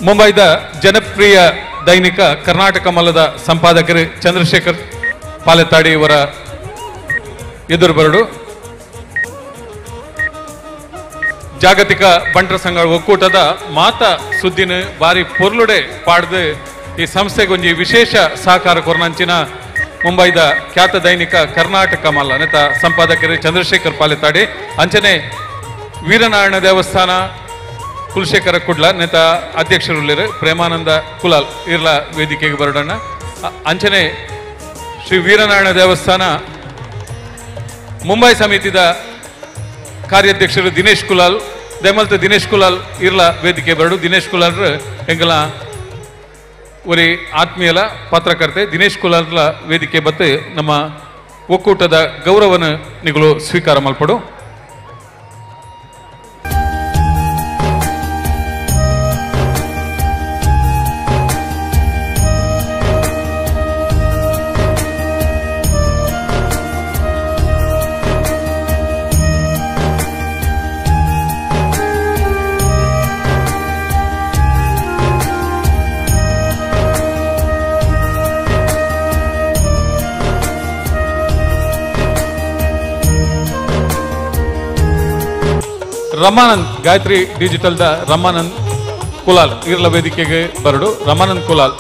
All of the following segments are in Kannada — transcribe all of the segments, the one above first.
ಮುಂಬೈದ ಜನಪ್ರಿಯ ದೈನಿಕ ಕರ್ನಾಟಕ ಮಲ್ಲದ ಸಂಪಾದಕರು ಚಂದ್ರಶೇಖರ್ ಪಾಲೆತ್ತಾಡಿ ಇವರ ಎದುರು ಬರಡು ಜಾಗತಿಕ ಬಂಟರ ಸಂಘ ಒಕ್ಕೂಟದ ಮಾತ ಸುದ್ದಿನ ಬಾರಿ ಪೊರ್ಲುಡೆ ಪಾಡ್ದು ಈ ಸಂಸ್ಥೆಗೆ ಒಂಜಿ ವಿಶೇಷ ಸಹಕಾರ ಕೊರ್ನಂಚಿನ ಮುಂಬೈದ ಖ್ಯಾತ ದೈನಿಕ ಕರ್ನಾಟಕ ಮಲ್ಲ ನೆತ ಸಂಪಾದಕರು ಚಂದ್ರಶೇಖರ್ ಪಾಲೆತ್ತಾಡಿ ಅಂಚನೆ ವೀರನಾರಾಯಣ ದೇವಸ್ಥಾನ ಕುಲಶೇಖರ ಕುಡ್ಲ ನೆತ ಅಧ್ಯಕ್ಷರುಳ್ಳರು ಪ್ರೇಮಾನಂದ ಕುಲಾಲ್ ಇರ್ಲ ವೇದಿಕೆಗೆ ಬರೋಣ ಅಂಚನೆ ಶ್ರೀ ವೀರನಾರಾಯಣ ದೇವಸ್ಥಾನ ಮುಂಬೈ ಸಮಿತಿದ ಕಾರ್ಯಾಧ್ಯಕ್ಷರು ದಿನೇಶ್ ಕುಲಾಲ್ ದೆಮಲ್ತ ದಿನೇಶ್ ಕುಲಾಲ್ ಇರ್ಲ ವೇದಿಕೆ ಬರಡು ದಿನೇಶ್ ಕುಲಾಲ್ ಎಂಗಲ ಒರಿ ಆತ್ಮೀಯಲ ಪತ್ರಕರ್ತೆ ದಿನೇಶ್ ಕುಲಾಲ್ರ ವೇದಿಕೆ ಬತ್ತೆ ನಮ್ಮ ಒಕ್ಕೂಟದ ಗೌರವನ ನಿಗಳು ಸ್ವೀಕಾರ ಮಲ್ಪಡು ರಮಾನಂದ್ ಗಾಯತ್ರಿ ಡಿಜಿಟಲ್ ದ ರಮಾನಂದ್ ಕುಲಾಲ್ ಇರ್ಲ ವೇದಿಕೆಗೆ ಬರಡು ರಮಾನಂದ್ ಕುಲಾಲ್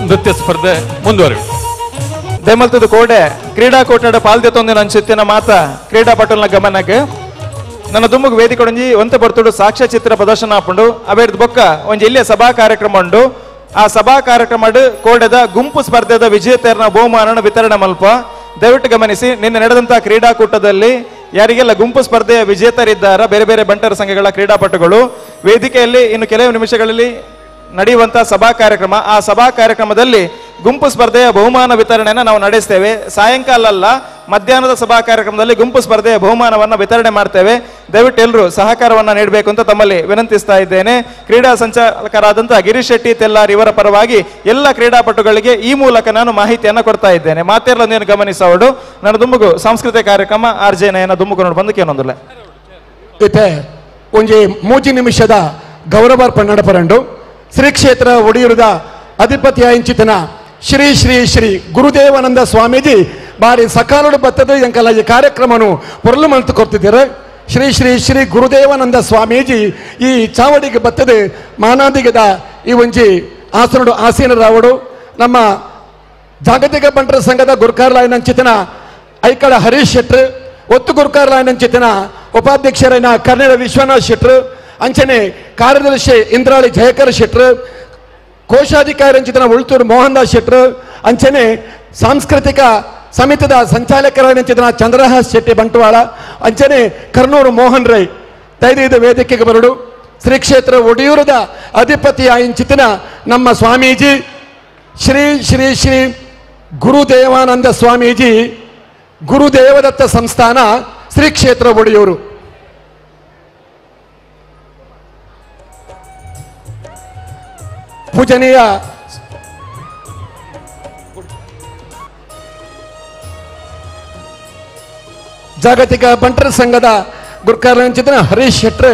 ನೃತ್ಯ ಸ್ಪರ್ಧೆ ಮುಂದುವರಿ ದೇಮಲ್ತದ ಕೋಡೆ ಕ್ರೀಡಾಕೂಟದ ಪಾಲ್ದೆತ್ತೊಂದಿನ ಅಂಚಿತ್ತಿನ ಮಾತ ಕ್ರೀಡಾಪಟುಲ್ನ ಗಮನಕ್ಕೆ ನನ್ನ ದುಮ್ಮಗ್ ವೇದಿಕೆ ಕೊಡಂಜಿ ಒಂತೆ ಬರ್ತುಡು ಸಾಕ್ಷ್ಯ ಚಿತ್ರ ಪ್ರದರ್ಶನ ಹಾಕೊಂಡು ಅವೇರ್ದ ಬೊಕ್ಕ ಒಂಜಿ ಇಲ್ಲಿಯ ಸಭಾ ಕಾರ್ಯಕ್ರಮ ಉಂಡು ಆ ಸಭಾ ಕಾರ್ಯಕ್ರಮ ಕೋಡೆದ ಗುಂಪು ಸ್ಪರ್ಧೆದ ವಿಜೇತರನ ಬಹುಮಾನ ವಿತರಣೆ ಮಲ್ಪ ದಯವಿಟ್ಟು ಗಮನಿಸಿ ನಿನ್ನೆ ನಡೆದಂತಹ ಕ್ರೀಡಾಕೂಟದಲ್ಲಿ ಯಾರಿಗೆಲ್ಲ ಗುಂಪು ಸ್ಪರ್ಧೆಯ ವಿಜೇತರಿದ್ದಾರ ಬೇರೆ ಬೇರೆ ಬಂಟರ ಸಂಘಗಳ ಕ್ರೀಡಾಪಟುಗಳು ವೇದಿಕೆಯಲ್ಲಿ ಇನ್ನು ಕೆಲವು ನಿಮಿಷಗಳಲ್ಲಿ ನಡೆಯುವಂತಹ ಸಭಾ ಕಾರ್ಯಕ್ರಮ ಆ ಸಭಾ ಕಾರ್ಯಕ್ರಮದಲ್ಲಿ ಗುಂಪು ಸ್ಪರ್ಧೆಯ ಬಹುಮಾನ ವಿತರಣೆಯನ್ನು ನಾವು ನಡೆಸ್ತೇವೆ ಸಾಯಂಕಾಲ ಅಲ್ಲ ಮಧ್ಯಾಹ್ನದ ಸಭಾ ಕಾರ್ಯಕ್ರಮದಲ್ಲಿ ಗುಂಪು ಸ್ಪರ್ಧೆಯ ಬಹುಮಾನವನ್ನು ವಿತರಣೆ ಮಾಡ್ತೇವೆ ದಯವಿಟ್ಟು ಎಲ್ಲರೂ ಸಹಕಾರವನ್ನು ನೀಡಬೇಕು ಅಂತ ತಮ್ಮಲ್ಲಿ ವಿನಂತಿಸ್ತಾ ಇದ್ದೇನೆ ಕ್ರೀಡಾ ಸಂಚಾಲಕರಾದಂತಹ ಗಿರೀಶ್ ಶೆಟ್ಟಿ ತೆಲ್ಲಾರ್ ಇವರ ಪರವಾಗಿ ಎಲ್ಲ ಕ್ರೀಡಾಪಟುಗಳಿಗೆ ಈ ಮೂಲಕ ನಾನು ಮಾಹಿತಿಯನ್ನು ಕೊಡ್ತಾ ಇದ್ದೇನೆ ಮಾತೇರ್ಲೊಂದೇನು ಗಮನಿಸೋಡು ನನ್ನ ದುಮ್ಮಗು ಸಾಂಸ್ಕೃತಿಕ ಕಾರ್ಯಕ್ರಮ ಆರ್ಜೆ ನಯನ ದುಮ್ಮಗು ನೋಡಿ ಬಂದು ಕೇನೊಂದಿಲ್ಲ ಇತ್ತೆ ಒಂಜಿ 3 ನಿಮಿಷದ ಗೌರವಾರ್ಪಣೆ ನಡಪರಂಡು ಶ್ರೀ ಕ್ಷೇತ್ರ ಒಡಿಯೂರದ ಅಧಿಪತಿಯಾಯಿಂಚಿತನ ಶ್ರೀ ಶ್ರೀ ಶ್ರೀ ಗುರುದೇವಾನಂದ ಸ್ವಾಮೀಜಿ ಬಾರಿ ಸಕಾಲುಡು ಬತ್ತದ ಎಂಕಲ ಈ ಕಾರ್ಯಕ್ರಮನು ಪೊರಲು ಮಂತು ಕೊಡ್ತಿದ್ದಾರೆ ಶ್ರೀ ಶ್ರೀ ಶ್ರೀ ಗುರುದೇವಾನಂದ ಸ್ವಾಮೀಜಿ ಈ ಚಾವಡಿಗೆ ಬತ್ತದ ಮಾನಾದಿಗದ ಈ ಒಂಜಿ ಆಸನಡು ಆಸೀನರಾವಡು ನಮ್ಮ ಜಾಗತಿಕ ಬಂಟರ ಸಂಘದ ಗುರುಕಾರ್ಲಾಯನಂಚಿತನ ಐಕಳ ಹರೀಶ್ ಶೆಟ್ರು ಒತ್ತು ಗುರುಕಾರ್ಲಾಯನಂಚಿತನ ಉಪಾಧ್ಯಕ್ಷರೈನ ಕರ್ನಾಡ ವಿಶ್ವನಾಥ್ ಶೆಟ್ರು ಅಂಚನೆ ಕಾರ್ಯದರ್ಶಿ ಇಂದ್ರಾಳಿ ಜಯಕರ್ ಶೆಟ್ರು ಕೋಶಾಧಿಕಾರಿ ಅಂಚಿತನ ಉಳ್ತೂರು ಮೋಹನ್ ದಾಸ್ ಶೆಟ್ರು ಅಂಚನೆ ಸಾಂಸ್ಕೃತಿಕ ಸಮಿತಿದ ಸಂಚಾಲಕರಾದಂಚಿತನ ಚಂದ್ರಹಾಸ್ ಶೆಟ್ಟಿ ಬಂಟ್ವಾಳ ಅಂಚನೆ ಕರ್ನೂರು ಮೋಹನ್ ರೈ ದಯವಿಟ್ಟು ವೇದಿಕೆಗೆ ಬರಡು ಶ್ರೀ ಕ್ಷೇತ್ರ ಒಡಿಯೂರದ ಅಧಿಪತಿಯಾಯಿಂಚಿತನ ನಮ್ಮ ಸ್ವಾಮೀಜಿ ಶ್ರೀ ಶ್ರೀ ಶ್ರೀ ಗುರುದೇವಾನಂದ ಸ್ವಾಮೀಜಿ ಗುರುದೇವದತ್ತ ಸಂಸ್ಥಾನ ಶ್ರೀ ಕ್ಷೇತ್ರ ಒಡಿಯೂರು ಪೂಜನೀಯ ಜಾಗತಿಕ ಬಂಟರ ಸಂಘದ ಗುರುಕಾರ್ಲಾಯನಂಚಿತನ ಹರೀಶ್ ಶೆಟ್ರು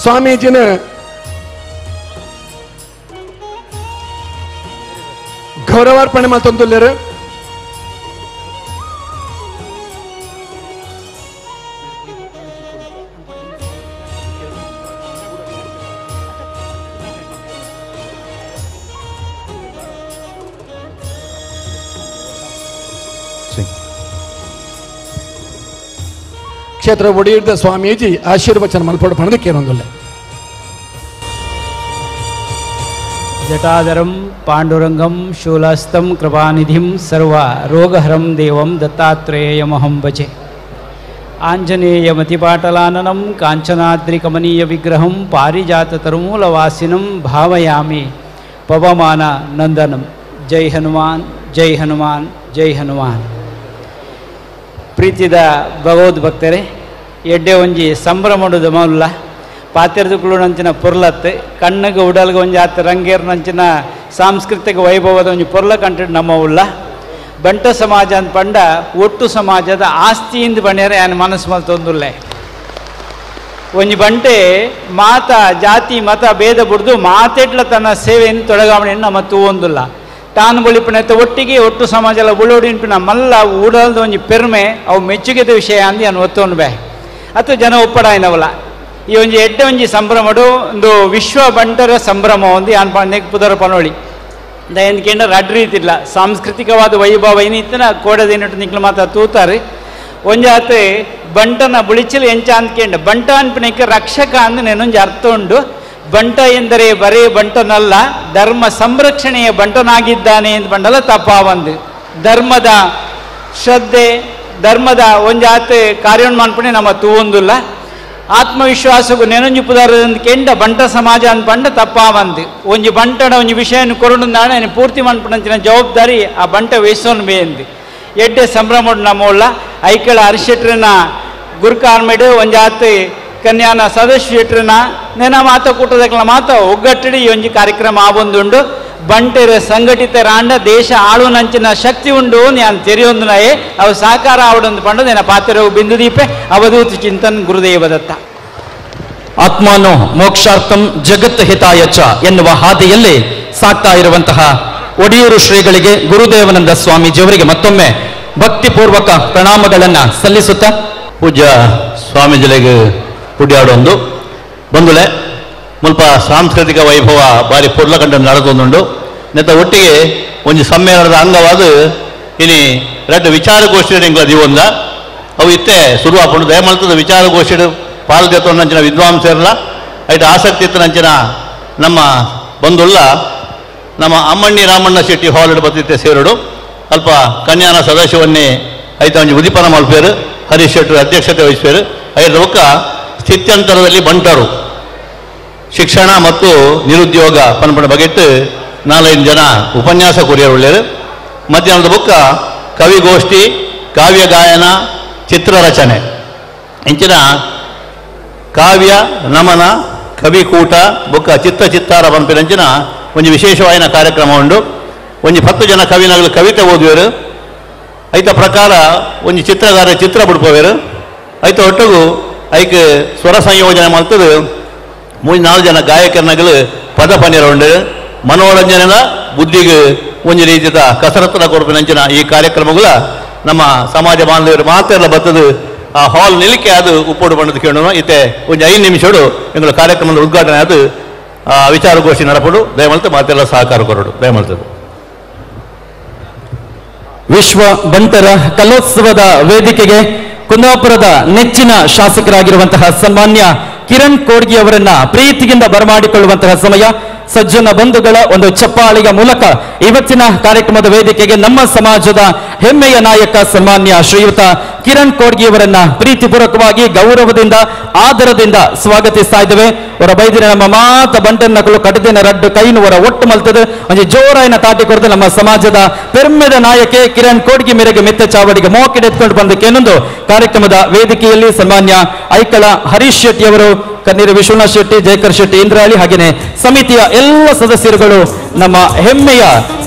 ಸ್ವಾಮೀಜಿನ ಗೌರವಾರ್ಪಣೆ ಮಲ್ತೊಂದುಲ್ಲೆರು ಕ್ಷೇತ್ರ ಒಡಿಯೂರದ ಸ್ವಾಮೀಜಿ ಆಶೀರ್ವಚನ ಮಲ್ಪಡು ಪಣದಕ್ಕೇನೊಂದಿಲ್ಲ ಜಟಾಧರಂ ಪಾಂಡುರಂಗಂ ಶೂಲಸ್ಥಂ ಕೃಪಾನಿಧಿಂ ಸರ್ವ ರೋಗಹರಂ ದೇವಂ ದತ್ತಾತ್ರೇಯಮಹಂ ಭಜೆ. ಆಂಜನೇಯಮತಿಪಾಟಲಾನನಂ ಕಾಂಚನಾದ್ರಿಕಮನೀಯ ವಿಗ್ರಹಂ ಪಾರಿಜಾತತರುಮೂಲವಾಸಿನಂ ಭಾವಯಾಮಿ ಪವಮಾನ ನಂದನಂ. ಜೈ ಹನುಮಾನ್, ಜೈ ಹನುಮಾನ್, ಜೈ ಹನುಮಾನ್. ಪ್ರೀತಿದ ಭಗವದ್ಭಕ್ತರೇ, ಎಡ್ಡೆ ಒಂಜಿ ಸಂಭ್ರಮಡುದ ಮಲ್ಲ ಪಾತಿರ್ದುಕುಳುನಂಚಿನ ಪೊರ್ಲತ್ತು ಕಣ್ಣಿಗೆ ಉಡಲ್ಗೆ ಒಂಜಿ ಆತ ರಂಗೇರ್ನಂಚಿನ ಸಾಂಸ್ಕೃತಿಕ ವೈಭವದ ಒಂಜಿ ಪೊರ್ಲ ಕಂಟಿಡ್ ನಮ್ಮ ಉಲ್ಲ ಬಂಟ ಸಮಾಜ ಅಂತ ಪಂಡ ಒಟ್ಟು ಸಮಾಜದ ಆಸ್ತಿಯಿಂದ ಬಣ್ಯರ ಏನು ಮನಸ್ಸು ಮಲ್ ತೊಂದುಲ್ಲೆ. ಒಂಜಿ ಬಂಟೆ ಮಾತ ಜಾತಿ ಮತ ಭೇದ ಬಿಡ್ದು ಮಾತೆಟ್ಲ ತನ್ನ ಸೇವೆಯನ್ನು ತೊಡಗಾವಣೆಯನ್ನು ನಮ್ಮ ತೂವೊಂದುಲ್ಲ. ತಾನು ಬಳಿಪಿನತ್ತ ಒಟ್ಟಿಗೆ ಒಟ್ಟು ಸಮಾಜಲ ಉಳೋಡಿನ್ಪಿನ ಮಲ್ಲ ಊಡಲ್ದ ಒಂಜಿ ಪೆರ್ಮೆ ಅವು ಮೆಚ್ಚುಗೆದ ವಿಷಯ ಅಂದು ನಾನು ಒತ್ತೊಂಡು ಬೇ ಅಥವಾ ಜನ ಒಪ್ಪಡಾಯಿನವಲ್ಲ. ಈ ಒಂಜಿ ಎಡ್ಡೆ ಒಂಜಿ ಸಂಭ್ರಮಡು ಒಂದು ವಿಶ್ವ ಬಂಟರ ಸಂಭ್ರಮ ಒಂದು ಯಾನ್ ಪಂಡೆಗೆ ಪುದರ ಪನೋಳಿ ದಯಂದ್ಕೇಂಡ ರಡ್ ರೀತಿಲ್ಲ ಸಾಂಸ್ಕೃತಿಕವಾದ ವೈಭವ ಏನಿತ್ತನ ಕೋಡದೇನಿಟ್ಟು ನಿಕ್ಲು ಮಾತ್ರ ತೂತಾರೆ. ಒಂಜಾತೆ ಬಂಟನ ಬುಳಿಚಲು ಎಂಚ ಅಂದ್ಕೇಂಡ ಬಂಟ ಅನ್ಪನಿಕ್ಕೆ ರಕ್ಷಕ ಅಂದು ನೆನೊಂಜಿ ಅರ್ಥ ಉಂಡು. ಬಂಟ ಎಂದರೆ ಬರೇ ಬಂಟನಲ್ಲ, ಧರ್ಮ ಸಂರಕ್ಷಣೆಯ ಬಂಟನಾಗಿದ್ದಾನೆ ಎಂದು ಬಂಡಲ ತಪ್ಪಾವಂದು. ಧರ್ಮದ ಶ್ರದ್ಧೆ ಧರ್ಮದ ಒಂಜಾತೆ ಕಾರ್ಯವನ್ನು ಮಾಡ್ಪಣೆ ನಮ್ಮ ತೂವೊಂದುಲ್ಲ. ಆತ್ಮವಿಶ್ವಾಸಗೂ ನೆನೊಂಜಿ ಪುದಾರದಿಂದ ಕೆಂಡ ಬಂಟ ಸಮಾಜ ಅಂತ ಪಂಡ ತಪ್ಪಾವಂದು. ಒಂಜಿ ಬಂಟನ ಒಂಜಿ ವಿಷಯನ ಕೊರಡು ನಾಳೆ ಪೂರ್ತಿ ಮಾಡ್ಪಣಂಚಿನ ಜವಾಬ್ದಾರಿ ಆ ಬಂಟ ವಹಿಸೋನು ಬೇಂದು ಎಡ್ಡೆ ಸಂಭ್ರಮ ನಮ್ಮಲ್ಲ. ಐಕಳ ಅರಿಶೆಟ್ರನ ಗುರುಕಾರ್ಮೆಡು ಒಂಜಾತೆ ಕನ್ಯಾನ ಸದಸ್ಯಟ್ರನ ನೆನ ಮಾತ ಕೂಟದಕ್ಲ ಮಾತ ಒಗ್ಗಟ್ಟಡಿ ಈ ಒಂಜಿ ಕಾರ್ಯಕ್ರಮ ಆವೊಂದುಂಡು. ಬಂಟೆರ ಸಂಘಟಿತ ರಾಂಡ ದೇಶ ಆಳುನಂಚಿನ ಶಕ್ತಿ ಉಂಡು ನಾನು ತೆರೆಯೊಂದು ನಯೇ ಅವು ಸಾಕಾರ ಆವಡೊಂದು ಪಂಡು ನೆನ ಪಾತ್ರವು ಬಿಂದು ದೀಪೆ ಅವಧೂತ ಚಿಂತನ್ ಗುರುದೇವದತ್ತ. ಆತ್ಮಾನೋ ಮೋಕ್ಷಾರ್ಥಂ ಜಗತ್ ಹಿತಾಯಚ ಎನ್ನುವ ಹಾದಿಯಲ್ಲಿ ಸಾಕ್ತಾ ಇರುವಂತಹ ಒಡಿಯೂರು ಶ್ರೀಗಳಿಗೆ ಗುರುದೇವನಂದ ಸ್ವಾಮೀಜಿಯವರಿಗೆ ಮತ್ತೊಮ್ಮೆ ಭಕ್ತಿಪೂರ್ವಕ ಪ್ರಣಾಮಗಳನ್ನು ಸಲ್ಲಿಸುತ್ತಾ ಪೂಜ್ಯ ಸ್ವಾಮೀಜಿಗಳಿಗೆ ಪುಡ್ಯಾಡೊಂದು ಬಂದುಲೆ ಮುಲ್ಪ ಸಾಂಸ್ಕೃತಿಕ ವೈಭವ ಬಾರಿ ಪುರ್ಲಕಂಡ ನಡೆದೊಂದುಂಡು ನೆತ್ತ ಒಟ್ಟಿಗೆ ಒಂಜಿ ಸಮ್ಮೇಳನದ ಅಂಗವಾದ ಇನಿ ಎರಡು ವಿಚಾರಗೋಷ್ಠಿ ದಿವೊಂದ ಅವು ಇತ್ತೆ ಶುರು ಹಾಕೊಂಡು ದಯಮಲ್ತದ ವಿಚಾರಗೋಷ್ಠಿ ಪಾಲ್ಗೊತ್ತೊಂದಂಚಿನ ವಿದ್ವಾಂಸರಲ್ಲ ಐಟ ಆಸಕ್ತಿ ಇತ್ತನಂಚಿನ ನಮ್ಮ ಬಂಧುಲ್ಲ ನಮ್ಮ ಅಮ್ಮಣ್ಣಿ ರಾಮಣ್ಣ ಶೆಟ್ಟಿ ಹಾಲ್ ಬತ್ತಿತ್ತೆ ಸೇರಡು ಅಲ್ಪ ಕನ್ಯಾನ ಸದಸ್ಯವನ್ನೇ ಐತ ಒಂಜಿ ಉದಿಪನ ಮಲ್ಪೇರು ಹರೀಶ್ ಶೆಟ್ಟರು ಅಧ್ಯಕ್ಷತೆ ವಹಿಸ್ಪೇರು. ಐದು ಒಕ್ಕ ಸ್ಥಿತ್ಯಂತರದಲ್ಲಿ ಬಂಟರು ಶಿಕ್ಷಣ ಮತ್ತು ನಿರುದ್ಯೋಗ ಪನ್ಪಣ ಬಗೆಟ್ಟು 4-5 ಜನ ಉಪನ್ಯಾಸ ಕೊರಿಯರು ಒಳ್ಳೆಯರು. ಮಧ್ಯಾಹ್ನದ ಬುಕ್ಕ ಕವಿಗೋಷ್ಠಿ, ಕಾವ್ಯ ಗಾಯನ, ಚಿತ್ರರಚನೆ ಇಂಚಿನ ಕಾವ್ಯ ನಮನ ಕವಿಕೂಟ ಬುಕ್ಕ ಚಿತ್ತಾರ ಪಂಪಿನಂಚಿನ ಒಂದು ವಿಶೇಷವಾದ ಕಾರ್ಯಕ್ರಮ ಉಂಡು. ಒಂದು 10 ಜನ ಕವಿನಗಳು ಕವಿತೆ ಓದುವರು. ಐತ ಪ್ರಕಾರ ಒಂದು ಚಿತ್ರಗಾರ ಚಿತ್ರ ಬಿಡ್ಪೋವೇರು. ಐತ ಒಟ್ಟಿಗೂ ಐಕ್ ಸ್ವರ ಸಂಯೋಜನೆ ಮಾಡ್ತದೆ. 3-4 ಜನ ಗಾಯಕರನಗಳು ಪದ ಪನ್ನೆರ ಉಂಡು. ಮನೋರಂಜನೆನ ಬುದ್ಧಿಗೆ ಒಂದು ರೀತಿಯ ಕಸರತ್ತಿನ ಕೊರಪಿನಂಚಿನ ಈ ಕಾರ್ಯಕ್ರಮಗಳ ನಮ್ಮ ಸಮಾಜ ಬಾಂಧವರು ಮಾತೆಲ್ಲ ಬರ್ತದೆ. ಆ ಹಾಲ್ ನಿಲಿಕೆ ಅದು ಉಪ್ಪೋಡು ಬಣ್ಣದ ಕೇಳೋಣ. ಇತ್ತೆ ಒಂದು 5 ನಿಮಿಷಗಳು ಎಂಗಳ ಕಾರ್ಯಕ್ರಮದ ಉದ್ಘಾಟನೆ ಅದು ವಿಚಾರಗೋಷ್ಠಿ ನಡಪಡು. ದಯಮಲ್ತು ಮಾತೆಲ್ಲ ಸಹಕಾರ ಕೊರಡು ದಯಮಲ್ತದು. ವಿಶ್ವ ಬಂಟರ ಕಲೋತ್ಸವದ ವೇದಿಕೆಗೆ ಕುಂದಾಪುರದ ನೆಚ್ಚಿನ ಶಾಸಕರಾಗಿರುವಂತಹ ಸನ್ಮಾನ್ಯ ಕಿರಣ್ ಕೋಡ್ಗಿ ಅವರನ್ನ ಪ್ರೀತಿಯಿಂದ ಬರಮಾಡಿಕೊಳ್ಳುವಂತಹ ಸಮಯ. ಸಜ್ಜನ ಬಂಧುಗಳ ಒಂದು ಚಪ್ಪಾಳಿಯ ಮೂಲಕ ಇವತ್ತಿನ ಕಾರ್ಯಕ್ರಮದ ವೇದಿಕೆಗೆ ನಮ್ಮ ಸಮಾಜದ ಹೆಮ್ಮೆಯ ನಾಯಕ ಸನ್ಮಾನ್ಯ ಶ್ರೀಯುತ ಕಿರಣ್ ಕೋಡ್ಗಿ ಅವರನ್ನ ಪ್ರೀತಿಪೂರ್ವಕವಾಗಿ ಗೌರವದಿಂದ ಆದರದಿಂದ ಸ್ವಾಗತಿಸ್ತಾ ಇದ್ದೇವೆ. ಅವರ ಬೈದಿನ ನಮ್ಮ ಮಾತ ಬಂಟನ್ನಗಳು ಕಟದಿನ ರಡ್ಡು ಕೈನುವರ ಒಟ್ಟು ಮಲ್ತದ ಒಂದು ಜೋರಾಯಿನ ತಾಟಿ ಕೊರದು ನಮ್ಮ ಸಮಾಜದ ಪೆರ್ಮೆದ ನಾಯಕೆ ಕಿರಣ್ ಕೋಡ್ಗಿ ಮೇರೆಗೆ ಮೆತ್ತ ಚಾವಡಿಗೆ ಮೋಕಿಡೆತ್ಕೊಂಡು ಬಂದಕ್ಕೆ ಇನ್ನೊಂದು ಕಾರ್ಯಕ್ರಮದ ವೇದಿಕೆಯಲ್ಲಿ ಸನ್ಮಾನ್ಯ ಐಕಳ ಹರೀಶ್ ಶೆಟ್ಟಿ ಅವರು, ಕನ್ನೀರು ವಿಶ್ವನಾಥ್ ಶೆಟ್ಟಿ, ಜಯಕರ್ ಶೆಟ್ಟಿ, ಇಂದ್ರಾಳಿ ಹಾಗೆಯೇ ಸಮಿತಿಯ ಎಲ್ಲ ಸದಸ್ಯರುಗಳು ನಮ್ಮ ಹೆಮ್ಮೆಯ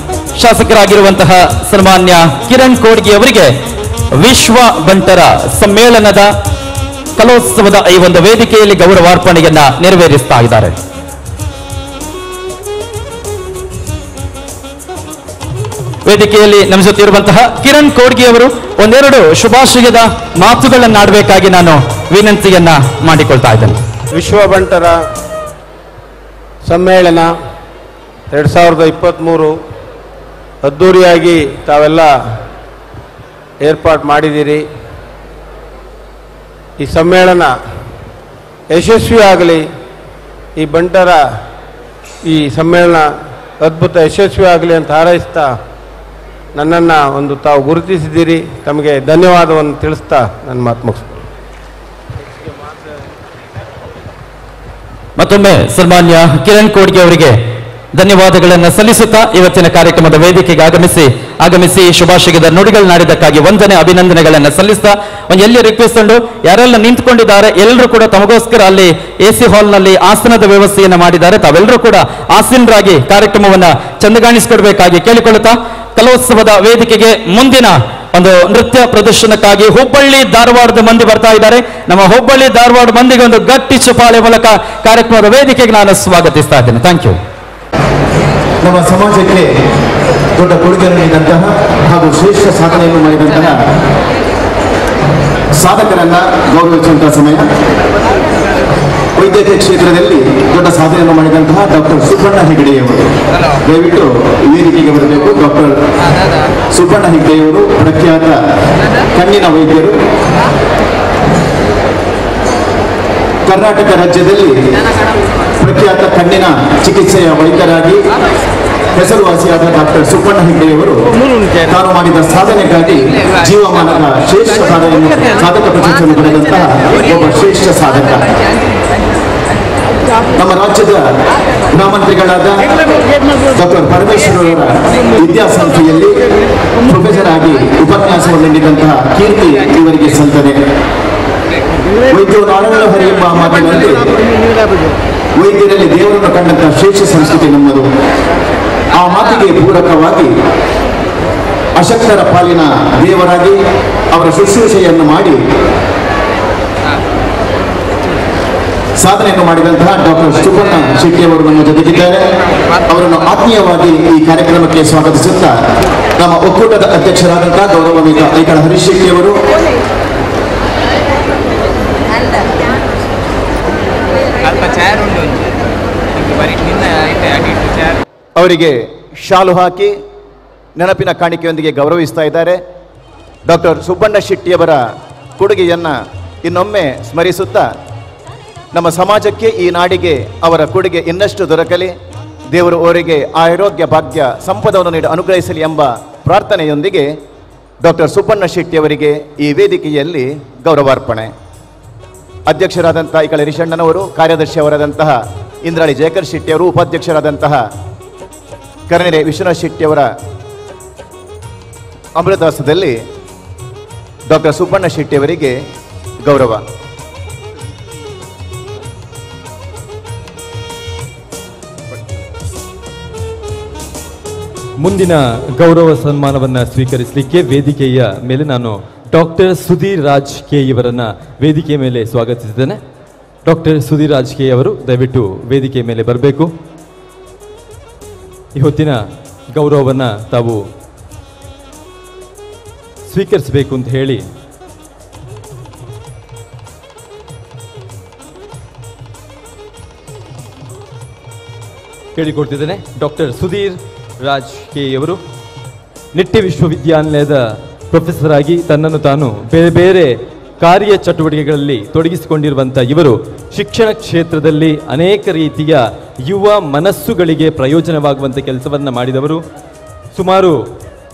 ಶಾಸಕರಾಗಿರುವಂತಹ ಸನ್ಮಾನ್ಯ ಕಿರಣ್ ಕೋಡ್ಗಿ ಅವರಿಗೆ ವಿಶ್ವ ಬಂಟರ ಸಮ್ಮೇಳನದ ಕಲೋತ್ಸವದ ಈ ಒಂದು ವೇದಿಕೆಯಲ್ಲಿ ಗೌರವಾರ್ಪಣೆಯನ್ನ ನೆರವೇರಿಸ್ತಾ ಇದ್ದಾರೆ. ವೇದಿಕೆಯಲ್ಲಿ ನಮ್ಮ ಜೊತೆ ಇರುವಂತಹ ಕಿರಣ್ ಕೋಡ್ಗಿ ಅವರು ಒಂದೆರಡು ಶುಭಾಶಯದ ಮಾತುಗಳನ್ನಾಡಬೇಕಾಗಿ ನಾನು ವಿನಂತಿಯನ್ನ ಮಾಡಿಕೊಳ್ತಾ ಇದ್ದೇನೆ. ವಿಶ್ವ ಬಂಟರ ಸಮ್ಮೇಳನ 2023 ಅದ್ಧೂರಿಯಾಗಿ ತಾವೆಲ್ಲ ಏರ್ಪಾಡು ಮಾಡಿದ್ದೀರಿ. ಈ ಸಮ್ಮೇಳನ ಯಶಸ್ವಿಯಾಗಲಿ. ಈ ಬಂಟರ ಈ ಸಮ್ಮೇಳನ ಅದ್ಭುತ ಯಶಸ್ವಿ ಆಗಲಿ ಅಂತ ಹಾರೈಸ್ತಾ ನನ್ನನ್ನು ಒಂದು ತಾವು ಗುರುತಿಸಿದ್ದೀರಿ, ತಮಗೆ ಧನ್ಯವಾದವನ್ನು ತಿಳಿಸ್ತಾ ನನ್ನ ಮಾತು ಮುಗಿಸ್ತೀನಿ. ಮತ್ತೊಮ್ಮೆ ಸನ್ಮಾನ್ಯ ಕಿರಣ್ ಕೋಡ್ಗೆ ಅವರಿಗೆ ಧನ್ಯವಾದಗಳನ್ನು ಸಲ್ಲಿಸುತ್ತಾ ಇವತ್ತಿನ ಕಾರ್ಯಕ್ರಮದ ವೇದಿಕೆಗೆ ಆಗಮಿಸಿ ಶುಭಾಶಯದ ನುಡಿಗಳನ್ನಾಡಿದ್ದಕ್ಕಾಗಿ ವಂದನೆ ಅಭಿನಂದನೆಗಳನ್ನು ಸಲ್ಲಿಸ್ತಾ ಒಂದು ಎಲ್ಲಿ ರಿಕ್ವೆಸ್ಟ್ ಉಂಟು, ಯಾರೆಲ್ಲ ನಿಂತುಕೊಂಡಿದ್ದಾರೆ ಎಲ್ಲರೂ ಕೂಡ ತಮಗೋಸ್ಕರ ಅಲ್ಲಿ AC ಹಾಲ್ನಲ್ಲಿ ಆಸನದ ವ್ಯವಸ್ಥೆಯನ್ನು ಮಾಡಿದ್ದಾರೆ. ತಾವೆಲ್ಲರೂ ಕೂಡ ಆಸೀನರಾಗಿ ಕಾರ್ಯಕ್ರಮವನ್ನ ಚಂದಗಾಣಿಸಿಕೊಡ್ಬೇಕಾಗಿ ಕೇಳಿಕೊಳ್ಳುತ್ತಾ ಕಲೋತ್ಸವದ ವೇದಿಕೆಗೆ ಮುಂದಿನ ಒಂದು ನೃತ್ಯ ಪ್ರದರ್ಶನಕ್ಕಾಗಿ ಹುಬ್ಬಳ್ಳಿ ಧಾರವಾಡದ ಮಂದಿ ಬರ್ತಾ ಇದ್ದಾರೆ. ನಮ್ಮ ಹುಬ್ಬಳ್ಳಿ ಧಾರವಾಡ ಮಂದಿಗೆ ಒಂದು ಗಟ್ಟಿ ಚುಪಾಳೆ ಮೂಲಕ ಕಾರ್ಯಕ್ರಮದ ವೇದಿಕೆಗೆ ನಾನು ಸ್ವಾಗತಿಸ್ತಾ ಇದ್ದೇನೆ. Thank you. ನಮ್ಮ ಸಮಾಜಕ್ಕೆ ದೊಡ್ಡ ಕೊಡುಗೆಯನ್ನು ನೀಡಿದಂತಹ ಹಾಗೂ ಶ್ರೇಷ್ಠ ಸಾಧನೆಯನ್ನು ಮಾಡಿದಂತಹ ಸಾಧಕರನ್ನ ಗೌರವಿಸುವಂತಹ ಸಮಯ. ವೈದ್ಯಕೀಯ ಕ್ಷೇತ್ರದಲ್ಲಿ ದೊಡ್ಡ ಸಾಧನೆಯನ್ನು ಮಾಡಿದಂತಹ ಡಾಕ್ಟರ್ ಸುಬ್ಬಣ್ಣ ಹೆಗಡೆಯವರು ದಯವಿಟ್ಟು ವೇದಿಕೆಗೆ ಬರಬೇಕು. ಡಾಕ್ಟರ್ ಸುಬ್ಬಣ್ಣ ಹೆಗಡೆಯವರು ಪ್ರಖ್ಯಾತ ಕಣ್ಣಿನ ವೈದ್ಯರು. ಕರ್ನಾಟಕ ರಾಜ್ಯದಲ್ಲಿ ಪ್ರಖ್ಯಾತ ಕಣ್ಣಿನ ಚಿಕಿತ್ಸೆಯ ವೈದ್ಯರಾಗಿ ಹೆಸರುವಾಸಿಯಾದ ಡಾಕ್ಟರ್ ಸುಬ್ಬಣ್ಣ ಹೆಗಡೆಯವರು ತಾನು ಮಾಡಿದ ಸಾಧನೆಗಾಗಿ ಜೀವಮಾನದ ಶ್ರೇಷ್ಠ ಸಾಧಕ ಪ್ರಶಸ್ತಿಯನ್ನು ಪಡೆದಂತಹ ಒಬ್ಬ ಶ್ರೇಷ್ಠ ಸಾಧಕ. ನಮ್ಮ ರಾಜ್ಯದ ಗೃಹಮಂತ್ರಿಗಳಾದ ಡಾಕ್ಟರ್ ಪರಮೇಶ್ವರವರ ವಿದ್ಯಾಸಂಸ್ಥೆಯಲ್ಲಿ ಪ್ರೊಫೆಸರ್ ಆಗಿ ಉಪನ್ಯಾಸವನ್ನು ನೀಡಿದಂತಹ ಕೀರ್ತಿ ಇವರಿಗೆ ಸಲ್ತದೆ. ವೈದ್ಯರು ನಾರಾಯಣ ಹರಿ ಎಂಬ ಮಾತಿನಲ್ಲಿ ವೈದ್ಯರಲ್ಲಿ ದೇವರನ್ನು ಕಂಡಂತಹ ಶ್ರೇಷ್ಠ ಸಂಸ್ಕೃತಿ ನಮ್ಮದು. ಆ ಮಾತಿಗೆ ಪೂರಕವಾಗಿ ಅಶಕ್ತರ ಪಾಲಿನ ದೇವರಾಗಿ ಅವರ ಶುಶ್ರೂಷೆಯನ್ನು ಮಾಡಿ ಸಾಧನೆಯನ್ನು ಮಾಡಿದಂತಹ ಡಾಕ್ಟರ್ ಸುಬ್ಬಣ್ಣ ಶೆಟ್ಟಿಯವರು ನಮ್ಮ ಜೊತೆಗಿದ್ದಾರೆ. ಅವರನ್ನು ಆತ್ಮೀಯವಾಗಿ ಈ ಕಾರ್ಯಕ್ರಮಕ್ಕೆ ಸ್ವಾಗತಿಸುತ್ತಾ ನಮ್ಮ ಒಕ್ಕೂಟದ ಅಧ್ಯಕ್ಷರಾದಂತಹ ಗೌರವಾನ್ವಿತ ಐಕಳ ಹರೀಶ್ ಶೆಟ್ಟಿಯವರು ಅವರಿಗೆ ಶಾಲು ಹಾಕಿ ನೆನಪಿನ ಕಾಣಿಕೆಯೊಂದಿಗೆ ಗೌರವಿಸ್ತಾ ಇದ್ದಾರೆ. ಡಾಕ್ಟರ್ ಸುಬ್ಬಣ್ಣ ಶೆಟ್ಟಿಯವರ ಕೊಡುಗೆಯನ್ನು ಇನ್ನೊಮ್ಮೆ ಸ್ಮರಿಸುತ್ತಾ ನಮ್ಮ ಸಮಾಜಕ್ಕೆ ಈ ನಾಡಿಗೆ ಅವರ ಕೊಡುಗೆ ಇನ್ನಷ್ಟು ದೊರಕಲಿ, ದೇವರು ಅವರಿಗೆ ಆರೋಗ್ಯ ಭಾಗ್ಯ ಸಂಪದವನ್ನು ನೀಡಿ ಅನುಗ್ರಹಿಸಲಿ ಎಂಬ ಪ್ರಾರ್ಥನೆಯೊಂದಿಗೆ ಡಾಕ್ಟರ್ ಸುಬ್ಬಣ್ಣ ಶೆಟ್ಟಿಯವರಿಗೆ ಈ ವೇದಿಕೆಯಲ್ಲಿ ಗೌರವಾರ್ಪಣೆ. ಅಧ್ಯಕ್ಷರಾದಂತಹ ಐಕಳ ಹರೀಶಣ್ಣನವರು, ಕಾರ್ಯದರ್ಶಿಯವರಾದಂತಹ ಇಂದ್ರಾಳಿ ಜಯಕರ್ ಶೆಟ್ಟಿಯವರು, ಉಪಾಧ್ಯಕ್ಷರಾದಂತಹ ಕರ್ನೆರೆ ವಿಶ್ವನಾಥ್ ಶೆಟ್ಟಿಯವರ ಅಮೃತಾಸದಲ್ಲಿ ಡಾಕ್ಟರ್ ಸುಬ್ಬಣ್ಣ ಶೆಟ್ಟಿಯವರಿಗೆ ಗೌರವ. ಮುಂದಿನ ಗೌರವ ಸನ್ಮಾನವನ್ನು ಸ್ವೀಕರಿಸಲಿಕ್ಕೆ ವೇದಿಕೆಯ ಮೇಲೆ ನಾನು ಡಾಕ್ಟರ್ ಸುಧೀರ್ ರಾಜ್ ಕೆ ಇವರನ್ನ ವೇದಿಕೆಯ ಮೇಲೆ ಸ್ವಾಗತಿಸಿದ್ದೇನೆ. ಡಾಕ್ಟರ್ ಸುಧೀರ್ ರಾಜ್ ಕೆ ಅವರು ದಯವಿಟ್ಟು ವೇದಿಕೆಯ ಮೇಲೆ ಬರಬೇಕು. ಈ ಹೊತ್ತಿನ ಗೌರವವನ್ನು ತಾವು ಸ್ವೀಕರಿಸಬೇಕು ಅಂತ ಹೇಳಿ ಕೇಳಿಕೊಡ್ತಿದ್ದೇನೆ. ಡಾಕ್ಟರ್ ಸುಧೀರ್ ರಾಜ್ ಕೆ ಅವರು ನಿಟ್ಟೆ ವಿಶ್ವವಿದ್ಯಾನಿಲಯದ ಪ್ರೊಫೆಸರ್ ಆಗಿ ತನ್ನನ್ನು ತಾನು ಬೇರೆ ಬೇರೆ ಕಾರ್ಯ ಚಟುವಟಿಕೆಗಳಲ್ಲಿ ತೊಡಗಿಸಿಕೊಂಡಿರುವಂಥ ಇವರು ಶಿಕ್ಷಣ ಕ್ಷೇತ್ರದಲ್ಲಿ ಅನೇಕ ರೀತಿಯ ಯುವ ಮನಸ್ಸುಗಳಿಗೆ ಪ್ರಯೋಜನವಾಗುವಂಥ ಕೆಲಸವನ್ನು ಮಾಡಿದವರು. ಸುಮಾರು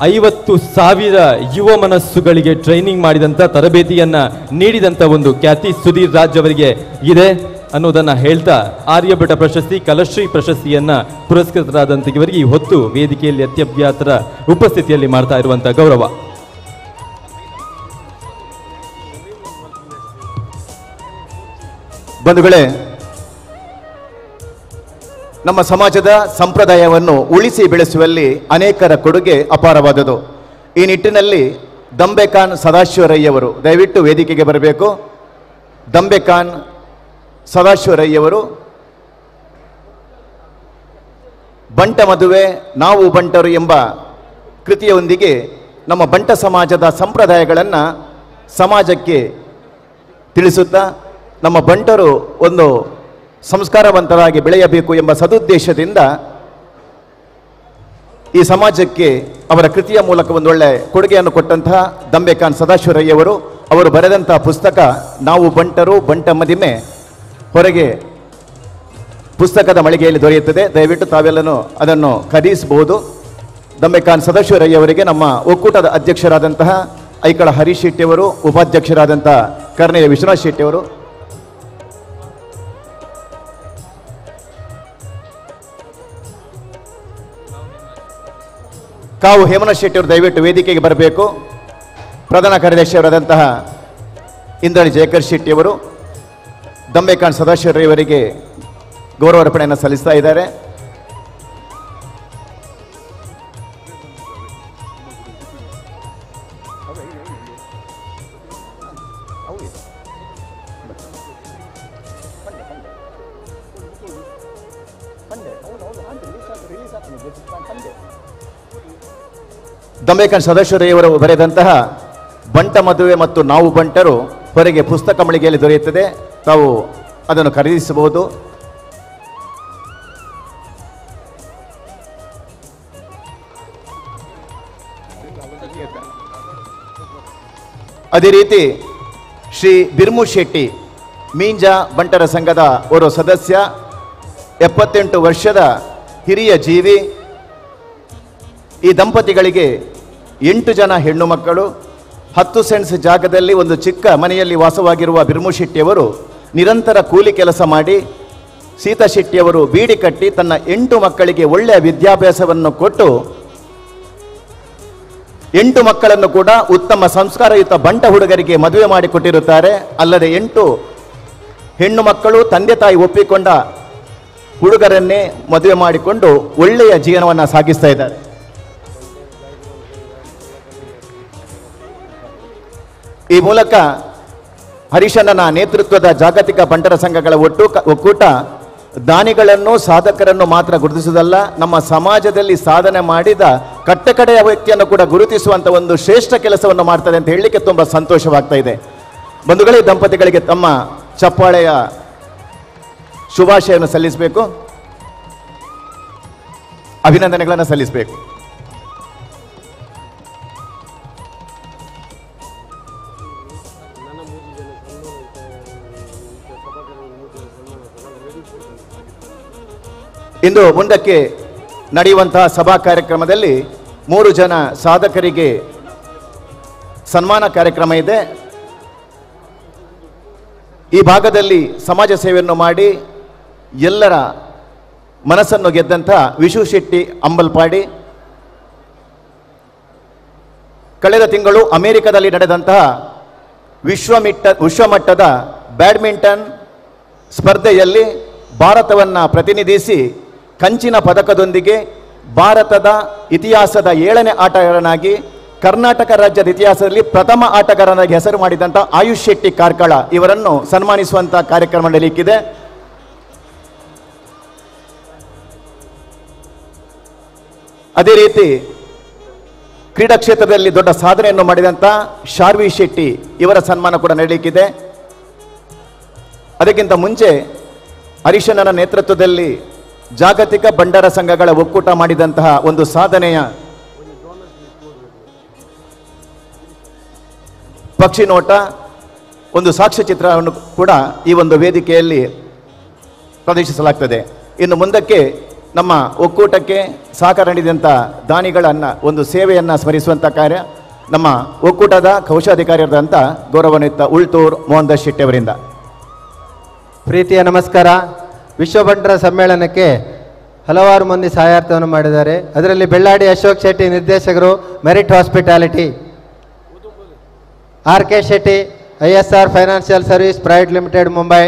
50,000 ಯುವ ಮನಸ್ಸುಗಳಿಗೆ ಟ್ರೈನಿಂಗ್ ಮಾಡಿದಂಥ ತರಬೇತಿಯನ್ನು ನೀಡಿದಂಥ ಒಂದು ಖ್ಯಾತಿ ಸುಧೀರ್ ರಾಜ್ ಅವರಿಗೆ ಇದೆ ಅನ್ನೋದನ್ನು ಹೇಳ್ತಾ ಆರ್ಯಭಟ ಪ್ರಶಸ್ತಿ, ಕಲಶ್ರೀ ಪ್ರಶಸ್ತಿಯನ್ನು ಪುರಸ್ಕೃತರಾದಂಥ ಇವರಿಗೆ ಈ ಹೊತ್ತು ವೇದಿಕೆಯಲ್ಲಿ ಅತ್ಯಭ್ಯಾತರ ಉಪಸ್ಥಿತಿಯಲ್ಲಿ ಮಾಡ್ತಾ ಇರುವಂಥ ಗೌರವ. ಬಂಧುಗಳೇ, ನಮ್ಮ ಸಮಾಜದ ಸಂಪ್ರದಾಯವನ್ನು ಉಳಿಸಿ ಬೆಳೆಸುವಲ್ಲಿ ಅನೇಕರ ಕೊಡುಗೆ ಅಪಾರವಾದುದು. ಈ ನಿಟ್ಟಿನಲ್ಲಿ ದಂಬೆಖಾನ್ ಸದಾಶಿವರಯ್ಯವರು ದಯವಿಟ್ಟು ವೇದಿಕೆಗೆ ಬರಬೇಕು. ದಂಬೆಖಾನ್ ಸದಾಶಿವರಯ್ಯವರು ಬಂಟ ಮದುವೆ ನಾವು ಬಂಟರು ಎಂಬ ಕೃತಿಯೊಂದಿಗೆ ನಮ್ಮ ಬಂಟ ಸಮಾಜದ ಸಂಪ್ರದಾಯಗಳನ್ನು ಸಮಾಜಕ್ಕೆ ತಿಳಿಸುತ್ತಾ ನಮ್ಮ ಬಂಟರು ಒಂದು ಸಂಸ್ಕಾರವಂತರಾಗಿ ಬೆಳೆಯಬೇಕು ಎಂಬ ಸದುದ್ದೇಶದಿಂದ ಈ ಸಮಾಜಕ್ಕೆ ಅವರ ಕೃತಿಯ ಮೂಲಕ ಒಂದೊಳ್ಳೆ ಕೊಡುಗೆಯನ್ನು ಕೊಟ್ಟಂತಹ ದಂಬೆಖಾನ್ ಸದಾಶಿವರಯ್ಯವರು ಅವರು ಬರೆದಂತಹ ಪುಸ್ತಕ ನಾವು ಬಂಟರು ಬಂಟ ಮದಿಮೆ ಹೊರಗೆ ಪುಸ್ತಕದ ಮಳಿಗೆಯಲ್ಲಿ ದೊರೆಯುತ್ತದೆ. ದಯವಿಟ್ಟು ತಾವೆಲ್ಲನೂ ಅದನ್ನು ಖರೀದಿಸಬಹುದು. ದಮ್ಮೆಖಾನ್ ಸದಾಶಿವರಯ್ಯವರಿಗೆ ನಮ್ಮ ಒಕ್ಕೂಟದ ಅಧ್ಯಕ್ಷರಾದಂತಹ ಐಕಳ ಹರೀಶ್ ಶೆಟ್ಟಿಯವರು, ಉಪಾಧ್ಯಕ್ಷರಾದಂತಹ ಕರ್ನೆಯ ವಿಶ್ವನಾಥ್ ಶೆಟ್ಟಿಯವರು, ಕಾವು ಹೇಮನಾಥ್ ಶೆಟ್ಟಿಯವರು ದಯವಿಟ್ಟು ವೇದಿಕೆಗೆ ಬರಬೇಕು. ಪ್ರಧಾನ ಕಾರ್ಯದರ್ಶಿಯವರಾದಂತಹ ಇಂದ್ರಾಣಿ ಜಯಕರ್ ಶೆಟ್ಟಿಯವರು ದಮ್ಮೆಖಾನ್ ಸದಾಶಿವರಯ್ಯವರಿಗೆ ಗೌರವಾರ್ಪಣೆಯನ್ನು ಸಲ್ಲಿಸ್ತಾ ಇದ್ದಾರೆ. ದಮ್ಮೆಖಾನ್ ಸದಾಶಿವರಯ್ಯವರು ಬರೆದಂತಹ ಬಂಟ ಮದುವೆ ಮತ್ತು ನಾವು ಬಂಟರು ಹೊರಗೆ ಪುಸ್ತಕ ಮಳಿಗೆಯಲ್ಲಿ ದೊರೆಯುತ್ತದೆ. ತಾವು ಅದನ್ನು ಖರೀದಿಸಬಹುದು. ಅದೇ ರೀತಿ ಶ್ರೀ ಬಿರ್ಮು ಶೆಟ್ಟಿ ಮೀಂಜಾ ಬಂಟರ ಸಂಘದ ಓರ್ವ ಸದಸ್ಯ, 78 ವರ್ಷದ ಹಿರಿಯ ಜೀವಿ. ಈ ದಂಪತಿಗಳಿಗೆ 8 ಜನ ಹೆಣ್ಣು ಮಕ್ಕಳು. 10 ಸೆಂಟ್ಸ್ ಜಾಗದಲ್ಲಿ ಒಂದು ಚಿಕ್ಕ ಮನೆಯಲ್ಲಿ ವಾಸವಾಗಿರುವ ಬಿರ್ಮು ಶೆಟ್ಟಿಯವರು ನಿರಂತರ ಕೂಲಿ ಕೆಲಸ ಮಾಡಿ ಸೀತಾ ಶೆಟ್ಟಿಯವರು ಬೀಡಿ ಕಟ್ಟಿ ತನ್ನ 8 ಮಕ್ಕಳಿಗೆ ಒಳ್ಳೆಯ ವಿದ್ಯಾಭ್ಯಾಸವನ್ನು ಕೊಟ್ಟು 8 ಮಕ್ಕಳನ್ನು ಕೂಡ ಉತ್ತಮ ಸಂಸ್ಕಾರಯುತ ಬಂಟ ಹುಡುಗರಿಗೆ ಮದುವೆ ಮಾಡಿಕೊಟ್ಟಿರುತ್ತಾರೆ. ಅಲ್ಲದೆ 8 ಹೆಣ್ಣು ಮಕ್ಕಳು ತಂದೆ ತಾಯಿ ಒಪ್ಪಿಕೊಂಡ ಹುಡುಗರನ್ನೇ ಮದುವೆ ಮಾಡಿಕೊಂಡು ಒಳ್ಳೆಯ ಜೀವನವನ್ನು ಸಾಗಿಸ್ತಾ ಇದ್ದಾರೆ. ಈ ಮೂಲಕ ಹರಿಶಣ್ಣನ ನೇತೃತ್ವದ ಜಾಗತಿಕ ಬಂಟರ ಸಂಘಗಳ ಒಕ್ಕೂಟ ದಾನಿಗಳನ್ನು ಸಾಧಕರನ್ನು ಮಾತ್ರ ಗುರುತಿಸುವುದಲ್ಲ, ನಮ್ಮ ಸಮಾಜದಲ್ಲಿ ಸಾಧನೆ ಮಾಡಿದ ಕಟ್ಟಕಡೆಯ ವ್ಯಕ್ತಿಯನ್ನು ಕೂಡ ಗುರುತಿಸುವಂತ ಒಂದು ಶ್ರೇಷ್ಠ ಕೆಲಸವನ್ನು ಮಾಡ್ತದೆ ಅಂತ ಹೇಳಲಿಕ್ಕೆ ತುಂಬಾ ಸಂತೋಷವಾಗ್ತಾ ಇದೆ. ಬಂಧುಗಳೇ, ದಂಪತಿಗಳಿಗೆ ತಮ್ಮ ಚಪ್ಪಾಳೆಯ ಶುಭಾಶಯವನ್ನು ಸಲ್ಲಿಸಬೇಕು, ಅಭಿನಂದನೆಗಳನ್ನು ಸಲ್ಲಿಸಬೇಕು. ಇಂದು ಮುಂದಕ್ಕೆ ನಡೆಯುವಂತಹ ಸಭಾ ಕಾರ್ಯಕ್ರಮದಲ್ಲಿ 3 ಜನ ಸಾಧಕರಿಗೆ ಸನ್ಮಾನ ಕಾರ್ಯಕ್ರಮ ಇದೆ. ಈ ಭಾಗದಲ್ಲಿ ಸಮಾಜ ಸೇವೆಯನ್ನು ಮಾಡಿ ಎಲ್ಲರ ಮನಸ್ಸನ್ನು ಗೆದ್ದಂತಹ ವಿಶು ಶೆಟ್ಟಿ ಅಂಬಲ್ಪಾಡಿ ಕಳೆದ ತಿಂಗಳು ಅಮೆರಿಕದಲ್ಲಿ ನಡೆದಂತಹ ವಿಶ್ವಮಟ್ಟದ ಬ್ಯಾಡ್ಮಿಂಟನ್ ಸ್ಪರ್ಧೆಯಲ್ಲಿ ಭಾರತವನ್ನು ಪ್ರತಿನಿಧಿಸಿ ಕಂಚಿನ ಪದಕದೊಂದಿಗೆ ಭಾರತದ ಇತಿಹಾಸದ 7ನೇ ಆಟಗಾರನಾಗಿ ಕರ್ನಾಟಕ ರಾಜ್ಯದ ಇತಿಹಾಸದಲ್ಲಿ ಪ್ರಥಮ ಆಟಗಾರನಾಗಿ ಹೆಸರು ಮಾಡಿದಂಥ ಆಯುಷ್ ಶೆಟ್ಟಿ ಕಾರ್ಕಳ ಇವರನ್ನು ಸನ್ಮಾನಿಸುವಂತಹ ಕಾರ್ಯಕ್ರಮ ನಡೆಯಲಿಕ್ಕಿದೆ. ಅದೇ ರೀತಿ ಕ್ರೀಡಾ ಕ್ಷೇತ್ರದಲ್ಲಿ ದೊಡ್ಡ ಸಾಧನೆಯನ್ನು ಮಾಡಿದಂಥ ಶಾರ್ವಿ ಶೆಟ್ಟಿ ಇವರ ಸನ್ಮಾನ ಕೂಡ ನಡೆಯಲಿಕ್ಕಿದೆ. ಅದಕ್ಕಿಂತ ಮುಂಚೆ ಹರಿಶಣ್ಣನ ನೇತೃತ್ವದಲ್ಲಿ ಜಾಗತಿಕ ಬಂಡಾರ ಸಂಘಗಳ ಒಕ್ಕೂಟ ಮಾಡಿದಂತಹ ಒಂದು ಸಾಧನೆಯ ಪಕ್ಷಿ ನೋಟ, ಒಂದು ಸಾಕ್ಷ್ಯಚಿತ್ರವನ್ನು ಕೂಡ ಈ ಒಂದು ವೇದಿಕೆಯಲ್ಲಿ ಪ್ರದರ್ಶಿಸಲಾಗ್ತದೆ. ಇನ್ನು ಮುಂದಕ್ಕೆ ನಮ್ಮ ಒಕ್ಕೂಟಕ್ಕೆ ಸಹಕಾರ ನೀಡಿದಂಥ ದಾನಿಗಳನ್ನ ಒಂದು ಸೇವೆಯನ್ನು ಸ್ಮರಿಸುವಂಥ ಕಾರ್ಯ ನಮ್ಮ ಒಕ್ಕೂಟದ ಕೋಶಾಧಿಕಾರಿಯಾದಂಥ ಗೌರವಾನ್ವಿತ ಉಳ್ತೂರ್ ಮೋಹನ್ ದಾಸ್ ಶೆಟ್ಟಿ ಅವರಿಂದ. ಪ್ರೀತಿಯ ನಮಸ್ಕಾರ. ವಿಶ್ವ ಬಂಟರ ಸಮ್ಮೇಳನಕ್ಕೆ ಹಲವಾರು ಮಂದಿ ಸಹಾಯಾರ್ಥವನ್ನು ಮಾಡಿದ್ದಾರೆ. ಅದರಲ್ಲಿ ಬೆಳ್ಳಾಡಿ ಅಶೋಕ್ ಶೆಟ್ಟಿ ನಿರ್ದೇಶಕರು, merit hospitality, R K Shetty ISR financial service private limited Mumbai,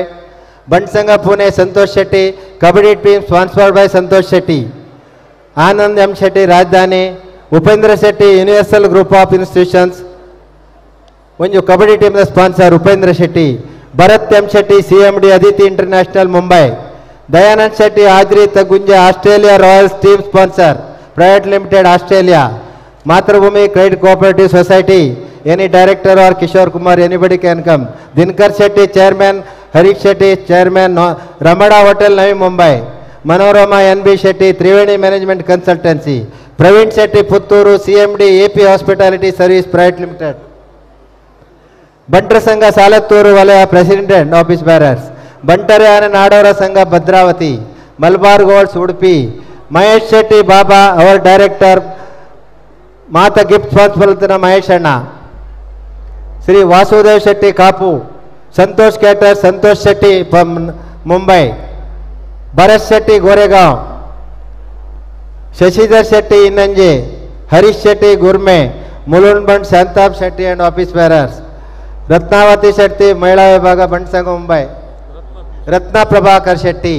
Bantsangha Pune Santosh Shetty kabaddi team sponsored by Santosh Shetty, Anand M Shetty Rajadhani, Upendra Shetty universal group of institutions ಒಂದು ಕಬಡ್ಡಿ ಟೀಮ್ನ sponsor Upendra Shetty, Bharat M Shetty CMD Aditi international Mumbai, Dayanand Shetty ಆದ್ರಿ ತಗುಂಜೆ Australia royals team sponsor private limited Australia, Matrubhoomi credit cooperative society, any director R Kishore Kumar anybody can come, Dinakar Shetty chairman, Harish Shetty chairman Ramana hotel Navi Mumbai, Manorama NB Shetty Triveni management consultancy, Praveen Shetty Puttur CMD AP hospitality service private limited, ಬಂಟರ ಸಂಘ ಸಾಲತ್ತೂರು ವಲಯ ಪ್ರೆಸಿಡೆಂಟ್ ಆಫೀಸ್ ಬ್ಯಾರರ್ಸ್, ಬಂಟರೆ ಆನೆ ನಾಡೋರ ಸಂಘ Bhadravathi, Malabar golds Udupi. Mahesh Shetty Baba, our director, Mata gift sponsor Mahesh ಅಣ್ಣ. ಶ್ರೀ ವಾಸುದೇವ್ ಶೆಟ್ಟಿ ಕಾಪು, ಸಂತೋಷ್ ಕೇಟರ್ ಸಂತೋಷ್ ಶೆಟ್ಟಿ ಮುಂಬೈ, ಭರತ್ ಶೆಟ್ಟಿ ಗೋರೆಗಾಂವ್, ಶಶಿಧರ್ ಶೆಟ್ಟಿ ಇನ್ನಂಜೆ, ಹರೀಶ್ ಶೆಟ್ಟಿ ಗುರ್ಮೆ, ಮುಲುಂಡ್ ಬಂಡ್ ಶಾಂತಾಬ್ Shetty and office bearers, Ratnavati Shetty ಮಹಿಳಾ ವಿಭಾಗ ಬಂಡ್ ಸಂಘ ಮುಂಬೈ, ರತ್ನ ಪ್ರಭಾಕರ್ ಶೆಟ್ಟಿ.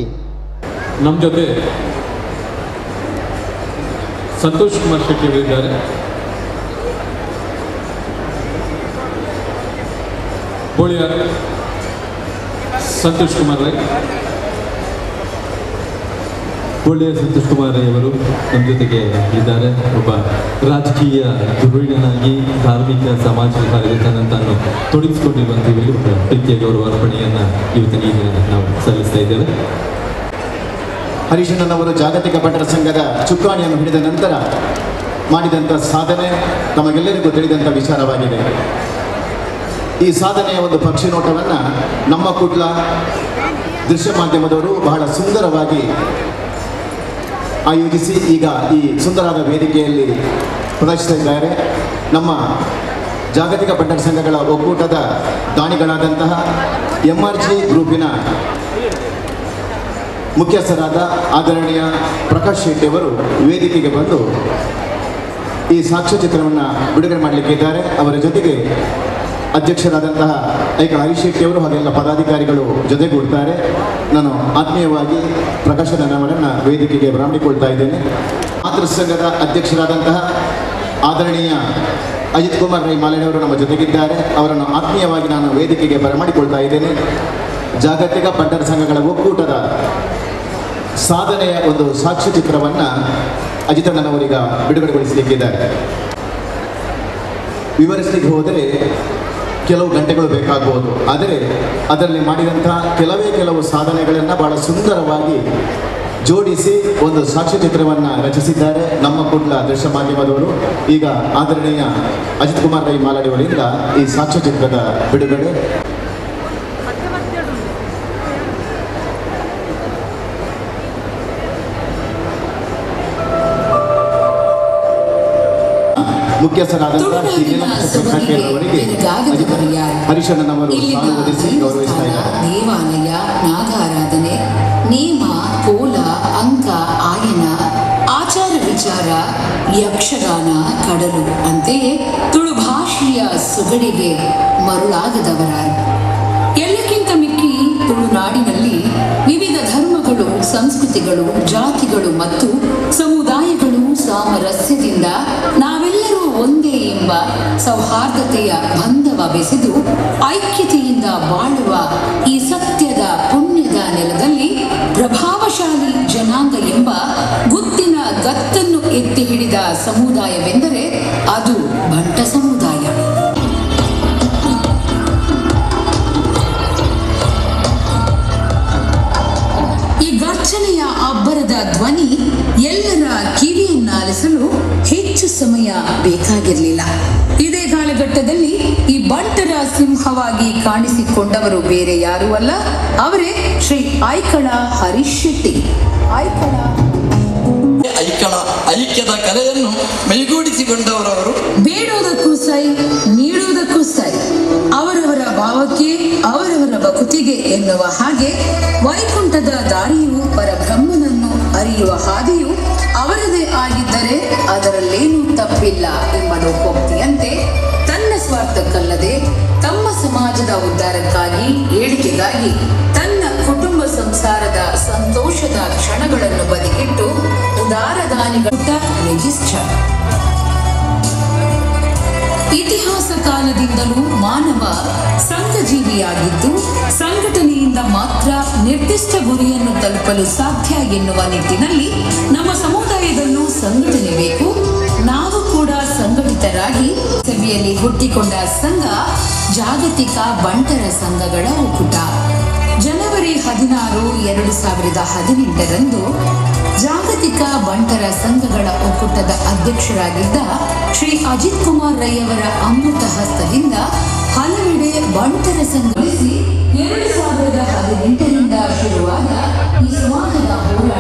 ನಮ್ಮ ಜೊತೆ ಸಂತೋಷ್ ಕುಮಾರ್ ಶೆಟ್ಟಿ ಅವರಿದ್ದಾರೆ. ಬೋಳಿಯ ಸಂತೋಷ್ ಕುಮಾರ್ ರೈ, ಬೋಳಿಯ ಸಂತೋಷ್ ಕುಮಾರ್ ರೈ ಅವರು ನಮ್ಮ ಜೊತೆಗೆ ಇದ್ದಾರೆ. ಒಬ್ಬ ರಾಜಕೀಯ ಧುರೀಣನಾಗಿ ಧಾರ್ಮಿಕ ಸಾಮಾಜಿಕ ಕಾರ್ಯದಲ್ಲಿ ತನ್ನನ್ನು ತೊಡಗಿಸಿಕೊಂಡಿರುವಂಥ ಇವರಿಗೆ ಪ್ರೀತಿಯ ಗೌರವ ಅರ್ಪಣೆಯನ್ನು ಇವತ್ತಿನ ಈ ದಿನ ನಾವು ಸಲ್ಲಿಸ್ತಾ ಇದ್ದೇವೆ. ಹರೀಶಣ್ಣನವರು ಜಾಗತಿಕ ಬಂಟರ ಸಂಘದ ಚುಕ್ಕಾಣಿಯನ್ನು ಹಿಡಿದ ನಂತರ ಮಾಡಿದಂಥ ಸಾಧನೆ ತಮಗೆಲ್ಲರಿಗೂ ತಿಳಿದಂಥ ವಿಚಾರವಾಗಿದೆ. ಈ ಸಾಧನೆಯ ಒಂದು ಪಕ್ಷಿ ನೋಟವನ್ನು ನಮ್ಮ ಕುಡ್ಲ ದೃಶ್ಯ ಮಾಧ್ಯಮದವರು ಬಹಳ ಸುಂದರವಾಗಿ ಆಯೋಜಿಸಿ ಈಗ ಈ ಸುಂದರವಾದ ವೇದಿಕೆಯಲ್ಲಿ ಪ್ರದರ್ಶಿಸಿದ್ದಾರೆ. ನಮ್ಮ ಜಾಗತಿಕ ಬಂಟರ ಸಂಘಗಳ ಒಕ್ಕೂಟದ ದಾನಿಗಳಾದಂತಹ MRG ಗ್ರೂಪಿನ ಮುಖ್ಯಸ್ಥರಾದ ಆದರಣೀಯ ಪ್ರಕಾಶ್ ಶೆಟ್ಟಿ ಅವರು ವೇದಿಕೆಗೆ ಬಂದು ಈ ಸಾಕ್ಷ್ಯಚಿತ್ರವನ್ನು ಬಿಡುಗಡೆ ಮಾಡಲಿಕ್ಕಿದ್ದಾರೆ. ಅವರ ಜೊತೆಗೆ ಅಧ್ಯಕ್ಷರಾದಂತಹ ಐಕ ಹರೀಶ್ ಶೆಟ್ಟಿ ಅವರು ಹಾಗೆಲ್ಲ ಪದಾಧಿಕಾರಿಗಳು ಜೊತೆಗೂಡ್ತಾರೆ. ನಾನು ಆತ್ಮೀಯವಾಗಿ ಪ್ರಕಾಶನವರನ್ನು ವೇದಿಕೆಗೆ ಬರಮಾಡಿಕೊಳ್ತಾ ಇದ್ದೇನೆ. ಮಾತೃ ಸಂಘದ ಅಧ್ಯಕ್ಷರಾದಂತಹ ಆದರಣೀಯ ಅಜಿತ್ ಕುಮಾರ್ ರೈ ಮಾಲೆಯವರು ನಮ್ಮ ಜೊತೆಗಿದ್ದಾರೆ. ಅವರನ್ನು ಆತ್ಮೀಯವಾಗಿ ನಾನು ವೇದಿಕೆಗೆ ಬರಮಾಡಿಕೊಳ್ತಾ ಇದ್ದೇನೆ. ಜಾಗತಿಕ ಬಂಟರ ಸಂಘಗಳ ಒಕ್ಕೂಟದ ಸಾಧನೆಯ ಒಂದು ಸಾಕ್ಷ್ಯಚಿತ್ರವನ್ನು ಅಜಿತಣ್ಣನವರೀಗ ಬಿಡುಗಡೆಗೊಳಿಸಲಿಕ್ಕಿದ್ದಾರೆ. ವಿವರಿಸಲಿಕ್ಕೆ ಹೋದರೆ ಕೆಲವು ಗಂಟೆಗಳು ಬೇಕಾಗಬಹುದು. ಆದರೆ ಅದರಲ್ಲಿ ಮಾಡಿದಂತಹ ಕೆಲವು ಸಾಧನೆಗಳನ್ನು ಬಹಳ ಸುಂದರವಾಗಿ ಜೋಡಿಸಿ ಒಂದು ಸಾಕ್ಷ್ಯಚಿತ್ರವನ್ನು ರಚಿಸಿದ್ದಾರೆ ನಮ್ಮ ಕುಡ್ಲ ದೃಶ್ಯ ಮಾಧ್ಯಮದವರು. ಈಗ ಆದರಣೀಯ ಅಜಿತ್ ಕುಮಾರ್ ರೈ ಮಾಲಾಡಿಯವರಿಂದ ಈ ಸಾಕ್ಷ್ಯಚಿತ್ರದ ಬಿಡುಗಡೆ. ಮುಖ್ಯಸ್ಥರಾದಂತಹ ಅವರಿಗೆ ಹರೀಶಣ್ಣನವರು ಒದಗಿಸಿ ಗೌರವಿಸ್ತಾ ಇದ್ದಾರೆ. ದೇವಾಲಯ, ನಾಗಾರಾಧನೆ, ನೇಮ, ಕೋಲ, ಅಂಕ, ಆಯನ, ಆಚಾರ ವಿಚಾರ, ಯಕ್ಷಗಾನ, ಕಡಲು ಅಂತೆಯೇ ತುಳು ಭಾಷೆಯ ಸೊಗಡಿಗೆ ಮರುಳಾಗದವರಾರು. ಎಲ್ಲಕ್ಕಿಂತ ಮಿಕ್ಕಿ ತುಳುನಾಡಿನಲ್ಲಿ ವಿವಿಧ ಧರ್ಮಗಳು, ಸಂಸ್ಕೃತಿಗಳು, ಜಾತಿಗಳು ಮತ್ತು ಸಮುದಾಯಗಳು ಸಾಮರಸ್ಯದಿಂದ ನಾವೆಲ್ಲರೂ ಒಂದೇ ಎಂಬ ಸೌಹಾರ್ದತೆಯ ಬಂಧವ ಬೆಸೆದು ಐಕ್ಯತೆಯಿಂದ ಬಾಳುವ ಈ ಸತ್ಯದ ಪುಣ್ಯದ ನೆಲದಲ್ಲಿ ಪ್ರಭಾವಶಾಲಿ ಜನಾಂಗ ಎಂಬ ಗುತ್ತಿನ ಗತ್ತನ್ನು ಎತ್ತಿ ಹಿಡಿದ ಸಮುದಾಯವೆಂದರೆ ಅದು ಬಂಟ ಸಮುದಾಯ. ಈ ಗರ್ಜನೆಯ ಅಬ್ಬರದ ಧ್ವನಿ ಎಲ್ಲರ ಕಿವಿಯನ್ನಾಲಿಸಲು ಹೆಚ್ಚು ಸಮಯ ಬೇಕಾಗಿರಲಿಲ್ಲ. ಇದೇ ಕಾಲಘಟ್ಟದಲ್ಲಿ ಈ ಬಂಟರ ಸಿಂಹವಾಗಿ ಕಾಣಿಸಿಕೊಂಡವರು ಬೇರೆ ಯಾರೂ ಅಲ್ಲ, ಅವರೇ ಶ್ರೀ ಐಕಳ ಹರೀಶ್ ಶೆಟ್ಟಿ. ಐಕ್ಯದ ಕಲೆಯನ್ನು ಮೈಗೂಡಿಸಿಕೊಂಡವರವರು. ಬೇಡೋದಕ್ಕೂ ಸೈ, ನೀಡುವುದಕ್ಕೂ ಸೈ, ಅವರವರ ಭಾವಕ್ಕೆ ಅವರವರ ಭಕುತಿಗೆ ಎನ್ನುವ ಹಾಗೆ ವೈಕುಂಠದ ದಾರಿಯು ಪರಬ್ರಹ್ಮನನ್ನು ಅರಿಯುವ ಹಾದಿಯು ಅವರದೇ ಆಗಿದ್ದರೆ ಅದರಲ್ಲೇನೂ ತಪ್ಪಿಲ್ಲ ಎಂಬ ಲೋಕೋಕ್ತಿಯಂತೆ ತನ್ನ ಸ್ವಾರ್ಥಕ್ಕಲ್ಲದೆ ತಮ್ಮ ಸಮಾಜದ ಉದ್ಧಾರಕ್ಕಾಗಿ, ಏಳಿಗೆಗಾಗಿ, ತನ್ನ ಕುಟುಂಬ ಸಂಸಾರದ ಸಂತೋಷದ ಕ್ಷಣಗಳನ್ನು ಬದಿಗಿಟ್ಟು ಉದಾರದಾನಿಗಳ ರಿಜಿಸ್ಟರ್. ಇತಿಹಾಸ ಕಾಲದಿಂದಲೂ ಮಾನವ ಸಂಘಜೀವಿಯಾಗಿದ್ದು ಸಂಘಟನೆಯಿಂದ ಮಾತ್ರ ನಿರ್ದಿಷ್ಟ ಗುರಿಯನ್ನು ತಲುಪಲು ಸಾಧ್ಯ ಎನ್ನುವ ನಿಟ್ಟಿನಲ್ಲಿ ನಮ್ಮ ಸಮುದಾಯದಲ್ಲೂ ಸಂಘಟನೆ ಬೇಕು. ನಾವು ಕೂಡ ಸಂಘಟಿತರಾಗಿ ಸಭೆಯಲ್ಲಿ ಹುಟ್ಟಿಕೊಂಡ ಸಂಘ ಜಾಗತಿಕ ಬಂಟರ ಸಂಘಗಳ ಒಕ್ಕೂಟ. ಜನವರಿ 16, 2018ರಂದು ಜಾಗತಿಕ ಬಂಟರ ಸಂಘಗಳ ಒಕ್ಕೂಟದ ಅಧ್ಯಕ್ಷರಾಗಿದ್ದ ಶ್ರೀ ಅಜಿತ್ ಕುಮಾರ್ ರೈ ಅವರ ಅಮೃತ ಹಸ್ತದಿಂದ ಹಲವೆಡೆ ಬಂಟರ ಸಂಘ 2018ರಿಂದ ಶುರುವಾದ ಈ ಸಮಾಜದ ಹೋರಾಟ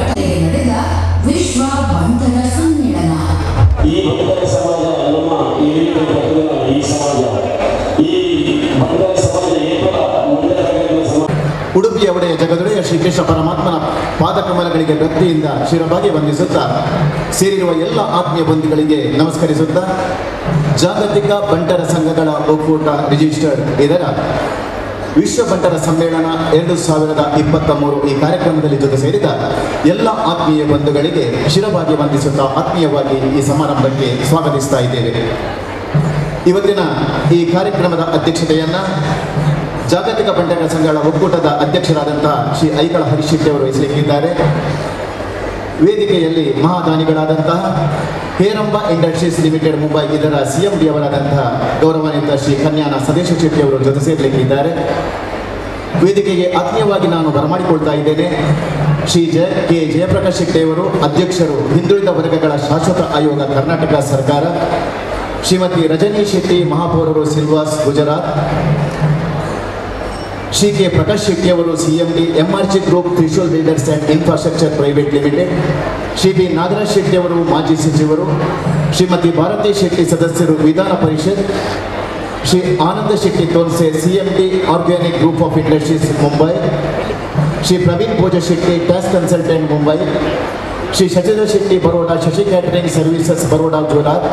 ಉಡುಪಿಯ ಒಡೆಯ ಜಗದೊಡೆಯ ಶ್ರೀಕೃಷ್ಣ ಪರಮಾತ್ಮನ ಪಾದಕಮಲಗಳಿಗೆ ಭಕ್ತಿಯಿಂದ ಶಿರಬಾಗಿ ವಂದಿಸುತ್ತಾ ಸೇರಿರುವ ಎಲ್ಲ ಆತ್ಮೀಯ ಬಂಧುಗಳಿಗೆ ನಮಸ್ಕರಿಸುತ್ತಾ ಜಾಗತಿಕ ಬಂಟರ ಸಂಘಗಳ ಒಕ್ಕೂಟ ರಿಜಿಸ್ಟರ್ಡ್ ಇದರ ವಿಶ್ವ ಬಂಟರ ಸಮ್ಮೇಳನ 2023 ಈ ಕಾರ್ಯಕ್ರಮದಲ್ಲಿ ಜೊತೆ ಸೇರಿದ ಎಲ್ಲ ಆತ್ಮೀಯ ಬಂಧುಗಳಿಗೆ ಶಿರಬಾಗಿ ವಂದಿಸುತ್ತಾ ಆತ್ಮೀಯವಾಗಿ ಈ ಸಮಾರಂಭಕ್ಕೆ ಸ್ವಾಗತಿಸ್ತಾ ಇದ್ದೇವೆ. ಇವತ್ತಿನ ಈ ಕಾರ್ಯಕ್ರಮದ ಅಧ್ಯಕ್ಷತೆಯನ್ನ ಜಾಗತಿಕ ಬಂಟರ ಸಂಘಗಳ ಒಕ್ಕೂಟದ ಅಧ್ಯಕ್ಷರಾದಂತಹ ಶ್ರೀ ಐಕಳ ಹರಿಶೆಟ್ಟಿ ಅವರು ವಹಿಸಲಿಕ್ಕಿದ್ದಾರೆ. ವೇದಿಕೆಯಲ್ಲಿ ಮಹಾದಾನಿಗಳಾದಂತಹ ಹೇರಂಬ ಇಂಡಸ್ಟ್ರೀಸ್ ಲಿಮಿಟೆಡ್ ಮುಂಬೈ ಇದರ CMD ಅವರಾದಂತಹ ಗೌರವಾನ್ವಿತ ಶ್ರೀ ಕನ್ಯಾನ ಸದೇಶ ಶೆಟ್ಟಿ ಅವರು ಜೊತೆ ಸೇರಲಿಕ್ಕಿದ್ದಾರೆ. ವೇದಿಕೆಗೆ ಆತ್ಮೀಯವಾಗಿ ನಾನು ಬರಮಾಡಿಕೊಳ್ತಾ ಇದ್ದೇನೆ ಶ್ರೀ ಕೆ ಜಯಪ್ರಕಾಶ್ ಶೆಟ್ಟಿ ಅವರು, ಅಧ್ಯಕ್ಷರು ಹಿಂದುಳಿದ ವರ್ಗಗಳ ಶಾಶ್ವತ ಆಯೋಗ ಕರ್ನಾಟಕ ಸರ್ಕಾರ, ಶ್ರೀಮತಿ ರಜನಿ ಶೆಟ್ಟಿ ಮಹಾಪೌರರು ಸಿಲ್ವಾಸ್ ಗುಜರಾತ್, ಶ್ರೀ ಕೆ ಪ್ರಕಾಶ್ ಶೆಟ್ಟಿ ಅವರು CMD MRG group Trishul builders and infrastructure private limited, Shri B Nagaraj Shetty ಅವರು ಮಾಜಿ ಸಚಿವರು, ಶ್ರೀಮತಿ ಭಾರತಿ ಶೆಟ್ಟಿ ಸದಸ್ಯರು Vidhan Parishad, Shri Ananda Shetty Tonse CMD organic group of industries Mumbai, Shri Praveen Bhoja Shetty tax consultant Mumbai, Shri Shashidhara Shetty Baroda Shashi catering services Baroda Gujarat,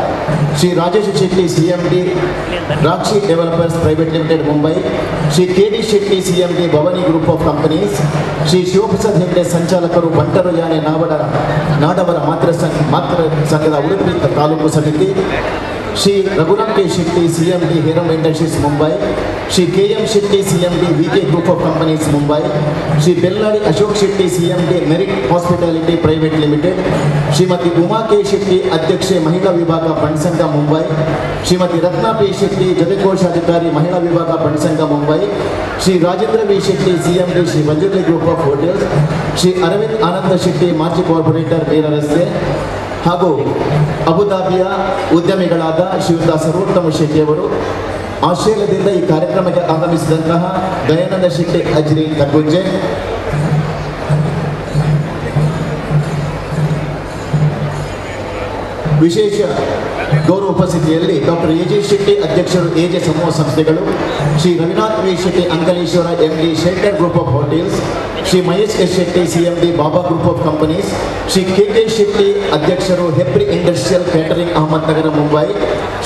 Shri Rajesh Shetty CMD Rakshi developers private limited Mumbai, Shri KD Shetty CMD Bhavani group of companies, Shri Shivaprasad Hegde ಸಂಚಾಲಕರು ಬಂಟರು ಯಾನೆ ನಾಡವರ ಮಾತೃ ಸಂಘದ ಉಡುಪಿ ತಾಲೂಕು ಸಮಿತಿ, Shri Raghuram K Shetty CMD Heram industries Mumbai, Shri KM Shetty CMD VK group of companies Mumbai, Shri Belladi Ashok Shetty CMD merit hospitality private limited, Shrimati Uma K Shetty ಅಧ್ಯಕ್ಷೆ ಮಹಿಳಾ ವಿಭಾಗ ಬಣ್ಸಂಘ ಮುಂಬೈ, ಶ್ರೀಮತಿ ರತ್ನಾ ಪಿ ಶೆಟ್ಟಿ ಜೊತೆಕೋಶಾಧಿಕಾರಿ ಮಹಿಳಾ ವಿಭಾಗ Bantsangha Mumbai, Shri Rajendra V Shetty CMD Shri Banjurli group of hotels, Shri Arvind Ananda Shetty ಮಾಜಿ ಕಾರ್ಪೊರೇಟರ್ ಮೇರ ರಸ್ತೆ ಹಾಗೂ ಅಬುದಾಬಿಯ ಉದ್ಯಮಿಗಳಾದ ಶ್ರೀಯುತ ಸರ್ವೋತ್ತಮ ಶೆಟ್ಟಿಯವರು, ಆಸ್ಟ್ರೇಲಿಯಾದಿಂದ ಈ ಕಾರ್ಯಕ್ರಮಕ್ಕೆ ಆಗಮಿಸಿದಂತಹ ದಯಾನಂದ ಶೆಟ್ಟಿ ಅಜ್ರಿ ಕಗ್ಗುಂಜೆ, ವಿಶೇಷ ಗೌರವ ಉಪಸ್ಥಿತಿಯಲ್ಲಿ ಡಾಕ್ಟರ್ AJ ಶೆಟ್ಟಿ ಅಧ್ಯಕ್ಷರು AJ ಸಮೂಹ ಸಂಸ್ಥೆಗಳು, Shri Ravinath V Shetty Ankaleshwar MD shelter group of hotels, Shri Mahesh S Shetty CMD Baba group of companies, Shri KK Shetty ಅಧ್ಯಕ್ಷರು Hebri industrial catering Ahmednagar Mumbai,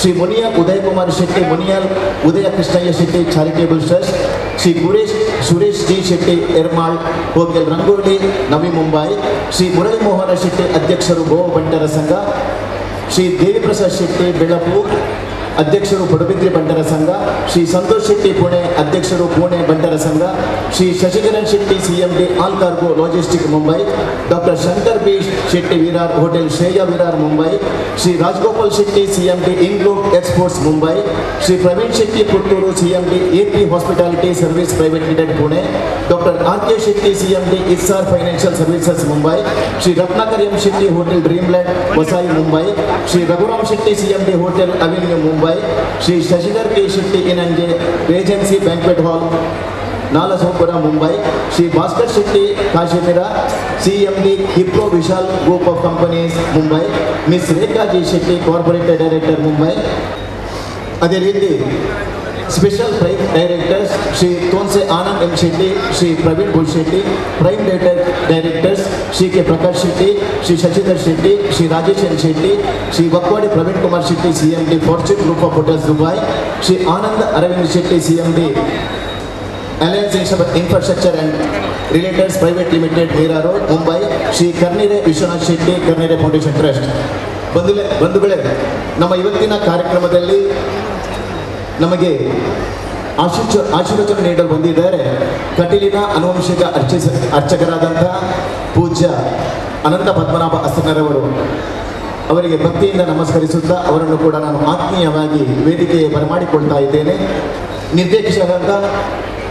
Shri Muniya Uday Kumar Shetty Muniyal Udaya Krishnaiah Shetty charitable trust, Shri Suresh G Shetty Ermal hotel Rangoli Navi Mumbai, Shri Murali Mohana Shetty ಅಧ್ಯಕ್ಷರು ಗೋವಾ ಬಂಟರ ಸಂಘ, ಶ್ರೀ ದೇವಿಪ್ರಸಾದ್ ಶೆಟ್ಟಿ ಬೆಳಪು ಅಧ್ಯಕ್ಷರು ಪಡುಬಿದ್ರಿ ಬಂಟರ ಸಂಘ, ಶ್ರೀ ಸಂತೋಷ್ ಶೆಟ್ಟಿ ಪುಣೆ ಅಧ್ಯಕ್ಷರು ಪುಣೆ ಬಂಟರ ಸಂಘ, Shri Shashidharan Shetty CMD all cargo logistic Mumbai, doctor Shankar B Shetty Virar hotel Shreya Virar Mumbai, Shri Rajagopal Shetty CMD ಇಂಗ್ಲೂಕ್ exports Mumbai, Shri Praveen Shetty Puttur CMD AP hospitality service private limited Pune, doctor RK Shetty CMD ಇಸ್ಸಾರ್ financial services Mumbai, Shri Ratnakar M Shetty hotel dreamland Vasai Mumbai, Shri Raghuram Shetty CMD hotel avenue Mumbai, Shri Shashidhar K Shetty NNJ regency banquet ಹಾಲ್ ನಾಲಸೋಪುರ ಮುಂಬೈ, ಶ್ರೀ ಭಾಸ್ಕರ್ ಶೆಟ್ಟಿ ಕಾಶಿಮಿರ CMD ಹಿಪ್ರೋ Vishal group of companies Mumbai, miss Rekha G Shetty corporator director Mumbai. ಅದೇ ರೀತಿ special prime directors Shri Tonse Anand M Shetty, Shri Praveen ಭೂಷ್ Shetty, prime directors Shri K Prakash Shetty, Shri Shashidhar Shetty, Shri Rajesh N Shetty, Shri Bakwadi Praveen Kumar Shetty CMD fortune group of hotels Dubai, Shri Anand Arvind Shetty CMD alliance infrastructure and ರಿಲೇಟೆಡ್ಸ್ private limited Meera road Mumbai, Shri Karnire Vishwanath Shetty Karnire foundation trust. ಬಂಧುಗಳೇ, ನಮ್ಮ ಇವತ್ತಿನ ಕಾರ್ಯಕ್ರಮದಲ್ಲಿ ನಮಗೆ ಆಶೀರ್ವಚನ ನೀಡಲು ಬಂದಿದ್ದಾರೆ ಕಟೀಲಿನ ಅನುವಂಶಿಕ ಅರ್ಚಕರಾದಂತಹ ಪೂಜ್ಯ ಅನಂತ ಪದ್ಮನಾಭ ಅಸ್ತನರವರು. ಅವರಿಗೆ ಭಕ್ತಿಯಿಂದ ನಮಸ್ಕರಿಸುತ್ತಾ ಅವರನ್ನು ಕೂಡ ನಾನು ಆತ್ಮೀಯವಾಗಿ ವೇದಿಕೆಗೆ ಬರಮಾಡಿಕೊಳ್ತಾ ಇದ್ದೇನೆ. ನಿರ್ದೇಶಕರಾದ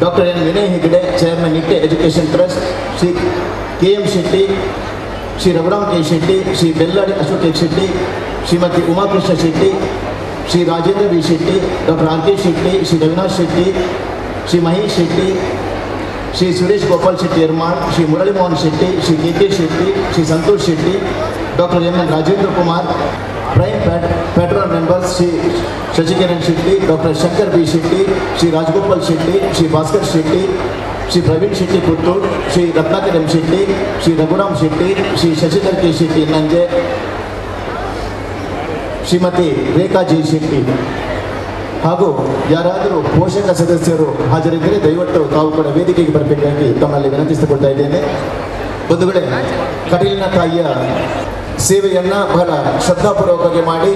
doctor N Vinay Hegde, chairman Nitte education trust, Shri KM Shetty, Shri Raghuram K Shetty, Shri Belladi Ashok K Shetty, Shrimati Umakrishna Shetty, Shri Rajendra V Shetty, doctor RK Shetty, Shri Ravinath Shetty, Shri Mahesh Shetty, Shri Suresh Gopal Shetty Ermal, Shri Murali Mohan Shetty, Shri KK Shetty, Shri Santosh Shetty, doctor MN Rajendra Kumar, prime patron members Shri Shashikiran Shetty, doctor Shankar B Shetty, Shri Rajagopal Shetty, Shri Bhaskar Shetty, Shri Praveen Shetty Puttur, Shri Ratnakar M Shetty, Shri Raghuram Shetty, Shri Shashidhar K Shetty ನಂಜೆ, Shrimati ರೇಖಾ ಜಿ ಶೆಟ್ಟಿ ಹಾಗೂ ಯಾರಾದರೂ ಪೋಷಕ ಸದಸ್ಯರು ಹಾಜರಿದ್ದರೆ ದಯವಿಟ್ಟು ತಾವು ಕೂಡ ವೇದಿಕೆಗೆ ಬರಬೇಕಾಗಿ ತಮ್ಮಲ್ಲಿ ವಿನಂತಿಸಿಕೊಳ್ತಾ ಇದ್ದೇನೆ. ಬಂಧುಗಳೇ, ಕಟೀಲಿನ ತಾಯಿಯ ಸೇವೆಯನ್ನ ಬಹಳ ಶ್ರದ್ಧಾಪೂರ್ವಕವಾಗಿ ಮಾಡಿ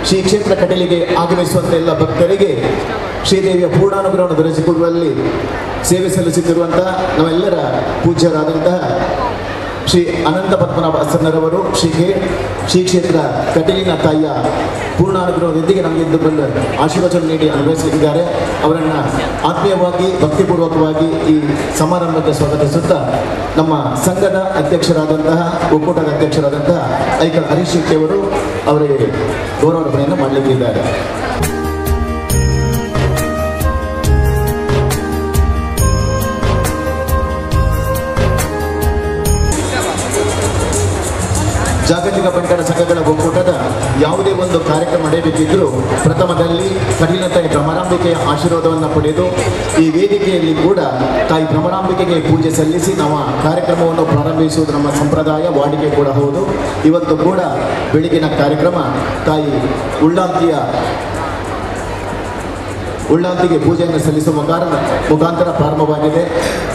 ಶ್ರೀ ಕ್ಷೇತ್ರ ಕಟೀಲಿಗೆ ಆಗಮಿಸುವಂತ ಎಲ್ಲ ಭಕ್ತರಿಗೆ ಶ್ರೀದೇವಿಯ ಪೂರ್ಣಾನುಗ್ರಹವನ್ನು ದೊರಕಿಸಿಕೊಡುವಲ್ಲಿ ಸೇವೆ ಸಲ್ಲಿಸುತ್ತಿರುವಂತಹ ನಮ್ಮೆಲ್ಲರ ಪೂಜ್ಯರಾದಂತಹ ಶ್ರೀ ಅನಂತ ಪದ್ಮನಾಭ ಅಸನ್ನರವರು ಶ್ರೀ ಕ್ಷೇತ್ರ ಕಟೀಲಿನ ತಾಯಿಯ ಪೂರ್ಣಾನುಗ್ರಹದೊಂದಿಗೆ ನಮಗೆ ಇದ್ದು ಬಂದು ಆಶೀರ್ವಚನ ನೀಡಿ ಅನುಭವಿಸಲಿದ್ದಾರೆ. ಅವರನ್ನು ಆತ್ಮೀಯವಾಗಿ ಭಕ್ತಿಪೂರ್ವಕವಾಗಿ ಈ ಸಮಾರಂಭಕ್ಕೆ ಸ್ವಾಗತಿಸುತ್ತಾ ನಮ್ಮ ಸಂಘದ ಅಧ್ಯಕ್ಷರಾದಂತಹ ಒಕ್ಕೂಟದ ಅಧ್ಯಕ್ಷರಾದಂತಹ ಐಕಲ್ ಹರೀಶ್ ಶೆಟ್ಟಿ ಅವರು ಅವರಿಗೆ ಗೌರವಾರ್ಪಣೆಯನ್ನು ಮಾಡಲಿಕ್ಕಿದ್ದಾರೆ. ಜಾಗತಿಕ ಬಂಟರ ಸಂಘಗಳ ಒಕ್ಕೂಟದ ಯಾವುದೇ ಒಂದು ಕಾರ್ಯಕ್ರಮ ನಡೆಯಬೇಕಿದ್ದರೂ ಪ್ರಥಮದಲ್ಲಿ ಕಟೀಲಿನ ತಾಯಿ ಭ್ರಮರಾಂಬಿಕೆಯ ಆಶೀರ್ವಾದವನ್ನು ಪಡೆದು ಈ ವೇದಿಕೆಯಲ್ಲಿ ಕೂಡ ತಾಯಿ ಭ್ರಮರಾಂಬಿಕೆಗೆ ಪೂಜೆ ಸಲ್ಲಿಸಿ ನಾವು ಕಾರ್ಯಕ್ರಮವನ್ನು ಪ್ರಾರಂಭಿಸುವುದು ನಮ್ಮ ಸಂಪ್ರದಾಯ, ವಾಡಿಕೆ ಕೂಡ ಹೌದು. ಇವತ್ತು ಕೂಡ ಬೆಳಗಿನ ಕಾರ್ಯಕ್ರಮ ತಾಯಿ ಉಳ್ಳಾಂತಿಗೆ ಪೂಜೆಯನ್ನು ಸಲ್ಲಿಸುವ ಮುಖಾಂತರ ಪ್ರಾರಂಭವಾಗಿದೆ.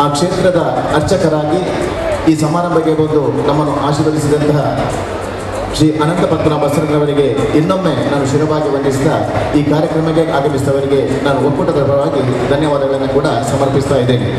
ಆ ಕ್ಷೇತ್ರದ ಅರ್ಚಕರಾಗಿ ಈ ಸಮಾರಂಭಕ್ಕೆ ಬಂದು ನಮ್ಮನ್ನು ಆಶೀರ್ವದಿಸಿದಂತಹ ಶ್ರೀ ಅನಂತ ಪದ್ಮನಾಭ ಬಸವಣ್ಣನವರಿಗೆ ಇನ್ನೊಮ್ಮೆ ನಾನು ಶಿರವಾಗಿ ವಂದಿಸಿದ ಈ ಕಾರ್ಯಕ್ರಮಕ್ಕೆ ಆಗಮಿಸಿದವರಿಗೆ ನಾನು ಒಕ್ಕೂಟದ ಪರವಾಗಿ ಧನ್ಯವಾದಗಳನ್ನು ಕೂಡ ಸಮರ್ಪಿಸ್ತಾ ಇದ್ದೇನೆ.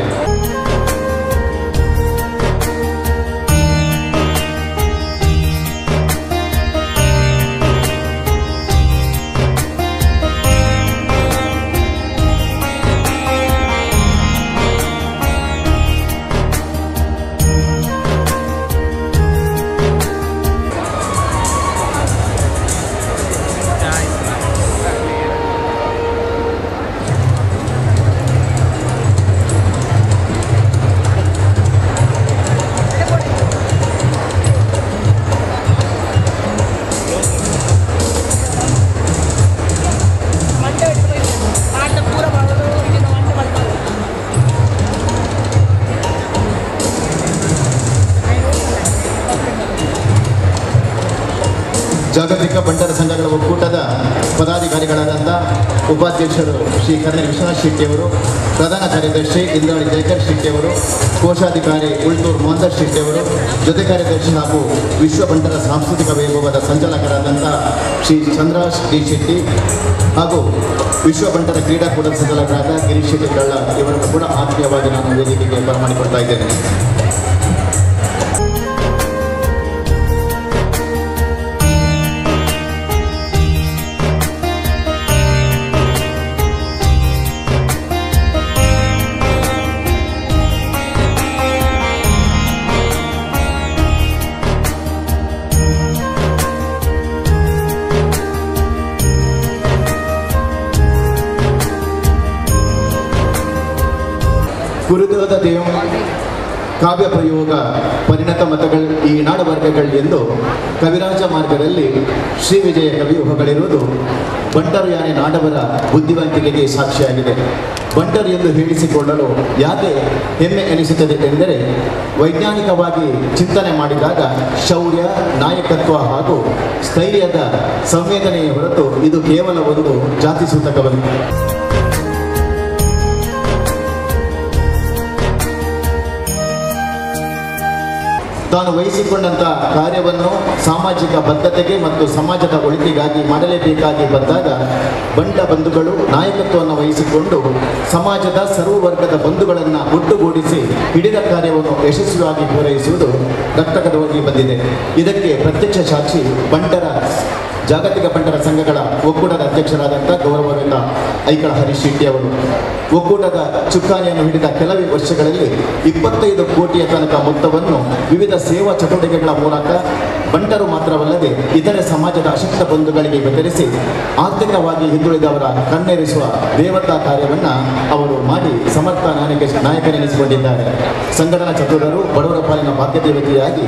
ಜಾಗತಿಕ ಬಂಟರ ಸಂಘಗಳ ಒಕ್ಕೂಟದ ಪದಾಧಿಕಾರಿಗಳಾದಂಥ ಉಪಾಧ್ಯಕ್ಷರು ಶ್ರೀ ಕರ್ನಲ್ ವಿಶ್ವನಾಥ್ ಶೆಟ್ಟಿಯವರು, ಪ್ರಧಾನ ಕಾರ್ಯದರ್ಶಿ ಇಂದ್ರಾಣಿ ಜಯಕರ್ ಶೆಟ್ಟಿಯವರು, ಕೋಶಾಧಿಕಾರಿ ಉಳ್ತೂರು ಮೋಹನ್ದಾಸ್ ಶೆಟ್ಟಿಯವರು, ಜೊತೆ ಕಾರ್ಯದರ್ಶಿ ಹಾಗೂ ವಿಶ್ವ ಬಂಟರ ಸಾಂಸ್ಕೃತಿಕ ವೈಭವದ ಸಂಚಾಲಕರಾದಂಥ ಶ್ರೀ ಚಂದ್ರಾಶ್ ಡಿ ಶೆಟ್ಟಿ ಹಾಗೂ ವಿಶ್ವ ಬಂಟರ ಕ್ರೀಡಾಕೂಟದ ಸಂಚಾಲಕರಾದ ಗಿರೀಶ್ ಶೆಟ್ಟಿ ಕಳ್ಳ ಇವರನ್ನು ಕೂಡ ಆತ್ಮೀಯವಾಗಿ ನಾನು ವೇದಿಕೆಗೆ ಬರಮಾಡಿಕೊಡ್ತಾ ಇದ್ದೇನೆ. ಗುರುದೇವದ ದೇವ ಕಾವ್ಯ ಪ್ರಯೋಗ ಪರಿಣತ ಮತಗಳು ಈ ನಾಡವರ್ಗಗಳು ಎಂದು ಕವಿರಾಜ ಮಾರ್ಗದಲ್ಲಿ ಶ್ರೀ ವಿಜಯ ಕವಿಯು ಹೊಗಳಿರುವುದು ಬಂಟರು ಯಾನೆ ನಾಡವರ ಬುದ್ಧಿವಂತಿಕೆಗೆ ಸಾಕ್ಷಿಯಾಗಿದೆ. ಬಂಟರು ಎಂದು ಹೇಳಿಸಿಕೊಳ್ಳಲು ಯಾಕೆ ಹೆಮ್ಮೆ ಎನಿಸುತ್ತದೆ ಎಂದರೆ ವೈಜ್ಞಾನಿಕವಾಗಿ ಚಿಂತನೆ ಮಾಡಿದಾಗ ಶೌರ್ಯ, ನಾಯಕತ್ವ ಹಾಗೂ ಸ್ಥೈರ್ಯದ ಸಂವೇದನೆಯ ಹೊರತು ಇದು ಕೇವಲ ಒಂದು ಜಾತಿ ಸೂತಕವಲ್ಲ. ತಾನು ವಹಿಸಿಕೊಂಡಂಥ ಕಾರ್ಯವನ್ನು ಸಾಮಾಜಿಕ ಬದ್ಧತೆಗೆ ಮತ್ತು ಸಮಾಜದ ಒಳಿತಿಗಾಗಿ ಮಾಡಲೇಬೇಕಾಗಿ ಬಂದಾಗ ಬಂಟ ಬಂಧುಗಳು ನಾಯಕತ್ವವನ್ನು ವಹಿಸಿಕೊಂಡು ಸಮಾಜದ ಸರ್ವವರ್ಗದ ಬಂಧುಗಳನ್ನು ಒಟ್ಟುಗೂಡಿಸಿ ಹಿಡಿದ ಕಾರ್ಯವನ್ನು ಯಶಸ್ವಿಯಾಗಿ ಪೂರೈಸುವುದು ರಕ್ತಗತವಾಗಿ ಬಂದಿದೆ. ಇದಕ್ಕೆ ಪ್ರತ್ಯಕ್ಷ ಸಾಕ್ಷಿ ಜಾಗತಿಕ ಬಂಟರ ಸಂಘಗಳ ಒಕ್ಕೂಟದ ಅಧ್ಯಕ್ಷರಾದಂಥ ಗೌರವಾನ್ವಿತ ಐಕಳ ಹರೀಶ್ ಶೆಟ್ಟಿ ಅವರು. ಒಕ್ಕೂಟದ ಚುಕ್ಕಾಣಿಯನ್ನು ಹಿಡಿದ ಕೆಲವೇ ವರ್ಷಗಳಲ್ಲಿ 25 ಕೋಟಿಯ ತನಕ ಮೊತ್ತವನ್ನು ವಿವಿಧ ಸೇವಾ ಚಟುವಟಿಕೆಗಳ ಮೂಲಕ ಬಂಟರು ಮಾತ್ರವಲ್ಲದೆ ಇತರೆ ಸಮಾಜದ ಅಶಕ್ತ ಬಂಧುಗಳಿಗೆ ವಿತರಿಸಿ ಆರ್ಥಿಕವಾಗಿ ಹಿಂದುಳಿದವರ ಕಣ್ಣೆರಿಸುವ ದೇವತಾ ಕಾರ್ಯವನ್ನು ಅವರು ಮಾಡಿ ಸಮರ್ಥ ನಾಯಕನೆನಿಸಿಕೊಂಡಿದ್ದಾರೆ. ಸಂಘಟನಾ ಚತುರರು ಬಡವರ ಪಾಲಿನ ಬಾಧ್ಯತೆಯಾಗಿ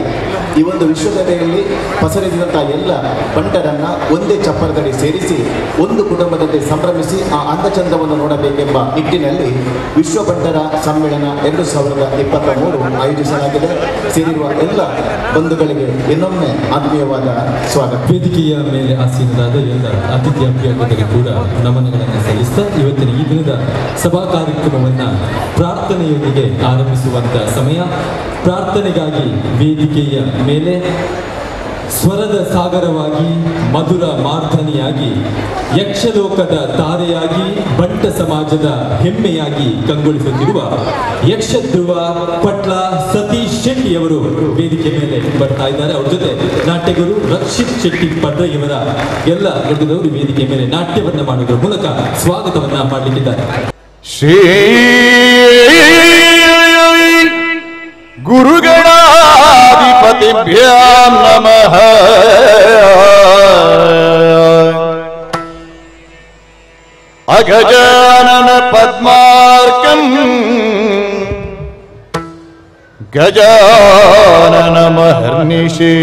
ಈ ಒಂದು ವಿಶ್ವಕಥೆಯಲ್ಲಿ ಪಸರಿಸಿದಂತಹ ಎಲ್ಲ ಬಂಟರನ್ನ ಒಂದೇ ಚಪ್ಪರದಲ್ಲಿ ಸೇರಿಸಿ ಒಂದು ಕುಟುಂಬದಂತೆ ಸಂಭ್ರಮಿಸಿ ಆ ಅಂದಚಂದವನ್ನು ನೋಡಬೇಕೆಂಬ ನಿಟ್ಟಿನಲ್ಲಿ ವಿಶ್ವ ಬಂಟರ ಸಮ್ಮೇಳನ 2023 ಆಯೋಜಿಸಲಾಗಿದೆ. ಸೇರಿರುವ ಎಲ್ಲ ಬಂಧುಗಳಿಗೆ ಇನ್ನೊಮ್ಮೆ ಆತ್ಮೀಯವಾದ ಸ್ವಾಗತ. ವೇದಿಕೆಯ ಮೇಲೆ ಆಸೀನರಾದ ಎಲ್ಲ ಅತಿಥಿ ಅಭ್ಯರ್ಥಿಗಳಿಗೆ ಕೂಡ ನಮನಗಳನ್ನು ಸಲ್ಲಿಸ್ತಾ ಇವತ್ತಿನ ಈ ದಿನದ ಸಭಾ ಕಾರ್ಯಕ್ರಮವನ್ನು ಪ್ರಾರ್ಥನೆಯೊಂದಿಗೆ ಆರಂಭಿಸುವಂತ ಸಮಯ. ಪ್ರಾರ್ಥನೆಗಾಗಿ ವೇದಿಕೆಯ ಮೇಲೆ ಸ್ವರದ ಸಾಗರವಾಗಿ ಮಧುರ ಮಾರ್ಧನಿಯಾಗಿ ಯಕ್ಷಲೋಕದ ತಾರೆಯಾಗಿ ಬಂಟ ಸಮಾಜದ ಹೆಮ್ಮೆಯಾಗಿ ಕಂಗೊಳಿಸುತ್ತಿರುವ ಯಕ್ಷಧ್ರುವ ಪಟ್ಲ ಸತೀಶ್ ಶೆಟ್ಟಿ ಅವರು ವೇದಿಕೆ ಮೇಲೆ ಬರ್ತಾ ಇದ್ದಾರೆ. ಅವ್ರ ಜೊತೆ ನಾಟ್ಯಗುರು ರಕ್ಷಿತ್ ಶೆಟ್ಟಿ ಪಡ್ರ ಇವರ ಎಲ್ಲ ದೊಡ್ಡದವರು ವೇದಿಕೆ ಮೇಲೆ ನಾಟ್ಯವನ್ನ ಮಾಡೋದ್ರ ಮೂಲಕ ಸ್ವಾಗತವನ್ನ ಮಾಡಲಿಕ್ಕಿದ್ದಾರೆ. ಶ್ರೀ ಗುರುಗಣಾಧಿಪತಿಭ್ಯಾಂ ನಮಃ. ಅಗಜಾನನ ಪದ್ಮಾರ್ಕಂ ಗಜಾನನ ಮಹರ್ನಿಶೇ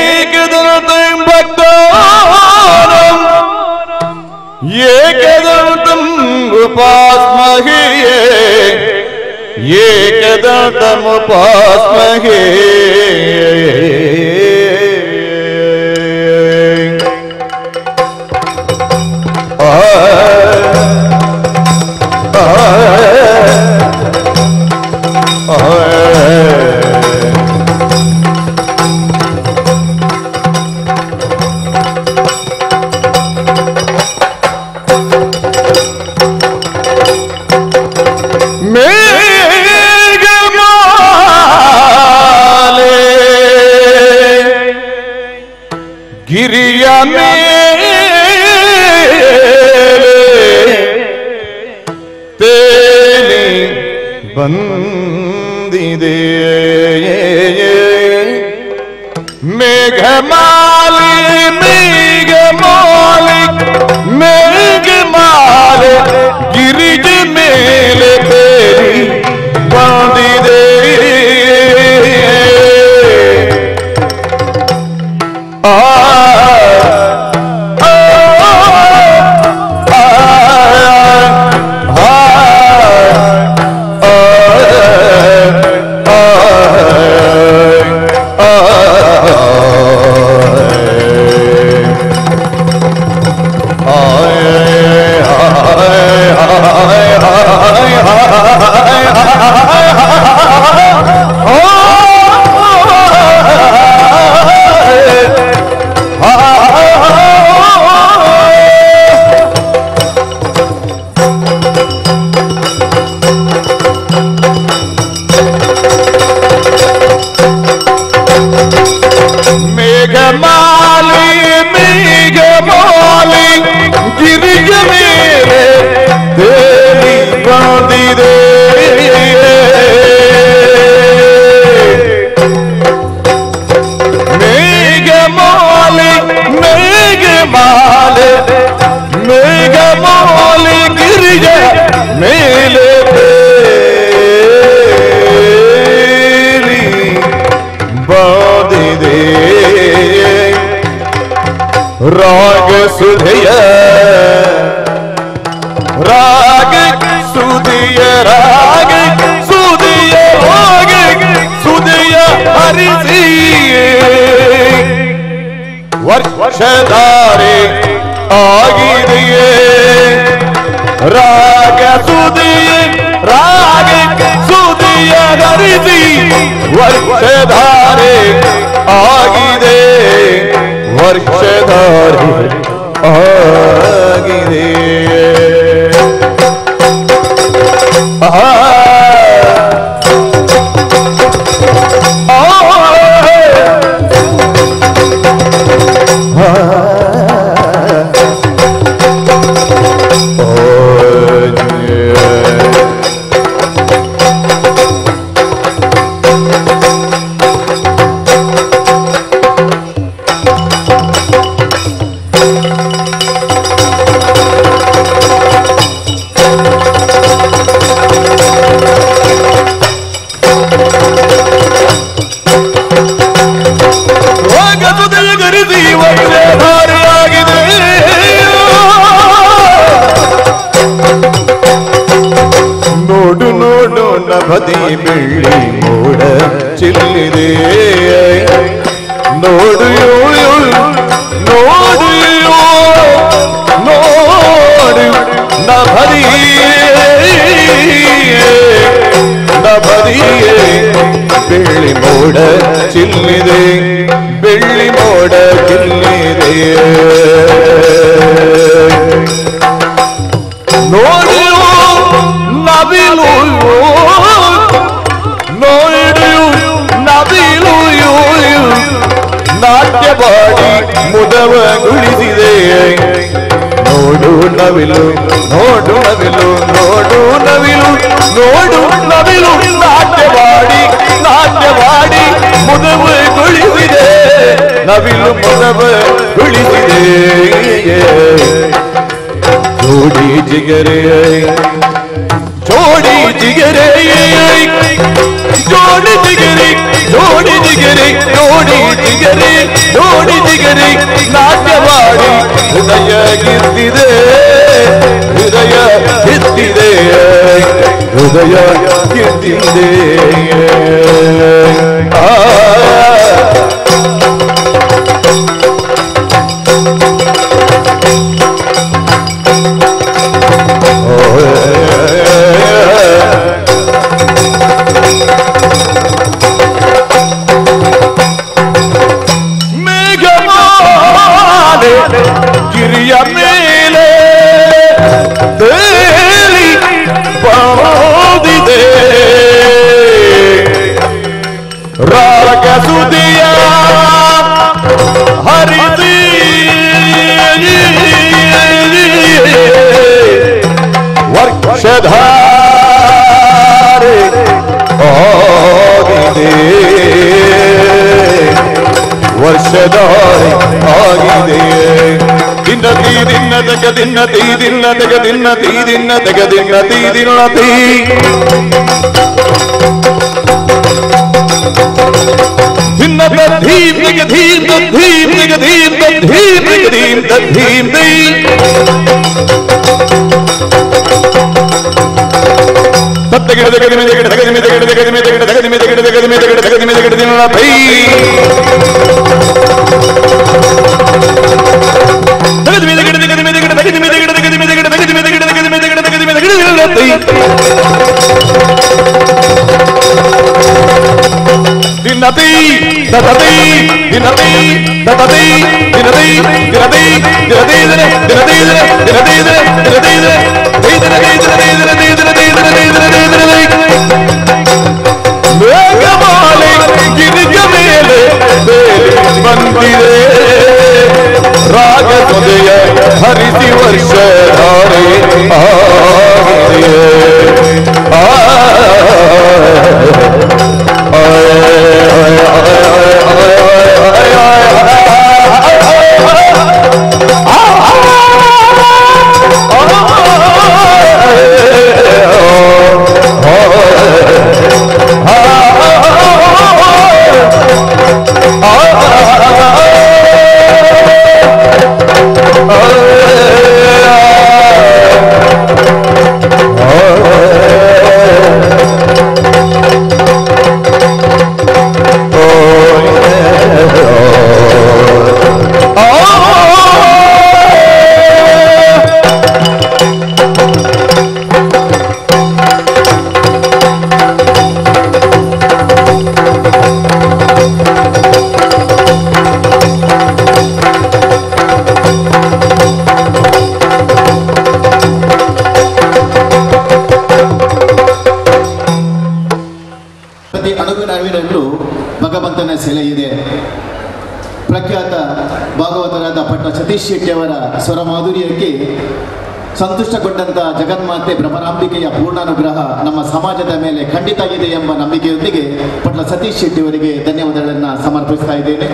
ಅನೇಕದಂತಂ ಭಕ್ತಾನಾಂ ಏಕದಂತಂ ಉಪಾಸ್ಮಹೇ ಏಕದಂತಂ ಉಪಾಸ್ಮಹೇ. ಗಿರಿಯ ತೇಲಿ ಬಂದಿದೆ ಮೇಘಮಾಲಿ ಮೇಘಮಾಲಿ ಮೇಘಮಾಲೆ ಗಿರಿಜ ಮೇಲೆ ತೇಲಿ ಬಂದಿದೆ. ರಾಗ ಸುಧೆಯ ರಾಗ ಸುಧಿಯ ರಾಗ ಸುಧಿಯ ರಾಗ ಸುಧಿಯ ಹರಿಸಿ ವರ್ಷಧಾರೆ ಆಗಿದೆಯೇ ರಾಗ ಸುಧಿಯ ರಾಗ ಸುಧಿಯ ಹರಿಸಿ ವರ್ಷಧಾರೆ ಆಗಿದೆ ವರ್ಷಧಾರೆ ಆಗಿದೆ. ಬದಿ ಬೆಳ್ಳಿ ಮೋಡ ಚಿಲ್ಲಿದೆ ನೋಡಿಯೋ ನೋಡಿಯೋ ನೋಡಿ ನಭದಿಯೇ ಬೆಳ್ಳಿ ಮೋಡ ಚಿಲ್ಲಿದೆ ಬೆಳ್ಳಿ ಮೋಡ ಚಿಲ್ಲಿದೆ ನೋಡಿಯೋ ನವಿಲು ನೋಡಿಯೋ ನವಿಲು ನಾಟ್ಯವಾಡಿ ಮುದವಗೊಳಿಸಿದೆ ನೋಡು ನವಿಲು ನೋಡು ನವಿಲು ನೋಡು ನವಿಲು ನೋಡು ನವಿಲು ನಾಟ್ಯವಾಡಿ ಮುದವಗೊಳಿಸಿದೆ ನವಿಲು ಮುದವಗೊಳಿಸಿದೆ ಜೋಡಿ ಜಿಗರೆ ಜೋಡಿ ಜಿಗರೆ ಜೋಡಿ ಜಿಗರೆ ಜೋಡಿ ಜಿಗರೆ ಜೋಡಿ ಜಿಗರೆ ಜೋಡಿ ಜಿಗರೆ ನಾಟ್ಯವಾಡಿ ಹೃದಯ ಗೆದ್ದಿದೆ ಹೃದಯ ಗೆದ್ದಿದೆ ಹೃದಯ ಗೆದ್ದಿದೆ ಗಿರಿಯ ಮೇಲೆ ತೇಲಿ ಬಾದಿದೆ ರಾಗ ಸುದಿಯ ಹರಿಸಿ ವರ್ಷಧಾರೆ ಆಗಿದೆ ವರ್ಷಧಾರೆ ಆಗಿದೆ ದಿನ್ನತಿ ದಿನ್ನದಗ ದಿನ್ನತಿ ದಿನ್ನದಗ ದಿನ್ನತಿ ದಿನ್ನದಗ ದಿನ್ನತಿ ದಿನ್ನತಿ ದಿನ್ನದ ಧೀಮ್ ದಿಗ ಧೀಮ್ ಧೀಮ್ ದಿಗ ಧೀಮ್ ಧೀಮ್ ದಿಗ ಧೀಮ್ ಧೀಮ್ ಧೀ ತತ್ತಗಿಡದ ಗದಿಮೆ ದಗಡ ಗದಿಮೆ ದಗಡ ಗದಿಮೆ ದಗಡ ಗದಿಮೆ ದಗಡ ಗದಿಮೆ ದಗಡ ಗದಿಮೆ ದಗಡ ದಿನ್ನತಿ ದಿನತಿ ದದತಿ ದಿನತಿ ದದತಿ ದಿನತಿ ದಿನತಿ ದಿನತಿ ದಿನತಿ ದಿನತಿ ಮೇಘಮಾಲೆ ಗಿರಿಜ ಮೇಲೆ ಬಂದಿದೆ ರಾಗ ಸುದೆಯ ಹರಿಸಿ ವರ್ಷಧಾರೆ ಭಗವಂತನ ಸೆಲೆ ಇದೆ. ಪ್ರಖ್ಯಾತ ಭಾಗವತರಾದ ಪಟ್ಟ ಸತೀಶ್ ಶೆಟ್ಟಿಯವರ ಸ್ವರ ಮಾಧುರ್ಯಕ್ಕೆ ಸಂತುಷ್ಟಗೊಂಡಂಥ ಜಗನ್ಮಾತೆ ಭ್ರಮರಾಂಬಿಕೆಯ ಪೂರ್ಣಾನುಗ್ರಹ ನಮ್ಮ ಸಮಾಜದ ಮೇಲೆ ಖಂಡಿತ ಇದೆ ಎಂಬ ನಂಬಿಕೆಯೊಂದಿಗೆ ಪಟ್ಟ ಸತೀಶ್ ಶೆಟ್ಟಿಯವರಿಗೆ ಧನ್ಯವಾದಗಳನ್ನು ಸಮರ್ಪಿಸ್ತಾ ಇದ್ದೇನೆ.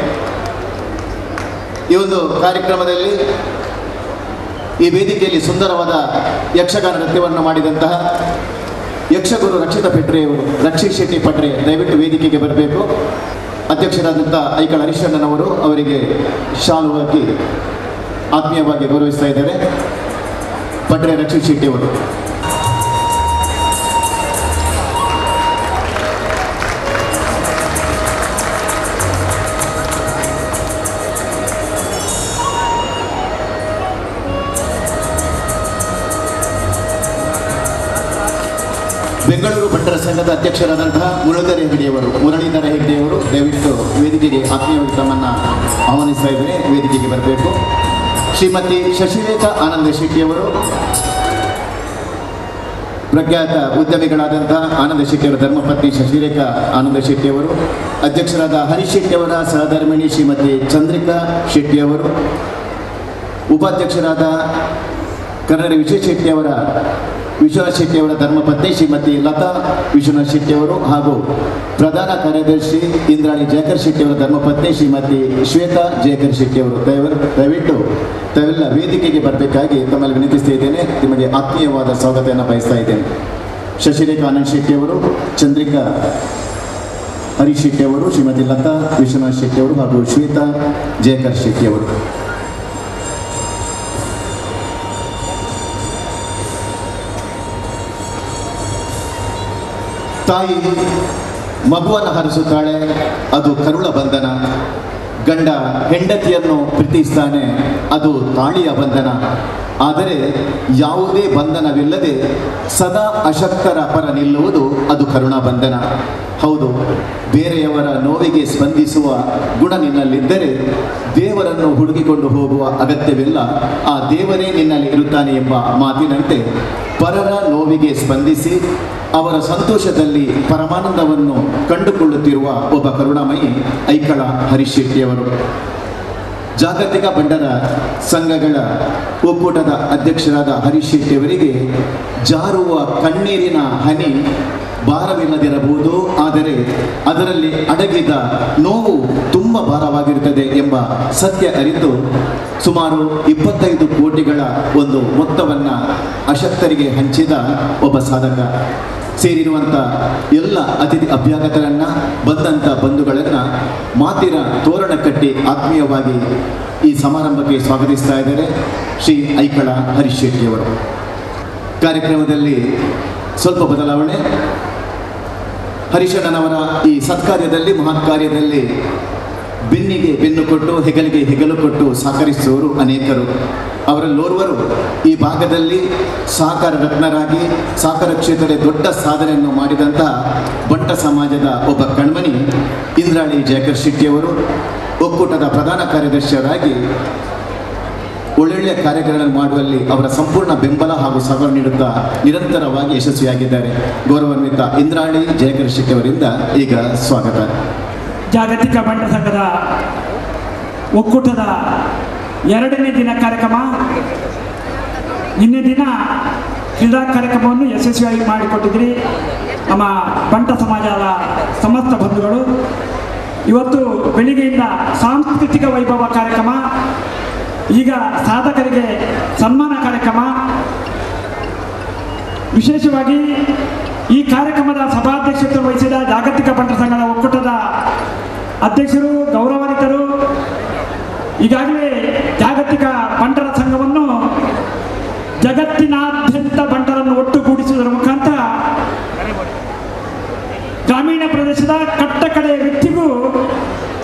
ಈ ಒಂದು ಕಾರ್ಯಕ್ರಮದಲ್ಲಿ ಈ ವೇದಿಕೆಯಲ್ಲಿ ಸುಂದರವಾದ ಯಕ್ಷಗಾನ ನೃತ್ಯವನ್ನು ಮಾಡಿದಂತಹ ಯಕ್ಷಗುರು ರಕ್ಷಿತ ಪೆಟ್ರೆಯವರು, ರಕ್ಷಿತ್ ಶೆಟ್ಟಿ ಪಟ್ರೆ ದಯವಿಟ್ಟು ವೇದಿಕೆಗೆ ಬರಬೇಕು. ಅಧ್ಯಕ್ಷರಾದಂಥ ಐಕಳ ಹರಿಶ್ಚಂದ್ರನವರು ಅವರಿಗೆ ಶಾಲು ಹಾಕಿ ಆತ್ಮೀಯವಾಗಿ ಗೌರವಿಸ್ತಾ ಇದ್ದೇವೆ. ಪಟ್ರೆ ರಕ್ಷಿತ್ ಶೆಟ್ಟಿ ಅವರು. ಬೆಂಗಳೂರು ಬಂಟರ ಸಂಘದ ಅಧ್ಯಕ್ಷರಾದಂತಹ ಮುರಳೀಧರ ಹೆಗ್ಡೆಯವರು ದಯವಿಟ್ಟು ವೇದಿಕೆಗೆ ಆತ್ಮೀಯವಾಗಿ ತಮ್ಮನ್ನು ಆಹ್ವಾನಿಸ್ತಾ ಇದ್ದಾರೆ, ವೇದಿಕೆಗೆ ಬರಬೇಕು. ಶ್ರೀಮತಿ ಶಶಿರೇಖಾ ಆನಂದ ಶೆಟ್ಟಿಯವರು ಪ್ರಖ್ಯಾತ ಉದ್ಯಮಿಗಳಾದಂತಹ ಆನಂದ ಶೆಟ್ಟಿಯವರ ಧರ್ಮಪತ್ನಿ ಶಶಿರೇಖಾ ಆನಂದ ಶೆಟ್ಟಿಯವರು, ಅಧ್ಯಕ್ಷರಾದ ಹರೀಶ್ ಶೆಟ್ಟಿಯವರ ಸಹಧರ್ಮಿಣಿ ಶ್ರೀಮತಿ ಚಂದ್ರಿಕಾ ಶೆಟ್ಟಿಯವರು, ಉಪಾಧ್ಯಕ್ಷರಾದ ಕನ್ನಡ ವಿಶ್ವನಾಥ್ ಶೆಟ್ಟಿಯವರ ಧರ್ಮಪತ್ನಿ ಶ್ರೀಮತಿ ಲತಾ ವಿಶ್ವನಾಥ್ ಶೆಟ್ಟಿಯವರು ಹಾಗೂ ಪ್ರಧಾನ ಕಾರ್ಯದರ್ಶಿ ಇಂದ್ರಾಣಿ ಜಯಕರ್ ಶೆಟ್ಟಿಯವರ ಧರ್ಮಪತ್ನಿ ಶ್ರೀಮತಿ ಶ್ವೇತಾ ಜಯಕರ್ ಶೆಟ್ಟಿಯವರು ದಯವಿಟ್ಟು ತಾವೆಲ್ಲ ವೇದಿಕೆಗೆ ಬರಬೇಕಾಗಿ ತಮ್ಮಲ್ಲಿ ವಿನಂತಿಸ್ತಾ ಇದ್ದೇನೆ. ನಿಮಗೆ ಆತ್ಮೀಯವಾದ ಸ್ವಾಗತವನ್ನು ಬಯಸ್ತಾ ಇದ್ದೇನೆ. ಶಶಿರೇಖಾ ಆನಂದ್ ಶೆಟ್ಟಿಯವರು, ಚಂದ್ರಿಕಾ ಹರೀಶ್ ಶೆಟ್ಟಿಯವರು, ಶ್ರೀಮತಿ ಲತಾ ವಿಶ್ವನಾಥ್ ಶೆಟ್ಟಿಯವರು ಹಾಗೂ ಶ್ವೇತಾ ಜಯಕರ್ ಶೆಟ್ಟಿಯವರು. ತಾಯಿ ಮಗುವನ್ನು ಹರಿಸುತ್ತಾಳೆ, ಅದು ಕರುಳ ಬಂಧನ. ಗಂಡ ಹೆಂಡತಿಯನ್ನು ಪ್ರೀತಿಸ್ತಾನೆ, ಅದು ತಾಳಿಯ ಬಂಧನ. ಆದರೆ ಯಾವುದೇ ಬಂಧನವಿಲ್ಲದೆ ಸದಾ ಅಶಕ್ತರ ಪರ ನಿಲ್ಲುವುದು ಅದು ಕರುಣಾ ಬಂಧನ. ಹೌದು, ಬೇರೆಯವರ ನೋವಿಗೆ ಸ್ಪಂದಿಸುವ ಗುಣ ನಿನ್ನಲ್ಲಿದ್ದರೆ ದೇವರನ್ನು ಹುಡುಕಿಕೊಂಡು ಹೋಗುವ ಅಗತ್ಯವಿಲ್ಲ, ಆ ದೇವರೇ ನಿನ್ನಲ್ಲಿ ಇರುತ್ತಾನೆ ಎಂಬ ಮಾತಿನಂತೆ ಪರರ ನೋವಿಗೆ ಸ್ಪಂದಿಸಿ ಅವರ ಸಂತೋಷದಲ್ಲಿ ಪರಮಾನಂದವನ್ನು ಕಂಡುಕೊಳ್ಳುತ್ತಿರುವ ಒಬ್ಬ ಕರುಣಾಮಯಿ ಐಕಳ ಹರೀಶ್ ಶೆಟ್ಟಿಯವರು. ಜಾಗತಿಕ ಬಂಟರ ಸಂಘಗಳ ಒಕ್ಕೂಟದ ಅಧ್ಯಕ್ಷರಾದ ಹರೀಶ್ ಶೆಟ್ಟಿಯವರಿಗೆ ಜಾರುವ ಕಣ್ಣೀರಿನ ಹನಿ ಭಾರವಿಲ್ಲದಿರಬಹುದು, ಆದರೆ ಅದರಲ್ಲಿ ಅಡಗಿದ ನೋವು ತುಂಬ ಭಾರವಾಗಿರುತ್ತದೆ ಎಂಬ ಸತ್ಯ ಅರಿತು ಸುಮಾರು 25 ಕೋಟಿಗಳ ಒಂದು ಮೊತ್ತವನ್ನು ಅಶಕ್ತರಿಗೆ ಹಂಚಿದ ಒಬ್ಬ ಸಾಧಕ. ಸೇರಿರುವಂಥ ಎಲ್ಲ ಅತಿಥಿ ಅಭ್ಯಾಗತರನ್ನು, ಬಂದಂಥ ಬಂಧುಗಳನ್ನು ಮಾತಿನ ತೋರಣ ಕಟ್ಟಿ ಆತ್ಮೀಯವಾಗಿ ಈ ಸಮಾರಂಭಕ್ಕೆ ಸ್ವಾಗತಿಸ್ತಾ ಇದ್ದಾರೆ ಶ್ರೀ ಐಕಳ ಹರೀಶ್ ಶೆಟ್ಟಿಯವರು. ಕಾರ್ಯಕ್ರಮದಲ್ಲಿ ಸ್ವಲ್ಪ ಬದಲಾವಣೆ. ಹರೀಶಣ್ಣನವರ ಈ ಸತ್ಕಾರ್ಯದಲ್ಲಿ, ಮಹತ್ ಕಾರ್ಯದಲ್ಲಿ ಬೆನ್ನಿಗೆ ಬೆನ್ನು ಕೊಟ್ಟು ಹೆಗಲಿಗೆ ಹೆಗಲು ಕೊಟ್ಟು ಸಹಕರಿಸುವವರು ಅನೇಕರು. ಅವರಲ್ಲೋರ್ವರು ಈ ಭಾಗದಲ್ಲಿ ಸಹಕಾರ ರತ್ನರಾಗಿ ಸಹಕಾರ ಕ್ಷೇತ್ರದ ದೊಡ್ಡ ಸಾಧನೆಯನ್ನು ಮಾಡಿದಂಥ ಬಂಟ ಸಮಾಜದ ಒಬ್ಬ ಕಣ್ಮಣಿ ಇಂದ್ರಾಣಿ ಜಯಕರ್ ಶೆಟ್ಟಿಯವರು ಒಕ್ಕೂಟದ ಪ್ರಧಾನ ಕಾರ್ಯದರ್ಶಿಯರಾಗಿ ಒಳ್ಳೊಳ್ಳೆಯ ಕಾರ್ಯಗಳನ್ನು ಮಾಡುವಲ್ಲಿ ಅವರ ಸಂಪೂರ್ಣ ಬೆಂಬಲ ಹಾಗೂ ಸಹಕಾರ ನೀಡುತ್ತಾ ನಿರಂತರವಾಗಿ ಯಶಸ್ವಿಯಾಗಿದ್ದಾರೆ. ಗೌರವಾನ್ವಿತ ಇಂದ್ರಾಣಿ ಜಯಕರ್ ಶೆಟ್ಟಿಯವರಿಂದ ಈಗ ಸ್ವಾಗತ. ಜಾಗತಿಕ ಬಂಟ ಸಂಘದ ಒಕ್ಕೂಟದ 2ನೇ ದಿನ ಕಾರ್ಯಕ್ರಮ. ನಿನ್ನೆ ದಿನ ಕ್ರೀಡಾ ಕಾರ್ಯಕ್ರಮವನ್ನು ಯಶಸ್ವಿಯಾಗಿ ಮಾಡಿಕೊಟ್ಟಿದ್ರಿ ನಮ್ಮ ಬಂಟ ಸಮಾಜದ ಸಮಸ್ತ ಬಂಧುಗಳು. ಇವತ್ತು ಬೆಳಿಗ್ಗೆಯಿಂದ ಸಾಂಸ್ಕೃತಿಕ ವೈಭವ ಕಾರ್ಯಕ್ರಮ, ಈಗ ಸಾಧಕರಿಗೆ ಸನ್ಮಾನ ಕಾರ್ಯಕ್ರಮ. ವಿಶೇಷವಾಗಿ ಈ ಕಾರ್ಯಕ್ರಮದ ಸಭಾಧ್ಯಕ್ಷತೆ ವಹಿಸಿದ ಜಾಗತಿಕ ಬಂಟ ಸಂಘದ ಒಕ್ಕೂಟದ ಅಧ್ಯಕ್ಷರು, ಗೌರವಾನ್ವಿತರು, ಈಗಾಗಲೇ ಜಾಗತಿಕ ಬಂಟರ ಸಂಘವನ್ನು ಜಗತ್ತಿನಾದ್ಯಂತ ಬಂಟರನ್ನು ಒಟ್ಟುಗೂಡಿಸುವುದರ ಮುಖಾಂತರ ಗ್ರಾಮೀಣ ಪ್ರದೇಶದ ಕಟ್ಟಕಡೆಯ ವ್ಯಕ್ತಿಗೂ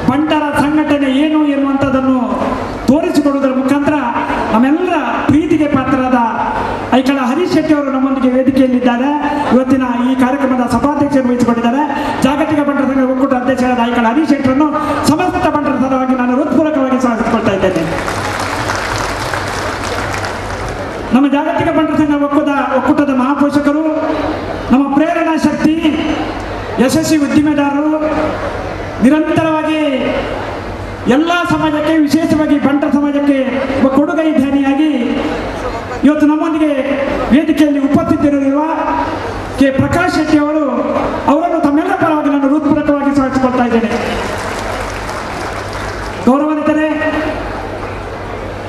ಬಂಟರ ಸಂಘಟನೆ ಏನು ಎನ್ನುವಂಥದ್ದನ್ನು ತೋರಿಸಿಕೊಡುವುದರ ಮುಖಾಂತರ ನಮ್ಮೆಲ್ಲರ ಪ್ರೀತಿಗೆ ಪಾತ್ರರಾದ ಐಕಳ ಹರೀಶ್ ಶೆಟ್ಟಿ ಅವರು ನಮ್ಮೊಂದಿಗೆ ವೇದಿಕೆಯಲ್ಲಿದ್ದಾರೆ. ಇವತ್ತಿನ ಈ ಕಾರ್ಯಕ್ರಮದ ಸಭಾಧ್ಯಕ್ಷರು ವಹಿಸಿಕೊಂಡಿದ್ದಾರೆ. ಜಾಗತಿಕ ಬಂಟರ ಸಂಘದ ಒಕ್ಕೂಟ ಅಧ್ಯಕ್ಷರಾದ ಐಕಳ ಹರೀಶ್ ಶೆಟ್ಟರನ್ನು ಸಮಸ್ತ ಬಂಟರ ಸಲುವಾಗಿ ನಾನು ಹೃತ್ಪೂರ್ವಕವಾಗಿ ಸ್ವಾಗತಿಸಿಕೊಳ್ತಾ ಇದ್ದೇನೆ. ನಮ್ಮ ಜಾಗತಿಕ ಬಂಟರ ಸಂಘ ಒಕ್ಕೂಟದ ಮಹಾಪೋಷಕರು, ನಮ್ಮ ಪ್ರೇರಣಾ ಶಕ್ತಿ, ಯಶಸ್ವಿ ಉದ್ದಿಮೆದಾರರು, ನಿರಂತರವಾಗಿ ಎಲ್ಲ ಸಮಾಜಕ್ಕೆ, ವಿಶೇಷವಾಗಿ ಬಂಟರ ಸಮಾಜಕ್ಕೆ ಒಬ್ಬ ಕೊಡುಗೈ ಧಾನಿಯಾಗಿ ಇವತ್ತು ನಮ್ಮೊಂದಿಗೆ ವೇದಿಕೆಯಲ್ಲಿ ಉಪಸ್ಥಿತರಿರುವ ಕೆ ಪ್ರಕಾಶ್ ಶೆಟ್ಟಿ ಅವರನ್ನು ತಮ್ಮೆಲ್ಲರ ಪರವಾಗಿ ನಾನು ಹೃತ್ಪೂರ್ವಕವಾಗಿ ಸ್ವಾಗತಿಸಿಕೊಳ್ತಾ ಇದ್ದೇನೆ. ಗೌರವಾನ್ವಿತರೇ,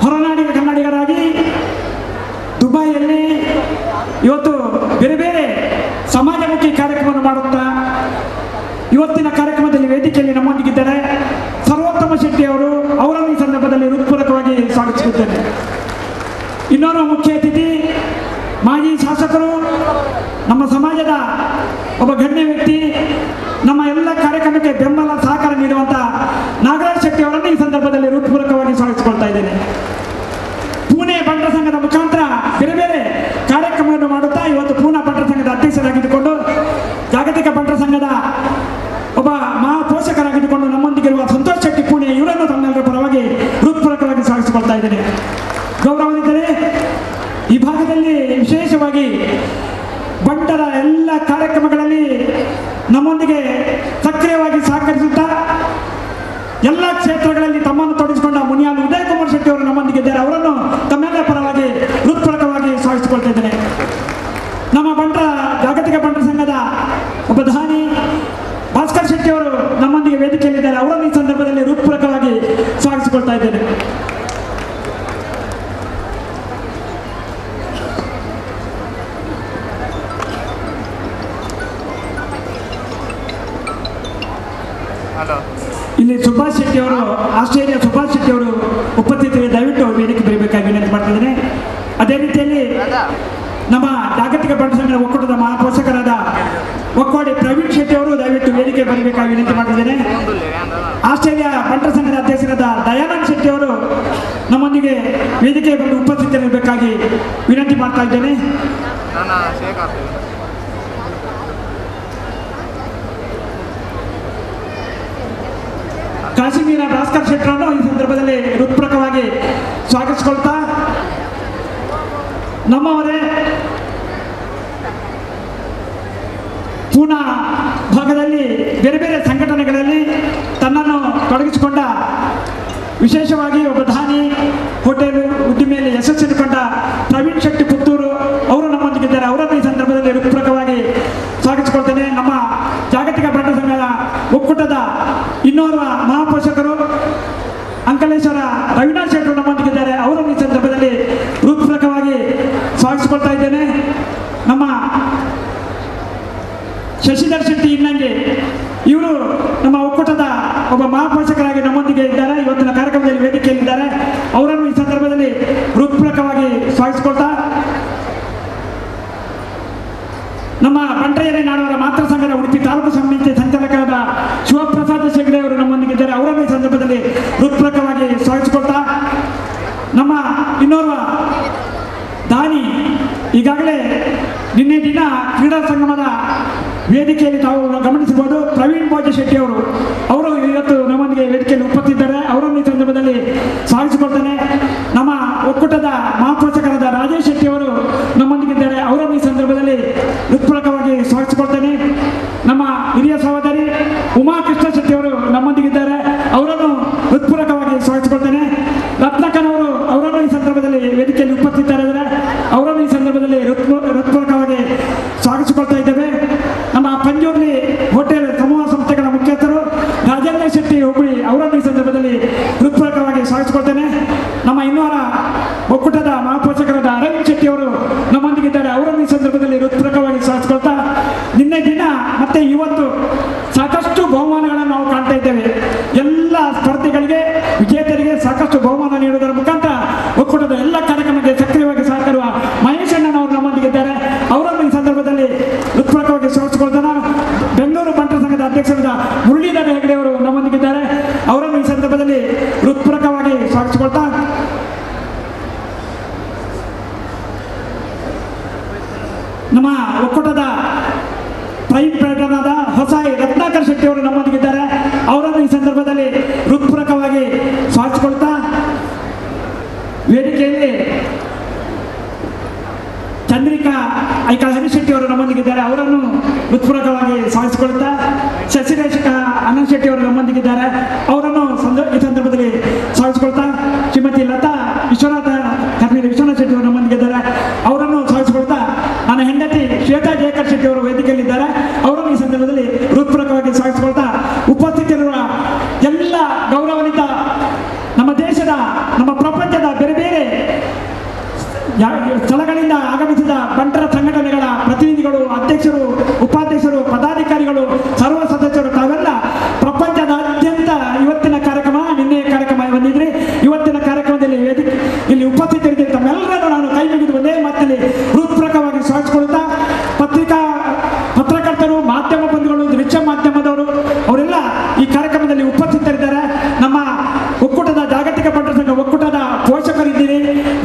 ಹೊರನಾಡಿನ ಕನ್ನಡಿಗರಾಗಿ ದುಬೈಯಲ್ಲಿ ಇವತ್ತು ಬೇರೆ ಬೇರೆ ಸಮಾಜಮುಖಿ ಕಾರ್ಯಕ್ರಮವನ್ನು ಮಾಡುತ್ತಾ ಇವತ್ತಿನ ಕಾರ್ಯಕ್ರಮದಲ್ಲಿ ವೇದಿಕೆಯಲ್ಲಿ ನಮ್ಮೊಂದಿಗಿದ್ದಾರೆ ಸರ್ವೋತ್ತಮ ಶೆಟ್ಟಿ ಅವರನ್ನು ಈ ಸಂದರ್ಭದಲ್ಲಿ ಹೃತ್ಪೂರ್ವಕವಾಗಿ ಸ್ವಾಗತಿಸುತ್ತೇನೆ. ಇನ್ನೊಂದು ಮುಖ್ಯ ಅತಿಥಿ, ಮಾಜಿ ಶಾಸಕರು, ನಮ್ಮ ಸಮಾಜದ ಒಬ್ಬ ಗಣ್ಯ ವ್ಯಕ್ತಿ, ನಮ್ಮ ಎಲ್ಲ ಕಾರ್ಯಕ್ರಮಕ್ಕೆ ಬೆಂಬಲ ಸಹಕಾರ ನೀಡುವಂಥ ನಾಗರಾಜ್ ಶೆಟ್ಟಿ ಅವರನ್ನು ಈ ಸಂದರ್ಭದಲ್ಲಿ ಹೃತ್ಪೂರ್ವಕವಾಗಿ ಸ್ವಾಗತಿಸಿಕೊಳ್ತಾ ಇದ್ದೇನೆ. ಪುಣೆ ಬಂಟರ ಸಂಘದ ಮುಖಾಂತರ ಬೇರೆ ಬೇರೆ ಕಾರ್ಯಕ್ರಮವನ್ನು ಮಾಡುತ್ತಾ ಇವತ್ತು ಪೂನಾ ಬಂಟರ ಸಂಘದ ಅಧ್ಯಕ್ಷರಾಗಿದ್ದುಕೊಂಡು ಅದರಲ್ಲಿ ವಿಶೇಷವಾಗಿ ಬಂಟರ ಎಲ್ಲ ಕಾರ್ಯಕ್ರಮಗಳಲ್ಲಿ ನಮ್ಮೊಂದಿಗೆ ಸಕ್ರಿಯವಾಗಿ ಸಹಕರಿಸುತ್ತಾ ಎಲ್ಲ ಕ್ಷೇತ್ರಗಳಲ್ಲಿ ತಮ್ಮನ್ನು ತೊಡಗಿಸಿಕೊಂಡ ಮುನಿಯಾಲು ಉದಯ್ ಕುಮಾರ್ ಶೆಟ್ಟಿ ಅವರು ನಮ್ಮೊಂದಿಗೆ ಇದ್ದಾರೆ. ಅವರನ್ನು ತಮ್ಮೆಲ್ಲರ ಪರವಾಗಿ ಹೃತ್ಪೂರ್ವಕವಾಗಿ ಸ್ವಾಗತಿಸಿಕೊಳ್ತಾ ಇದ್ದೇನೆ. ನಮ್ಮ ಬಂಟರ ಜಾಗತಿಕ ಬಂಟರ ಸಂಘದ ಒಬ್ಬ ದಾನಿ ಭಾಸ್ಕರ್ ಶೆಟ್ಟಿ ಅವರು ನಮ್ಮೊಂದಿಗೆ ವೇದಿಕೆಯಲ್ಲಿದ್ದಾರೆ. ಅವರನ್ನು ಈ ಸಂದರ್ಭದಲ್ಲಿ ಹೃತ್ಪೂರ್ವಕವಾಗಿ ಸ್ವಾಗತಿಸಿಕೊಳ್ತಾ ಇದ್ದೇನೆ. ಇಲ್ಲಿ ಸುಭಾಷ್ ಶೆಟ್ಟಿ ಅವರು, ಆಸ್ಟ್ರೇಲಿಯಾ ಸುಭಾಷ್ ಶೆಟ್ಟಿ ಅವರು ಉಪಸ್ಥಿತರಿಗೆ ದಯವಿಟ್ಟು ವೇದಿಕೆ ಬರಬೇಕಾಗಿ ವಿನಂತಿ ಮಾಡ್ತಿದ್ದೇನೆ. ಅದೇ ರೀತಿಯಲ್ಲಿ ನಮ್ಮ ಜಾಗತಿಕ ಬಂಟರ ಸಂಘದ ಒಕ್ಕೂಟದ ಮಹಾಪೋಷಕರಾದ ಒಕ್ಕೋಡಿ ಪ್ರವೀಣ್ ಶೆಟ್ಟಿ ಅವರು ದಯವಿಟ್ಟು ವೇದಿಕೆ ಬರಬೇಕಾಗಿ ವಿನಂತಿ ಮಾಡ್ತಿದ್ದೇನೆ. ಆಸ್ಟ್ರೇಲಿಯಾ ಬಂಟರ ಸಂಘದ ಅಧ್ಯಕ್ಷರಾದ ದಯಾನಂದ್ ಶೆಟ್ಟಿ ಅವರು ನಮ್ಮೊಂದಿಗೆ ವೇದಿಕೆ ಬಂದು ಉಪಸ್ಥಿತರಿರಬೇಕಾಗಿ ವಿನಂತಿ ಮಾಡ್ತಾ ಇದ್ದೇನೆ. ಕಾಶ್ಮೀರ ಭಾಸ್ಕರ್ ಶೆಟ್ಟರನ್ನು ಈ ಸಂದರ್ಭದಲ್ಲಿ ಹೃತ್ಪೂರ್ವಕವಾಗಿ ಸ್ವಾಗತಿಸಿಕೊಳ್ತಾ, ನಮ್ಮವರೇ ಪೂನಾ ಭಾಗದಲ್ಲಿ ಬೇರೆ ಬೇರೆ ಸಂಘಟನೆಗಳಲ್ಲಿ ತನ್ನನ್ನು ತೊಡಗಿಸಿಕೊಂಡ ವಿಶೇಷವಾಗಿ ಒಬ್ಬ ದಾನಿ ಹೋಟೆಲ್ ಉದ್ದಿಮೆಯಲ್ಲಿ ಯಶಸ್ಸನ್ನು ಕಂಡ ಪ್ರವೀಣ್ ಶೆಟ್ಟಿ ಪುತ್ತೂರು ಅವರು ನಮ್ಮೊಂದಿಗಿದ್ದಾರೆ. ಅವರನ್ನು ಈ ಸಂದರ್ಭದಲ್ಲಿ ಹೃತ್ಪೂರ್ವಕವಾಗಿ ಸ್ವಾಗತಿಸಿಕೊಳ್ತೇನೆ. ನಮ್ಮ ಜಾಗತಿಕ ಬಂಟರ ಸಂಘದ ಒಕ್ಕೂಟದ ಇನ್ನೋರ್ವ ಮಹಾಪೋಷಕರು ಅಂಕಲೇಶ್ವರ ರವಿನಾಥ್ ಶೆಟ್ಟರು ನಮ್ಮೊಂದಿಗಿದ್ದಾರೆ. ಅವರನ್ನು ಈ ಸಂದರ್ಭದಲ್ಲಿ ಹೃತ್ಪೂರ್ವಕವಾಗಿ ಸ್ವಾಗತಿಸಿಕೊಳ್ತಾ ಇದ್ದೇನೆ. ನಮ್ಮ ಶಶಿಧರ್ ಶೆಟ್ಟಿ ಇನ್ನಂಗೆ ಇವರು ನಮ್ಮ ಒಕ್ಕೂಟದ ಒಬ್ಬ ಮಹಾಪೋಷಕರಾಗಿ ನಮ್ಮೊಂದಿಗೆ ಇದ್ದಾರೆ. ಇವತ್ತಿನ ಕಾರ್ಯಕ್ರಮದಲ್ಲಿ ವೇದಿಕೆಯಲ್ಲಿದ್ದಾರೆ. ಅವರನ್ನು ಈ ಸಂದರ್ಭದಲ್ಲಿ ಹೃತ್ಪೂರ್ವಕವಾಗಿ ಸ್ವಾಗತಿಸಿಕೊಳ್ತಾ, ನಮ್ಮ ಬಂಟಯ್ಯನೇ ನಾಡವರ ಮಾತೃ ಸಂಘದ ಉಡುಪಿ ತಾಲೂಕು ಸಮಿತಿ ಸಂಚಾಲಕರಾದ ಶಿವಪ್ರಸಾದ್ ಶೆಗಡೆ ಅವರು ನಮ್ಮೊಂದಿಗಿದ್ದಾರೆ. ಅವರನ್ನು ಈ ಸಂದರ್ಭದಲ್ಲಿ ಹೃತ್ಪೂರ್ವಕವಾಗಿ ಸ್ವಾಗತಿಸಿಕೊಳ್ತಾ, ನಮ್ಮ ಇನ್ನೋರ್ವ ದಾನಿ ಈಗಾಗಲೇ ನಿನ್ನೆ ದಿನ ಕ್ರೀಡಾ ಸಂಗಮದ ವೇದಿಕೆಯಲ್ಲಿ ತಾವು ಗಮನಿಸಬಹುದು, ಪ್ರವೀಣ್ ಭೋಜ ಶೆಟ್ಟಿ ಅವರು ಇವತ್ತು ನಮ್ಮೊಂದಿಗೆ ವೇದಿಕೆಯಲ್ಲಿ ಉಪಸ್ಥಿತಿದ್ದಾರೆ. ಅವರನ್ನು ಈ ಸಂದರ್ಭದಲ್ಲಿ ಸ್ವಾಗತಿಸಿಕೊಳ್ತೇನೆ. ನಮ್ಮ ಒಕ್ಕೂಟದ ಮಹಾಪೋಷಕರಾದ ರಾಜೇಶ್ ಶೆಟ್ಟಿ ಅವರು ನಮ್ಮೊಂದಿಗಿದ್ದಾರೆ. ಅವರನ್ನು ಈ ಸಂದರ್ಭದಲ್ಲಿ ಹೃತ್ಪೂರ್ವಕವಾಗಿ ಸ್ವಾಗತಿಸಿಕೊಳ್ತೇನೆ. ನಮ್ಮ ಹಿರಿಯ ಸಹೋದರಿ ಉಮಾ ಕೃಷ್ಣ ಶೆಟ್ಟಿ ಅವರು ನಮ್ಮೊಂದಿಗಿದ್ದಾರೆ. ಅವರನ್ನು ಹೃತ್ಪೂರ್ವಕವಾಗಿ ಸ್ವಾಗತಿಸಿಕೊಳ್ತೇನೆ. ರತ್ನಕ್ಕನವರು ಅವರನ್ನು ಈ ಸಂದರ್ಭದಲ್ಲಿ ವೇದಿಕೆಯಲ್ಲಿ ಉಪಸ್ಥಿತರಿದ್ದಾರೆ. ಅವರನ್ನು ಈ ಸಂದರ್ಭದಲ್ಲಿ ಹೃತ್ಪೂರ್ವಕವಾಗಿ ಸ್ವಾಗತಿಸಿಕೊಳ್ತಾ ಇದ್ದೇವೆ. ನಮ್ಮ ಪಂಜುರ್ಲಿ ಹೋಟೆಲ್ ಸಮೂಹ ಸಂಸ್ಥೆಗಳ ಮುಖ್ಯಸ್ಥರು ರಾಜೇಂದ್ರ ಶೆಟ್ಟಿ ಹುಬ್ಬಳ್ಳಿ ಅವರನ್ನು ಈ ಸಂದರ್ಭದಲ್ಲಿ ಹೃತ್ಪೂರ್ವಕವಾಗಿ ಸ್ವಾಗತಿಸಿಕೊಳ್ತೇನೆ. ನಮ್ಮ ಇನ್ನೋರ ಒಕ್ಕೂಟದ ಮಹಾಪೋಷಕರಾದ ಅರವಿಂದ್ ಶೆಟ್ಟಿ ಅವರು ನಮ್ಮೊಂದಿಗಿದ್ದಾರೆ. ಅವರನ್ನು ಈ ಸಂದರ್ಭದಲ್ಲಿ ಹೃತ್ಪೂರ್ವಕವಾಗಿ ಸ್ವಾಗತಿಸಿಕೊಳ್ತಾ, ನಿನ್ನೆ ದಿನ ಮತ್ತೆ ಇವತ್ತು ಸಾಕಷ್ಟು ಬಹುಮಾನಗಳನ್ನು ನಾವು ಕಾಣ್ತಾ ಇದ್ದೇವೆ. ಎಲ್ಲ ಸ್ಪರ್ಧೆಗಳಿಗೆ ವಿಜೇತರಿಗೆ ಸಾಕಷ್ಟು ಬಹುಮಾನ ನೀಡುವುದರ ಮುಖಾಂತರ ಒಕ್ಕೂಟದ ಎಲ್ಲ ಕಾರ್ಯಕ್ರಮಕ್ಕೆ ಸಕ್ರಿಯವಾಗಿ ಸಹಕರಿಸುವ ಮಹೇಶ್ ಅಣ್ಣನವರು ನಮ್ಮೊಂದಿಗಿದ್ದಾರೆ. ಅವರನ್ನು ಈ ಸಂದರ್ಭದಲ್ಲಿ ಹೃತ್ಪೂರ್ವಕವಾಗಿ ಸ್ವಾಗತಿಸಿಕೊಳ್ತಾನೆ. ಬೆಂಗಳೂರು ಬಂಟರ ಸಂಘದ ಅಧ್ಯಕ್ಷರಾದ ಮುರಳೀಧರ ಹೆಗಡೆ ಅವರು ನಮ್ಮೊಂದಿಗಿದ್ದಾರೆ. ಅವರನ್ನು ಈ ಸಂದರ್ಭದಲ್ಲಿ ಹೃತ್ಪೂರ್ವಕವಾಗಿ ಸ್ವಾಗತಿಸಿಕೊಳ್ತಾ, ನಮ್ಮ ಒಕ್ಕೂಟದ ಪ್ರೈಮ್ ಪ್ರೇಟನಾದ ಹೊಸಾಯಿ ರತ್ನಾಕರ್ ಶೆಟ್ಟಿ ಅವರು ನಮ್ಮೊಂದಿಗಿದ್ದಾರೆ. ಅವರನ್ನು ಈ ಸಂದರ್ಭದಲ್ಲಿ ಹೃತ್ಪೂರ್ವಕವಾಗಿ ಸ್ವಾಗತಿಸಿಕೊಳ್ತಾ, ವೇದಿಕೆಯಲ್ಲಿ ಚಂದ್ರಿಕಾ ಐಕಾಳ ಹರಿಶೆಟ್ಟಿ ಅವರು ನಮ್ಮೊಂದಿಗಿದ್ದಾರೆ. ಅವರನ್ನು ಹೃತ್ಪೂರ್ವಕವಾಗಿ ಸ್ವಾಗತಿಸಿಕೊಳ್ತಾ, ಶಶಿರೇಶಕ ಅನಂತ್ ಶೆಟ್ಟಿ ಅವರು ನಮ್ಮೊಂದಿಗಿದ್ದಾರೆ. ಅವರನ್ನು ಈ ಸಂದರ್ಭದಲ್ಲಿ ಸ್ವಾಗತಿಸಿಕೊಳ್ತಾ, ಶ್ರೀಮತಿ ಲತಾ ವಿಶ್ವನಾಥ ಕರ್ನೀಲಿ ವಿಶ್ವನಾಥ್ ಶೆಟ್ಟಿ ಅವರು ನಮ್ಮೊಂದಿಗಿದ್ದಾರೆ. ಅವರನ್ನು ಸ್ವಾಗತಿಸಿಕೊಳ್ತಾ, ನನ್ನ ಹೆಂಡತಿ ಶ್ವೇತಾ ಜಯಕರ್ ಶೆಟ್ಟಿ ಅವರು ವೇದಿಕೆಯಲ್ಲಿದ್ದಾರೆ. ಅವರನ್ನು ಈ ಸಂದರ್ಭದಲ್ಲಿ ಹೃತ್ಪೂರ್ವಕವಾಗಿ ಸ್ವಾಗತಿಸಿಕೊಳ್ತಾ, ಉಪಸ್ಥಿತರಿರುವ ಎಲ್ಲ ಗೌರವಾನ್ವಿತ ನಮ್ಮ ದೇಶದ, ನಮ್ಮ ಪ್ರಪಂಚದ ಬೇರೆ ಬೇರೆ ಸ್ಥಳಗಳಿಂದ ಆಗಮಿಸಿದ ಬಂಟರ ಸಂಘಟನೆಗಳ ಪ್ರತಿನಿಧಿಗಳು, ಅಧ್ಯಕ್ಷರು, ಉಪಾಧ್ಯಕ್ಷರು, ಪದಾಧಿಕಾರಿಗಳು, ಸರ್ವ ಸದಸ್ಯರು, ತಾವೆಲ್ಲ ಪ್ರಪಂಚದಾದ್ಯಂತ ಇವತ್ತಿನ ಕಾರ್ಯಕ್ರಮ, ನಿನ್ನೆ ಕಾರ್ಯಕ್ರಮ ಬಂದಿದ್ರಿ. ಇವತ್ತಿನ ಕಾರ್ಯಕ್ರಮದಲ್ಲಿ ಇಲ್ಲಿ ಉಪಸ್ಥಿತರಿದ್ದರೆ ತಮ್ಮೆಲ್ಲರನ್ನು ನಾನು ಕೈ ಮುಗಿದು ಒಂದೇ ಮಾತಿನಲ್ಲಿ ಹೃತ್ಪೂರ್ವಕವಾಗಿ ಸ್ವಾಗತಿಸಿಕೊಳ್ತಾ, ಪತ್ರಕರ್ತರು, ಮಾಧ್ಯಮ ಬಂಧುಗಳು, ದೃಶ್ಯ ಮಾಧ್ಯಮದವರು ಅವರೆಲ್ಲ ಈ ಕಾರ್ಯಕ್ರಮದಲ್ಲಿ ಉಪಸ್ಥಿತರಿದ್ದಾರೆ. ನಮ್ಮ ಒಕ್ಕೂಟದ ಜಾಗತಿಕ ಬಂಟರ ಸಂಘ ಒಕ್ಕೂಟದ ಪೋಷಕರಿದ್ದೀರಿ,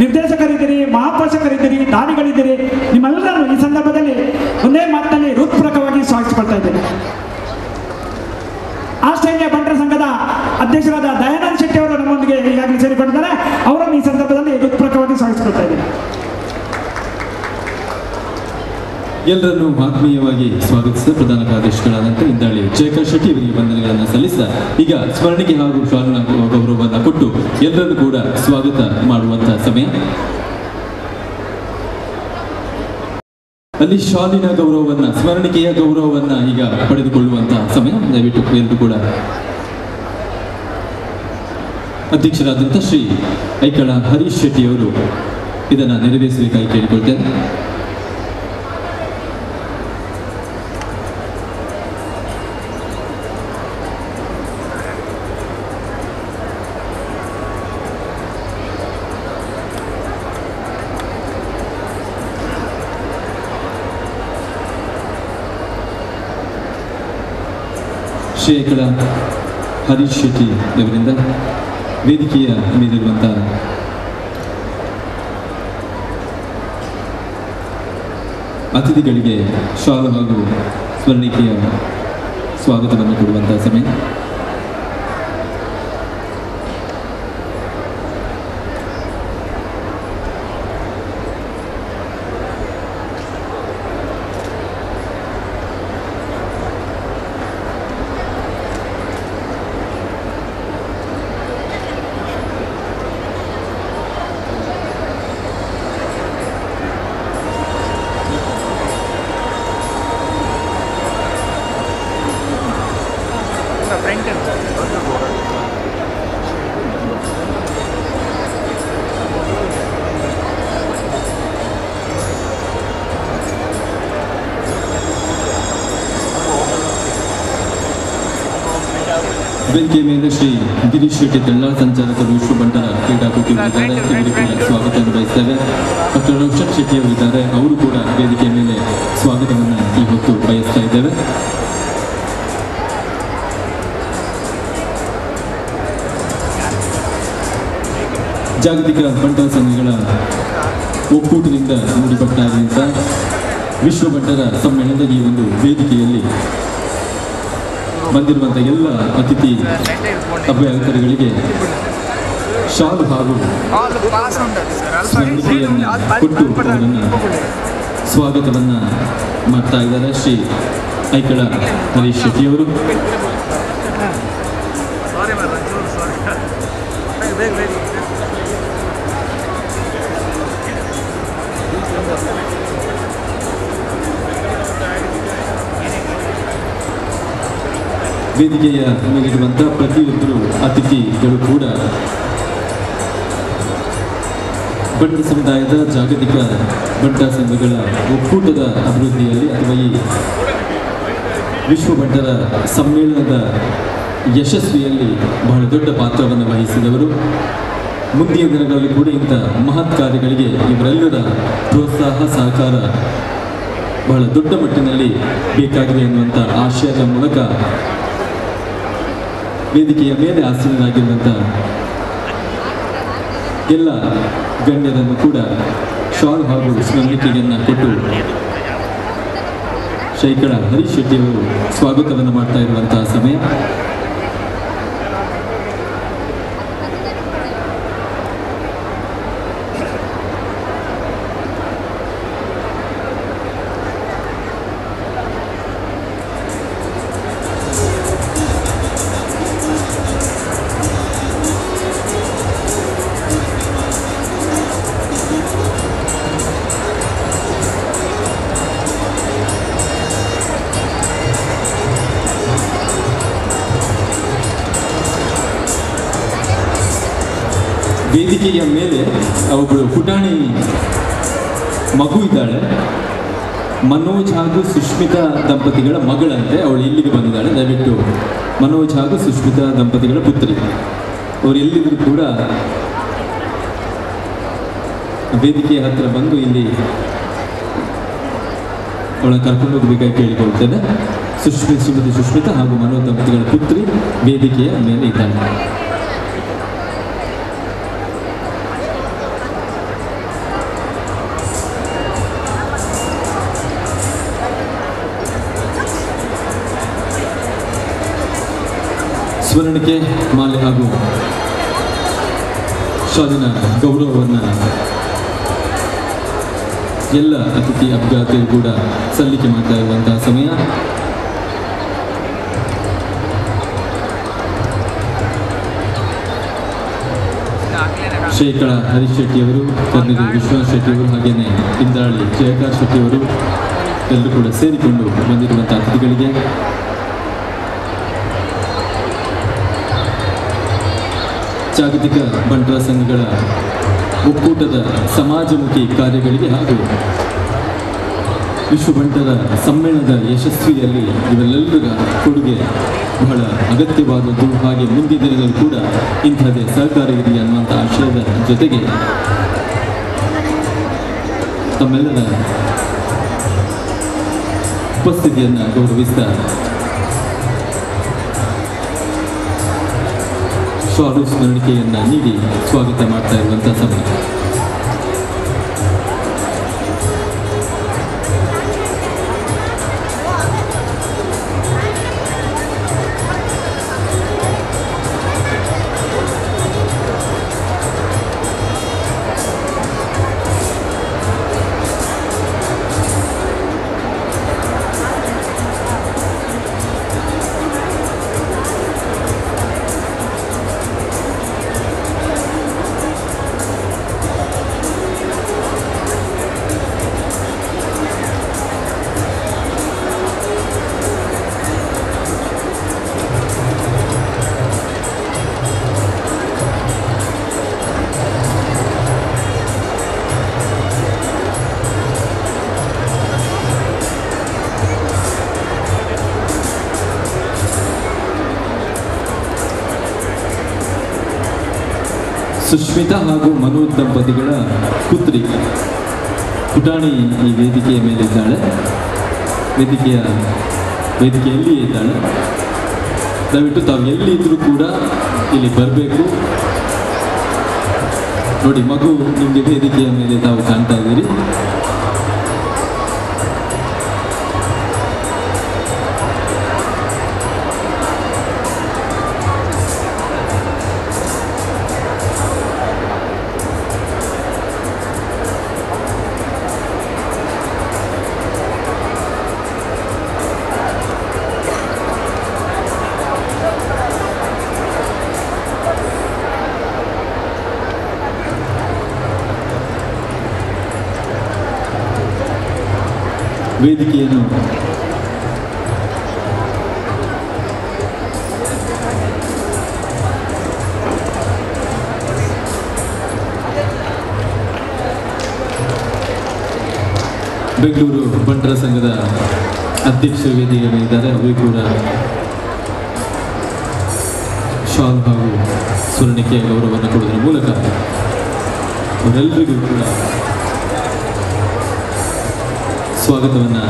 ನಿರ್ದೇಶಕರಿದ್ದೀರಿ, ಮಹಾಪೋಷಕರಿದ್ದೀರಿ, ದಾನಿಗಳಿದ್ದೀರಿ. ನಿಮ್ಮೆಲ್ಲರನ್ನು ಈ ಸಂದರ್ಭದಲ್ಲಿ ಒಂದೇ ಮಾತಿನಲ್ಲಿ ಹೃತ್ಪೂರ್ವಕವಾಗಿ ಸ್ವಾಗತಿಸಿಕೊಳ್ತಾ ಇದ್ದೇನೆ. ಆಸ್ಟ್ರೇಲಿಯಾ ಬಂಟರ ಸಂಘದ ಅಧ್ಯಕ್ಷರಾದ ದಯಾನಂದ್ ಶೆಟ್ಟಿ ಅವರು ನಮ್ಮೊಂದಿಗೆ ಈಗಾಗಲೇ ಸೇರಿಕೊಂಡಿದ್ದಾರೆ. ಅವರನ್ನು ಈ ಸಂದರ್ಭದಲ್ಲಿ ಹೃತ್ಪೂರ್ವಕವಾಗಿ ಸ್ವಾಗತಿಸಿಕೊಳ್ತಾ ಇದ್ದೇನೆ. ಎಲ್ಲರನ್ನೂ ಆತ್ಮೀಯವಾಗಿ ಸ್ವಾಗತಿಸಿದ ಪ್ರಧಾನ ಕಾರ್ಯದರ್ಶಿಗಳಾದಂಥ ಇಂದಾಳಿ ಜಯಕಾಂತ್ ಶೆಟ್ಟಿ ಅವರಿಗೆ ವಂದನೆಗಳನ್ನು ಸಲ್ಲಿಸಿದ ಈಗ ಸ್ಮರಣಿಕೆ ಹಾಗೂ ಶಾಲಿನ ಗೌರವವನ್ನು ಕೊಟ್ಟು ಎಲ್ಲರನ್ನೂ ಕೂಡ ಸ್ವಾಗತ ಮಾಡುವಂತಹ ಸಮಯ. ಅಲ್ಲಿ ಶಾಲಿನ ಗೌರವವನ್ನ, ಸ್ಮರಣಿಕೆಯ ಗೌರವವನ್ನ ಈಗ ಪಡೆದುಕೊಳ್ಳುವಂತಹ ಸಮಯ. ದಯವಿಟ್ಟು ಎಲ್ಲರೂ ಕೂಡ ಅಧ್ಯಕ್ಷರಾದಂಥ ಶ್ರೀ ಐಕಳ ಹರೀಶ್ ಶೆಟ್ಟಿ ಅವರು ಇದನ್ನು ನೆರವೇರಿಸಬೇಕಾಗಿ ಕೇಳಿಕೊಳ್ತೇನೆ. ಶ್ರೀ ಐಕಳ ಹರೀಶ್ ಶೆಟ್ಟಿ ಅವರಿಂದ ವೇದಿಕೆಯ ಮೇಲಿರುವಂತಹ ಅತಿಥಿಗಳಿಗೆ ಶಾಲು ಹಾಗೂ ಸ್ಮರಣಿಕೆಯ ಸ್ವಾಗತವನ್ನು ಕೊಡುವಂತಹ ಸಮಯ. ವೇದಿಕೆ ಮೇಲೆ ಶ್ರೀ ಗಿರೀಶ್ ಶೆಟ್ಟಿ ತೆಳ್ಳಾಳ ಸಂಚಾಲಕರು ವಿಶ್ವ ಬಂಟರ ಕ್ರೀಡಾಕೂಟ ಇದ್ದಾರೆ. ಇವರಿಗೆ ಕೂಡ ಸ್ವಾಗತವನ್ನು ಬಯಸ್ತೇವೆ. ಡಾಕ್ಟರ್ ರೋಷನ್ ಶೆಟ್ಟಿ ಅವರಿದ್ದಾರೆ, ಅವರು ಕೂಡ ವೇದಿಕೆ ಮೇಲೆ ಸ್ವಾಗತವನ್ನು ಈ ಹೊತ್ತು ಬಯಸ್ತಾ ಇದ್ದೇವೆ. ಜಾಗತಿಕ ಬಂಟರ ಸಂಘಗಳ ಒಕ್ಕೂಟದಿಂದ ಮೂಡಿಬಟ್ಟಾಗಿದ್ದ ವಿಶ್ವ ಬಂಟರ ಸಮ್ಮೇಳನದ ಈ ಒಂದು ವೇದಿಕೆಯಲ್ಲಿ ಬಂದಿರುವಂಥ ಎಲ್ಲ ಅತಿಥಿ ಅಭ್ಯರ್ಥಿಗಳಿಗೆ ಶಾಲು ಹಾಗೂ ಸ್ಮರಣಿಕೆಯನ್ನು ಕೊಟ್ಟು ಅವರನ್ನು ಸ್ವಾಗತವನ್ನು ಮಾಡ್ತಾ ಇದ್ದಾರೆ ಶ್ರೀ ಐಕಳ ಹರೀಶ್ ಶೆಟ್ಟಿಯವರು. ವೇದಿಕೆಯ ಮೇಲಿರುವಂಥ ಪ್ರತಿಯೊಬ್ಬರು ಅತಿಥಿಗಳು ಕೂಡ ಬಂಟ ಸಮುದಾಯದ ಜಾಗತಿಕ ಬಂಟ ಸಂಘಗಳ ಒಕ್ಕೂಟದ ಅಭಿವೃದ್ಧಿಯಲ್ಲಿ ಅಥವಾ ಈ ವಿಶ್ವ ಬಂಟರ ಸಮ್ಮೇಳನದ ಯಶಸ್ವಿಯಲ್ಲಿ ಬಹಳ ದೊಡ್ಡ ಪಾತ್ರವನ್ನು ವಹಿಸಿದವರು. ಮುಂದಿನ ದಿನಗಳಲ್ಲಿ ಕೂಡ ಇಂಥ ಮಹತ್ ಕಾರ್ಯಗಳಿಗೆ ಇವರೆಲ್ಲರ ಪ್ರೋತ್ಸಾಹ ಸಹಕಾರ ಬಹಳ ದೊಡ್ಡ ಮಟ್ಟಿನಲ್ಲಿ ಬೇಕಾಗಿದೆ ಎನ್ನುವಂಥ ಆಶಯದ ಮೂಲಕ ವೇದಿಕೆಯ ಮೇಲೆ ಆಸೀನರಾಗಿರುವಂಥ ಎಲ್ಲ ಗಣ್ಯರನ್ನು ಕೂಡ ಶಾಲು ಹಾಗೂ ಸ್ಮರಣಿಕೆಯನ್ನು ಕೊಟ್ಟು ಶೈಕಳ ಹರೀಶ್ ಶೆಟ್ಟಿಯವರು ಸ್ವಾಗತವನ್ನು ಮಾಡ್ತಾ ಇರುವಂತಹ ಸಮಯ. ವೇದಿಕೆಯ ಮೇಲೆ ಒಬ್ಬಳು ಪುಟಾಣಿ ಮಗು ಇದ್ದಾಳೆ. ಮನೋಜ್ ಹಾಗೂ ಸುಷ್ಮಿತಾ ದಂಪತಿಗಳ ಮಗಳಂತೆ ಅವಳು ಇಲ್ಲಿಗೆ ಬಂದಿದ್ದಾಳೆ. ದಯವಿಟ್ಟು ಮನೋಜ್ ಹಾಗೂ ಸುಷ್ಮಿತಾ ದಂಪತಿಗಳ ಪುತ್ರಿ ಅವರು ಎಲ್ಲಿದ್ರು ಕೂಡ ವೇದಿಕೆಯ ಹತ್ತಿರ ಬಂದು ಇಲ್ಲಿ ಅವಳನ್ನು ಕರ್ಕೊಂಡು ಹೋಗಬೇಕಾಗಿ ಕೇಳಿಕೊಳ್ತೇನೆ. ಶ್ರೀಮತಿ ಸುಷ್ಮಿತಾ ಹಾಗೂ ಮನೋಜ್ ದಂಪತಿಗಳ ಪುತ್ರಿ ವೇದಿಕೆಯ ಮೇಲೆ ಇದ್ದಾಳೆ. ಸ್ಮರಣಿಕೆ ಮಾಲೆ ಹಾಗೂ ಶಾಲಿನ ಗೌರವವನ್ನು ಎಲ್ಲ ಅತಿಥಿ ಅಭ್ಯರ್ಥಿಗಳು ಕೂಡ ಸಲ್ಲಿಕೆ ಮಾಡ್ತಾ ಇರುವಂತಹ ಸಮಯ. ಶೇಖಳ ಹರೀಶ್ ಶೆಟ್ಟಿಯವರು, ಕರ್ನೂರು ವಿಶ್ವನಾಥ್ ಶೆಟ್ಟಿಯವರು, ಹಾಗೆಯೇ ಇಂದ್ರಾಳಿ ಜಯಕಾರ್ ಶೆಟ್ಟಿಯವರು ಎಲ್ಲರೂ ಕೂಡ ಸೇರಿಕೊಂಡು ಬಂದಿರುವಂಥ ಅತಿಥಿಗಳಿಗೆ ಜಾಗತಿಕ ಬಂಟರ ಸಂಘಗಳ ಒಕ್ಕೂಟದ ಸಮಾಜಮುಖಿ ಕಾರ್ಯಗಳಿಗೆ ಹಾಗೂ ವಿಶ್ವ ಬಂಟರ ಸಮ್ಮೇಳನದ ಯಶಸ್ವಿಯಲ್ಲಿ ಇವರೆಲ್ಲರ ಕೊಡುಗೆ ಬಹಳ ಅಗತ್ಯವಾದದ್ದು. ಹಾಗೆ ಮುಂದಿನ ದಿನಗಳು ಕೂಡ ಇಂಥದ್ದೇ ಸಹಕಾರ ಇರಲಿ ಅನ್ನುವಂಥ ಆಶಯದ ಜೊತೆಗೆ ತಮ್ಮೆಲ್ಲರ ಉಪಸ್ಥಿತಿಯನ್ನು ಗೌರವಿಸ್ತಾ ಶಾಲು ಸ್ಮರಣಿಕೆಯನ್ನು ನೀಡಿ ಸ್ವಾಗತ ಮಾಡ್ತಾ ಇರುವಂಥ ಸಮಯ. ಸುಷ್ಮಿತಾ ಹಾಗೂ ಮನೋಜ್ ದಂಪತಿಗಳ ಪುತ್ರಿ ಪುಟಾಣಿ ಈ ವೇದಿಕೆಯ ಮೇಲಿದ್ದಾಳೆ, ವೇದಿಕೆಯಲ್ಲಿಯೇ ಇದ್ದಾಳೆ. ದಯವಿಟ್ಟು ತಾವು ಎಲ್ಲಿ ಇದ್ರೂ ಕೂಡ ಇಲ್ಲಿ ಬರಬೇಕು. ನೋಡಿ, ಮಗು ನಿಮಗೆ ವೇದಿಕೆಯ ಮೇಲೆ ತಾವು ಕಾಣ್ತಾ ಇದ್ದೀರಿ. ವೇದಿಕೆಯನ್ನು ಬೆಂಗಳೂರು ಬಂಟರ ಸಂಘದ ಅಧ್ಯಕ್ಷ ವೇದಿಕೆ ಮೇಲಿದ್ದಾರೆ. ಅವರು ಕೂಡ ಶಾಲ್ ಹಾಗೂ ಸ್ಮರಣಿಕೆಯ ಗೌರವವನ್ನು ಕೊಡುವುದರ ಮೂಲಕ ಅವರೆಲ್ಲರಿಗೂ ಕೂಡ ಸ್ವಾಗತವನ್ನು.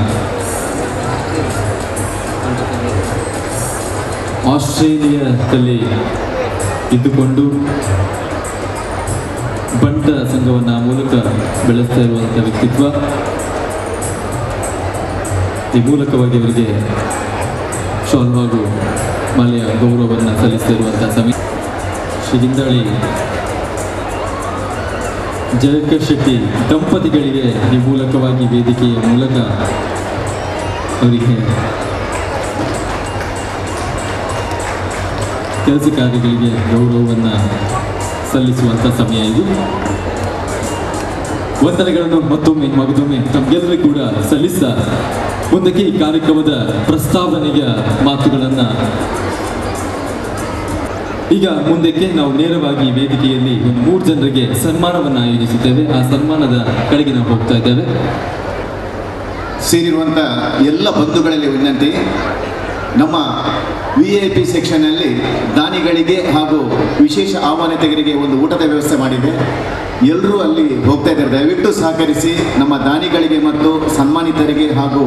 ಆಸ್ಟ್ರೇಲಿಯಾದಲ್ಲಿ ಇದ್ದುಕೊಂಡು ಬಂಟ ಸಂಘವನ್ನು ಮೂಲಕ ಬೆಳೆಸ್ತಾ ಇರುವಂಥ ವ್ಯಕ್ತಿತ್ವ. ಈ ಮೂಲಕವಾಗಿ ಅವರಿಗೆ ಶಾಲ್ ಹಾಗೂ ಮಾಲೆಯ ಗೌರವವನ್ನು ಸಲ್ಲಿಸ್ತಾ ಇರುವಂಥ ಸಮಯ. ಶ್ರೀ ಇಂದ್ರಾಳಿ ಜಯಕರ್ ಶೆಟ್ಟಿ ದಂಪತಿಗಳಿಗೆ ಈ ಮೂಲಕವಾಗಿ ವೇದಿಕೆಯ ಮೂಲಕ ಅವರಿಗೆ ಕೆಲಸ ಕಾರ್ಯಗಳಿಗೆ ಗೌರವವನ್ನು ಸಲ್ಲಿಸುವಂಥ ಸಮಯ ಇದು. ವಂದನೆಗಳನ್ನು ಮತ್ತೊಮ್ಮೆ ತಮ್ಗೆಲ್ಲರಿಗೂ ಕೂಡ ಸಲ್ಲಿಸ್ತಾ ಮುಂದಕ್ಕೆ ಈ ಕಾರ್ಯಕ್ರಮದ ಪ್ರಸ್ತಾವನೆಯ ಮಾತುಗಳನ್ನು ಈಗ ಮುಂದಕ್ಕೆ ನಾವು ನೇರವಾಗಿ ವೇದಿಕೆಯಲ್ಲಿ ಒಂದು 3 ಜನರಿಗೆ ಸನ್ಮಾನವನ್ನು ಆಯೋಜಿಸುತ್ತೇವೆ. ಆ ಸನ್ಮಾನದ ಕಡೆಗೆ ನಾವು ಹೋಗ್ತಾ ಇದ್ದೇವೆ. ಸೇರಿರುವಂಥ ಎಲ್ಲ ಬಂಧುಗಳಲ್ಲಿ ವಿನಂತಿ, ನಮ್ಮ VIP ಸೆಕ್ಷನ್ನಲ್ಲಿ ದಾನಿಗಳಿಗೆ ಹಾಗೂ ವಿಶೇಷ ಆಹ್ವಾನಿತರಿಗೆ ಒಂದು ಊಟದ ವ್ಯವಸ್ಥೆ ಮಾಡಿದೆ. ಎಲ್ಲರೂ ಅಲ್ಲಿ ಹೋಗ್ತಾ ಇದ್ದಾರೆ. ದಯವಿಟ್ಟು ಸಹಕರಿಸಿ. ನಮ್ಮ ದಾನಿಗಳಿಗೆ ಮತ್ತು ಸನ್ಮಾನಿತರಿಗೆ ಹಾಗೂ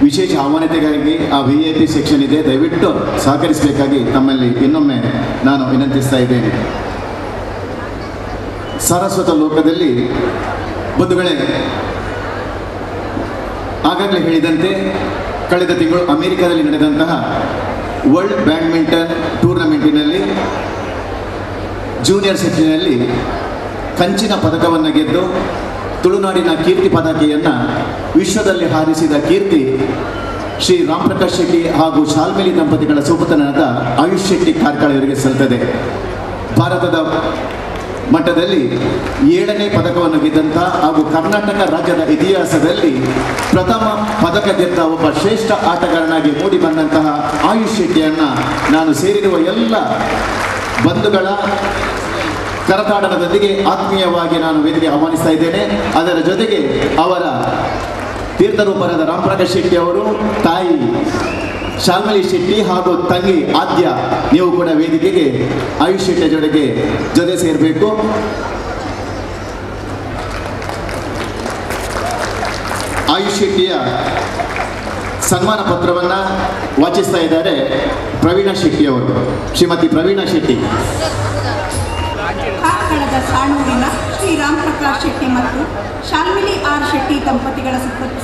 ವಿಶೇಷ ಆಹ್ವಾನಿತರಿಗೆ ಆ VIP ಸೆಕ್ಷನ್ ಇದೆ. ದಯವಿಟ್ಟು ಸಹಕರಿಸಬೇಕಾಗಿ ತಮ್ಮಲ್ಲಿ ಇನ್ನೊಮ್ಮೆ ನಾನು ವಿನಂತಿಸ್ತಾ ಇದ್ದೇನೆ. ಸಾರಸ್ವತ ಲೋಕದಲ್ಲಿ ಬಂಧುಗಳೇ, ಆಗಾಗಲೇ ಹೇಳಿದಂತೆ ಕಳೆದ ತಿಂಗಳು ಅಮೆರಿಕದಲ್ಲಿ ನಡೆದಂತಹ ವರ್ಲ್ಡ್ ಬ್ಯಾಡ್ಮಿಂಟನ್ ಟೂರ್ನಮೆಂಟಿನಲ್ಲಿ ಜೂನಿಯರ್ ಸೆಕ್ಷನ್ನಲ್ಲಿ ಕಂಚಿನ ಪದಕವನ್ನು ಗೆದ್ದು ತುಳುನಾಡಿನ ಕೀರ್ತಿ ಪತಾಕೆಯನ್ನು ವಿಶ್ವದಲ್ಲಿ ಹಾರಿಸಿದ ಕೀರ್ತಿ ಶ್ರೀ ರಾಮ್ ಪ್ರಕಾಶ್ ಶೆಟ್ಟಿ ಹಾಗೂ ಶಾಲ್ಮಿಲಿ ದಂಪತಿಗಳ ಸುಪುತ್ರನಾದ ಆಯುಷ್ ಶೆಟ್ಟಿ ಕಾರ್ಕಳ ಇವರಿಗೆ ಸಲ್ತದೆ. ಭಾರತದ ಮಟ್ಟದಲ್ಲಿ 7ನೇ ಪದಕವನ್ನು ಗೆದ್ದಂಥ ಹಾಗೂ ಕರ್ನಾಟಕ ರಾಜ್ಯದ ಇತಿಹಾಸದಲ್ಲಿ ಪ್ರಥಮ ಪದಕ ಗೆದ್ದ ಒಬ್ಬ ಶ್ರೇಷ್ಠ ಆಟಗಾರನಾಗಿ ಮೂಡಿ ಬಂದಂತಹ ಆಯುಷ್ ಶೆಟ್ಟಿಯನ್ನು ನಾನು ಸೇರಿರುವ ಎಲ್ಲ ಬಂಧುಗಳ ಕರತಾಡನದೊಂದಿಗೆ ಆತ್ಮೀಯವಾಗಿ ನಾನು ವೇದಿಕೆ ಆಹ್ವಾನಿಸ್ತಾ ಇದ್ದೇನೆ. ಅದರ ಜೊತೆಗೆ ಅವರ ತೀರ್ಥರೂಪರಾದ ರಾಮ್ ಪ್ರಕಾಶ್ ಶೆಟ್ಟಿ ಅವರು, ತಾಯಿ ಶಾಲ್ಮಲಿ ಶೆಟ್ಟಿ ಹಾಗೂ ತಂಗಿ ಆದ್ಯ, ನೀವು ಕೂಡ ವೇದಿಕೆಗೆ ಆಯುಷ್ ಶೆಟ್ಟಿಯ ಜೊತೆ ಸೇರಬೇಕು. ಆಯುಷ್ ಶೆಟ್ಟಿಯ ಸನ್ಮಾನ ಪತ್ರವನ್ನು ವಾಚಿಸ್ತಾ ಇದ್ದಾರೆ ಪ್ರವೀಣಾ ಶೆಟ್ಟಿ ಅವರು. ಶ್ರೀಮತಿ ಪ್ರವೀಣಾ ಶೆಟ್ಟಿ. ಕಾರ್ಕಳದ ಸಾಣೂರಿನ ಶ್ರೀ ರಾಮ್ ಪ್ರಕಾಶ್ ಶೆಟ್ಟಿ ಮತ್ತು ಶಾಲ್ಮಿಲಿ ಆರ್ ಶೆಟ್ಟಿ ದಂಪತಿಗಳ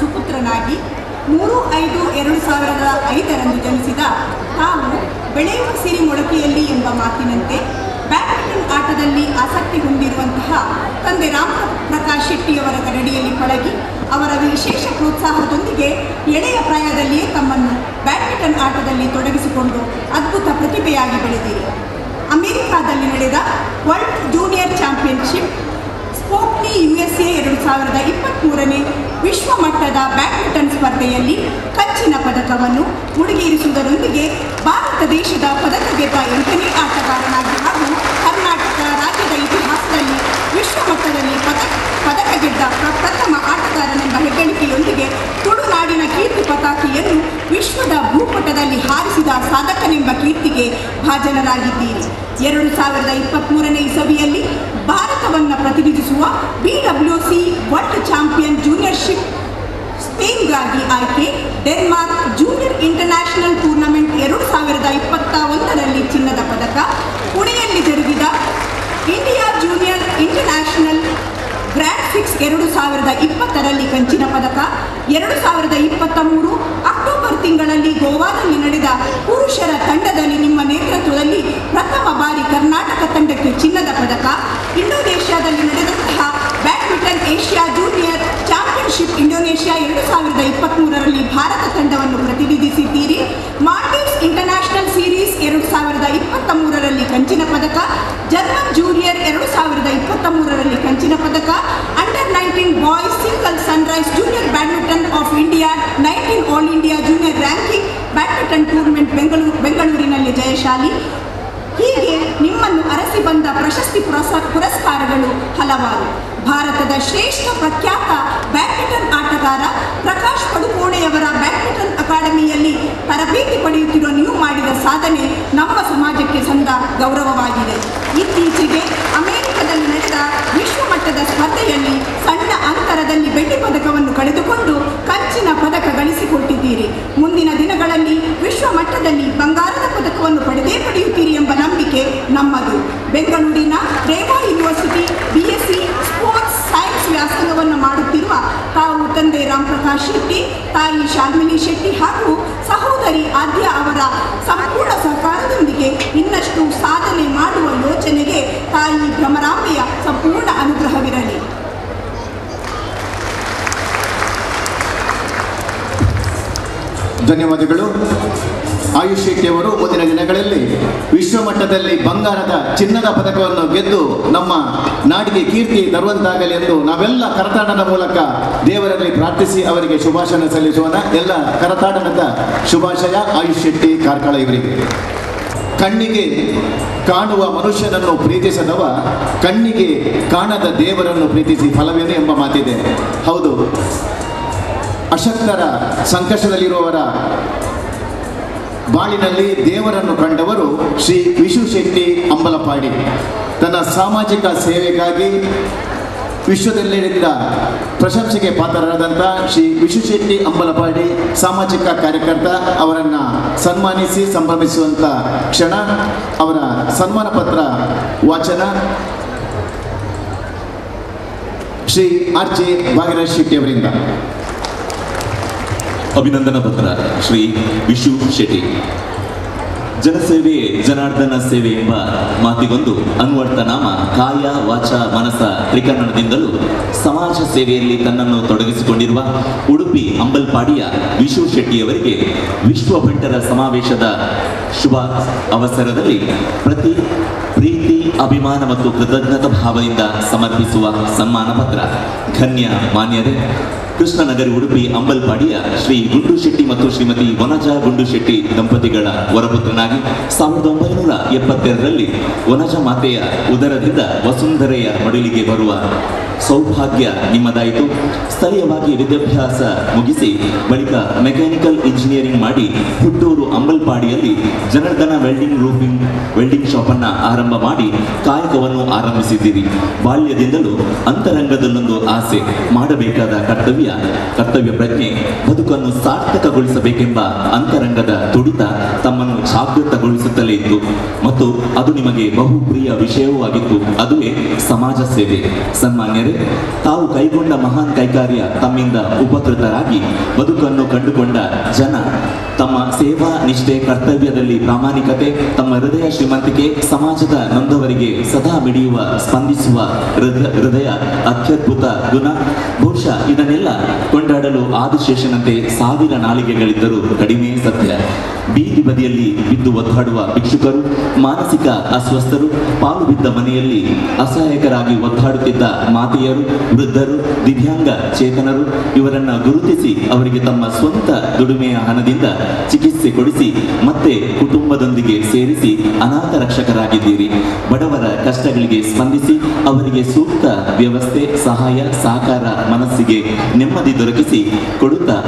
ಸುಪುತ್ರನಾಗಿ 3/5/2005 ಜನಿಸಿದ ತಾವು ಬೆಳೆಯುವ ಸಿರಿ ಮೊಳಕೆಯಲ್ಲಿ ಎಂಬ ಮಾತಿನಂತೆ ಬ್ಯಾಡ್ಮಿಂಟನ್ ಆಟದಲ್ಲಿ ಆಸಕ್ತಿ ಹೊಂದಿರುವಂತಹ ತಂದೆ ರಾಮ್ ಪ್ರಕಾಶ್ ಶೆಟ್ಟಿಯವರ ಗರಡಿಯಲ್ಲಿ ಪಳಗಿ ಅವರ ವಿಶೇಷ ಪ್ರೋತ್ಸಾಹದೊಂದಿಗೆ ಎಳೆಯ ಪ್ರಾಯದಲ್ಲಿಯೇ ತಮ್ಮನ್ನು ಬ್ಯಾಡ್ಮಿಂಟನ್ ಆಟದಲ್ಲಿ ತೊಡಗಿಸಿಕೊಂಡು ಅದ್ಭುತ ಪ್ರತಿಭೆಯಾಗಿ ಬೆಳೆದಿರಿ. ಅಮೆರಿಕಾದಲ್ಲಿ ನಡೆದ ವರ್ಲ್ಡ್ ಜೂನಿಯರ್ ಚಾಂಪಿಯನ್ಶಿಪ್ ಸ್ಪೋಕ್ನಿ USA 2023ನೇ ವಿಶ್ವ ಮಟ್ಟದ ಬ್ಯಾಡ್ಮಿಂಟನ್ ಸ್ಪರ್ಧೆಯಲ್ಲಿ ಕಂಚಿನ ಪದಕವನ್ನು ಮುಡಿಗೇರಿಸುವುದರೊಂದಿಗೆ ಭಾರತ ದೇಶದ ಪದಕ ಗೆದ್ದ 8ನೇ ಆಟಗಾರನಾಗಿ ಹಾಗೂ ಕರ್ನಾಟಕ ರಾಜ್ಯದ ಇತಿಹಾಸದಲ್ಲಿ ವಿಶ್ವ ಮಟ್ಟದಲ್ಲಿ ಪದಕ ಗೆದ್ದ ಪ್ರಥಮ ಆಟಗಾರನೆಂಬ ಹೆಗ್ಗಳಿಕೆಯೊಂದಿಗೆ ತುಳುನಾಡಿನ ಕೀರ್ತಿ ಪತಾಕೆಯನ್ನು ವಿಶ್ವದ ಭೂಪಟದಲ್ಲಿ ಹಾರಿಸಿದ ಸಾಧಕನೆಂಬ ಕೀರ್ತಿಗೆ ಭಾಜನರಾಗಿದ್ದೀರಿ. 2023ನೇ ಇಸವಿಯಲ್ಲಿ ಭಾರತವನ್ನು ಪ್ರತಿನಿಧಿಸುವ BWC ವರ್ಲ್ಡ್ ಚಾಂಪಿಯನ್ ಜೂನಿಯರ್ಶಿಪ್ ಸ್ಪೇನ್ಗಾಗಿ ಆಯ್ಕೆ, ಡೆನ್ಮಾರ್ಕ್ ಜೂನಿಯರ್ ಇಂಟರ್ನ್ಯಾಷನಲ್ ಟೂರ್ನಮೆಂಟ್ 2021ರಲ್ಲಿ ಚಿನ್ನದ ಪದಕ, ಪುಣೆಯಲ್ಲಿ ಜರುಗಿದ India junior international grand prix 2020ರಲ್ಲಿ ಕಂಚಿನ ಪದಕ, 2023 ಅಕ್ಟೋಬರ್ ತಿಂಗಳಲ್ಲಿ ಗೋವಾದಲ್ಲಿ ನಡೆದ ಪುರುಷರ ತಂಡದಲ್ಲಿ ನಿಮ್ಮ ನೇತೃತ್ವದಲ್ಲಿ ಪ್ರಥಮ ಬಾರಿ ಕರ್ನಾಟಕ ತಂಡಕ್ಕೆ ಚಿನ್ನದ ಪದಕ, ಇಂಡೋನೇಷ್ಯಾದಲ್ಲಿ ನಡೆದಂತಹ badminton Asia junior championship Indonesia 2023ರಲ್ಲಿ ಭಾರತ ತಂಡವನ್ನು ಪ್ರತಿನಿಧಿಸಿದ್ದೀರಿ. ಮಾಲ್ಡೀವ್ಸ್ ಇಂಟರ್ನ್ಯಾಷನಲ್ ಸೀರೀಸ್ 2023ರಲ್ಲಿ ಕಂಚಿನ ಪದಕ, ಜರ್ಮನ್ ಜೂನಿಯರ್ 2023ರಲ್ಲಿ ಕಂಚಿನ ಪದಕ, under 19 boys single sunrise junior badminton of India 19 all India junior ranking badminton tournament ಬೆಂಗಳೂರಿನಲ್ಲಿ ಜಯಶಾಲಿ. ಹೀಗೆ ನಿಮ್ಮನ್ನು ಅರಸಿ ಬಂದ ಪ್ರಶಸ್ತಿ ಪುರಸ್ಕಾರಗಳು ಹಲವಾರು. ಭಾರತದ ಶ್ರೇಷ್ಠ ಪ್ರಖ್ಯಾತ ಬ್ಯಾಡ್ಮಿಂಟನ್ ಆಟಗಾರ ಪ್ರಕಾಶ್ ಪಡುಕೋಣೆಯವರ ಬ್ಯಾಡ್ಮಿಂಟನ್ ಅಕಾಡೆಮಿಯಲ್ಲಿ ತರಬೇತಿ ಪಡೆಯುತ್ತಿರುವ ನೀವು ಮಾಡಿದ ಸಾಧನೆ ನಮ್ಮ ಸಮಾಜಕ್ಕೆ ಸಂದ ಗೌರವವಾಗಿದೆ. ಇತ್ತೀಚೆಗೆ ಅಮೆರಿಕದಲ್ಲಿ ನಡೆದ ವಿಶ್ವ ಮಟ್ಟದ ಸ್ಪರ್ಧೆಯಲ್ಲಿ ಸಣ್ಣ ಅಂತರದಲ್ಲಿ ಬೆಳ್ಳಿ ಪದಕವನ್ನು ಕಳೆದುಕೊಂಡು ಕಂಚಿನ ಪದಕ ಗಳಿಸಿಕೊಟ್ಟಿದ್ದೀರಿ. ಮುಂದಿನ ದಿನಗಳಲ್ಲಿ ವಿಶ್ವ ಮಟ್ಟದಲ್ಲಿ ಬಂಗಾರದ ಪದಕವನ್ನು ಪಡೆಯುತ್ತೀರಿ ಎಂಬ ನಂಬಿಕೆ ನಮ್ಮದು. ಬೆಂಗಳೂರಿನ Reva university BSc sports science ವ್ಯಾಸಂಗವನ್ನು ಮಾಡುತ್ತಿರುವ ತಾವು ತಂದೆ ರಾಮ್ ಪ್ರಕಾಶ್ ಶೆಟ್ಟಿ, ತಾಯಿ ಶಾಲ್ಮಿಲಿ ಶೆಟ್ಟಿ ಹಾಗೂ ಸಹೋದರಿ ಆದ್ಯ ಅವರ ಸಂಪೂರ್ಣ ಸಹಕಾರದೊಂದಿಗೆ ಇನ್ನಷ್ಟು ಸಾಧನೆ ಮಾಡುವ ಯೋಚನೆಗೆ ತಾಯಿ ಭ್ರಮರಾಂಬೆಯ ಸಂಪೂರ್ಣ ಅನುಗ್ರಹವಿರಲಿ. ಧನ್ಯವಾದಗಳು. ಆಯುಷ್ ಶೆಟ್ಟಿ ಅವರು ಮುಂದಿನ ದಿನಗಳಲ್ಲಿ ವಿಶ್ವ ಮಟ್ಟದಲ್ಲಿ ಬಂಗಾರದ ಚಿನ್ನದ ಪದಕವನ್ನು ಗೆದ್ದು ನಮ್ಮ ನಾಡಿಗೆ ಕೀರ್ತಿ ತರುವಂತಾಗಲಿ ಎಂದು ನಾವೆಲ್ಲ ಕರತಾಡನದ ಮೂಲಕ ದೇವರಲ್ಲಿ ಪ್ರಾರ್ಥಿಸಿ ಅವರಿಗೆ ಶುಭಾಶಯ ಸಲ್ಲಿಸೋಣ. ಎಲ್ಲ ಕರತಾಡನದ ಶುಭಾಶಯ ಆಯುಷ್ ಶೆಟ್ಟಿ ಕಾರ್ಕಳ ಇವರಿಗೆ. ಕಣ್ಣಿಗೆ ಕಾಣುವ ಮನುಷ್ಯನನ್ನು ಪ್ರೀತಿಸದವ ಕಣ್ಣಿಗೆ ಕಾಣದ ದೇವರನ್ನು ಪ್ರೀತಿಸಿ ಫಲವೇನು ಎಂಬ ಮಾತಿದೆ. ಹೌದು, ಅಶಕ್ತರ ಸಂಕಷ್ಟದಲ್ಲಿರುವವರ ಬಾಳಿನಲ್ಲಿ ದೇವರನ್ನು ಕಂಡವರು ಶ್ರೀ ವಿಶು ಶೆಟ್ಟಿ ಅಂಬಲಪಾಡಿ. ತನ್ನ ಸಾಮಾಜಿಕ ಸೇವೆಗಾಗಿ ವಿಶ್ವದೆಲ್ಲೆಡೆಯಿಂದ ಪ್ರಶಂಸೆಗೆ ಪಾತ್ರರಾದಂಥ ಶ್ರೀ ವಿಶು ಶೆಟ್ಟಿ ಅಂಬಲಪಾಡಿ ಸಾಮಾಜಿಕ ಕಾರ್ಯಕರ್ತ ಅವರನ್ನು ಸನ್ಮಾನಿಸಿ ಸಂಭ್ರಮಿಸುವಂಥ ಕ್ಷಣ. ಅವರ ಸನ್ಮಾನ ಪತ್ರ ವಾಚನ ಶ್ರೀ RJ ಭಾಗೀರಥ್ ಶೆಟ್ಟಿ ಅವರಿಂದ. ಅಭಿನಂದನಾ ಪತ್ರ ಶ್ರೀ ವಿಶು ಶೆಟ್ಟಿ. ಜನಸೇವೆಯೇ ಜನಾರ್ದನ ಸೇವೆ ಎಂಬ ಮಾತಿಗೊಂದು ಅನ್ವರ್ಥ ನಾಮ ಕಾಯ ವಾಚ ಮನಸ ತ್ರಿಕರಣದಿಂದಲೂ ಸಮಾಜ ಸೇವೆಯಲ್ಲಿ ತನ್ನನ್ನು ತೊಡಗಿಸಿಕೊಂಡಿರುವ ಉಡುಪಿ ಅಂಬಲ್ಪಾಡಿಯ ವಿಶು ಶೆಟ್ಟಿಯವರಿಗೆ ವಿಶ್ವ ಬಂಟರ ಸಮಾವೇಶದ ಶುಭ ಅವಸರದಲ್ಲಿ ಪ್ರೀತಿ ಅಭಿಮಾನ ಮತ್ತು ಕೃತಜ್ಞತಾ ಭಾವದಿಂದ ಸಮರ್ಪಿಸುವ ಸನ್ಮಾನ ಪತ್ರ. ಘನ್ಯ ಮಾನ್ಯರೇ, ಕೃಷ್ಣನಗರಿ ಉಡುಪಿ ಅಂಬಲ್ಪಾಡಿಯ ಶ್ರೀ ಗುಂಡು ಶೆಟ್ಟಿ ಮತ್ತು ಶ್ರೀಮತಿ ವನಜಾ ಗುಂಡು ಶೆಟ್ಟಿ ದಂಪತಿಗಳ ವರಪುತ್ರನಾಗಿ 1972ರಲ್ಲಿ ವನಜ ಮಾತೆಯ ಉದರದಿಂದ ವಸುಂಧರೆಯ ಮಡಿಲಿಗೆ ಬರುವ ಸೌಭಾಗ್ಯ ನಿಮ್ಮದಾಯಿತು. ಸ್ಥಳೀಯವಾಗಿ ವಿದ್ಯಾಭ್ಯಾಸ ಮುಗಿಸಿ ಬಳಿಕ ಮೆಕ್ಯಾನಿಕಲ್ ಇಂಜಿನಿಯರಿಂಗ್ ಮಾಡಿ ಹುಟ್ಟೂರು ಅಂಬಲ್ಪಾಡಿಯಲ್ಲಿ ಜನಾರ್ದನ ವೆಲ್ಡಿಂಗ್ ಶಾಪ್ ಅನ್ನ ಆರಂಭ ಮಾಡಿ ಕಾಯಕವನ್ನು ಆರಂಭಿಸಿದ್ದೀರಿ. ಬಾಲ್ಯದಿಂದಲೂ ಅಂತರಂಗದಲ್ಲೊಂದು ಆಸೆ, ಮಾಡಬೇಕಾದ ಕರ್ತವ್ಯ ಪ್ರಜ್ಞೆ, ಬದುಕನ್ನು ಸಾರ್ಥಕಗೊಳಿಸಬೇಕೆಂಬ ಅಂತರಂಗದ ತುಡಿತ ತಮ್ಮನ್ನು ಜಾಗೃತಗೊಳಿಸುತ್ತಲೇ ಇತ್ತು ಮತ್ತು ಅದು ನಿಮಗೆ ಬಹುಪ್ರಿಯ ವಿಷಯವೂ ಆಗಿತ್ತು. ಅದುವೇ ಸಮಾಜ ಸೇವೆ. ಸನ್ಮಾನ್ಯರೇ, ತಾವು ಕೈಗೊಂಡ ಮಹಾನ್ ಕೈಕಾರ್ಯ ತಮ್ಮಿಂದ ಉಪಕೃತರಾಗಿ ಬದುಕನ್ನು ಕಂಡುಕೊಂಡ ಜನ ತಮ್ಮ ಸೇವಾ ನಿಷ್ಠೆ, ಕರ್ತವ್ಯದಲ್ಲಿ ಪ್ರಾಮಾಣಿಕತೆ, ತಮ್ಮ ಹೃದಯ ಶ್ರೀಮಂತಿಕೆ, ಸಮಾಜದ ನೊಂದವರಿಗೆ ಸದಾ ಮಿಡಿಯುವ ಸ್ಪಂದಿಸುವ ಹೃದಯ ಅತ್ಯದ್ಭುತ ಗುಣ. ಬಹುಶಃ ಇದನ್ನೆಲ್ಲ ಕೊಂಡಾಡಲು ಆದಿಶೇಷನಂತೆ 1000 ನಾಲಿಗೆಗಳಿದ್ದರೂ ಕಡಿಮೆ ಸತ್ಯ. ಬೀದಿ ಬದಿಯಲ್ಲಿ ಬಿದ್ದು ಒದ್ದಾಡುವ ಭಿಕ್ಷುಕರು, ಮಾನಸಿಕ ಅಸ್ವಸ್ಥರು, ಪಾಲು ಬಿದ್ದ ಮನೆಯಲ್ಲಿ ಅಸಹಾಯಕರಾಗಿ ಒದ್ದಾಡುತ್ತಿದ್ದ ಮಾತೆಯರು, ವೃದ್ಧರು, ದಿವ್ಯಾಂಗ ಚೇತನರು ಇವರನ್ನ ಗುರುತಿಸಿ ಅವರಿಗೆ ತಮ್ಮ ಸ್ವಂತ ದುಡಿಮೆಯ ಹಣದಿಂದ ಚಿಕಿತ್ಸೆ ಕೊಡಿಸಿ ಮತ್ತೆ ಕುಟುಂಬದೊಂದಿಗೆ ಸೇರಿಸಿ ಅನಾಥ ರಕ್ಷಕರಾಗಿದ್ದೀರಿ. ಬಡವರ ಕಷ್ಟಗಳಿಗೆ ಸ್ಪಂದಿಸಿ ಅವರಿಗೆ ಸೂಕ್ತ ವ್ಯವಸ್ಥೆ, ಸಹಾಯ, ಸಹಕಾರ, ಮನಸ್ಸಿಗೆ ನೆಮ್ಮದಿ ದೊರಕಿಸಿ ಕೊಡುತ್ತಾ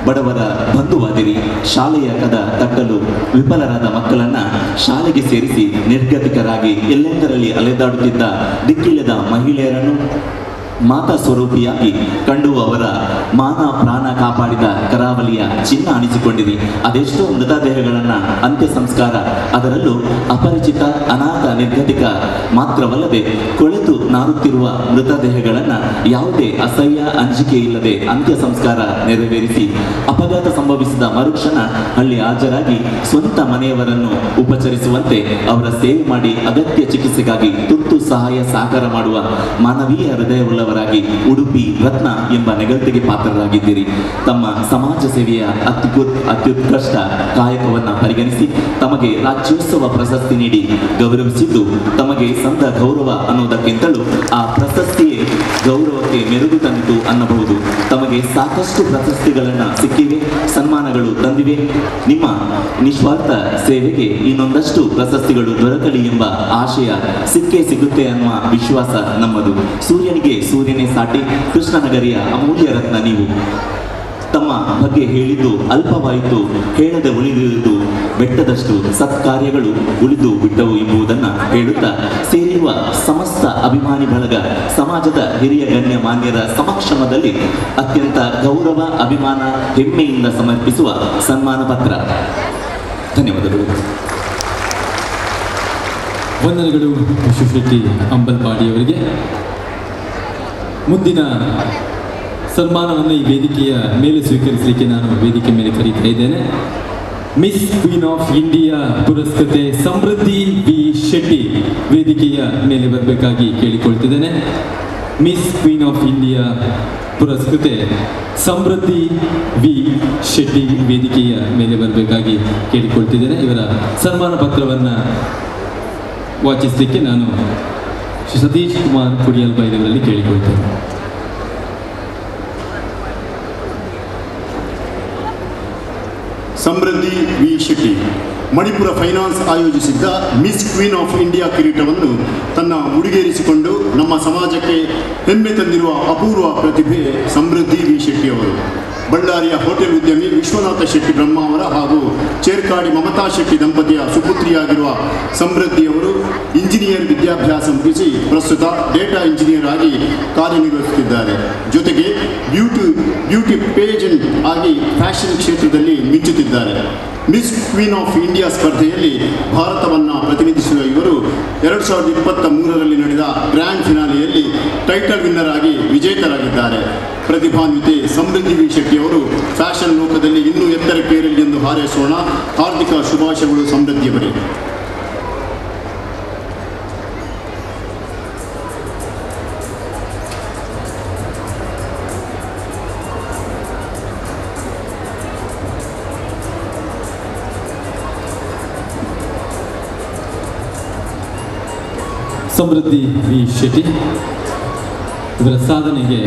ಬಡವರ ಬಂಧುವಾದಿರಿ. ಶಾಲೆಯ ಕದ ತಟ್ಟಲು ವಿಫಲರಾದ ಮಕ್ಕಳನ್ನ ಶಾಲೆಗೆ ಸೇರಿಸಿ ನಿರ್ಗತಿಕರಾಗಿ ಎಲ್ಲೆಂದರಲ್ಲಿ ಅಲೆದಾಡುತ್ತಿದ್ದ ದಿಕ್ಕಿಲ್ಲದ ಮಹಿಳೆಯರನ್ನು ಮಾತಾ ಸ್ವರೂಪಿಯಾಗಿ ಕಂಡು ಅವರ ಮಾನ ಪ್ರಾಣ ಕಾಪಾಡಿದ ಕರಾವಳಿಯ ಚಿನ್ನ ಅಣಿಸಿಕೊಂಡಿರಿ. ಅದೆಷ್ಟೋ ಮೃತದೇಹಗಳನ್ನು ಅಂತ್ಯ ಸಂಸ್ಕಾರ, ಅದರಲ್ಲೂ ಅಪರಿಚಿತ ಅನಾಥ ನಿರ್ಗತಿಕ ಮಾತ್ರವಲ್ಲದೆ ಕೊಳೆತು ನಾರುತ್ತಿರುವ ಮೃತದೇಹಗಳನ್ನು ಯಾವುದೇ ಅಸಹ್ಯ ಅಂಜಿಕೆ ಇಲ್ಲದೆ ಅಂತ್ಯ ಸಂಸ್ಕಾರ ನೆರವೇರಿಸಿ ಅಪಘಾತ ಸಂಭವಿಸಿದ ಮರುಕ್ಷಣ ಅಲ್ಲಿ ಹಾಜರಾಗಿ ಸ್ವಂತ ಮನೆಯವರನ್ನು ಉಪಚರಿಸುವಂತೆ ಅವರ ಸೇವೆ ಮಾಡಿ ಅಗತ್ಯ ಚಿಕಿತ್ಸೆಗಾಗಿ ತುರ್ತು ಸಹಾಯ ಸಹಕಾರ ಮಾಡುವ ಮಾನವೀಯ ಹೃದಯವುಳ್ಳವರಾಗಿ ಉಡುಪಿ ರತ್ನ ಎಂಬ ನೆಗಲ್ತಿಗೆ ಪಾತ್ರರಾಗಿದ್ದೀರಿ. ತಮ್ಮ ಸಮಾಜ ಸೇವೆಯ ಅತ್ಯುತ್ಕೃಷ್ಟ ಕಾಯಕವನ್ನು ಪರಿಗಣಿಸಿ ತಮಗೆ ರಾಜ್ಯೋತ್ಸವ ಪ್ರಶಸ್ತಿ ನೀಡಿ ಗೌರವಿಸಿದ್ದು ತಮಗೆ ಸಂತ ಗೌರವ ಅನ್ನೋದಕ್ಕಿಂತಲೂ ಆ ಪ್ರಶಸ್ತಿಯೇ ಗೌರವಕ್ಕೆ ಮೆರುಗು ತಂದಿತು ಅನ್ನಬಹುದು. ತಮಗೆ ಸಾಕಷ್ಟು ಪ್ರಶಸ್ತಿಗಳನ್ನು ಸಿಕ್ಕಿವೆ, ಸನ್ಮಾನಗಳು ತಂದಿವೆ. ನಿಮ್ಮ ನಿಸ್ವಾರ್ಥ ಸೇವೆಗೆ ಇನ್ನೊಂದಷ್ಟು ಪ್ರಶಸ್ತಿಗಳು ದೊರಕಲಿ ಎಂಬ ಆಶಯ ಸಿಕ್ಕೇ ಸಿಗುತ್ತೆ ಅನ್ನುವ ವಿಶ್ವಾಸ ನಮ್ಮದು. ಸೂರ್ಯನಿಗೆ ಸೂರ್ಯನೇ ಸಾಟಿ, ಕೃಷ್ಣನಗರಿಯ ಅಮೂಲ್ಯ ರತ್ನ ನೀವು. ತಮ್ಮ ಬಗ್ಗೆ ಹೇಳಿದ್ದು ಅಲ್ಪವಾಯಿತು, ಹೇಳದೆ ಉಳಿದಿರುವುದು ಬೆಟ್ಟದಷ್ಟು ಸತ್ಕಾರ್ಯಗಳು ಉಳಿದು ಬಿಟ್ಟವು ಎಂಬುದನ್ನು ಹೇಳುತ್ತಾ ಸೇರಿರುವ ಸಮಸ್ತ ಅಭಿಮಾನಿ ಬಳಗ, ಸಮಾಜದ ಹಿರಿಯ ಗಣ್ಯ ಮಾನ್ಯರ ಸಮಕ್ಷಮದಲ್ಲಿ ಅತ್ಯಂತ ಗೌರವ, ಅಭಿಮಾನ, ಹೆಮ್ಮೆಯಿಂದ ಸಮರ್ಪಿಸುವ ಸನ್ಮಾನ ಪತ್ರ. ಧನ್ಯವಾದಗಳು. ವಂದನೆಗಳು ವಿಶು ಶೆಟ್ಟಿ ಅಂಬಲ್ಪಾಡಿಯವರಿಗೆ. ಮುಂದಿನ ಸನ್ಮಾನವನ್ನು ಈ ವೇದಿಕೆಯ ಮೇಲೆ ಸ್ವೀಕರಿಸಲಿಕ್ಕೆ ನಾನು ವೇದಿಕೆ ಮೇಲೆ ಕರೀತಾ ಇದ್ದೇನೆ. ಮಿಸ್ ಕ್ವೀನ್ ಆಫ್ ಇಂಡಿಯಾ ಪುರಸ್ಕೃತೆ ಸಮೃದ್ಧಿ ವಿ ಶೆಟ್ಟಿ ವೇದಿಕೆಯ ಮೇಲೆ ಬರಬೇಕಾಗಿ ಕೇಳಿಕೊಳ್ತಿದ್ದೇನೆ. ಮಿಸ್ ಕ್ವೀನ್ ಆಫ್ ಇಂಡಿಯಾ ಪುರಸ್ಕೃತೆ ಸಮೃದ್ಧಿ ವಿ ಶೆಟ್ಟಿ ವೇದಿಕೆಯ ಮೇಲೆ ಬರಬೇಕಾಗಿ ಕೇಳಿಕೊಳ್ತಿದ್ದೇನೆ. ಇವರ ಸನ್ಮಾನ ಪತ್ರವನ್ನು ವಾಚಿಸಲಿಕ್ಕೆ ನಾನು ಶ್ರೀ ಸತೀಶ್ ಕುಮಾರ್ ಕುಡಿಯಲ್ ಬೈರವರಲ್ಲಿ ಕೇಳಿಕೊಳ್ತೇನೆ. ಸಮೃದ್ಧಿ ವಿ ಶೆಟ್ಟಿ ಮಣಿಪುರ ಫೈನಾನ್ಸ್ ಆಯೋಜಿಸಿದ್ದ ಮಿಸ್ ಕ್ವೀನ್ ಆಫ್ ಇಂಡಿಯಾ ಕಿರೀಟವನ್ನು ತನ್ನ ಮುಡಿಗೇರಿಸಿಕೊಂಡು ನಮ್ಮ ಸಮಾಜಕ್ಕೆ ಹೆಮ್ಮೆ ತಂದಿರುವ ಅಪೂರ್ವ ಪ್ರತಿಭೆ ಸಮೃದ್ಧಿ ವಿ ಶೆಟ್ಟಿ ಅವರು. ಬಳ್ಳಾರಿಯ ಹೋಟೆಲ್ ಉದ್ಯಮಿ ವಿಶ್ವನಾಥ ಶೆಟ್ಟಿ ಬ್ರಹ್ಮಾವರ ಹಾಗೂ ಚೇರ್ಕಾಡಿ ಮಮತಾ ಶೆಟ್ಟಿ ದಂಪತಿಯ ಸುಪುತ್ರಿಯಾಗಿರುವ ಸಮೃದ್ಧಿಯವರು ಇಂಜಿನಿಯರ್ ವಿದ್ಯಾಭ್ಯಾಸ ಮುಗಿಸಿ ಪ್ರಸ್ತುತ ಡೇಟಾ ಇಂಜಿನಿಯರ್ ಆಗಿ ಕಾರ್ಯನಿರ್ವಹಿಸುತ್ತಿದ್ದಾರೆ. ಜೊತೆಗೆ ಬ್ಯೂಟಿ ಪೇಜೆಂಟ್ ಆಗಿ ಫ್ಯಾಷನ್ ಕ್ಷೇತ್ರದಲ್ಲಿ ಮಿಂಚುತ್ತಿದ್ದಾರೆ. ಮಿಸ್ ಕ್ವೀನ್ ಆಫ್ ಇಂಡಿಯಾ ಸ್ಪರ್ಧೆಯಲ್ಲಿ ಭಾರತವನ್ನು ಪ್ರತಿನಿಧಿಸುವ ಇವರು 2023ರಲ್ಲಿ ನಡೆದ ಗ್ರ್ಯಾಂಡ್ ಫಿನಾಲೆಯಲ್ಲಿ ಟೈಟಲ್ ವಿನ್ನರ್ ಆಗಿ ವಿಜೇತರಾಗಿದ್ದಾರೆ. ಪ್ರತಿಭಾನ್ವಿತೆ ಸಮೃದ್ಧಿ ವಿ ಶೆಟ್ಟಿ ಅವರು ಫ್ಯಾಷನ್ ಲೋಕದಲ್ಲಿ ಇನ್ನೂ ಎತ್ತರಕ್ಕೇರಲಿ ಎಂದು ಹಾರೈಸೋಣ. ಹಾರ್ದಿಕ ಶುಭಾಶಯಗಳು ಸಮೃದ್ಧಿಯವರೇ. ಸಮೃದ್ಧಿ ವಿ ಶೆಟ್ಟಿ ಇವರ ಸಾಧನೆಗೆ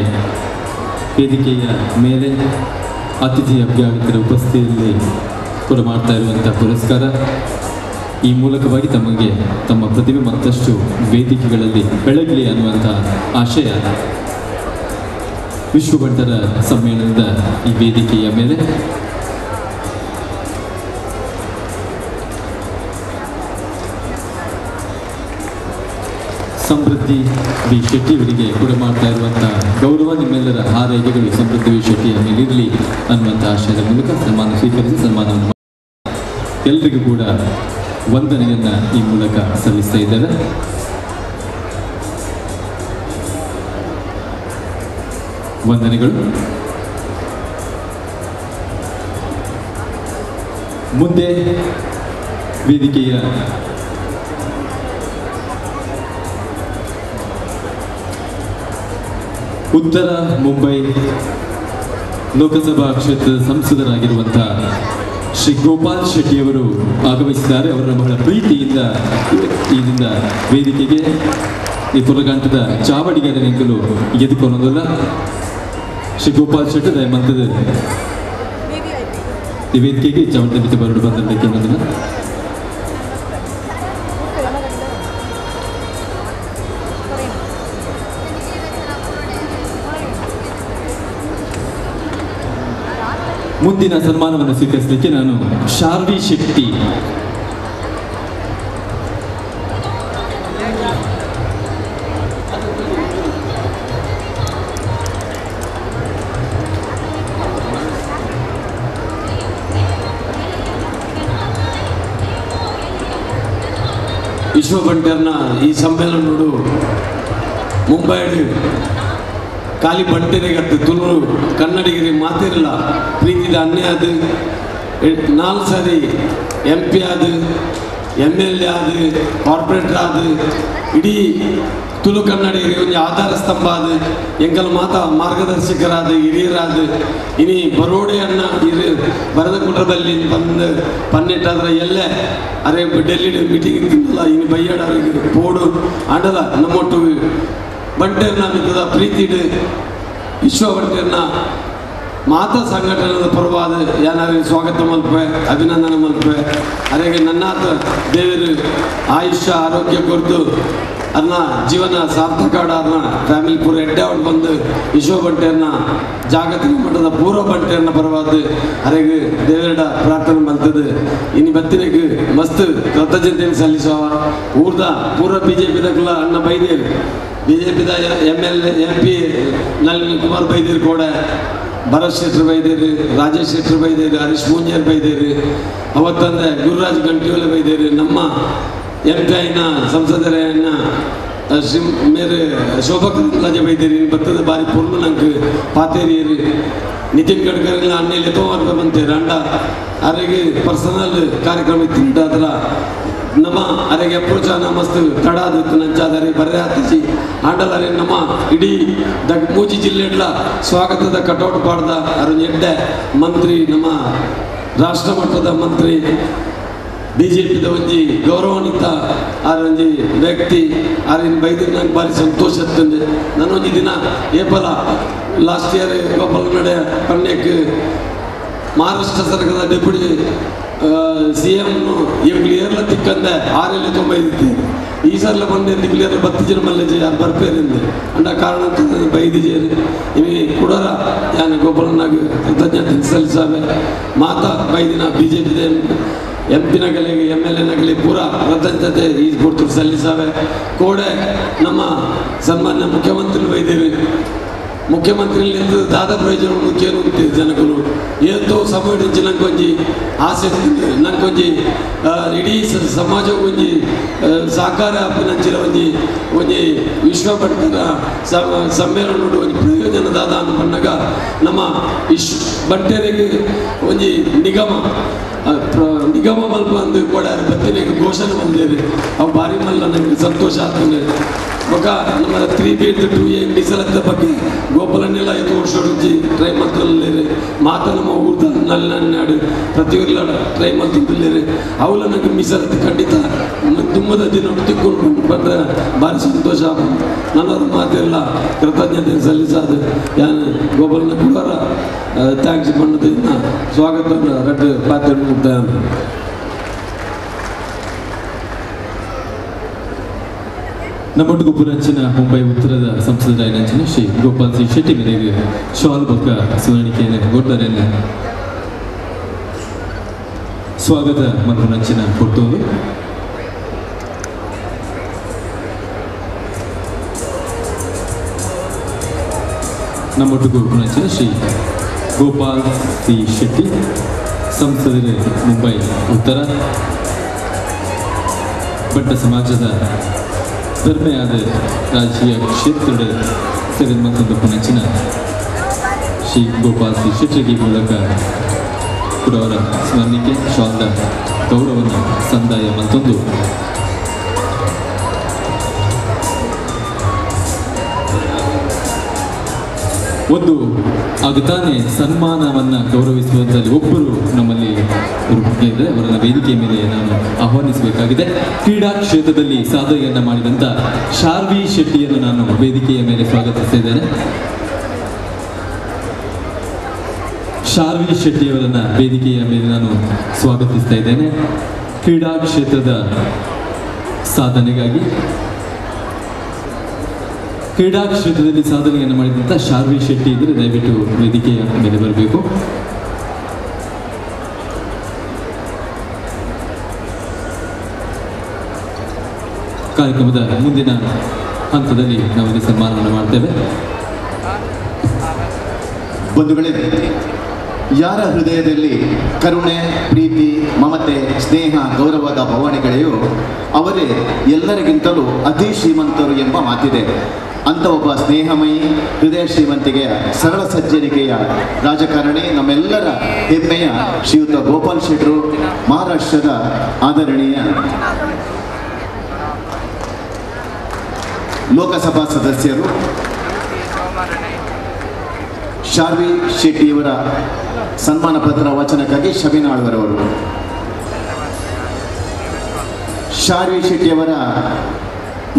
ವೇದಿಕೆಯ ಮೇಲೆ ಅತಿಥಿ ಅಭ್ಯರ್ಥಿಗಳ ಉಪಸ್ಥಿತಿಯಲ್ಲಿ ಕೂಡ ಮಾಡ್ತಾ ಇರುವಂಥ ಪುರಸ್ಕಾರ. ಈ ಮೂಲಕವಾಗಿ ತಮಗೆ ತಮ್ಮ ಪ್ರತಿಭೆ ಮತ್ತಷ್ಟು ವೇದಿಕೆಗಳಲ್ಲಿ ಬೆಳಗಲಿ ಅನ್ನುವಂಥ ಆಶಯ ವಿಶ್ವಭಂಟರ ಸಮ್ಮೇಳನದ ಈ ವೇದಿಕೆಯ ಮೇಲೆ ಸಮೃದ್ಧಿ ವಿ ಶೆಟ್ಟಿ ಅವರಿಗೆ ಕೂಡ ಮಾಡ್ತಾ ಇರುವಂತಹ ಗೌರವ, ನಿಮ್ಮೆಲ್ಲರ ಹಾರೈಕೆಗಳು ಸಮೃದ್ಧಿ ವಿ ಶೆಟ್ಟಿಯ ಮೇಲಿರಲಿ ಅನ್ನುವಂಥ ಆಶಯದ ಮೂಲಕ ಸನ್ಮಾನ ಸ್ವೀಕರಿಸಿ ಸನ್ಮಾನವನ್ನು ಎಲ್ಲರಿಗೂ ಕೂಡ ವಂದನೆಯನ್ನ ಈ ಮೂಲಕ ಸಲ್ಲಿಸ್ತಾ ಇದ್ದಾರೆ. ವಂದನೆಗಳು. ಮುಂದೆ ವೇದಿಕೆಯ ಉತ್ತರ ಮುಂಬೈ ಲೋಕಸಭಾ ಕ್ಷೇತ್ರದ ಸಂಸದರಾಗಿರುವಂತಹ ಶ್ರೀ ಗೋಪಾಲ್ ಶೆಟ್ಟಿಯವರು ಆಗಮಿಸಿದ್ದಾರೆ. ಅವರ ಬಹಳ ಪ್ರೀತಿಯಿಂದ ಇದರಿಂದ ವೇದಿಕೆಗೆ ಈ ಪುರಗಂಟದ ಚಾವಡಿಗರನಿಂದಲೂ ಎದುಕೊನ್ನೋದಲ್ಲ. ಶ್ರೀ ಗೋಪಾಲ್ ಶೆಟ್ಟಿ ದಯಮಂತದ ಈ ವೇದಿಕೆಗೆ ಚಾವಡಿ ಬಿಟ್ಟು ಬರಡು ಬಂದಕ್ಕೆ ಅನ್ನೋದನ್ನ ಮುಂದಿನ ಸನ್ಮಾನವನ್ನು ಸ್ವೀಕರಿಸಲಿಕ್ಕೆ ನಾನು ಶಾರ್ವಿ ಶೆಟ್ಟಿ ವಿಶ್ವಭಂಟರ್ನ ಈ ಸಮ್ಮೇಳನೋಡು ಮುಂಬೈಡು ಖಾಲಿ ಬಂಟೆರೆಗತ್ತು ತುಳು ಕನ್ನಡಿಗರಿಗೆ ಮಾತಿರಲ್ಲ ಪ್ರೀತಿದ ಅನ್ಯ ಅದು 4 ಸಾರಿ MP ಅದು MLA ಅದು ಕಾರ್ಪೊರೇಟರ್ ಅದು ಇಡೀ ತುಳು ಕನ್ನಡಿಗರಿಗೆ ಒಂದು ಆಧಾರ ಸ್ತಂಭ ಅದು ಎಂಕಲ ಮಾರ್ಗದರ್ಶಕರಾದ ಹಿರಿಯರಾದ ಇನಿ ಬರೋಡೆಯನ್ನ ಬರದ ಕುಟ್ರದಲ್ಲಿ ಬಂದು ಪನ್ನೆಟ್ಟಾದ್ರೆ ಎಲ್ಲೇ ಅರೆ ಡೆಲ್ಲಿ ಮೀಟಿಂಗ್ ಇರ್ತಿಲ್ಲ ಇನ್ನು ಬೈಯಾಡ ಪೋಡು ಆಡಲ್ಲ ನಮ್ಮೊಟ್ಟು ಬಂಟೇರ್ನ ಮಿತ್ತದ ಪ್ರೀತಿಡು ವಿಶ್ವಭಂಟೇರ್ನ ಮಾತಾ ಸಂಘಟನೆದ ಪರವಾದ ಯಾರಿಗೆ ಸ್ವಾಗತ ಮಲ್ಪೆ ಅಭಿನಂದನೆ ಮಲ್ಪೆ ಅರೆಗೆ ನನ್ನಾತ ದೇವರು ಆಯುಷ್ಯ ಆರೋಗ್ಯ ಕೊರ್ದು ಅನ್ನ ಜೀವನ ಸಾರ್ಥಕಾಡ ಫ್ಯಾಮಿಲಿ ಪೂರ ಎಡ್ಡೆ ಅವ್ರು ಬಂದು ವಿಶ್ವಭಂಟೇರ್ನ ಜಾಗತಿಕ ಮಟ್ಟದ ಪೂರ್ವ ಬಂಟೇರ್ನ ಪರವಾದ ಅರೆಗೆ ದೇವರ ಪ್ರಾರ್ಥನೆ ಮಲ್ತದೆ ಇನ್ನು ಬತ್ತಿನಕ್ಕೆ ಮಸ್ತ್ ಕೃತಜ್ಞತೆಯನ್ನು ಸಲ್ಲಿಸುವ ಊರ್ದ ಪೂರ್ವ BJP-ದಲ್ಲ ಅಣ್ಣ ಬೈದೇರು BJP-ದ MLA MP ನಳಿನ್ ಕುಮಾರ್ ಬೈದೇರು ಕೂಡ ಭರತ್ ಶೆಟ್ಟರ್ ಬೈದೇರು ರಾಜೇಶ್ ಶೆಟ್ಟರ್ ಬೈದೇರು ಹರೀಶ್ ಪೂಂಜಾರ್ ಬೈದೇರು ಅವತ್ತಂದ್ರೆ ಗುರುರಾಜ್ ಗಂಟಿಯೋಲೆ ಬೈದೇರು ನಮ್ಮ MP ಆಯ್ನ ಸಂಸದರನ್ನ ಶ್ರೀ ಮೇರೆ ಶೋಭಾ ಕರಂದ್ಲಾಜೆ ಬೈದೇರಿ ಬತ್ತದ ಬಾರಿ ಪೂರ್ಣ ನಂಗೆ ಪಾತೇರಿಯರು ನಿತಿನ್ ಗಡ್ಕರಿ ಅನ್ನೆಲ್ಲಿ ತೋರ್ಬೆ ಬಂತೇರು ಅಂಡ ಅರೆಗೆ ಪರ್ಸನಲ್ ಕಾರ್ಯಕ್ರಮ ಇತ್ತು ಅದರ ನಮ್ಮ ಅರೆಗೆ ಅಪ್ರೋಚ ಮಸ್ತ್ ತಡಾದಿತ್ತು ನಂಚಾದರೆ ಬರೇ ಹತ್ತಿಸಿ ಆಂಡಲರೆ ನಮ್ಮ ಇಡೀ ಮೂಜಿ ಜಿಲ್ಲೆಡ್ಲ ಸ್ವಾಗತದ ಕಟೌಟ್ ಪಾಡ್ದ ಅರುಣ್ ಎಡ್ಡೆ ಮಂತ್ರಿ ನಮ್ಮ ರಾಷ್ಟ್ರ ಮಟ್ಟದ ಮಂತ್ರಿ BJP-ದ ಒಂಜಿ ಗೌರವಾನ್ವಿತ ಆರೊಂಜಿ ವ್ಯಕ್ತಿ ಆರಿನ ಬೈದಿನ ನಂಗೆ ಭಾರಿ ಸಂತೋಷ ಇರ್ತಂದೆ ನಾನೊಂದು ದಿನ ಏಪಲ ಲಾಸ್ಟ್ ಇಯರ್ ಗೋಪಾಲ್ ನಡೆ ಪಣ್ಯಕ್ಕೆ ಮಹಾರಾಷ್ಟ್ರ ಸರ್ಕಾರದ ಡೆಪ್ಯೂಟಿ CM ಕ್ಲಿಯರ್ಲ ತಿಕ್ಕಂದೆ 695 ಈ ಸರ್ಲ ಬಂದೆ ಕ್ಲಿಯರ್ 10 ಜನ ಮಲ್ಲೇಜ್ ಯಾರು ಬರ್ಪೇರಿಂದೆ ಅಂಡ ಕಾರಣ ಬೈದಿಜೇರಿ ಇವಿ ಕುಡರ ಯಾನ ಗೋಪಾಲನಾಗ ಕೃತಜ್ಞತೆ ಸಲ್ಲಿಸಾವೆ ಮಾತಾ ಬೈದಿನ BJP-ದ MP ನಗಲಿಗೆ MLA ನಗಲಿ ಪೂರ ಕೃತಜ್ಞತೆ ಈ ಗುರುತು ಸಲ್ಲಿಸಾವೆ ಕೋಡೆ ನಮ್ಮ ಸನ್ಮಾನ್ಯ ಮುಖ್ಯಮಂತ್ರಿ ಬೈದೇವಿ ಮುಖ್ಯಮಂತ್ರಿಲಿಂದ ದಾದ ಪ್ರಯೋಜನ ಕೇಳುತ್ತೆ ಜನಗಳು ಏತೋ ಸಮಯ ನಂಗೊಂಜಿ ಆಸೆ ನಂಗೊಂಜಿ ಇಡೀ ಸಮಾಜ ಒಂಜಿ ಸಹಕಾರ ನಂಚಿನ ಒಂಜಿ ವಿಶ್ವ ಭಟ್ಟರ ಸಮ್ಮೇಳನ ಒಂದು ಪ್ರಯೋಜನದಾದ ಅಂತ ಬಂದಾಗ ನಮ್ಮ ಬಟ್ಟೆರಿಗೆ ಒಂಜಿ ನಿಗಮ ಮಲ್ಪ ಅಂದು ಕೂಡ ಬತ್ತನೆಗೆ ಘೋಷಣೆ ಬಂದಿದೆ ಅವು ಭಾರಿ ಮಲ್ಲ ನನಗೆ ಸಂತೋಷ ಆಗ್ತದೆ ಬೊಕ ನಮ್ಮ 3B 2A ಮೀಸಲಾತಿ ಬಗ್ಗೆ ಗೋಪಾಲನೆಲ್ಲ 5 ವರ್ಷ ಹುಡುಕಿ ಟ್ರೈ ಮಾಡ್ತಿರ್ಲಿರಿ ಮಾತಾ ನಮ್ಮ ಊರ್ದ ನಲ್ನಾಡು ಪ್ರತಿಯೊಂದು ಟ್ರೈ ಮಾಡ್ತಿರ್ಲಿರಿ ಅವಳ ನನಗೆ ಮೀಸಲಾತಿ ಖಂಡಿತ ತುಂಬದ ದಿನ ತಿಕ್ಕೊಂಡು ಬಂದರೆ ಭಾರಿ ಸಂತೋಷ ನನ್ನವ್ರ ಮಾತೆಲ್ಲ ಕೃತಜ್ಞತೆ ಸಲ್ಲಿಸಾದ ಯಾನು ಗೋಪಾಲನ ಕೂಡ ಥ್ಯಾಂಕ್ಸ್ பண்ணதுன்னா ಸ್ವಾಗತ ரெண்டு பார்த்து ನಮ್ಮೊಟ್ಟಿಗೆ ಪುರಂಚಿನ ಮುಂಬೈ ಉತ್ತರದ ಸಂಸದರಾಯನಂಚಿನ ಶ್ರೀ ಗೋಪಾಲ್ ಸಿ ಶೆಟ್ಟಿ ಮೇರೆಗೆ ಶಾಲ್ ಬೊಕ್ಕ ಸುಧಾರಿಕೆಯನ್ನು ಕೊಡ್ತಾರೆ ಸ್ವಾಗತ ಮನರಂಚಿನ ಕೊಟ್ಟೋದು ನಮ್ಮೊಟ್ಟಿಗೆ ಪುರಂಚಿನ ಶ್ರೀ ಗೋಪಾಲ್ ಸಿ ಶೆಟ್ಟಿ ಸಂಸದರು ಮುಂಬೈ ಉತ್ತರ ಬಟ್ಟ ಸಮಾಜದ ಧರ್ಮೆಯಾದ ರಾಜಕೀಯ ಕ್ಷೇತ್ರದ ಸೆವೆನ್ ಮತ್ತೊಂದು ಪುನಚಿನ ಶ್ರೀ ಗೋಪಾಲ್ ಸಿ ಶೆಟ್ಟಿಗೆ ಮೂಲಕ ಅವರ ಸ್ಮರಣೆಗೆ ಶಾಲದ ಗೌರವವನ್ನು ಸಂದಾಯ ಮತ್ತೊಂದು ಒಂದು ಅಗತಾನೆ ಸನ್ಮಾನವನ್ನು ಗೌರವಿಸುವಂಥಲ್ಲಿ ಒಬ್ಬರು ನಮ್ಮಲ್ಲಿ ಇದ್ದಾರೆ ಅವರನ್ನ ವೇದಿಕೆಯ ಮೇಲೆ ನಾನು ಆಹ್ವಾನಿಸಬೇಕಾಗಿದೆ. ಕ್ರೀಡಾ ಕ್ಷೇತ್ರದಲ್ಲಿ ಸಾಧನೆಯನ್ನು ಮಾಡಿದಂಥ ಶಾರ್ವಿ ಶೆಟ್ಟಿಯನ್ನು ನಾನು ವೇದಿಕೆಯ ಮೇಲೆ ಸ್ವಾಗತಿಸಿದ್ದೇನೆ. ಶಾರ್ವಿ ಶೆಟ್ಟಿಯವರನ್ನ ವೇದಿಕೆಯ ಮೇಲೆ ನಾನು ಸ್ವಾಗತಿಸ್ತಾ ಇದ್ದೇನೆ. ಕ್ರೀಡಾ ಕ್ಷೇತ್ರದ ಸಾಧನೆಗಾಗಿ ಕ್ರೀಡಾ ಕ್ಷೇತ್ರದಲ್ಲಿ ಸಾಧನೆಯನ್ನು ಮಾಡಿದಂಥ ಶಾರ್ವಿ ಶೆಟ್ಟಿ ಇದ್ದರೆ ದಯವಿಟ್ಟು ವೇದಿಕೆಯ ಮೇಲೆ ಬರಬೇಕು. ಕಾರ್ಯಕ್ರಮದ ಮುಂದಿನ ಹಂತದಲ್ಲಿ ನಾವು ಸನ್ಮಾನವನ್ನು ಮಾಡ್ತೇವೆ. ಬಂಧುಗಳೇ, ಯಾರ ಹೃದಯದಲ್ಲಿ ಕರುಣೆ, ಪ್ರೀತಿ, ಮಮತೆ, ಸ್ನೇಹ, ಗೌರವದ ಭಾವನೆಗಳೆಯೋ ಅವರೇ ಎಲ್ಲರಿಗಿಂತಲೂ ಅತಿ ಶ್ರೀಮಂತರು ಎಂಬ ಮಾತಿದೆ. ಅಂಥ ಒಬ್ಬ ಸ್ನೇಹಮಯಿ, ಹೃದಯ ಶ್ರೀಮಂತಿಕೆಯ, ಸರಳ ಸಜ್ಜನಿಕೆಯ ರಾಜಕಾರಣಿ, ನಮ್ಮೆಲ್ಲರ ಹೆಮ್ಮೆಯ ಶ್ರೀಯುತ ಗೋಪಾಲ್ ಶೆಟ್ಟರು, ಮಹಾರಾಷ್ಟ್ರದ ಆದರಣೀಯ ಲೋಕಸಭಾ ಸದಸ್ಯರು. ಶಾರ್ವಿ ಶೆಟ್ಟಿಯವರ ಸನ್ಮಾನ ಪತ್ರ ವಾಚನಕ್ಕಾಗಿ ಶಬೀನಾ ಆಳ್ವರವರು. ಶಾರ್ವಿ ಶೆಟ್ಟಿಯವರ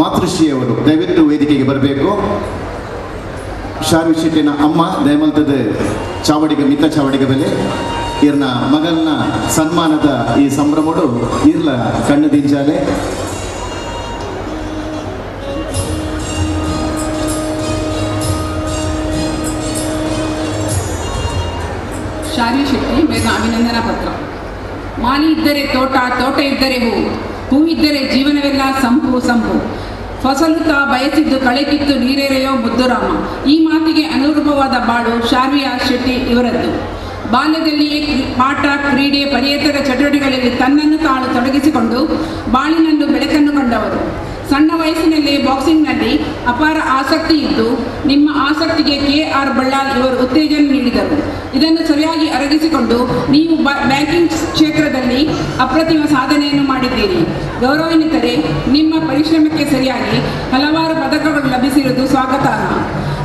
ಮಾತೃಶ್ರೀಯವರು ದಯವಿಟ್ಟು ವೇದಿಕೆಗೆ ಬರಬೇಕು. ಶಾರ್ವಿ ಶೆಟ್ಟಿನ ಅಮ್ಮ ದಯಮಂತದ ಚಾವಡಿಗ ಮಿತ್ತ ಚಾವಡಿಗ ಬೆಲೆ ಇರ್ನ ಮಗನ ಸನ್ಮಾನದ ಈ ಸಂಭ್ರಮಡು ಇರ್ಲ ಕಣ್ಣು ದಿಂಜಾಲೆ. ಶಾರ್ವಿ ಶೆಟ್ಟಿ ಮೇಲಿನ ಅಭಿನಂದನಾ ಪತ್ರ. ಮಾಲಿ ಇದ್ದರೆ ತೋಟ, ತೋಟ ಇದ್ದರೆ ಹೂವಿದ್ದರೆ ಜೀವನವೆಲ್ಲ ಸಂಪು ಸಂಪು. ಫಸಲು ಬಯಸಿದ್ದು ಕಳೆಕಿತ್ತು ನೀರೇರೆಯೋ ಮುದ್ದುರಾಮ. ಈ ಮಾತಿಗೆ ಅನುರೂಪವಾದ ಬಾಳು ಶಾರ್ವಿ ಶೆಟ್ಟಿ ಇವರದ್ದು. ಬಾಲ್ಯದಲ್ಲಿಯೇ ಪಾಠ, ಕ್ರೀಡೆ, ಪರ್ಯಟಕ ಚಟುವಟಿಕೆಗಳಲ್ಲಿ ತನ್ನನ್ನು ತಾಳು ತೊಡಗಿಸಿಕೊಂಡು ಬಾಳಿನಲ್ಲೂ ಬೆಳಕನ್ನು ಕಂಡವರು. ಸಣ್ಣ ವಯಸ್ಸಿನಲ್ಲಿ ಬಾಕ್ಸಿಂಗ್ನಲ್ಲಿ ಅಪಾರ ಆಸಕ್ತಿ ಇದ್ದು ನಿಮ್ಮ ಆಸಕ್ತಿಗೆ KR ಬಳ್ಳಾಲ್ ಇವರು ಉತ್ತೇಜನ ನೀಡಿದರು. ಇದನ್ನು ಸರಿಯಾಗಿ ಅರಗಿಸಿಕೊಂಡು ನೀವು ಬ್ಯಾಂಕಿಂಗ್ ಕ್ಷೇತ್ರದಲ್ಲಿ ಅಪ್ರತಿಮ ಸಾಧನೆಯನ್ನು ಮಾಡಿದ್ದೀರಿ. ಗೌರವಾನ್ವಿತರೆ, ನಿಮ್ಮ ಪರಿಶ್ರಮಕ್ಕೆ ಸರಿಯಾಗಿ ಹಲವಾರು ಪದಕಗಳು ಲಭಿಸಿರುವುದು ಸ್ವಾಗತಾರ್ಹ.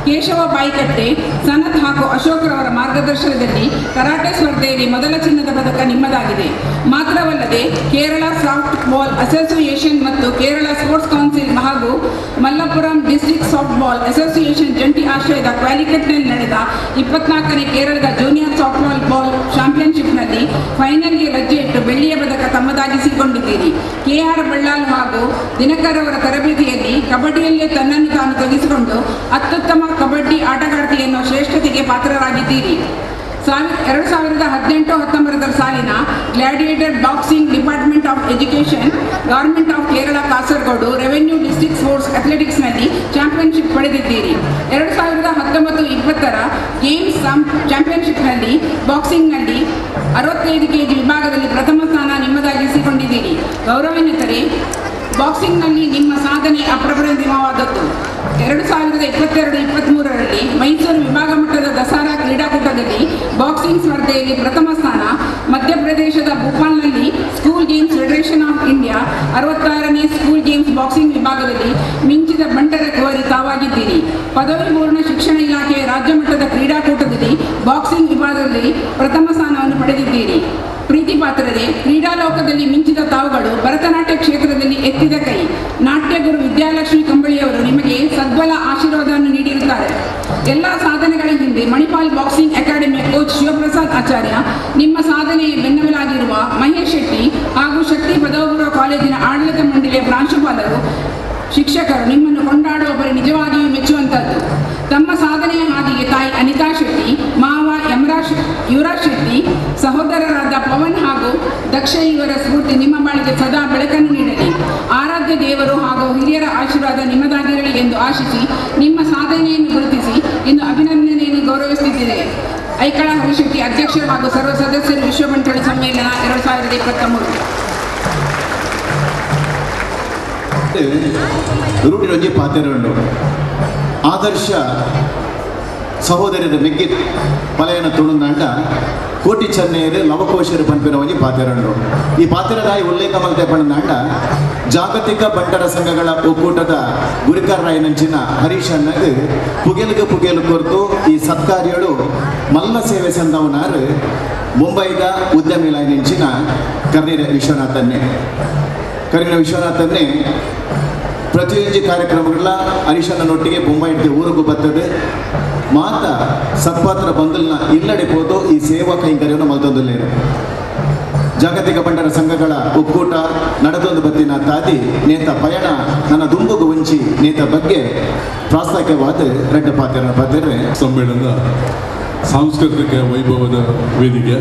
ಕೇಶವ ಬಾಯಿಕಟ್ಟೆ, ಸನತ್ ಹಾಗೂ ಅಶೋಕ್ರವರ ಮಾರ್ಗದರ್ಶನದಲ್ಲಿ ಕರಾಟೆ ಸ್ಪರ್ಧೆಯಲ್ಲಿ ಮೊದಲ ಚಿನ್ನದ ಪದಕ ನಿಮ್ಮದಾಗಿದೆ. ಮಾತ್ರವಲ್ಲದೆ ಕೇರಳ ಸಾಫ್ಟ್ ಬಾಲ್ ಅಸೋಸಿಯೇಷನ್ ಮತ್ತು ಕೇರಳ ಸ್ಪೋರ್ಟ್ಸ್ ಕೌನ್ಸಿಲ್ ಹಾಗೂ Mallepuram district soft ball association ಜಂಟಿ ಆಶ್ರಯದ ಕ್ವಾಲಿಕಟ್ನಲ್ಲಿ ನಡೆದ 24ನೇ ಕೇರಳದ ಜೂನಿಯರ್ ಸಾಫ್ಟ್ ಬಾಲ್ ಚಾಂಪಿಯನ್ಶಿಪ್ನಲ್ಲಿ ಫೈನಲ್ಗೆ ಲಜ್ಜೆ ಇಟ್ಟು ಬೆಳ್ಳಿಯ ಪದಕ ತಮ್ಮದಾಗಿಸಿಕೊಂಡಿದ್ದೀರಿ. KR ಬಳ್ಳಾಲ್ ಹಾಗೂ ದಿನಕರ್ ಅವರ ತರಬೇತಿಯಲ್ಲಿ ಕಬಡ್ಡಿಯಲ್ಲೇ ತನ್ನನ್ನು ತಾನು ತೊಡಗಿಸಿಕೊಂಡು ಅತ್ಯುತ್ತಮ ಕಬಡ್ಡಿ ಆಟಗಾರ್ತಿ ಎನ್ನುವ ಶ್ರೇಷ್ಠತೆಗೆ ಪಾತ್ರರಾಗಿದ್ದೀರಿ. 2018-19 ಸಾಲಿನ gladiator boxing department of education government of Kerala Kasaragod revenue district sports ಅಥ್ಲೆಟಿಕ್ಸ್ನಲ್ಲಿ ಚಾಂಪಿಯನ್ಶಿಪ್ ಪಡೆದಿದ್ದೀರಿ. 2019-20 ಗೇಮ್ಸ್ ಚಾಂಪಿಯನ್ಶಿಪ್ನಲ್ಲಿ ಬಾಕ್ಸಿಂಗ್ನಲ್ಲಿ 65 kg ವಿಭಾಗದಲ್ಲಿ ಪ್ರಥಮ ಸ್ಥಾನ ನಿಮ್ಮದಾಗಿಸಿಕೊಂಡಿದ್ದೀರಿ. ಗೌರವಾನ್ವಿತರೇ, ಬಾಕ್ಸಿಂಗ್ನಲ್ಲಿ ನಿಮ್ಮ ಸಾಧನೆ ಅಪ್ರತಿಮವಾದದ್ದು. 2022-23ರಲ್ಲಿ ಮೈಸೂರು ವಿಭಾಗ ಮಟ್ಟದ ದಸರಾ ಕ್ರೀಡಾಕೂಟದಲ್ಲಿ ಬಾಕ್ಸಿಂಗ್ ಸ್ಪರ್ಧೆಯಲ್ಲಿ ಪ್ರಥಮ ಸ್ಥಾನ, ಮಧ್ಯಪ್ರದೇಶದ ಭೋಪಾಲ್ನಲ್ಲಿ school games federation of India 66ನೇ ಸ್ಕೂಲ್ ಗೇಮ್ಸ್ ಬಾಕ್ಸಿಂಗ್ ವಿಭಾಗದಲ್ಲಿ ಮಿಂಚಿದ ಬಂಟರ ಕುವರಿ ತಾವಾಗಿದ್ದೀರಿ. ಪದವಿ ಪೂರ್ಣ ಶಿಕ್ಷಣ ಇಲಾಖೆಯ ರಾಜ್ಯ ಮಟ್ಟದ ಕ್ರೀಡಾಕೂಟದಲ್ಲಿ ಬಾಕ್ಸಿಂಗ್ ವಿಭಾಗದಲ್ಲಿ ಪ್ರಥಮ ಸ್ಥಾನವನ್ನು ಪಡೆದಿದ್ದೀರಿ. ಪ್ರೀತಿ ಪಾತ್ರರೇ, ಕ್ರೀಡಾಲೋಕದಲ್ಲಿ ಮಿಂಚಿದ ತಾವುಗಳು ಭರತನಾಟ್ಯ ಕ್ಷೇತ್ರದಲ್ಲಿ ಎತ್ತಿದ ಕೈ. ನಾಟ್ಯಗುರು ವಿದ್ಯಾಲಕ್ಷ್ಮಿ ಕಂಬಳಿಯವರು ನಿಮಗೆ ಸದ್ಬಲ ಆಶೀರ್ವಾದವನ್ನು ನೀಡಿರುತ್ತಾರೆ. ಎಲ್ಲ ಸಾಧನೆಗಳ ಹಿಂದೆ ಮಣಿಪಾಲ್ ಬಾಕ್ಸಿಂಗ್ ಅಕಾಡೆಮಿಯ ಕೋಚ್ ಶಿವಪ್ರಸಾದ್ ಆಚಾರ್ಯ, ನಿಮ್ಮ ಸಾಧನೆಯ ಬೆನ್ನೆಲುಬಾಗಿರುವ ಮಹೇಶ್ ಶೆಟ್ಟಿ ಹಾಗೂ ಶಕ್ತಿ ಪದವಿಪೂರ್ವ ಕಾಲೇಜಿನ ಆಡಳಿತ ಮಂಡಳಿಯ ಪ್ರಾಂಶುಪಾಲರು, ಶಿಕ್ಷಕರು ನಿಮ್ಮನ್ನು ಕೊಂಡಾಡುವ ಬರೀ ನಿಜವಾಗಿಯೂ ಮೆಚ್ಚುವಂಥದ್ದು. ತಮ್ಮ ಸಾಧನೆಯ ಹಾದಿಗೆ ತಾಯಿ ಅನಿತಾ ಶೆಟ್ಟಿ, ಮಾವ ಯುವರಾಜ್ ಶೆಟ್ಟಿ, ಸಹೋದರರಾದ ಪವನ್ ಹಾಗೂ ದಕ್ಷ ಇವರ ಸ್ಫೂರ್ತಿ ನಿಮ್ಮ ಬಾಳಿಗೆ ಸದಾ ಬೆಳಕನ್ನು ನೀಡಲಿ. ಆರಾಧ್ಯ ದೇವರು ಹಾಗೂ ಹಿರಿಯರ ಆಶೀರ್ವಾದ ನಿಮ್ಮದಾಗಿರಲಿ ಎಂದು ಆಶಿಸಿ ನಿಮ್ಮ ಸಾಧನೆಯನ್ನು ಗುರುತಿಸಿ ಇಂದು ಅಭಿನಂದನೆಯನ್ನು ಗೌರವಿಸುತ್ತಿದ್ದೇನೆ. ಐಕಳ ಹರಿಶೆಟ್ಟಿ, ಅಧ್ಯಕ್ಷರು ಹಾಗೂ ಸರ್ವ ಸದಸ್ಯರು, ವಿಶ್ವ ಬಂಟಳ ಸಮ್ಮೇಳನ 2023. ರೂಢಿರೊಂಜಿ ಪಾತೆರೊಂಡು ಆದರ್ಶ ಸಹೋದರರ ಮೆಗ್ಗಿ ಪಲಯನ ತುಳುಂದಾಂಡ ಕೋಟಿ ಚೆನ್ನೈರು ಲವಕೋಶರು ಪಂಪಿನ ಒಂಜಿ ಪಾತೆರೊಂಡು. ಈ ಪಾತೆರದಾಯಿ ಉಲ್ಲೇಖ ಮಲ್ತೆ ಪಂಡ ಜಾಗತಿಕ ಬಂಟರ ಸಂಘಗಳ ಒಕ್ಕೂಟದ ಗುರಿಕಾರರಾಯ ನಂಚಿನ ಹರೀಶ್ ಅಣ್ಣಗೆ ಪುಗೆಲು ಕೊರ್ತು ಈ ಸತ್ಕಾರ್ಯಗಳು ಮಲ್ಲ ಸೇವೆ ಸಂದವನಾರು ಮುಂಬೈದ ಉದ್ಯಮಿಲಾಯ ನೆಂಚಿನ ಕರ್ನೀರ ವಿಶ್ವನಾಥನ್ನೇ ಪ್ರತಿಯೊಂದು ಕಾರ್ಯಕ್ರಮಗಳ ಹರೀಶಣ್ಣನೊಟ್ಟಿಗೆ ಬೊಂಬಾಯಿಗೆ ಊರಿಗೂ ಬರ್ತದೆ. ಮಾತ ಸತ್ಪಾತ್ರ ಬಂದಲ್ನ ಇಲ್ಲಡೆ ಹೋದು ಈ ಸೇವಾ ಕೈಂಕರ್ಯವನ್ನು ಮಲ್ತೊಂದುಲ್ಲೇರು. ಜಾಗತಿಕ ಬಂಟರ ಸಂಘಗಳ ಒಕ್ಕೂಟ ನಡೆದೊಂದು ಬತ್ತಿನ ತಾದಿ ನೇತ ಪಯಣ ನನ್ನ ದುಂಬುಗು ಉಂಚಿ ನೇತ ಬಗ್ಗೆ ಪ್ರಾಸ್ತಾವಿಕವಾದ ರೆಡ್ಡ ಪಾತ್ರ ಸಮ್ಮೇಳನದ ಸಾಂಸ್ಕೃತಿಕ ವೈಭವದ ವೇದಿಕೆ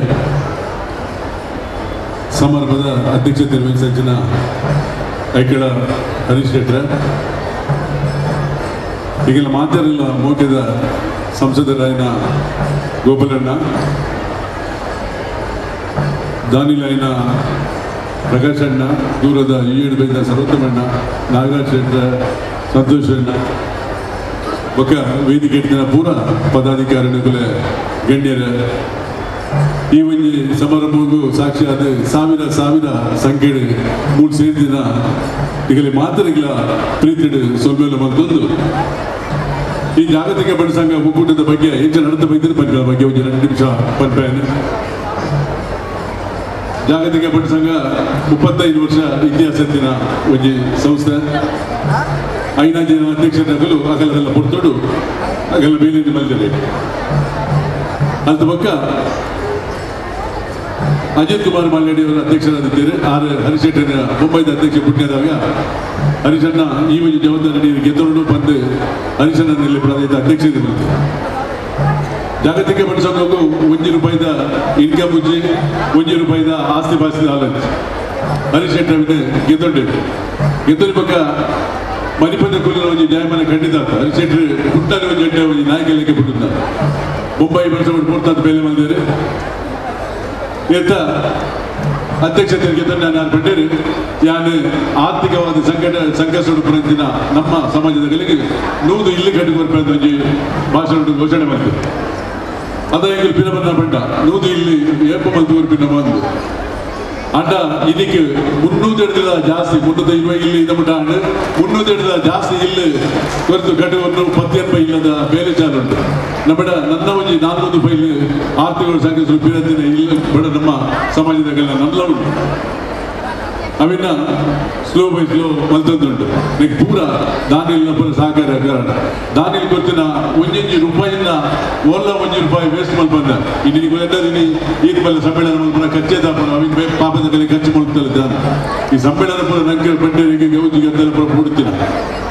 ಸಮಾರಂಭದ ಅಧ್ಯಕ್ಷತೆ ವಹಿಸಿದ ಐಕಳ ಹರೀಶ್ ಶೆಟ್ರ, ಈಗೆಲ್ಲ ಮಾತಾಡಲ್ಲ ಮೋಕ್ಯದ ಸಂಸದರಾಯನ ಗೋಪಾಲಣ್ಣ, ದಾನಿಲಾಯನ ಪ್ರಕಾಶ್ ಅಣ್ಣ, ದೂರದ ಈಡು ಬೈದ ಸರ್ವೋತ್ತಮಣ್ಣ, ನಾಗರಾಜ್ ಶೆಟ್ರ, ಸಂತೋಷ್ ಅಣ್ಣ ಬೊಕ್ಕ ವೇದಿಕೆ ಇಟ್ಟಿನ ಪೂರ ಪದಾಧಿಕಾರಿಗಳ ಗಣ್ಯರ ಈ ಒಂದು ಸಮಾರಂಭಕ್ಕೂ ಸಾಕ್ಷಿಯಾದ ಸಾವಿರ ಸಂಖ್ಯೆ ಮೂರು ಸೇರಿದಿನ ಈಗಲೇ ಮಾತರಿಗಳ ಪ್ರೀತಿಡು ಸೊಲ್ಮೇಲೆ ಮತ್ತೊಂದು ಈ ಜಾಗತಿಕ ಬಡ ಸಂಘ ಒಕ್ಕೂಟದ ಬಗ್ಗೆ ಹೆಚ್ಚು ನಡೆದ ಬಗ್ಗೆ ಒಂದು 2 ನಿಮಿಷ ಪಂಪಾಯನ. ಜಾಗತಿಕ ಬಡ ಸಂಘ 35 ವರ್ಷ ಇತಿಹಾಸದ ಒಂದು ಸಂಸ್ಥೆ. 5 ಜನ ಅಧ್ಯಕ್ಷರಾಗಲು ಅಗಲದೆಲ್ಲ ಕೊಡ್ತೋಡು ಅಗಲ ಮೇಲಿನ ಮಲ್ದರೆ ಅಂತ ಪಕ್ಕ ಅಜಿತ್ ಕುಮಾರ್ ಮಾಲ್ಯಾಡಿ ಅವರ ಅಧ್ಯಕ್ಷರಾಗಿದ್ದಾರೆ. ಹರೀಶ್ ಶೆಟ್ಟರ ಮುಂಬೈದ ಅಧ್ಯಕ್ಷ ಪುಣ್ಯದಾಗ ಹರೀಶಣ್ಣ ಈ ಒಂದು ಜವಾಬ್ದಾರಿ ಗೆದ್ದೊಂಡು ಬಂದು ಹರೀಶಣ್ಣನಲ್ಲಿ ಪ್ರಾಂತ್ಯದ ಅಧ್ಯಕ್ಷತೆ ಬಂತು. ಜಾಗತಿಕ ಬಡ ಸಂಘಕ್ಕೂ ₹1 ಇನ್ಕಮ್ ಉಜ್ಜಿ ₹1 ಆಸ್ತಿ ಪಾಸ್ತಿ ಆಲಂಚ್ ಹರೀಶ್ ಶೆಟ್ಟರ್ ಗೆದ್ದೊಂಡು ಪಕ್ಕ ಮಣಿಪದ ಕುಲಿನ ಒಂದು ನ್ಯಾಯಮಾನ ಖಂಡಿತ ಹರೀಶ್ ಶೆಟ್ಟರ್ ಹುಟ್ಟಾಗ ಒಂದು ನಾಯಕಲಿಕ್ಕೆ ಬಿಟ್ಟಿದ್ದ ಮುಂಬೈ ವರ್ಷ ಪೂರ್ತಾದ ಬೇಲೆ ಬಂದಿದ್ದಾರೆ. ಎತ್ತ ಅಧ್ಯಕ್ಷತೆಗೆ ನಾನು ಪಟ್ಟೇರಿ ಯಾನು ಆರ್ಥಿಕವಾದ ಸಂಕಷ್ಟ ಪ್ರತಿನ ನಮ್ಮ ಸಮಾಜದ ಗಳಿಗೆ 100 ಇಲ್ಲಿ ಕಟ್ಟಿಕೊರ್ಪೆ ಒಂದು ಭಾಷಣ ಘೋಷಣೆ ಮಾಡಿದೆ. ಅದ ಈಗ ಪಿರಬನ್ನ ಪಂಡ 100 ಇಲ್ಲಿ ಏಪ ಮಂದಿ ಉರ್ಪಿನ ಬಂದು ಅಂಡ ಇದಕ್ಕೆ 300 ಜಾಸ್ತಿ 320 ಇಲ್ಲಿ ಇದಮಟ 300 ಜಾಸ್ತಿ ಇಲ್ಲಿ ಕೊರತು ಕಟ್ಟುವನ್ನು 10 ಇಲ್ಲದ ಬೇರೆ ಚಾಲು ಉಂಟು. ನನ್ನ ಒಂದು 400 ರೂಪಾಯಿ ಆರ್ಥಿಕ ಸಂಘ ಪಿರದಿನ ಇಲ್ಲ ಬಡ ನಮ್ಮ ಸಮಾಜದಾಗೆಲ್ಲ ನಲ್ಲ ಉಂಟು. ಅವಿನ ಸ್ಲೋ ಬೈ ಸ್ಲೋ ಮಲ್ತೊಂದುಂಟು ನೀನು ಪೂರ ದಾನಿಲ್ ಪೂರ ಸಹಕಾರ ಕಾರಣ ದಾನಿಲ್ ಗೊತ್ತಿನ ಒಂಜೊಂಜಿ ರೂಪಾಯಿನ ಓಲ್ಲ ಒಂಜಿ ರೂಪಾಯಿ ವೇಸ್ಟ್ ಮಲ್ಪಂದ ಇನ್ನು ನೀವು ಎಲ್ಲರಿನಿ ಈದ್ ಬಲ್ಲ ಸಮ್ಮೇಳನ ಮಲ್ಪನ ಕಚ್ಚೇದ ಪೂರ ಅವಿನ ಪಾಪದ ಕಲೆ ಖರ್ಚು ಮಲ್ಪಲ್ಲ ದಾನ ಈ ಸಮ್ಮೇಳನ ಪೂರ ನಂಗೆ ಬಂಡರಿಗೆ ಗೌಜಿಗೆ ಅಂತೆಲ್ಲ ಪೂರ ಕೊಡ್ತೀನಿ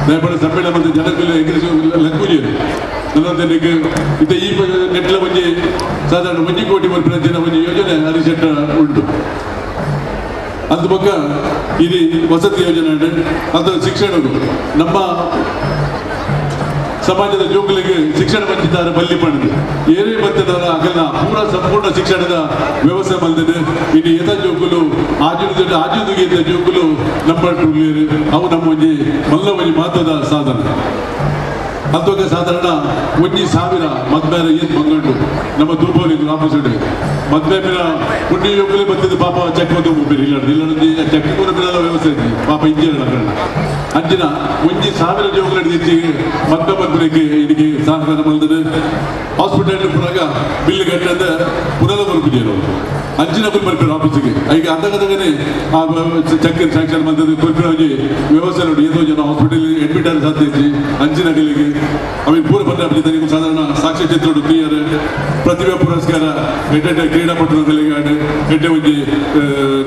ದಯಪಡ ಸಮ್ಮೇಳನ ಮತ್ತೆ ಜನಕ್ಕೆ ಎಗ್ರಿಸಿ ಲಕ್ಕುಜೇರು ನನ್ನದನಿಗೆ ಇದು ಈ ನೆಟ್ಲ ಒಂಜಿ ಸಾಧಾರಣ 1 ಕೋಟಿ ಮಲ್ಪಿನ ಜನ ಒಂಜಿ ಯೋಜನೆ ಹರಿಶೆಟ್ಟ ಉಂಟು ಅದು ಬೊಕ್ಕ ಇದು ವಸತಿ ಯೋಜನೆ ಅದು ಶಿಕ್ಷಣಗಳು ನಮ್ಮ ಸಮಾಜದ ಜೋಗುಲಿಗೆ ಶಿಕ್ಷಣ ವಂಚಿತರ ಬಲ್ಲಿ ಪಡೆದು ಏನೇ ಬರ್ತದಲ್ಲ ಅಗಲ ಪೂರ ಸಂಪೂರ್ಣ ಶಿಕ್ಷಣದ ವ್ಯವಸ್ಥೆ ಬಂದಿದೆ ಇನ್ನು ಎದ ಜೋಗುಲು ಆಜುದುಗಿದ್ದ ಜೋಗುಲು ನಮ್ಮ ಅವು ನಮ್ಮ ಒಂಜಿ ಮಲ್ಲ ಒಂಜಿ ಮಹತ್ವದ ಸಾಧನ ಅದ್ವಾಗ ಸಾಧಾರಣ 1,000 ಮದ್ಮೇಲೆ ಏನು ಬಂಗಂಡು ನಮ್ಮ ದೂಪವರಿ ಆಪೋಸಿಟ್ ಮದ್ಮೇಪಿನ ಪುಣ್ಯ ಯೋಗಲೇ ಬರ್ತದೆ ಪಾಪ ಚೆಕ್ ಬಂದು ಮುಬ್ಬಿರಿ ಇಲ್ಲ ಚೆಕ್ ಕೂಡ ವ್ಯವಸ್ಥೆ ಇದೆ ಪಾಪ ಇಂಜಿನಿಯರ್ ಅಂಚಿನ 1,000 ಜೋಗುಲ ಹೆಚ್ಚಿಗೆ ಮದ್ಮೆ ಬಂದ್ಬಿಡಕ್ಕೆ ಇದಕ್ಕೆ ಸಹಕಾರ ಬಂದದ್ದು ಹಾಸ್ಪಿಟಲ್ ಪುರಾಗ ಬಿಲ್ ಕಟ್ಟದ ಪುನಃ ಬರ್ಬಿಟ್ಟಿರು ಅಂಚಿನ ಬಿಲ್ ಬರ್ತಾರೆ ಆಫೀಸಿಗೆ ಈಗ ಅಂದಾಗದಾಗನೇ ಆ ಚೆಕ್ ಸ್ಯಾಂಕ್ಷನ್ ಬಂದದ್ದು ಕೊರ್ಪಿರೋಜಿ ವ್ಯವಸ್ಥೆ ನೋಡಿ ಏನೋ ಜನ ಹಾಸ್ಪಿಟಲ್ ಅಡ್ಮಿಟ್ ಆದ ಸಾಧ್ಯ ಅಂಚಿನ ಗಲಿಗೆ ಅವಿನ ಪೂರ ಬಂದ ಸಾಧಾರಣ ಸಾಕ್ಷ್ಯ ಚಿತ್ರ ಕ್ಲಿಯರ್ ಪ್ರತಿಭಾ ಪುರಸ್ಕಾರ ಕ್ರೀಡಾಪಟುಗಳ ಕಲೆಗಾಡು ಹೆಡ್ಡೆ ಒಂಜಿ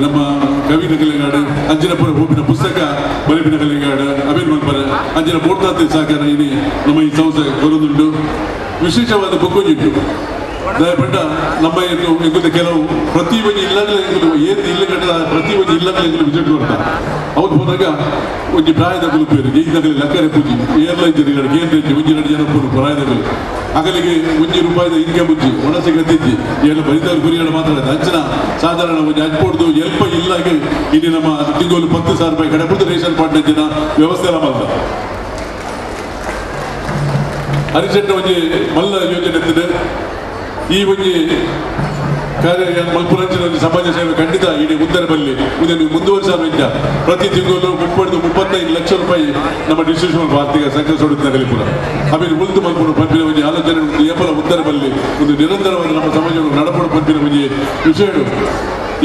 ನಮ್ಮ ಕವಿನ ಕಲೆಗಾಡು ಅಂಚಿನ ಪುರ ಹೂಪಿನ ಪುಸ್ತಕ ಬಲಿಪಿನ ಕಲೆಗಾಡು ಅವಿನ ಮಲ್ಪರ ಅಂಚಿನ ಮೋಟಾತಿ ಸಹಕಾರ ಇನಿ ನಮ್ಮ ಈ ಸಂಸ್ಥೆ ಬರುದುಂಟು ವಿಶೇಷವಾದ ಬೊಕ್ಕೊಂಜಿಟ್ಟು ದಯಪಟ್ಟ ನಮ್ಮ ಎಂಗುದ ಕೆಲವು ಪ್ರತಿ ಒಂದು ಇಲ್ಲಗಳೇ ಏನು ಇಲ್ಲ ಕಟ್ಟದ ಪ್ರತಿ ಒಂದು ಇಲ್ಲಗಳೇ ವಿಸಿಟ್ ಕೊಡ್ತಾರೆ ಅವ್ರು ಹೋದಾಗ ಒಂದು ಪ್ರಾಯದ ಗುರುಪೇರು ಈಗಿನ ಲಕ್ಕರೆ ಪೂಜಿ ಏರ್ಲೈನ್ಸ್ ಕೇಂದ್ರ ಒಂಜಿನ ಜನ ಪೂರು ಪ್ರಾಯದಗಳು ಅಗಲಿಗೆ 1 ರೂಪಾಯಿದ ಇನ್ಕಮ್ ಮುಚ್ಚಿ ಒಣಸೆ ಗದ್ದಿದ್ದಿ ಏನು ಬರಿದವ್ರು ಗುರಿಗಳು ಮಾತಾಡೋದು ಅಂಚಿನ ಸಾಧಾರಣ ಒಂದು ಹಚ್ಕೊಡ್ದು ಎಲ್ಪ ಇಲ್ಲಾಗಿ ಇಲ್ಲಿ ನಮ್ಮ ತಿಂಗಳು 10,000 ರೂಪಾಯಿ ಕಡೆಪುದು ರೇಷನ್ ಪಾಟ್ನ ಜನ ವ್ಯವಸ್ಥೆ ಎಲ್ಲ ಬಂದ ಹರಿಶೆಟ್ಟ ಒಂಜಿ ಮಲ್ಲ ಯೋಜನೆ ಎತ್ತಿದೆ ಈ ಒಂದು ಕಾರ್ಯ ಮಲ್ಪುರಂಚಿನ ಒಂದು ಸಮಾಜ ಸೇವೆ ಖಂಡಿತ ಇಡೀ ಉತ್ತರ ಬಲ್ಲಿ ಇದನ್ನು ಮುಂದುವರಿಸಬೇಕ ಪ್ರತಿ ತಿಂಗಳು 35 ಲಕ್ಷ ರೂಪಾಯಿ ನಮ್ಮ ಡಿಸ್ಟ್ರಿಬ್ಯೂಷನ್ ಆರ್ಥಿಕ ಸಂಖ್ಯೆ ಸೊಡುತ್ತ ಕಲಿಪುರ ಆಮೇಲೆ ಉಳಿದು ಮಲ್ಪುರ ಪಂಪಿನ ಒಂದು ಆಲೋಚನೆ ಏಪಲ ಉತ್ತರ ಬಲ್ಲಿ ಒಂದು ನಿರಂತರವಾಗಿ ನಮ್ಮ ಸಮಾಜವನ್ನು ನಡಪಡು ಪಂಪಿನ ಒಂದು ವಿಷಯ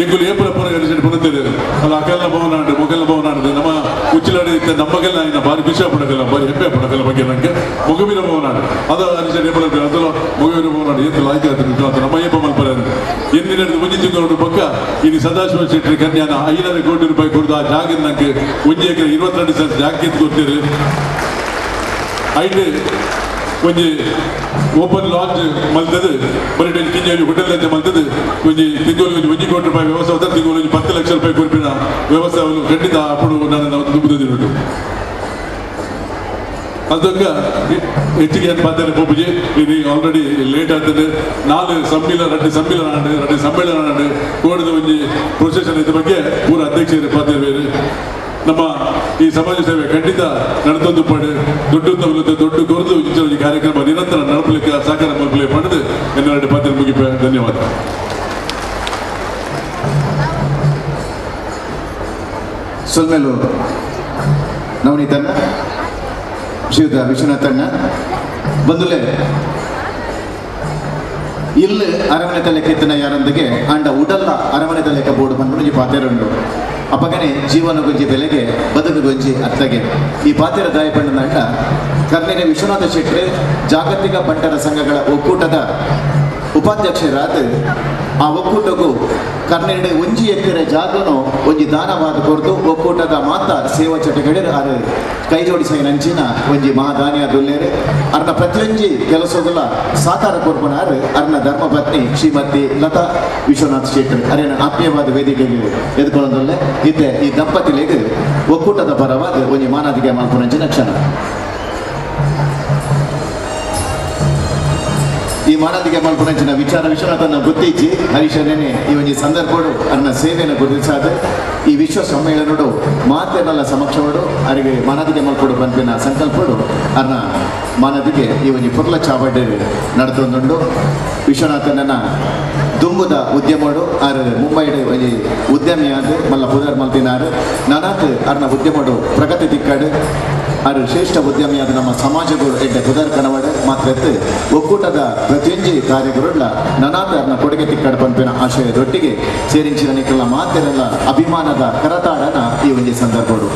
ಎಂಗುಲು ಏಪಲ ಪೂರ ಹರಿಶೆಟ್ಟ ಬರುತ್ತದೆ ಅಲ್ಲ ಅಕಲ್ಲ ಭವನ ಮೊಗಲ ಭವನ ನಮ್ಮ ಉಚ್ಚಿಲಾಡಿ ನಮ್ಮಗೆಲ್ಲ ಇನ್ನ ಬಾರಿ ವಿಷಯ ಪಡಕಲ್ಲ ಬಾರಿ ಹೆಮ್ಮೆ ಪಡಕಲ್ಲ ಬಗ್ಗೆ ನನಗೆ ಮೊಗವಿನ ಭವನ ಅದು ಹರಿಶೆಟ್ಟ ಏಪಲ ಅದಲ್ಲ ಮೊಗವಿನ ಭವನ ಏನು ಲಾಯ್ಕೆ ಆಗ್ತದೆ ನಮ್ಮ ಏಪ ಮಲ್ಪರ ಎಂದಿನ 1 ತಿಂಗಳು ಪಕ್ಕ ಇಲ್ಲಿ ಸದಾಶಿವ ಶೆಟ್ಟಿ ಕನ್ಯಾನ 500 ಕೋಟಿ ರೂಪಾಯಿ ಕೊಡ್ದು ಆ ಜಾಗ ನನಗೆ 1 ಎಕರೆ 22 ಸೆಂಟ್ ಜಾಗ ಕೊಡ್ತೀರಿ ಐದು ಒಂದು ಓಪನ್ ಲಾಂಚ್ ಮಲ್ತದು ಬರೀ ಕಿಂಜಿ ಹೋಟೆಲ್ ಅಂತ ಮಲ್ತದು ಒಂದು ತಿಂಗಳು 1 ಕೋಟಿ ರೂಪಾಯಿ ವ್ಯವಸ್ಥೆ ಹೋದ ತಿಂಗಳು 10 ಲಕ್ಷ ರೂಪಾಯಿ ಕೊಡ್ಪಿನ ವ್ಯವಸ್ಥೆ ಖಂಡಿತ ಅప్పుడు ನಾನು ದುಬ್ಬುದಿರೋದು ಅದಕ್ಕೆ ಹೆಚ್ಚಿಗೆ ಏನು ಮಾತಾಡಿ ಪೂಜೆ ಇದು ಆಲ್ರೆಡಿ ಲೇಟ್ ಆಗ್ತದೆ 4 ಸಮ್ಮೇಳನ 2 ಸಮ್ಮೇಳನ ಕೋಡಿದ ಒಂದು ಪ್ರೊಸೆಷನ್ ಇದ್ರ ಬಗ್ಗೆ ಪೂರ ಅಧ್ಯಕ್ಷರು ಪಾತ್ರ ನಮ್ಮ ಈ ಸಮಾಜ ಸೇವೆ ಖಂಡಿತ ನಡೆದೊಂದು ಪಡೆ ದೊಡ್ಡ ಕೊರದು ಈ ಕಾರ್ಯಕ್ರಮ ನಿರಂತರ ನಡಪಲಿಕ್ಕೆ ಸಹಕಾರ ಮಲ್ಪಲೆ ಪಡೆದು ಎನ್ನೆರಡು ಪಾತ್ರ ಮುಗಿಪ ಧನ್ಯವಾದ ಸೊಲ್ಮೇಲು ನವನೀತಣ್ಣ ಶ್ರೀಯುತ ವಿಶ್ವನಾಥಣ್ಣ ಬಂದುಲೆ ಇಲ್ಲಿ ಅರಮನೆ ತಲೆಕೆತ್ತಿನ ಯಾರೊಂದಿಗೆ ಅಂಡ ಉಡಲ್ಲ ಅರಮನೆ ತಲೆಕ ಬೋರ್ಡು ಬಂದು ಪಾತೆರುಂಡು ಅಪಗನೆ ಜೀವನ ಗುಂಜಿ ಬೆಲೆಗೆ ಬದುಕು ಗುಂಜಿ ಅತ್ತಗೆ ಈ ಪಾತೆರ ದಾಯಪಂಡ ಕರ್ನೆರೆ ವಿಶ್ವನಾಥ ಶೆಟ್ಟಿ ಜಾಗತಿಕ ಬಂಟರ ಸಂಘಗಳ ಒಕ್ಕೂಟದ ಉಪಾಧ್ಯಕ್ಷರಾದ ಆ ಒಕ್ಕೂಟಗೂ ಕರ್ನೆರಡೆ 1 ಎಕರೆ ಜಾಗನು ಒಂಜಿ ದಾನವಾದ ಕೊರ್ದು ಒಕ್ಕೂಟದ ಮಾತ ಸೇವಾ ಚಟುವಟಿಕೆ ಅದು ಕೈ ಜೋಡಿಸಿ ನಂಚಿನ ಒಂಜಿ ಮಹಾದಾನಿಯ ದುಲ್ಲೇರೆ ಅರ್ನ ಪ್ರತಿಯೊಂಜಿ ಕೆಲಸಗಳ ಸಾಕಾರ ಕೊರ್ಪನಾರು ಅರ್ನ ಧರ್ಮಪತ್ನಿ ಶ್ರೀಮತಿ ಲತಾ ವಿಶ್ವನಾಥ್ ಶೆಟ್ಟಿ ಅರೇನ ಆತ್ಮೀಯವಾದ ವೇದಿಕೆಗೆ ಎದ್ಕೊಳ್ಳೋದಲ್ಲೇ ಇತ್ತೆ ಈ ದಂಪತಿಗಳಿಗೆ ಒಕ್ಕೂಟದ ಪರವಾದ ಒಂಜಿ ಮಾನದಿಗೆ ಮಲ್ಪುನಂಚಿನ ಕ್ಷಣ ಈ ಮಾನದಿಗೆ ಮಲ್ಪುನಂಚಿನ ವಿಚಾರ ವಿಶ್ವನಾಥನ ಗುರ್ತಿಸಿ ಹರೀಶನೇ ಈ ಒಂದು ಸಂದರ್ಭಗಳು ಅನ್ನ ಸೇವೆಯನ್ನು ಗುರುತಿಸಾದ ಈ ವಿಶ್ವ ಸಮ್ಮೇಳನಡು ಮಾತೆಲ್ಲ ಸಮಕ್ಷವಡು ಅವರಿಗೆ ಮಾನದಿಗೆ ಮಲ್ಪಡು ಪಂಪಿನ ಸಂಕಲ್ಪಡು ಅನ್ನ ಮಾನದಿಗೆ ಈ ಒಂದು ಪುರ್ಲ ಚಾವಡ್ಡೆ ನಡೆದೊಂದುಂಡು ವಿಶ್ವನಾಥನ ದುಂಬುದ ಉದ್ಯಮಡು ಆರು ಮುಂಬೈಡ್ ಒಂದು ಉದ್ಯಮಿಯಾದ ಮಲ್ಲ ಪುದರ್ ಮಲ್ತಿನಾರು ನಾನಾತ್ ಅರ್ನ ಉದ್ಯಮಡು ಪ್ರಗತಿ ದಿಕ್ಕಾಡು ಆರು ಶ್ರೇಷ್ಠ ಉದ್ಯಮಿಯಾದ ನಮ್ಮ ಸಮಾಜಗಳು ಎಡ್ಡೆ ಪುದರ್ ಕನವಡು ಮಾತ್ರ ಒಕ್ಕೂಟದ ಪ್ರತಿಯೊಂದು ಕಾರ್ಯಗರುಳ್ಳ ನನಾದರ್ನ ಕೊಡುಗೆ ತಿಕ್ಕಡ ಪಂಪಿನ ಆಶಯದೊಟ್ಟಿಗೆ ಸೇರಿಂಚಿನ ನಿಖಲ ಮಾತೆರೆಲ್ಲ ಅಭಿಮಾನದ ಕರತಾಡನ ಈ ಒಂದು ಸಂದರ್ಭಗಳು.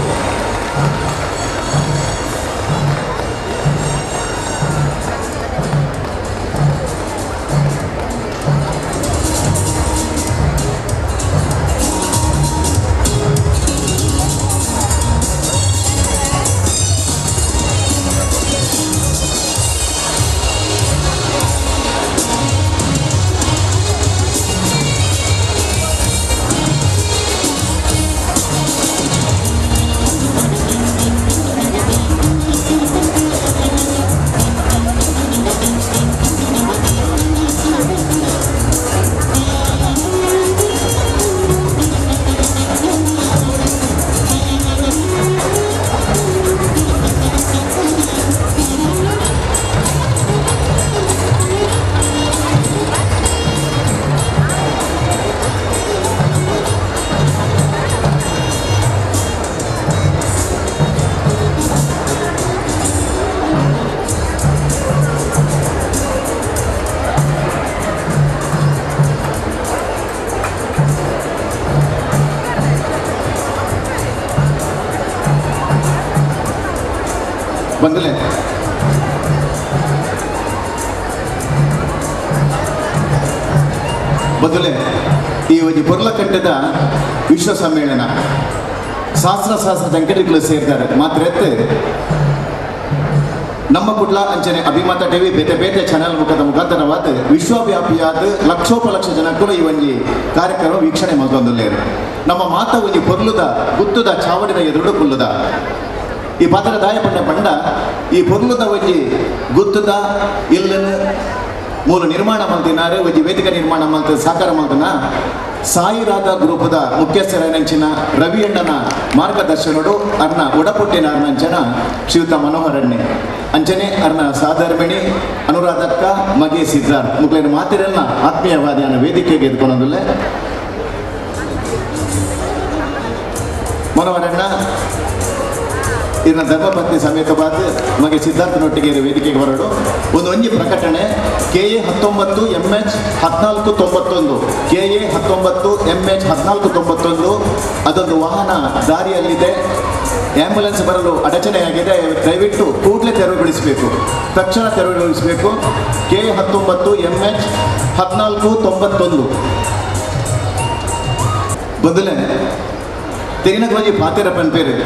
ಬಂದಲೆ ಬದಲೆ ಈ ಒಂದು ಪೊರ್ಲಕಟ್ಟದ ವಿಶ್ವ ಸಮ್ಮೇಳನ ಸಹಸ್ರ ಸಂಘಟನೆಗಳು ಸೇರ್ತಾರೆ ಮಾತ್ರ ನಮ್ಮ ಕುಡ್ಲ ಅಂಚನೆ ಅಭಿಮತ ಟಿವಿ ಬೇತೆ ಬೇತೆ ಚಾನೆಲ್ ಮುಖಾಂತರವಾದ ವಿಶ್ವವ್ಯಾಪಿಯಾದ ಲಕ್ಷೋಪಲಕ್ಷ ಜನಕ್ಕೂ ಈ ಒಂದು ಕಾರ್ಯಕ್ರಮ ವೀಕ್ಷಣೆ ಮಲ್ತೊಂದುಲ್ಲೇರು. ನಮ್ಮ ಮಾತ ಒಂದು ಪೊರ್ಲುದ ಗುತ್ತುದ ಚಾವಡಿನ ಎದುರು ಕುಲ್ಲುದ ಈ ಪಾತ್ರ ದಾಯಪಂಡ ಪಂಡ ಈ ಪೊರ್ಲುದ ಒಂಜಿ ಗುತ್ತುದ ಇಲ್ಲನ ಮೂಲ ನಿರ್ಮಾಣ ಮಲ್ತಿನಾರು ಒಂಜಿ ವೇದಿಕೆ ನಿರ್ಮಾಣ ಮಲ್ತ ಸಾಕಾರ ಮಲ್ತನ ಸಾಯಿರಾಧ ಗ್ರೂಪದ ಮುಖ್ಯಸ್ಥರಂಚಿನ ರವಿ ಅಣ್ಣನ ಮಾರ್ಗದರ್ಶನಡು ಅರ್ನ ಒಡಪುಟ್ಟಿನ ಅರ್ನಂಚನ ಶ್ರೀಯುತ ಮನೋಹರಣ್ಣೆ ಅಂಚನೆ ಅರ್ನ ಸಾಧರ್ಮಿಣಿ ಅನುರಾಧಕ್ಕ ಮಗೆ ಸಿದ್ಧಾರ್ಥ್ ಮುಗ್ಲಿನ ಮಾತಿರನ್ನ ಆತ್ಮೀಯವಾದಿಯನ್ನ ವೇದಿಕೆಗೆ ಎದ್ಕೊಂಡಲ್ಲೇ ಮನೋಹರಣ್ಣ ಇನ್ನ ಧರ್ಮಪತ್ನಿ ಸಮೇತವಾದ ಮಗೆ ಸಿದ್ಧಾರ್ಥನೊಟ್ಟಿಗೆ ವೇದಿಕೆಗೆ ಹೊರಡು ಒಂದು ಒಂಜಿ ಪ್ರಕಟಣೆ KA 19 MH 1491 KA 19 MH 1491 ಅದೊಂದು ವಾಹನ ದಾರಿಯಲ್ಲಿದೆ. ಆಂಬ್ಯುಲೆನ್ಸ್ ಬರಲು ಅಡಚಣೆಯಾಗಿದೆ. ದಯವಿಟ್ಟು ಕೂಡಲೇ ತೆರವುಗೊಳಿಸಬೇಕು, ತಕ್ಷಣ ತೆರವುಗೊಳಿಸಬೇಕು. KA 19 MH 1491 ಬದಲೇ ತೆರಿನಗೊಂಜಿ ಪಾತೆರ ಪನ್ಪೇರು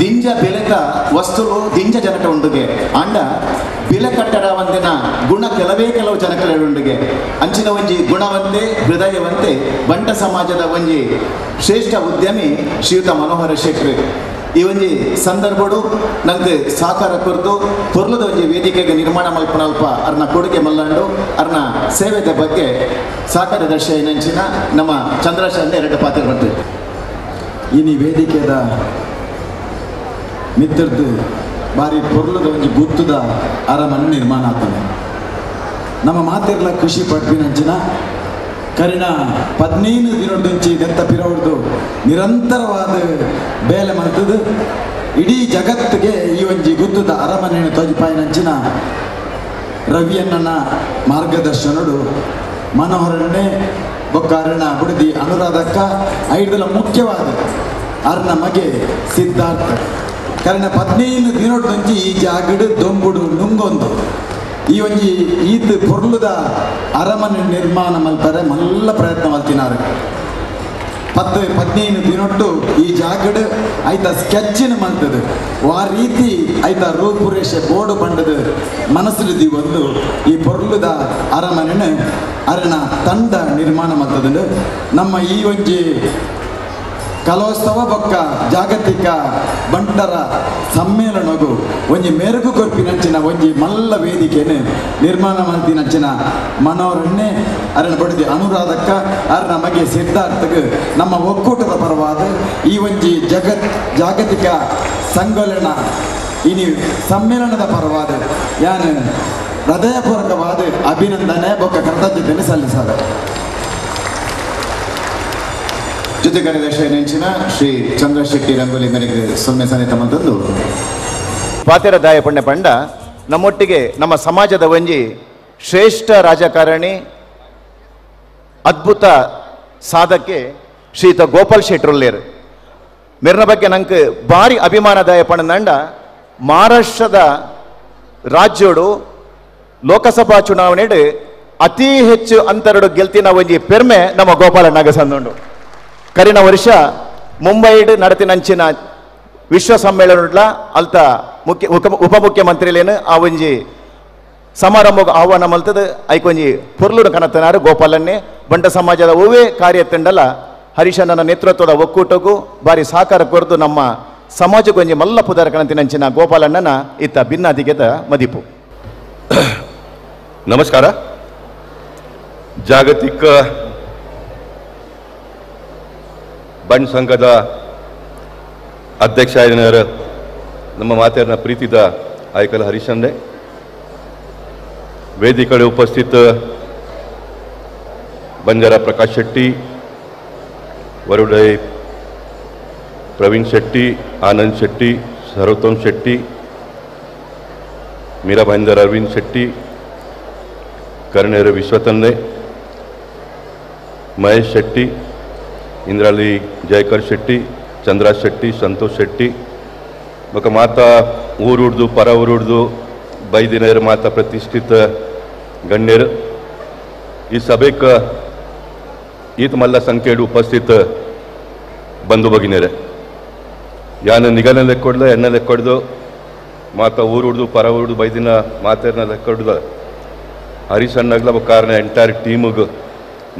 ದಿಂಜ ಬೆಲೆತ ವಸ್ತುಲು ದಿಂಜ ಜನಕ ಉಂಡುಗೆ ಅಂಡ ಬೆಲೆ ಕಟ್ಟಡ ಒಂದಿನ ಗುಣ ಕೆಲವು ಜನಕಲ ಉಂಡುಗೆ ಅಂಚಿನ ಒಂಜಿ ಗುಣವಂತೆ ಹೃದಯವಂತೆ ಬಂಟ ಸಮಾಜದ ಒಂಜಿ ಶ್ರೇಷ್ಠ ಉದ್ಯಮಿ ಶ್ರೀಯುತ ಮನೋಹರ ಶೆಟ್ಟಿ. ಈ ಒಂಜಿ ಸಂದರ್ಭಡು ನಂಗೆ ಸಾಕಾರ ಕುರಿತು ಪೊರ್ಲದ ಒಂಜಿ ವೇದಿಕೆಗೆ ನಿರ್ಮಾಣ ಮಲ್ಪನಲ್ಪ ಅರ್ನ ಕೊಡುಗೆ ಮಲ್ಲಾಂಡು ಅರ್ನ ಸೇವೆದ ಬಗ್ಗೆ ಸಾಕಾರದರ್ಶಿ ನಂಚಿನ ನಮ್ಮ ಚಂದ್ರಶಾಲೆ ಎರಡು ಪಾತ್ರ ಬರ್ತದೆ. ಇನಿ ವೇದಿಕೆದ ಮಿತ್ರದ್ದು ಬಾರಿ ಪೊರ್ಲದ ಒಂಜಿ ಗುತ್ತುದ ಅರಮನೆ ನಿರ್ಮಾಣ ಆಗ್ತದೆ. ನಮ್ಮ ಮಾತಿರ್ಲ ಖುಷಿ ಪಡ್ಪಿನಂಚಿನ ಕರಿನ 15 ದಿನದಂಚಿ ದತ್ತ ಪಿರವಡ್ದು ನಿರಂತರವಾದ ಬೇಲೆ ಮಾಡ್ತದೆ. ಇಡೀ ಜಗತ್ತಿಗೆ ಈ ಒಂಜಿ ಗುತ್ತುದ ಅರಮನೆಯನ್ನು ತೋಜಿಪಾಯಿನಂಚಿನ ರವಿಯಣ್ಣನ ಮಾರ್ಗದರ್ಶನಡು ಮನೋಹರಣ್ಣೆ ಬೊಕ್ಕ ಅರಣ ಬುಡದಿ ಅನುರಾಧಕ್ಕ ಐದಲ ಮುಖ್ಯವಾದ ಅರ್ನ ಮಗೆ ಸಿದ್ಧಾರ್ಥ ಕಾರಣ 15 ದಿನೊಟ್ಟಂಚಿ ಈ ಜಾಗಡು ದೊಂಬುಡು ನುಂಗೊಂದು ಈ ಒಂಜಿ ಈದ್ ಪೊರ್ಲುದ ಅರಮನೆ ನಿರ್ಮಾಣ ಮಲ್ಪರೆ ಮಲ್ಲ ಪ್ರಯತ್ನ ಮಲ್ತಿನಾರು. 10-15 ದಿನೊಟ್ಟು ಈ ಜಾಗಡು ಐತ ಸ್ಕೆಚ್ಚಿನ ಮಲ್ತದು ಆ ರೀತಿ ಐತ ರೂಪುರೇಷೆ ಬೋರ್ಡು ಬಂಡದ ಮನಸ್ಸು ಒಂದು ಈ ಪೊರ್ಲುದ ಅರಮನೆನ ಅರಣ ತಂಡ ನಿರ್ಮಾಣ ಮಲ್ತದ. ನಮ್ಮ ಈ ಒಂಜಿ ಕಲೋತ್ಸವ ಬೊಕ್ಕ ಜಾಗತಿಕ ಬಂಟರ ಸಮ್ಮೇಳನಗೂ ಒಂಜಿ ಮೆರುಗು ಕೊರ್ಪಿನಂಚಿನ ಒಂಜಿ ಮಲ್ಲ ವೇದಿಕೆನೆ ನಿರ್ಮಾಣ ಮಾಡ್ತಿನಂಚಿನ ಮನೋಹರಣ್ಣೆ ಅರಣ ಬಡಿದಿ ಅನುರಾಧಕ್ಕ ಅರ್ನ ಮಗೆ ಸಿದ್ಧಾರ್ಥಕ್ಕೆ ನಮ್ಮ ಒಕ್ಕೂಟದ ಪರವಾದ ಈ ಒಂಜಿ ಜಾಗತಿಕ ಸಂಗೋಲನ ಇನಿ ಸಮ್ಮೇಳನದ ಪರವಾದ ಯಾನು ಹೃದಯಪೂರ್ವಕವಾದ ಅಭಿನಂದನೆ ಬೊಕ್ಕ ಕೃತಜ್ಞತೆಯನ್ನು ಸಲ್ಲಿಸಾದ. ಜೊತೆ ಕಾರ್ಯದರ್ಶಿ ನೆಂಚಿನ ಶ್ರೀ ಚಂದ್ರಶೆಟ್ಟಿ ರಂಗೋಲಿ ಮೇರೆಗೆ ಸೊನ್ನೆ ಸನೇತ ಮಂತಂದು ಪಾತೆರ ದಾಯ ಪಂಡ ಪಂಡ ನಮ್ಮೊಟ್ಟಿಗೆ ನಮ್ಮ ಸಮಾಜದ ಒಂಜಿ ಶ್ರೇಷ್ಠ ರಾಜಕಾರಣಿ ಅದ್ಭುತ ಸಾಧಕೆ ಶ್ರೀಯುತ ಗೋಪಾಲ್ ಶೆಟ್ರುಲ್ಲೇರ್ ಮೇರ್ನ ಬಗ್ಗೆ ನಂಗೆ ಭಾರಿ ಅಭಿಮಾನದಾಯ ಪಣನಂಡ ಮಹಾರಾಷ್ಟ್ರದ ರಾಜ್ಯೋಡು ಲೋಕಸಭಾ ಚುನಾವಣೆಡು ಅತಿ ಹೆಚ್ಚು ಅಂತರಡು ಗೆಲ್ತಿನ ಒಂಜಿ ಪೆರ್ಮೆ ನಮ್ಮ ಗೋಪಾಲಣ್ಣಗ ಸಂದುಂಡು ಕರಿನ ವರ್ಷ ಮುಂಬೈಡ್ ನಡತಿನಂಚಿನ ವಿಶ್ವ ಸಮ್ಮೇಳನ ಅಲ್ತ ಉಪಮುಖ್ಯಮಂತ್ರಿಲೇನು ಆ ಒಂಜಿ ಸಮಾರಂಭ ಆಹ್ವಾನ ಮಲ್ತದ ಐಕೊಂಜಿ ಪೊರ್ಲುಡು ಕನತನಾರು ಗೋಪಾಲನ್ನೇ ಬಂಟ ಸಮಾಜದ ಹೂವೇ ಕಾರ್ಯತಂಡಲ ಹರೀಶಣ್ಣನ ನೇತೃತ್ವದ ಒಕ್ಕೂಟಗೂ ಬಾರಿ ಸಹಕಾರ ಕೊರದು ನಮ್ಮ ಸಮಾಜಕ್ಕೊಂಜಿ ಮಲ್ಲ ಪುದರ ಕನತಿನಂಚಿನ ಗೋಪಾಲಣ್ಣನ ಇತ್ತ ಭಿನ್ನಾದಿಗೆದ ಮದಿಪು. ನಮಸ್ಕಾರ. ಜಾಗತಿಕ ಬಂಡ್ ಸಂಘದ ಅಧ್ಯಕ್ಷ ನಮ್ಮ ಮಾತೆಯನ್ನ ಪ್ರೀತಿದ ಆಯ್ಕಲ್ ಹರೀಶಂದೆ, ವೇದಿಕೆಗೆ ಉಪಸ್ಥಿತ ಬಂಜಾರ ಪ್ರಕಾಶ್ ಶೆಟ್ಟಿ, ವರುಡೈ ಪ್ರವೀಣ್ ಶೆಟ್ಟಿ, ಆನಂದ್ ಶೆಟ್ಟಿ, ಸರ್ವೋತ್ತಮ್ ಶೆಟ್ಟಿ, ಮೀರಾ ಭಾಯಿಂದರ್ ಅರವಿಂದ್ ಶೆಟ್ಟಿ, ಕರ್ಣೇರು ವಿಶ್ವತಂದೆ, ಮಹೇಶ್ ಶೆಟ್ಟಿ, ಇಂದ್ರಾಲಿ ಜಯಕರ್ ಶೆಟ್ಟಿ, ಚಂದ್ರ ಶೆಟ್ಟಿ, ಸಂತೋಷ್ ಶೆಟ್ಟಿ, ಬೊಕ ಮಾತಾ ಊರುಡ್ದು ಪರ ಊರುಡ್ದು ಬೈದಿನೇರು ಮಾತಾ ಪ್ರತಿಷ್ಠಿತ ಗಣ್ಯರು ಈ ಸಭೆಕ ಈತ ಮಲ್ಲ ಸಂಖ್ಯೆಡು ಉಪಸ್ಥಿತ ಬಂಧು ಭಗಿನೇರೆ ಯಾನ ನಿಗನ ಲೆಕ್ಕೊಡ್ದು ಎಣ್ಣ ಲೆಕ್ಕೊಡ್ದು ಮಾತಾ ಊರುಡ್ದು ಪರ ಊರುಡ್ದು ಬೈದಿನ ಮಾತೇರ್ನ ಲೆಕ್ಕೊಡ್ದು ಹರೀಶಣ್ಣಗ್ಲ ಕಾರಣ ಎಂಟೈರ್ ಟೀಮಿಗೆ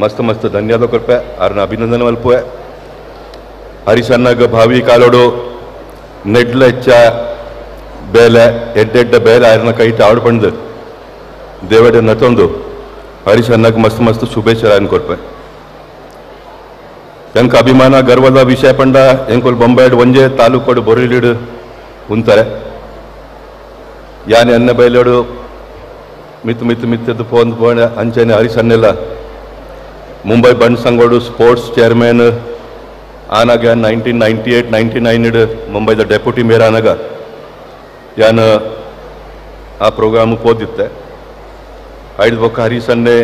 ಮಸ್ತ್ ಮಸ್ತ್ ಧನ್ಯವಾದ ಕೊರ್ಪೆ ಅವ್ರನ್ನ ಅಭಿನಂದನೆ ಮಲ್ಪುವೆ. ಹರೀಶಣ್ಣಗ ಭಾವಿ ಕಾಲೋಡು ನೆಡ್ಲ ಹೆಚ್ಚ ಬೇಲೆ ಎಡ್ಡೆಡ್ಡ ಬೇಲೆ ಅವ್ರನ್ನ ಕೈಟ್ ಆಡ್ಪಂಡು ದೇವಡ ನತೊಂದು ಹರೀಶಣ್ಣಗೆ ಮಸ್ತ್ ಮಸ್ತ್ ಶುಭೇಚ್ಛೆಗಳನ್ನು ಕೊರ್ಪೆ. ಎಂಕ ಅಭಿಮಾನ ಗರ್ವದ ವಿಷಯ ಪಂಡ ಎಂಕುಲ್ ಬೊಂಬಾಯ್ಡ್ ಒಂಜೆ ತಾಲೂಕೋಡು ಬೊರಿಲಿಡು ಉಂತಾರೆ ಯಾನೆ ಅನ್ನ ಬೈಲೋಡು ಮಿತ್ತದ್ದು ಪೋಂದ್ ಅಂಚೆನೆ ಹರೀಶನ್ನೆಲ್ಲ ಮುಂಬೈ ಬಂಡ್ ಸಂಘೋಡು ಸ್ಪೋರ್ಟ್ಸ್ ಚೇರ್ಮನ್ ಆನಾಗ 1998-99 ಮುಂಬೈದ ಡೆಪ್ಯೂಟಿ ಮೇಯರ್ ಆನಾಗ ಯಾನ ಆ ಪ್ರೋಗ್ರಾಮ್ ಪೋದಿತ್ತೆ ಐದು ಬೊಕ್ಕ ಹರೀಶನ್ನೆ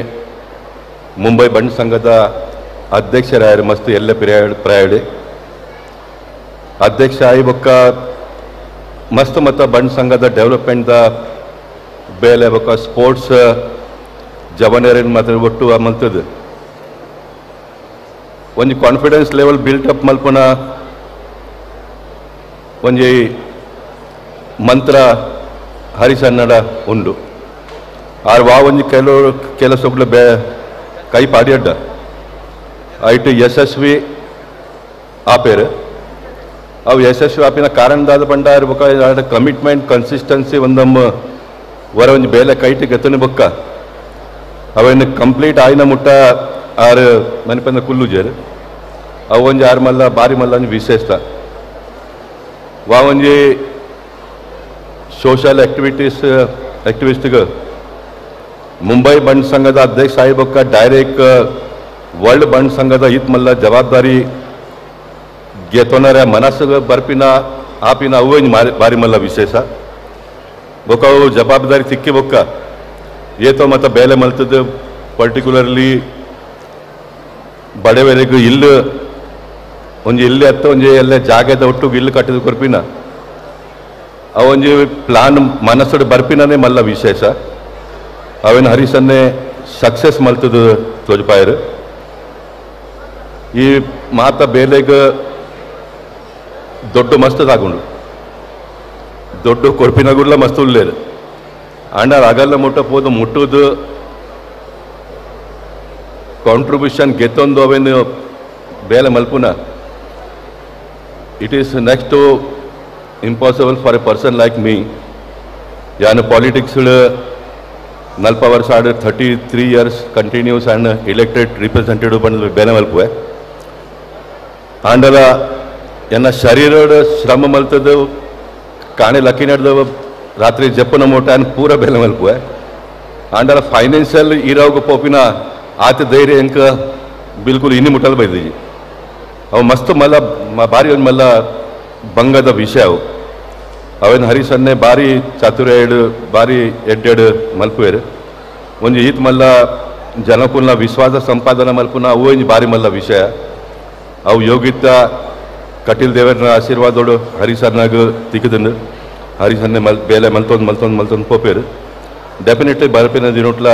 ಮುಂಬೈ ಬಂಡ್ ಸಂಘದ ಅಧ್ಯಕ್ಷರಾಯರು ಮಸ್ತ್ ಎಲ್ಲ ಪ್ರಯಾಡಿ ಅಧ್ಯಕ್ಷ ಆಯಿ ಬೊಕ್ಕ ಮಸ್ತ್ ಮತ್ತ ಬಂಡ್ ಸಂಘದ ಡೆವಲಪ್ಮೆಂಟ್ ಬೇಲೆ ಬೊಕ್ಕ ಸ್ಪೋರ್ಟ್ಸ್ ಜವನೇರಿನ ಮಾತ್ರ ಒಟ್ಟು ಮಲ್ತದ ಒಂಜಿ ಕಾನ್ಫಿಡೆನ್ಸ್ ಲೆವೆಲ್ ಬಿಲ್ಟ್ ಅಪ್ ಮಲ್ಪನ ಒಂಜಿ ಮಂತ್ರ ಹರೀಶಣ್ಣಡ ಉಂಡು ಆರ್ ವಾ ಒಂಜಿ ಕೆಲಸಗಳು ಕೈ ಪಾಡಿಯಡ್ಡ ಐಟು ಯಶಸ್ವಿ ಆಪೇರು ಅವು ಯಶಸ್ವಿ ಆಪಿನ ಕಾರಣದಾದ ಪಂಡ ಇರ್ಬೇಕ ಕಮಿಟ್ಮೆಂಟ್ ಕನ್ಸಿಸ್ಟೆನ್ಸಿ ಒಂದಮ್ಮ ವರ ಒಂಜಿ ಬೇಲೆ ಕೈಟಿ ಗತನ ಬೊಕ್ಕ ಅವೇನು ಕಂಪ್ಲೀಟ್ ಆಯ್ನ ಮುಟ್ಟ ಆರು ಮನೆಪಂದ ಕುಲ್ಲು ಜೇರು ಅವು ಒಂಜಿ ಆರು ಮಲ್ಲ ಬಾರಿ ಮಲ್ಲ ಒಂಜಿ ವಿಶೇಷ ವಾ ಒಂಜಿ ಸೋಷಲ್ ಆಕ್ಟಿವಿಸ್ಟ್ಗೆ ಮುಂಬೈ ಬಂಡ್ ಸಂಘದ ಅಧ್ಯಕ್ಷ ಆಗಿ ಬೊಕ್ಕ ಡೈರೆಕ್ಟ್ ವರ್ಲ್ಡ್ ಬಂಡ್ ಸಂಘದ ಇತ್ ಮಲ್ಲ ಜವಾಬ್ದಾರಿ ಗೆತೋನರ ಮನಸ್ಸು ಬರ್ಪಿನ ಆಪಿನ ಅವು ಬಾರಿ ಮಲ್ಲ ವಿಶೇಷ ಬೊಕ್ಕ ಅವು ಜವಾಬ್ದಾರಿ ಸಿಕ್ಕಿ ಬೊಕ್ಕ ಏತೋ ಮತ್ತು ಬೇಲೆ ಮಲ್ತದ್ದು ಪರ್ಟಿಕ್ಯುಲರ್ಲಿ ಬಡವರಿಗೂ ಇಲ್ಲು ಒಂಜಿ ಇಲ್ಲಿ ಹತ್ತ ಒಂಜಿ ಎಲ್ಲ ಜಾಗದ ಒಟ್ಟು ಇಲ್ಲು ಕಟ್ಟಿದ ಕೊರ್ಪಿನ ಅವೊಂಜಿ ಪ್ಲಾನ್ ಮನಸ್ಸು ಬರ್ಪಿನೇ ಮಲ್ಲ ವಿಶೇಷ ಅವೇನು ಹರೀಶನ್ನೇ ಸಕ್ಸಸ್ ಮಲ್ತದ ತೋಜಪಾಯರು ಈ ಮಾತ ಬೇಲೆಗ ದೊಡ್ಡ ಮಸ್ತದಾಗುಂಡು ದೊಡ್ಡ ಕೊರ್ಪಿನಗುಲ್ಲ ಮಸ್ತ್ ಉಳ್ಳೇರು ಅಂಡ ಆಗಲ್ಲ ಮುಟ್ಟಪೋದು ಮುಟ್ಟುದು ಕಾಂಟ್ರಿಬ್ಯೂಷನ್ ಗೆತ್ತೊಂದು ಅವೇನು ಬೇಲೆ ಮಲ್ಪುನ it is next to impossible for a person like me ಯಾನು ಪಾಲಿಟಿಕ್ಸ್ ನಲ್ಪ ವರ್ಷ ಆಡ 33 years continues and elected representative ಬಂದು ಬೇಲೆ ಮಲ್ಪುವೆ ಆಂಡಲ ಎನ್ನ ಶರೀರದ ಶ್ರಮ ಮಲ್ತದ್ದು ಕಾಣೆ ಲಕ್ಕಿ ನಡೆದ ರಾತ್ರಿ ಜಪ್ಪನ ಮೋಟ ಆ್ಯಂಡ್ ಪೂರ ಬೇಲೆ ಮಲ್ಪುವೆ ಆಂಡಲ ಫೈನಾನ್ಷಿಯಲ್ ಇರೋಗ ಪೋಪಿನ ಆತ ಧೈರ್ಯ ಎಂಕ ಬಿಲ್ಕುಲ್ ಇನ್ನಿ ಮುಟ್ಟಲು ಬೈದೀಜಿ ಅವು ಮಸ್ತ್ ಮಲ್ಲ ಭಾರಿ ಒಂದು ಮಲ್ಲ ಬಂಗದ ವಿಷಯ ಅವು ಅವೇನು ಹರೀಶನ್ನೇ ಭಾರಿ ಚಾತುರ್ಯ ಭಾರಿ ಎಡ್ಡೆಡು ಮಲ್ಪುವೇರು ಒಂದು ಈತ್ ಮಲ್ಲ ಜನಕುಲ್ನ ವಿಶ್ವಾಸ ಸಂಪಾದನೆ ಮಲ್ಪುನ ಅವು ಇಂಜಿ ಭಾರಿ ಮಲ್ಲ ವಿಷಯ ಅವು ಯೋಗಿತ ಕಟೀಲ್ ದೇವರನ ಆಶೀರ್ವಾದೋಡು ಹರೀಶನ್ನಾಗ ತಿಕ್ಕದಂಡು ಹರೀಶನ್ನೇ ಬೇಲೆ ಮಲ್ತೊಂದು ಪೋಪೇರು ಡೆಫಿನೆಟ್ಲಿ ಬರ್ಪಿನ ದಿನೋಟ್ಲ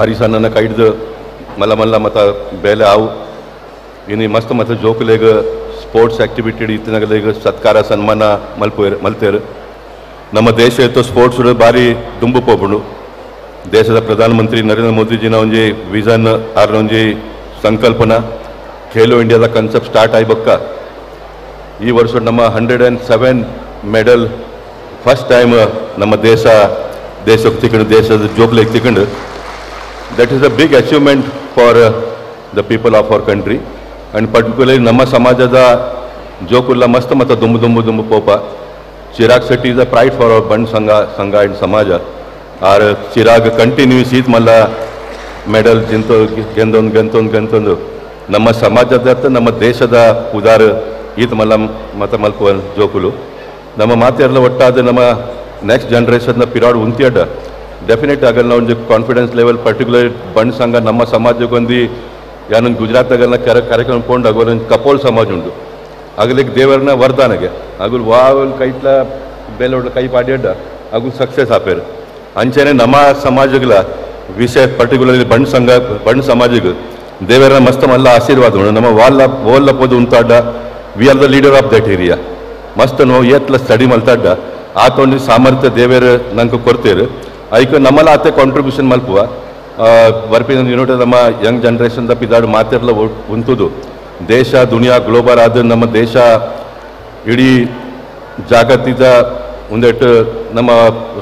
ಹರೀಶನ್ನ ಕೈಡ್ದು ಮಲ್ಲ ಮಲ್ಲ ಮತ್ತು ಬೇಲೆ ಅವು ಇನ್ನು ಮಸ್ತ್ ಮತ್ತು ಜೋಕುಲೇಗ ಸ್ಪೋರ್ಟ್ಸ್ ಆಕ್ಟಿವಿಟಿ ಇತ್ತಿನಾಗಲೇಗ ಸತ್ಕಾರ ಸನ್ಮಾನ ಮಲ್ತೇರು ನಮ್ಮ ದೇಶ ಇತ್ತು ಸ್ಪೋರ್ಟ್ಸ್ ಭಾರಿ ದುಂಬು ಪೋಪುಂಡು ದೇಶದ ಪ್ರಧಾನಮಂತ್ರಿ ನರೇಂದ್ರ ಮೋದಿಜಿನ ಒಂಜಿ ವಿಷನ್ ಆರ್ನ ಒಂಜಿ ಸಂಕಲ್ಪನ ಖೇಲೋ ಇಂಡಿಯಾದ ಕನ್ಸೆಪ್ಟ್ ಸ್ಟಾರ್ಟ್ ಆಯ್ಬಕ್ಕ ಈ ವರ್ಷ ನಮ್ಮ 107 ಮೆಡಲ್ ಫಸ್ಟ್ ಟೈಮ್ ನಮ್ಮ ದೇಶಕ್ಕೆ ತಿಕ್ಕೊಂಡು ದೇಶದ ಜೋಕ್ಲಿಗೆ ತಿಕ್ಕೊಂಡು that is a big achievement for the people of our country and particularly ನಮ್ಮ ಸಮಾಜದ ಜೋಕುಲ್ಲ ಮಸ್ತ್ ಮತ್ತು ದುಂಬು ಪೋಪ Chirag Shetty is a pride for our Bunt Sangha and ಸಮಾಜ ಆರ್ ಚಿರಾಗ್ ಕಂಟಿನ್ಯೂಸ್ ಈತ್ ಮಲ್ಲ ಮೆಡಲ್ ಗೆಂತೊಂದು ನಮ್ಮ ಸಮಾಜದ ನಮ್ಮ ದೇಶದ ಉದಾರ ಈತ್ ಮಲ್ಲ ಮಲ್ಪುವ ಜೋಕುಲು ನಮ್ಮ ಮಾತೆಲ್ಲ ಒಟ್ಟಾದ ನಮ್ಮ ನೆಕ್ಸ್ಟ್ ಜನ್ರೇಷನ್ನ ಪಿರಾಡ್ ಉಂತಿಯಡ್ಡ ಡೆಫಿನೆಟ್ ಆಗಲ್ಲ ಒಂದು ಕಾನ್ಫಿಡೆನ್ಸ್ ಲೆವೆಲ್ ಪರ್ಟಿಕ್ಯುಲರ್ ಬಂಡ್ ಸಂಘ ನಮ್ಮ ಸಮಾಜಕ್ಕೊಂದು ಯಾನೊಂದು ಗುಜರಾತ್ನಾಗೆಲ್ಲ ಕಾರ್ಯಕ್ರಮ ಕೊಂಡು ಆಗೋದೊಂದು ಕಪೋಲ್ ಸಮಾಜ ಉಂಟು ಆಗಲಿಕ್ಕೆ ದೇವರನ್ನ ವರದಾನಗೆ ಆಗಲು ವಾವಲ್ ಕೈಟ್ಲ ಬೇಲೋಡ್ಲ ಕೈ ಪಾಡ್ಯಡ್ಡ ಆಗು ಸಕ್ಸಸ್ ಆಪೇರು ಅಂಚೆನೆ ನಮ್ಮ ಸಮಾಜಗಳ ವಿಷಯ ಪರ್ಟಿಕ್ಯುಲರ್ಲಿ ಬಂಡ್ ಸಮಾಜಕ್ಕೆ ದೇವರ ಮಸ್ತ್ ಮಲ್ಲ ಆಶೀರ್ವಾದ ಉಂಟು ನಮ್ಮ ಓಲ್ಲ ಪೋದು ಉಂತಾಡ್ಡ we are the leader of that area ಮಸ್ತ್ ನಾವು ಏತ್ಲ ಸ್ಟಡಿ ಮಲ್ತಾಡ್ಡ ಆತೊಂದು ಸಾಮರ್ಥ್ಯ ದೇವರು ನಂಗೆ ಕೊಡ್ತೇರು ಅದಕ್ಕೆ ನಮ್ಮಲ್ಲ ಆತ ಕಾಂಟ್ರಿಬ್ಯೂಷನ್ ಮಲ್ಪುವ ಬರ್ಪಿನ ಯೂನಿಟ್ ನಮ್ಮ ಯಂಗ್ ಜನ್ರೇಷನ್ದ ಪಿದಾಡು ಮಾತೆಲ್ಲ ಉಂಟುದು ದೇಶ ದುನಿಯಾ ಗ್ಲೋಬಲ್ ಆದ ನಮ್ಮ ದೇಶ ಇಡೀ ಜಾಗತಿಕ ಒಂದೆಟ್ಟು ನಮ್ಮ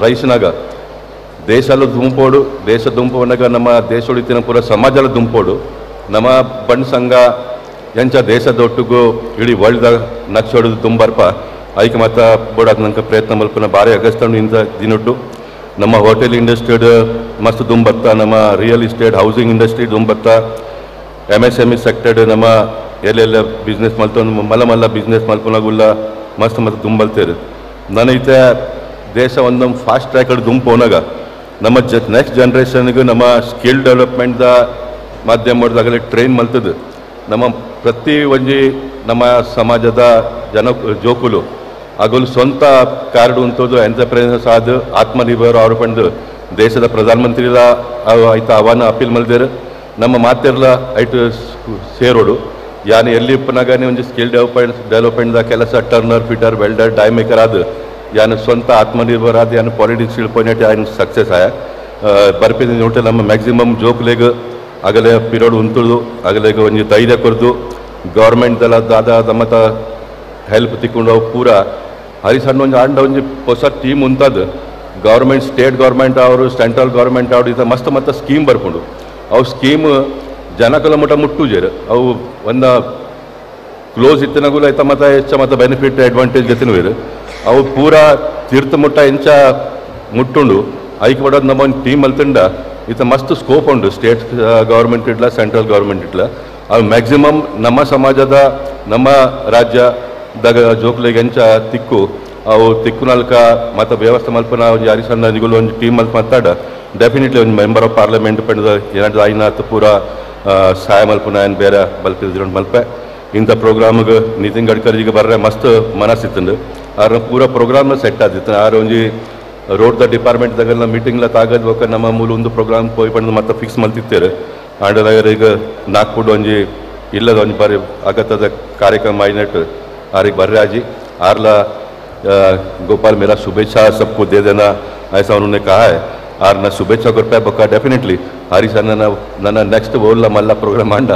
ರೈಸ್ನಾಗ ದೇಶಲ್ಲ ದುಂಪೋಡು ದೇಶ ದುಂಪವನಾಗ ನಮ್ಮ ದೇಶ ಉಳಿತಿನ ಪೂರ ಸಮಾಜದ ದುಂಪೋಡು ನಮ್ಮ ಬಂಡ್ ಸಂಘ ಎಂಚ ದೇಶದೊಟ್ಟಿಗೂ ಇಡೀ ವರ್ಲ್ಡ್ದಾಗ ನಕ್ಷೋಡು ತುಂಬರ್ಪ ಅದಕ್ಕೆ ಮತ್ತು ಬೋಡಾದ ನಂಗೆ ಪ್ರಯತ್ನ ಮಲ್ಪನ ಭಾರಿ ಅಗಸ್ತಂಡು ಇಂಥ ದಿನಟ್ಟು ನಮ್ಮ ಹೋಟೆಲ್ ಇಂಡಸ್ಟ್ರಿ ಮಸ್ತ್ ದುಂಬತ್ತ ನಮ್ಮ ರಿಯಲ್ ಎಸ್ಟೇಟ್ ಹೌಸಿಂಗ್ ಇಂಡಸ್ಟ್ರಿ ದುಂಬತ್ತ MSME ಸೆಕ್ಟರ್ಡ್ ನಮ್ಮ ಎಲ್ಲೆಲ್ಲ ಬಿಸ್ನೆಸ್ ಮಲ್ತೊಂದು ಮಲ್ಲ ಬಿಸ್ನೆಸ್ ಮಲ್ಪನಾಗುಲ್ಲ ಮಸ್ತ್ ಮತ್ತು ದುಂಬಲ್ತೇರು ನನೈತೆ ದೇಶ ಒಂದೊಂದು ಫಾಸ್ಟ್ ಟ್ರ್ಯಾಕಲ್ಲಿ ದುಂಪೋನಾಗ ನಮ್ಮ ನೆಕ್ಸ್ಟ್ ಜನ್ರೇಷನ್ಗೆ ನಮ್ಮ ಸ್ಕಿಲ್ ಡೆವಲಪ್ಮೆಂಟ್ದ ಮಾಧ್ಯಮದಾಗಲೇ ಟ್ರೈನ್ ಮಲ್ತದ್ದು ನಮ್ಮ ಪ್ರತಿ ಒಂಜಿ ನಮ್ಮ ಸಮಾಜದ ಜೋಕುಲು ಆಗಲು ಸ್ವಂತ ಕಾರ್ಡ್ ಉಂಟದು ಎಂಟರ್ಪ್ರೈಸಸ್ ಆದ ಆತ್ಮನಿರ್ಭರ ಅವ್ರು ಪಂಡು ದೇಶದ ಪ್ರಧಾನಮಂತ್ರಿಲ ಆಯ್ತು ಆಹ್ವಾನ ಅಪೀಲ್ ಮಲ್ದೇರು ನಮ್ಮ ಮಾತೆಲ್ಲ ಐಟು ಸೇರೋಡು ಯಾನು ಎಲ್ಲಿ ಉಪ್ಪನಾಗನೇ ಒಂದು ಸ್ಕಿಲ್ ಡೆವಲಪ್ಮೆಂಟ್ದ ಕೆಲಸ turner fitter welder dye maker ಆದ ಯಾನು ಸ್ವಂತ ಆತ್ಮನಿರ್ಭರ ಆದ ಯಾನು ಪಾಲಿಟಿಕ್ಸ್ ಇಳ್ಪೊನೆಟ್ ಯಾನು ಸಕ್ಸಸ್ ಆಯ ಬರ್ಪಿದ ನೋಟ ನಮ್ಮ ಮ್ಯಾಕ್ಸಿಮಮ್ ಜೋಕ್ಲೆಗ್ ಆಗಲೇ ಪಿರಿಯಡ್ ಉಂಟುದು ಆಗಲೇ ಒಂದು ಧೈರ್ಯ ಕೊರ್ದು ಗೌರ್ಮೆಂಟ್ದೆಲ್ಲ ದಾದ ಮತ್ತು ಹೆಲ್ಪ್ ತಿಕ್ಕೊಂಡು ಅವು ಪೂರ ಹರಿಸಣ್ಣ ಒಂದು ಆಂಡ ಒಂದು ಹೊಸ ಟೀಮ್ ಉಂಟದು ಗೌರ್ಮೆಂಟ್ ಸ್ಟೇಟ್ ಗೌರ್ಮೆಂಟ್ ಅವರು ಸೆಂಟ್ರಲ್ ಗೌರ್ಮೆಂಟ್ ಅವರು ಇದು ಮಸ್ತ್ ಸ್ಕೀಮ್ ಬರ್ಕೊಂಡು ಅವು ಸ್ಕೀಮ್ ಜನಕಲ ಮುಟ್ಟ ಮುಟ್ಟುಜೇರು ಅವು ಒಂದು ಕ್ಲೋಸ್ ಇತ್ತಿನಾಗುಲ ಐತ ಮತ್ತು ಹೆಚ್ಚ ಬೆನಿಫಿಟ್ ಅಡ್ವಾಂಟೇಜ್ ಗತಿನವೇರು ಅವು ಪೂರ ತೀರ್ಥ ಮುಟ್ಟ ಎಂಚ ಮುಟ್ಟುಂಡು ಐಕ್ ಬಡೋದು ನಮ್ಮ ಒಂದು ಟೀಮ್ ಅಲ್ತಂಡ ಇತ್ತ ಮಸ್ತ್ ಸ್ಕೋಪ್ ಉಂಡು ಸ್ಟೇಟ್ ಗೌರ್ಮೆಂಟ್ ಇಡ್ಲ ಸೆಂಟ್ರಲ್ ಗೌರ್ಮೆಂಟ್ ಇಡ್ಲ ಅವು ಮ್ಯಾಕ್ಸಿಮಮ್ ನಮ್ಮ ಸಮಾಜದ ನಮ್ಮ ರಾಜ್ಯದಾಗ ಜೋಕ್ಲಿಗೆ ಎಂಚ ತಿಕ್ಕು ಅವು ತಿಕ್ಕುನಲ್ಕ ಮತ್ತು ವ್ಯವಸ್ಥೆ ಮಲ್ಪನ ಒಂದು ಹರಿಸಣ್ಣ ನಿಗುಲು ಒಂದು ಟೀಮ್ ಮಲ್ಪ ಮಾತಾಡ ಡೆಫಿನೆಟ್ಲಿ ಒಂದು ಮೆಂಬರ್ ಆಫ್ ಪಾರ್ಲಿಮೆಂಟ್ ಪಂಡದ ಏನಾದ್ರು ಐನಾತ್ ಪೂರ ಸಹಾಯ ಮಲ್ಪನ ಏನು ಬೇರೆ ಬಲ್ಪಿದ್ರು ಮಲ್ಪೆ ಇಂಥ ಪ್ರೋಗ್ರಾಮ್ಗೆ ನಿತಿನ್ ಗಡ್ಕರಿಗೆ ಬರ್ರೆ ಮಸ್ತ್ ಮನಸ್ಸಿತ್ತಂಡು ಅವ್ರ ಪೂರ ಪ್ರೋಗ್ರಾಮ್ನ ಸೆಟ್ ಆದಿತ್ತು ಆರು ಒಂಜಿ ರೋಡ್ ದ ಡಿಪಾರ್ಟ್ಮೆಂಟ್ದಾಗೆಲ್ಲ ಮೀಟಿಂಗ್ಲ ತಾಗದ್ ಹೋಗ ನಮ್ಮ ಮೂಲ ಒಂದು ಪ್ರೋಗ್ರಾಮ್ ಹೋಗಿ ಪಂಡು ಮತ್ತೆ ಫಿಕ್ಸ್ ಮಲ್ತಿತ್ತೇರು ಆಂಡದಾಗ ಈಗ ನಾಗ್ಪುಡು ಒಂಜಿ ಇಲ್ಲದ ಒಂಜಿ ಬಾರಿ ಅಗತ್ಯದ ಕಾರ್ಯಕ್ರಮ ಆಯ್ನಟ್ಟು ಆರಿಗೆ ಬರ್ರೆ ಆಜಿ आरला गोपाल मेरा शुभेच्छा सबको दे देना ऐसा उन्होंने कहा है आर ना शुभेच्छा करता बका डेफिनेटली हरीश ನನ್ನ ನೆಕ್ಸ್ಟ್ ಓಲ್ಲ ಮಲ್ಲ ಪ್ರೋಗ್ರಾಮ್ ಆಂಡ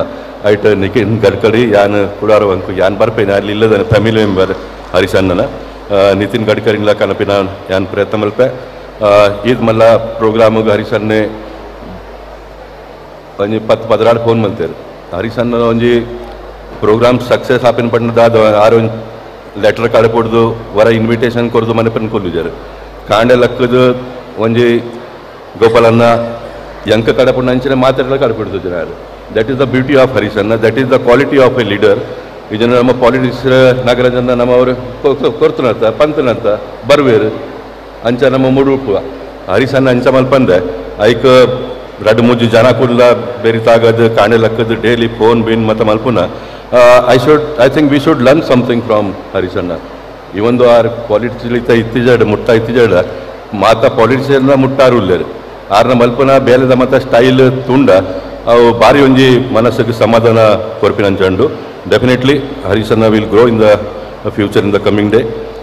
ಐಟ್ ನಿತಿನ್ ಗಡ್ಕರಿ ಯಾನ್ ಕುಡಾರು ಅಂಕು ಯಾನ್ ಬರ್ಪೇನೆ ಅಲ್ಲಿ ಇಲ್ಲದ ಫ್ಯಾಮಿಲಿ ಮೆಂಬರ್ ಹರೀಶ್ ಅಣ್ಣನ ನಿತಿನ್ ಗಡ್ಕರಿಗಳ ಕನಪಿನ ಯಾನ್ ಪ್ರಯತ್ನ ಮಲ್ಪೆ ಈದ್ ಮಲ್ಲ ಪ್ರೋಗ್ರಾಮ್ಗೆ ಹರೀಶ್ ಅಣ್ಣೆ ಒಂಜಿ 10-16 ಫೋನ್ ಮಲ್ತೇರು ಹರೀಶ್ ಅಣ್ಣ ಒಂಜಿ ಪ್ರೋಗ್ರಾಮ್ ಸಕ್ಸಸ್ ಆಪಿನ ಪಂಡದ ಆರು ಲೆಟರ್ ಕಳ್ಕೊಡ್ದು ವರ ಇನ್ವಿಟೇಷನ್ ಕೊಡ್ದು ಮನೆ ಪನ್ ಕೊಲ್ಲಿದ್ದಾರೆ ಕಾಂಡೆ ಲಕ್ಕದು ಒಂಜಿ ಗೋಪಾಲನ್ನ ಯಂಕ ಕಡಪುಂಡು ಅಂಚನೆ ಮಾತಾಡಲ ಕಡ್ಪಿಡ್ದು ಯಾರು that is the beauty of Harish anna that is the quality of a leader ಈ ಜನ ನಮ್ಮ ಪಾಲಿಟಿಕ್ಸ್ ನಗರ ಜನ ನಮ್ಮವರು ಕೊರ್ತನಂತ ಪಂತನಂತ ಬರ್ವೇರು ಅಂಚ ನಮ್ಮ ಮುಡುಪು ಹರಿಸನ್ನ ಅಂಚ ಮಲ್ಪಂದೆ ಐಕ್ ರಡ್ ಮುಜ್ಜು ಜನ ಕುಲ್ಲ ಬೆರಿತಾಗದು ಕಾಣೆ ಲಕ್ಕದು ಡೈಲಿ ಫೋನ್ ಬಿನ್ ಮತ್ತು ಮಲ್ಪುನ I think we should learn something from ಹರಿಸನ್ನ ಇವೊಂದು ಆರ್ ಪಾಲಿಟಿಕ್ಸ್ ಇತ್ತಿಜಾಡ ಮುಟ್ಟ ಇತ್ತಿಜಾಡ ಮಾತ ಪಾಲಿಟಿಕ್ಸ್ ಮುಟ್ಟಾರುಲ್ಲೇರು ಆರ್ನ ಮಲ್ಪನ ಬೇಲೆದ ಮತ್ತು ಸ್ಟೈಲ್ ತುಂಡ ಅವು ಭಾರಿ ಒಂಜಿ ಮನಸ್ಸಿಗೆ ಸಮಾಧಾನ ಕೊರ್ಪಿನಂಚಂಡು ಡೆಫಿನೆಟ್ಲಿ ಹರಿಸನ್ನ will grow in the future in the coming day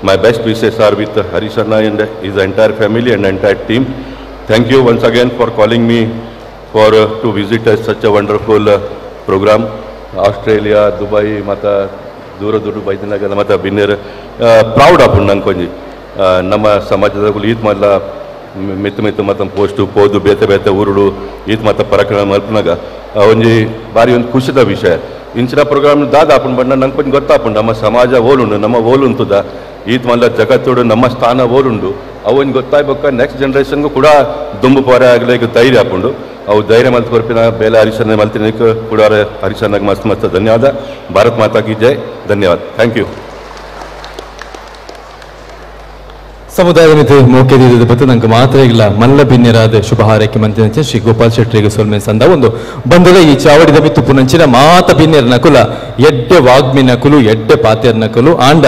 my best wishes are with ಹರಿಸನ್ನ and his entire family and entire team thank you once again for calling me for to visit such a wonderful programme Australia Dubai ಮತ್ತು ದೂರ ಬೈದಿನಾಗ ಮತ್ತು ಬಿನ್ನೇರ್ ಪ್ರೌಡ್ ಆಪುಂಡು ನಂಗೆ ಕೊಂಜಿ ನಮ್ಮ ಸಮಾಜದ ಈತ್ ಮಲ್ಲ ಮಿತ್ತು ಮತ್ತು ಪೋಸ್ಟು ಪೋದು ಬೇತೆ ಊರುಡು ಈತ್ ಮತ್ತು ಪರಕ್ರಮ ಮಲ್ಪನಾಗ ಒಂಜಿ ಭಾರಿ ಒಂದು ಖುಷಿದ ವಿಷಯ ಇಂಚಿನ ಪ್ರೋಗ್ರಾಮ್ ದಾದ ಆಪುಂಡು ಬಣ್ಣ ನಂಗೆ ಕೊಂಚ ಗೊತ್ತಾಪುಂಡು ನಮ್ಮ ಸಮಾಜ ಓಲುಂಡು ನಮ್ಮ ಓಲುಂತದ ಈತ್ ಮಲ್ಲ ಜಗತ್ತೋಡು ನಮ್ಮ ಸ್ಥಾನ ಓಲುಂಡು ಅವನ್ ಗೊತ್ತಾಯ್ಬೇಕ ನೆಕ್ಸ್ಟ್ ಜನರೇಷನ್ಗೂ ಕೂಡ ದುಂಬು ಪೋರೆ ಆಗಲಿ ಈಗ ಧೈರ್ಯ ಹಾಕೊಂಡು ಅವು ಧೈರ್ಯ ಮಲ್ತು ಕೊರ್ಪಿನ ಬೇಲೆ ಹರಿಸನ್ನ ಮಲ್ತಿನಕ್ಕೆ ಕೂಡ ಹರಿಸನ್ನಾಗ ಮಸ್ತ್ ಧನ್ಯವಾದ ಭಾರತ್ ಮಾತಾ ಕಿ ಜೈ ಧನ್ಯವಾದ ಥ್ಯಾಂಕ್ ಯು ಸಮುದಾಯ ಮಿತಿ ಮೌಖ್ಯ ದೀದ ಬತ್ತು ನಂಗೆ ಮಾತ್ರ ಇಲ್ಲ ಮಲ್ಲ ಭಿನ್ಯರಾದ ಶುಭ ಹಾರೈಕೆ ಮಂತ್ರಿ ಶ್ರೀ ಗೋಪಾಲ್ ಶೆಟ್ಟಿಗೆ ಸೋಲ್ಮೆನ್ ಸಂದ ಒಂದು ಬಂದದ ಈ ಚಾವಡಿದ ಮಿತ್ತು ಪುನಂಚಿನ ಮಾತ ಭಿನ್ಯರ ನಕುಲ ಎಡ್ಡೆ ವಾಗ್ಮಿ ನಕುಲು ಎಡ್ಡೆ ಪಾತ್ಯರ ನಕುಲು ಆಂಡ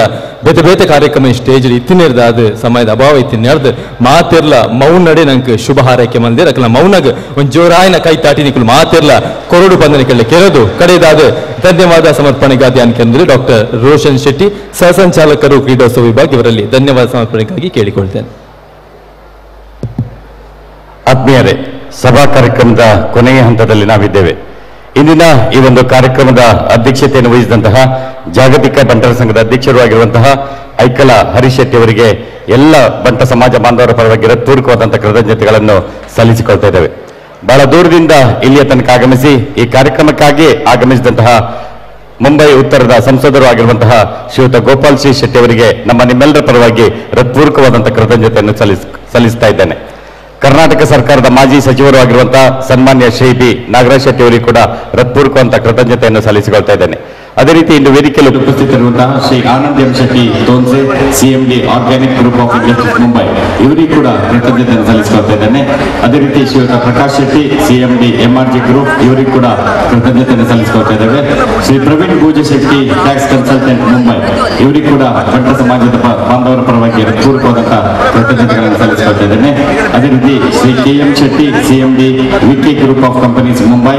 ಬೇತೆ ಕಾರ್ಯಕ್ರಮ ಸ್ಟೇಜ್ ಇತ್ತಿನೇರ್ದಾದ ಸಮಯದ ಅಭಾವ ಇತ್ತಿನೇರ್ದ ಮಾತಿರ್ಲ ಮೌನಡೆ ನಂಗೆ ಶುಭ ಹಾರೈಕೆ ಮಂದಿರ ಅಕಲ ಮೌನಗ ಒಂದು ಜೋರಾಯನ ಕೈ ತಾಟಿ ನಿಕುಲು ಮಾತಿರ್ಲ ಕೊರಡು ಬಂದನೆ ಕೆಳ ಕೆರೆದು ಕಡೆದಾದ ಧನ್ಯವಾದ ಸಮರ್ಪಣೆಗಾಗಿ ಅನ್ಕೆಂದ್ರೆ ಡಾಕ್ಟರ್ ರೋಷನ್ ಶೆಟ್ಟಿ ಸಹಸಂಚಾಲಕರು ಕ್ರೀಡೋತ್ಸವ ವಿಭಾಗ ಇವರಲ್ಲಿ ಧನ್ಯವಾದ ಸಮರ್ಪಣೆಗಾಗಿ ಕೇಳಿಕೊಳ್ತೇನೆ. ಆತ್ಮೀಯರೇ, ಸಭಾ ಕಾರ್ಯಕ್ರಮದ ಕೊನೆಯ ಹಂತದಲ್ಲಿ ನಾವಿದ್ದೇವೆ. ಇಂದಿನ ಈ ಒಂದು ಕಾರ್ಯಕ್ರಮದ ಅಧ್ಯಕ್ಷತೆಯನ್ನು ವಹಿಸಿದಂತಹ ಜಾಗತಿಕ ಬಂಟರ ಸಂಘದ ಅಧ್ಯಕ್ಷರು ಆಗಿರುವಂತಹ ಐಕಲ ಹರೀಶ್ ಶೆಟ್ಟಿ ಅವರಿಗೆ ಎಲ್ಲ ಬಂಟ ಸಮಾಜ ಬಾಂಧವರ ಪರವಾಗಿ ಹೃತ್ಪೂರ್ವಕವಾದಂತಹ ಕೃತಜ್ಞತೆಗಳನ್ನು ಸಲ್ಲಿಸಿಕೊಳ್ತಾ ಇದ್ದೇವೆ. ಬಹಳ ದೂರದಿಂದ ಇಲ್ಲಿಯ ತನಕ ಆಗಮಿಸಿ ಈ ಕಾರ್ಯಕ್ರಮಕ್ಕಾಗಿ ಆಗಮಿಸಿದಂತಹ ಮುಂಬೈ ಉತ್ತರದ ಸಂಸದರು ಆಗಿರುವಂತಹ ಶ್ರೀಯುತ ಗೋಪಾಲ್ ಸಿ ಶೆಟ್ಟಿ ಅವರಿಗೆ ನಮ್ಮ ನಿಮ್ಮೆಲ್ಲರ ಪರವಾಗಿ ಹೃತ್ಪೂರ್ವಕವಾದಂತಹ ಕೃತಜ್ಞತೆಯನ್ನು ಸಲ್ಲಿಸ್ತಾ ಇದ್ದೇನೆ. ಕರ್ನಾಟಕ ಸರ್ಕಾರದ ಮಾಜಿ ಸಚಿವರು ಆಗಿರುವಂತಹ ಸನ್ಮಾನ್ಯ ಶ್ರೀ ಬಿ ನಾಗರಾಜ್ ಶೆಟ್ಟಿ ಅವರಿಗೆ ಕೂಡ ಹೃತ್ಪೂರ್ವಕವಾದಂತಹ ಕೃತಜ್ಞತೆಯನ್ನು ಸಲ್ಲಿಸಿಕೊಳ್ತಾ ಇದ್ದೇನೆ. ಅದೇ ರೀತಿ ಇಂದು ವೇದಿಕೆಯಲ್ಲಿ ಉಪಸ್ಥಿತರಿರುವಂತಹ Shri Anand M Shetty Tonse CMD organic group of industries Mumbai ಇವರಿಗೆ ಕೂಡ ಕೃತಜ್ಞತೆಯನ್ನು ಸಲ್ಲಿಸಿಕೊಳ್ತಾ ಇದ್ದೇನೆ. ಅದೇ ರೀತಿ Shriyut Prakash Shetty CMD MRG group ಇವರಿಗೆ ಕೂಡ ಕೃತಜ್ಞತೆಯನ್ನು ಸಲ್ಲಿಸಿಕೊಳ್ತಾ ಇದ್ದೇವೆ. ಶ್ರೀ ಪ್ರವೀಣ್ ಪೂಜೆ ಶೆಟ್ಟಿ ಟ್ಯಾಕ್ಸ್ ಕನ್ಸಲ್ಟೆಂಟ್ ಮುಂಬೈ ಇವರಿಗೆ ಕೂಡ ಬಂಟ ಸಮಾಜದ ಬಾಂಧವರ ಪರವಾಗಿ ಹೃತ್ಪೂರ್ವಕವಾದಂತಹ ಕೃತಜ್ಞತೆಗಳನ್ನು ಸಲ್ಲಿಸಿಕೊಳ್ತಾ ಇದ್ದೇನೆ. ಅದೇ ರೀತಿ Shri KM Shetty CMD VK group of companies Mumbai,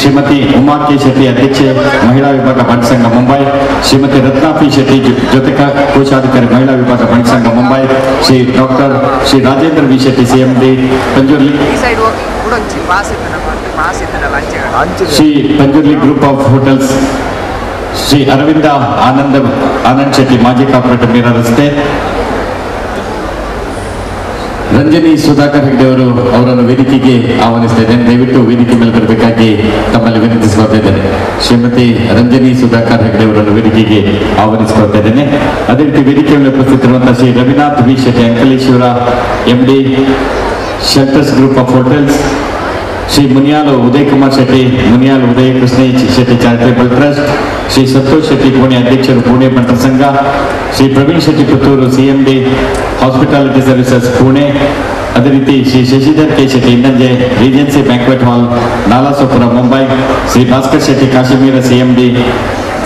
Shrimati Uma K Shetty ಅಧ್ಯಕ್ಷೆ ಮಹಿಳಾ ವಿಭಾಗ ಬಂಟ ಸಂಘ ಮುಂಬೈ, ಶ್ರೀಮತಿ ರತ್ನಾ ಪಿ ಶೆಟ್ಟಿ ಜೊತೆ ಕೋಶಾಧಿಕಾರಿ ಮಹಿಳಾ ವಿಭಾಗ Bunt Sangha Mumbai, Shri Rajendra V Shetty CMD Panjurli, Shri Panjurli group of hotels, Shri Aravinda Anand Shetty ಮಾಜಿ ಕಾರ್ಪೊರೇಟರ್ ಮೀರಾ ರಸ್ತೆ, ರಂಜನಿ ಸುಧಾಕರ್ ಹೆಗ್ಡೆ ಅವರು ಅವರನ್ನು ವೇದಿಕೆಗೆ ಆಹ್ವಾನಿಸ್ತಾ ಇದ್ದೇನೆ. ದಯವಿಟ್ಟು ವೇದಿಕೆ ಮೇಲೆ ಬರಬೇಕಾಗಿ ತಮ್ಮಲ್ಲಿ ವಿನಂತಿಸಿಕೊಳ್ತಾ ಇದ್ದೇನೆ. ಶ್ರೀಮತಿ ರಂಜನಿ ಸುಧಾಕರ್ ಹೆಗ್ಡೆ ಅವರನ್ನು ವೇದಿಕೆಗೆ ಆಹ್ವಾನಿಸಿಕೊಳ್ತಾ ಇದ್ದೇನೆ. ಅದೇ ರೀತಿ ವೇದಿಕೆ ಮೇಲೆ ಉಪಸ್ಥಿತರಿರುವಂತಹ Shri Ravinath V Shetty Ankleshwar MD shelters group of hotels, Shri Muniyal Uday Kumar Shetty Muniyal Udaya Krishna Shetty charitable trust, Shri Santosh Shetty Pune ಅಧ್ಯಕ್ಷರು ಪುಣೆ ಬಂಟರ ಸಂಘ, Shri Praveen Shetty Puttur CMD hospitality services Pune, ಅದೇ ರೀತಿ Shri Shashidhar K Shetty Innanje regency banquet hall Nalasopara Mumbai, Shri Bhaskar Shetty Kashmir CMD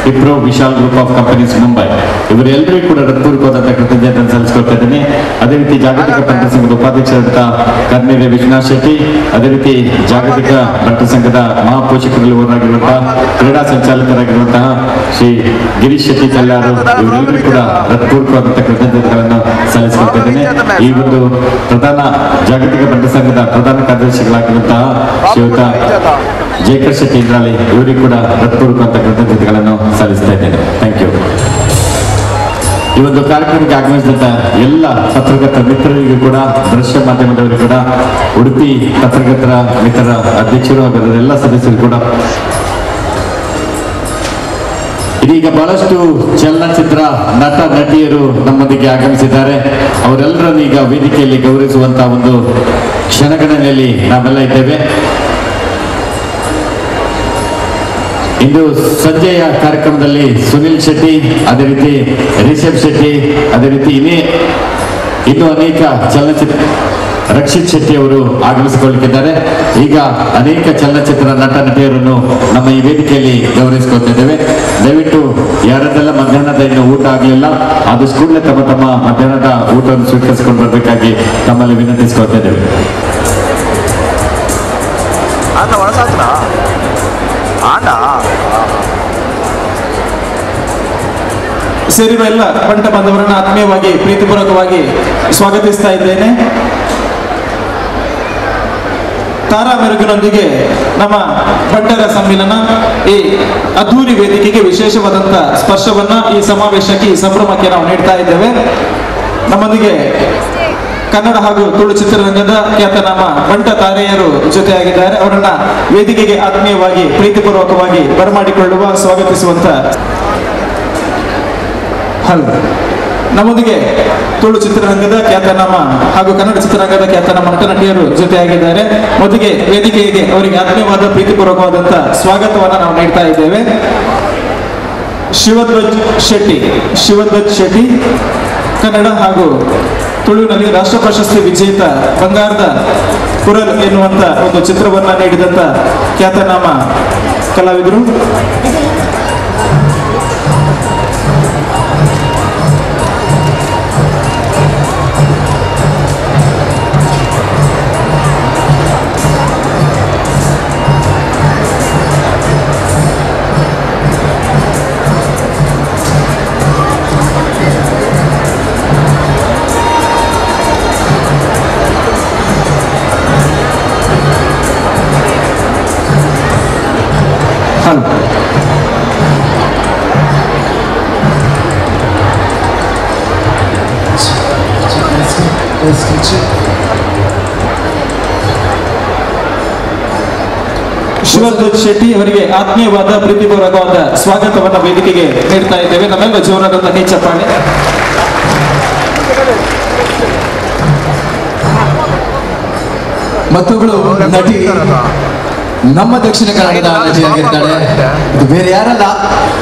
Wipro Vishal group of companies Mumbai ಇವರೆಲ್ಲರಿಗೂ ಕೂಡ ಹೃತ್ಪೂರ್ವಕವಾದಂತಹ ಕೃತಜ್ಞತೆಯನ್ನು ಸಲ್ಲಿಸಿಕೊಳ್ತಾ ಇದ್ದೇನೆ. ಅದೇ ರೀತಿ ಜಾಗತಿಕ ಬಂಟರ ಸಂಘದ ಉಪಾಧ್ಯಕ್ಷರಾದ ಕರ್ನೇರೆ ವಿಶ್ವನಾಥ್ ಶೆಟ್ಟಿ, ಅದೇ ರೀತಿ ಜಾಗತಿಕ ಬಂಟರ ಸಂಘದ ಮಹಾಪೋಷಕರಲ್ಲಿ ಒಬ್ಬರಾಗಿರುವಂತಹ ಕ್ರೀಡಾ ಸಂಚಾಲಕರಾಗಿರುವಂತಹ ಶ್ರೀ ಗಿರೀಶ್ ಶೆಟ್ಟಿ ಚಲ್ಲಾರು ಇವರೆಲ್ಲರಿಗೂ ಕೂಡ ಹೃತ್ಪೂರ್ವಕವಾದಂತಹ ಕೃತಜ್ಞತೆಗಳನ್ನು ಸಲ್ಲಿಸಿಕೊಳ್ತಾ ಇದ್ದೇನೆ. ಈ ಒಂದು ಜಾಗತಿಕ ಬಂಟರ ಸಂಘದ ಪ್ರಧಾನ ಕಾರ್ಯದರ್ಶಿಗಳಾಗಿರುವಂತಹ ಶ್ರೀಯುತ ಜಯಕರ್ ಶೆಟ್ಟಿ ಇಂದ್ರಾಳಿ ಇವರಿಗೂ ಕೂಡ ಹೃತ್ಪೂರ್ವಕವಾದ ಕೃತಜ್ಞತೆಗಳನ್ನು ಸಲ್ಲಿಸ್ತಾ ಇದ್ದೇನೆ. Thank you. ಈ ಒಂದು ಕಾರ್ಯಕ್ರಮಕ್ಕೆ ಆಗಮಿಸಿದಂತ ಎಲ್ಲ ಪತ್ರಕರ್ತರ ಮಿತ್ರರಿಗೂ ಕೂಡ, ದೃಶ್ಯ ಮಾಧ್ಯಮದವರಿಗೂ ಕೂಡ, ಉಡುಪಿ ಪತ್ರಕರ್ತರ ಮಿತ್ರರ ಅಧ್ಯಕ್ಷರು ಹಾಗೂ ಎಲ್ಲ ಸದಸ್ಯರು ಕೂಡ, ಇದೀಗ ಬಹಳಷ್ಟು ಚಲನಚಿತ್ರ ನಟ ನಟಿಯರು ನಮ್ಮೊಂದಿಗೆ ಆಗಮಿಸಿದ್ದಾರೆ. ಅವರೆಲ್ಲರನ್ನು ಈಗ ವೇದಿಕೆಯಲ್ಲಿ ಗೌರವಿಸುವಂತಹ ಒಂದು ಕ್ಷಣಗಣನೆಯಲ್ಲಿ ನಾವೆಲ್ಲ ಇದ್ದೇವೆ. ಇಂದು ಸಂಜೆಯ ಕಾರ್ಯಕ್ರಮದಲ್ಲಿ ಸುನಿಲ್ ಶೆಟ್ಟಿ, ಅದೇ ರೀತಿ ರಿಷಬ್ ಶೆಟ್ಟಿ, ಅದೇ ರೀತಿ ಇನ್ನೂ ಅನೇಕ ಚಲನಚಿತ್ರ ರಕ್ಷಿತ್ ಶೆಟ್ಟಿ ಅವರು ಆಗಮಿಸಿಕೊಳ್ಳಲಿಕ್ಕಿದ್ದಾರೆ. ಈಗ ಅನೇಕ ಚಲನಚಿತ್ರ ನಟ ನಟಿಯರನ್ನು ನಮ್ಮ ಈ ವೇದಿಕೆಯಲ್ಲಿ ಗೌರವಿಸಿಕೊಳ್ತಿದ್ದೇವೆ. ದಯವಿಟ್ಟು ಯಾರದೆಲ್ಲ ಮಧ್ಯಾಹ್ನದ ಇನ್ನು ಊಟ ಆಗಲಿಲ್ಲ ಆದಷ್ಟು ಕೂಡಲೇ ತಮ್ಮ ತಮ್ಮ ಮಧ್ಯಾಹ್ನದ ಊಟವನ್ನು ಸ್ವೀಕರಿಸಿಕೊಂಡು ಬರಬೇಕಾಗಿ ತಮ್ಮಲ್ಲಿ ವಿನಂತಿಸಿಕೊಳ್ತಿದ್ದೇವೆ. ಸೇರಿರುವ ಎಲ್ಲ ಬಂಟ ಬಾಂಧವರನ್ನ ಆತ್ಮೀಯವಾಗಿ ಪ್ರೀತಿಪೂರ್ವಕವಾಗಿ ಸ್ವಾಗತಿಸ್ತಾ ಇದ್ದೇನೆ. ತಾರಾ ಮೆರುಗಿನೊಂದಿಗೆ ನಮ್ಮ ಬಂಟರ ಸಮ್ಮಿಲನ ಈ ಅದ್ಧೂರಿ ವೇದಿಕೆಗೆ ವಿಶೇಷವಾದಂಥ ಸ್ಪರ್ಶವನ್ನ ಈ ಸಮಾವೇಶಕ್ಕೆ, ಈ ಸಂಭ್ರಮಕ್ಕೆ ನಾವು ನೀಡ್ತಾ ಇದ್ದೇವೆ. ನಮ್ಮೊಂದಿಗೆ ಕನ್ನಡ ಹಾಗೂ ತುಳು ಚಿತ್ರರಂಗದ ಖ್ಯಾತನಾಮ ಬಂಟ ತಾರೆಯರು ಜೊತೆಯಾಗಿದ್ದಾರೆ. ಅವರನ್ನ ವೇದಿಕೆಗೆ ಆತ್ಮೀಯವಾಗಿ ಪ್ರೀತಿಪೂರ್ವಕವಾಗಿ ಬರಮಾಡಿಕೊಳ್ಳುವ, ಸ್ವಾಗತಿಸುವಂತ. ಹಲೋ, ನಮ್ಮೊಂದಿಗೆ ತುಳು ಚಿತ್ರರಂಗದ ಖ್ಯಾತನಾಮ ಹಾಗೂ ಕನ್ನಡ ಚಿತ್ರರಂಗದ ಖ್ಯಾತನಾಮ ನಟ ನಟಿಯರು ಜೊತೆಯಾಗಿದ್ದಾರೆ. ಮೊದಲಿಗೆ ವೇದಿಕೆಗೆ ಅವರಿಗೆ ಆತ್ಮೀಯವಾದ ಪ್ರೀತಿಪೂರ್ವಕವಾದಂಥ ಸ್ವಾಗತವನ್ನು ನಾವು ನೀಡ್ತಾ ಇದ್ದೇವೆ. ಶಿವಧ್ವಜ್ ಶೆಟ್ಟಿ ಕನ್ನಡ ಹಾಗೂ ತುಳುವಿನಲ್ಲಿ ರಾಷ್ಟ್ರ ಪ್ರಶಸ್ತಿ ವಿಜೇತ ಬಂಗಾರದ ಕುರಲ್ ಎನ್ನುವಂತ ಒಂದು ಚಿತ್ರವನ್ನ ನೀಡಿದಂತ ಖ್ಯಾತನಾಮ ಕಲಾವಿದರು. ಶಿವಧ್ವಜ್ ಶೆಟ್ಟಿ ಅವರಿಗೆ ಆತ್ಮೀಯವಾದ ಪ್ರೀತಿಪೂರ್ವಕವಾದ ಸ್ವಾಗತವನ್ನ ವೇದಿಕೆಗೆ ನೀಡ್ತಾ ಇದ್ದೇವೆ. ನಮ್ಮೆಲ್ಲ ಜೋರಾದಂತಹ ಕೈ ಚಪ್ಪಾಳೆ. ಮತ್ತೊಬ್ಬಳು ನಟಿ ನಮ್ಮ ದಕ್ಷಿಣ ಕನ್ನಡದ ನಟಿಯಾಗಿರ್ತಾಳೆ. ಇದು ಬೇರೆ ಯಾರಲ್ಲ,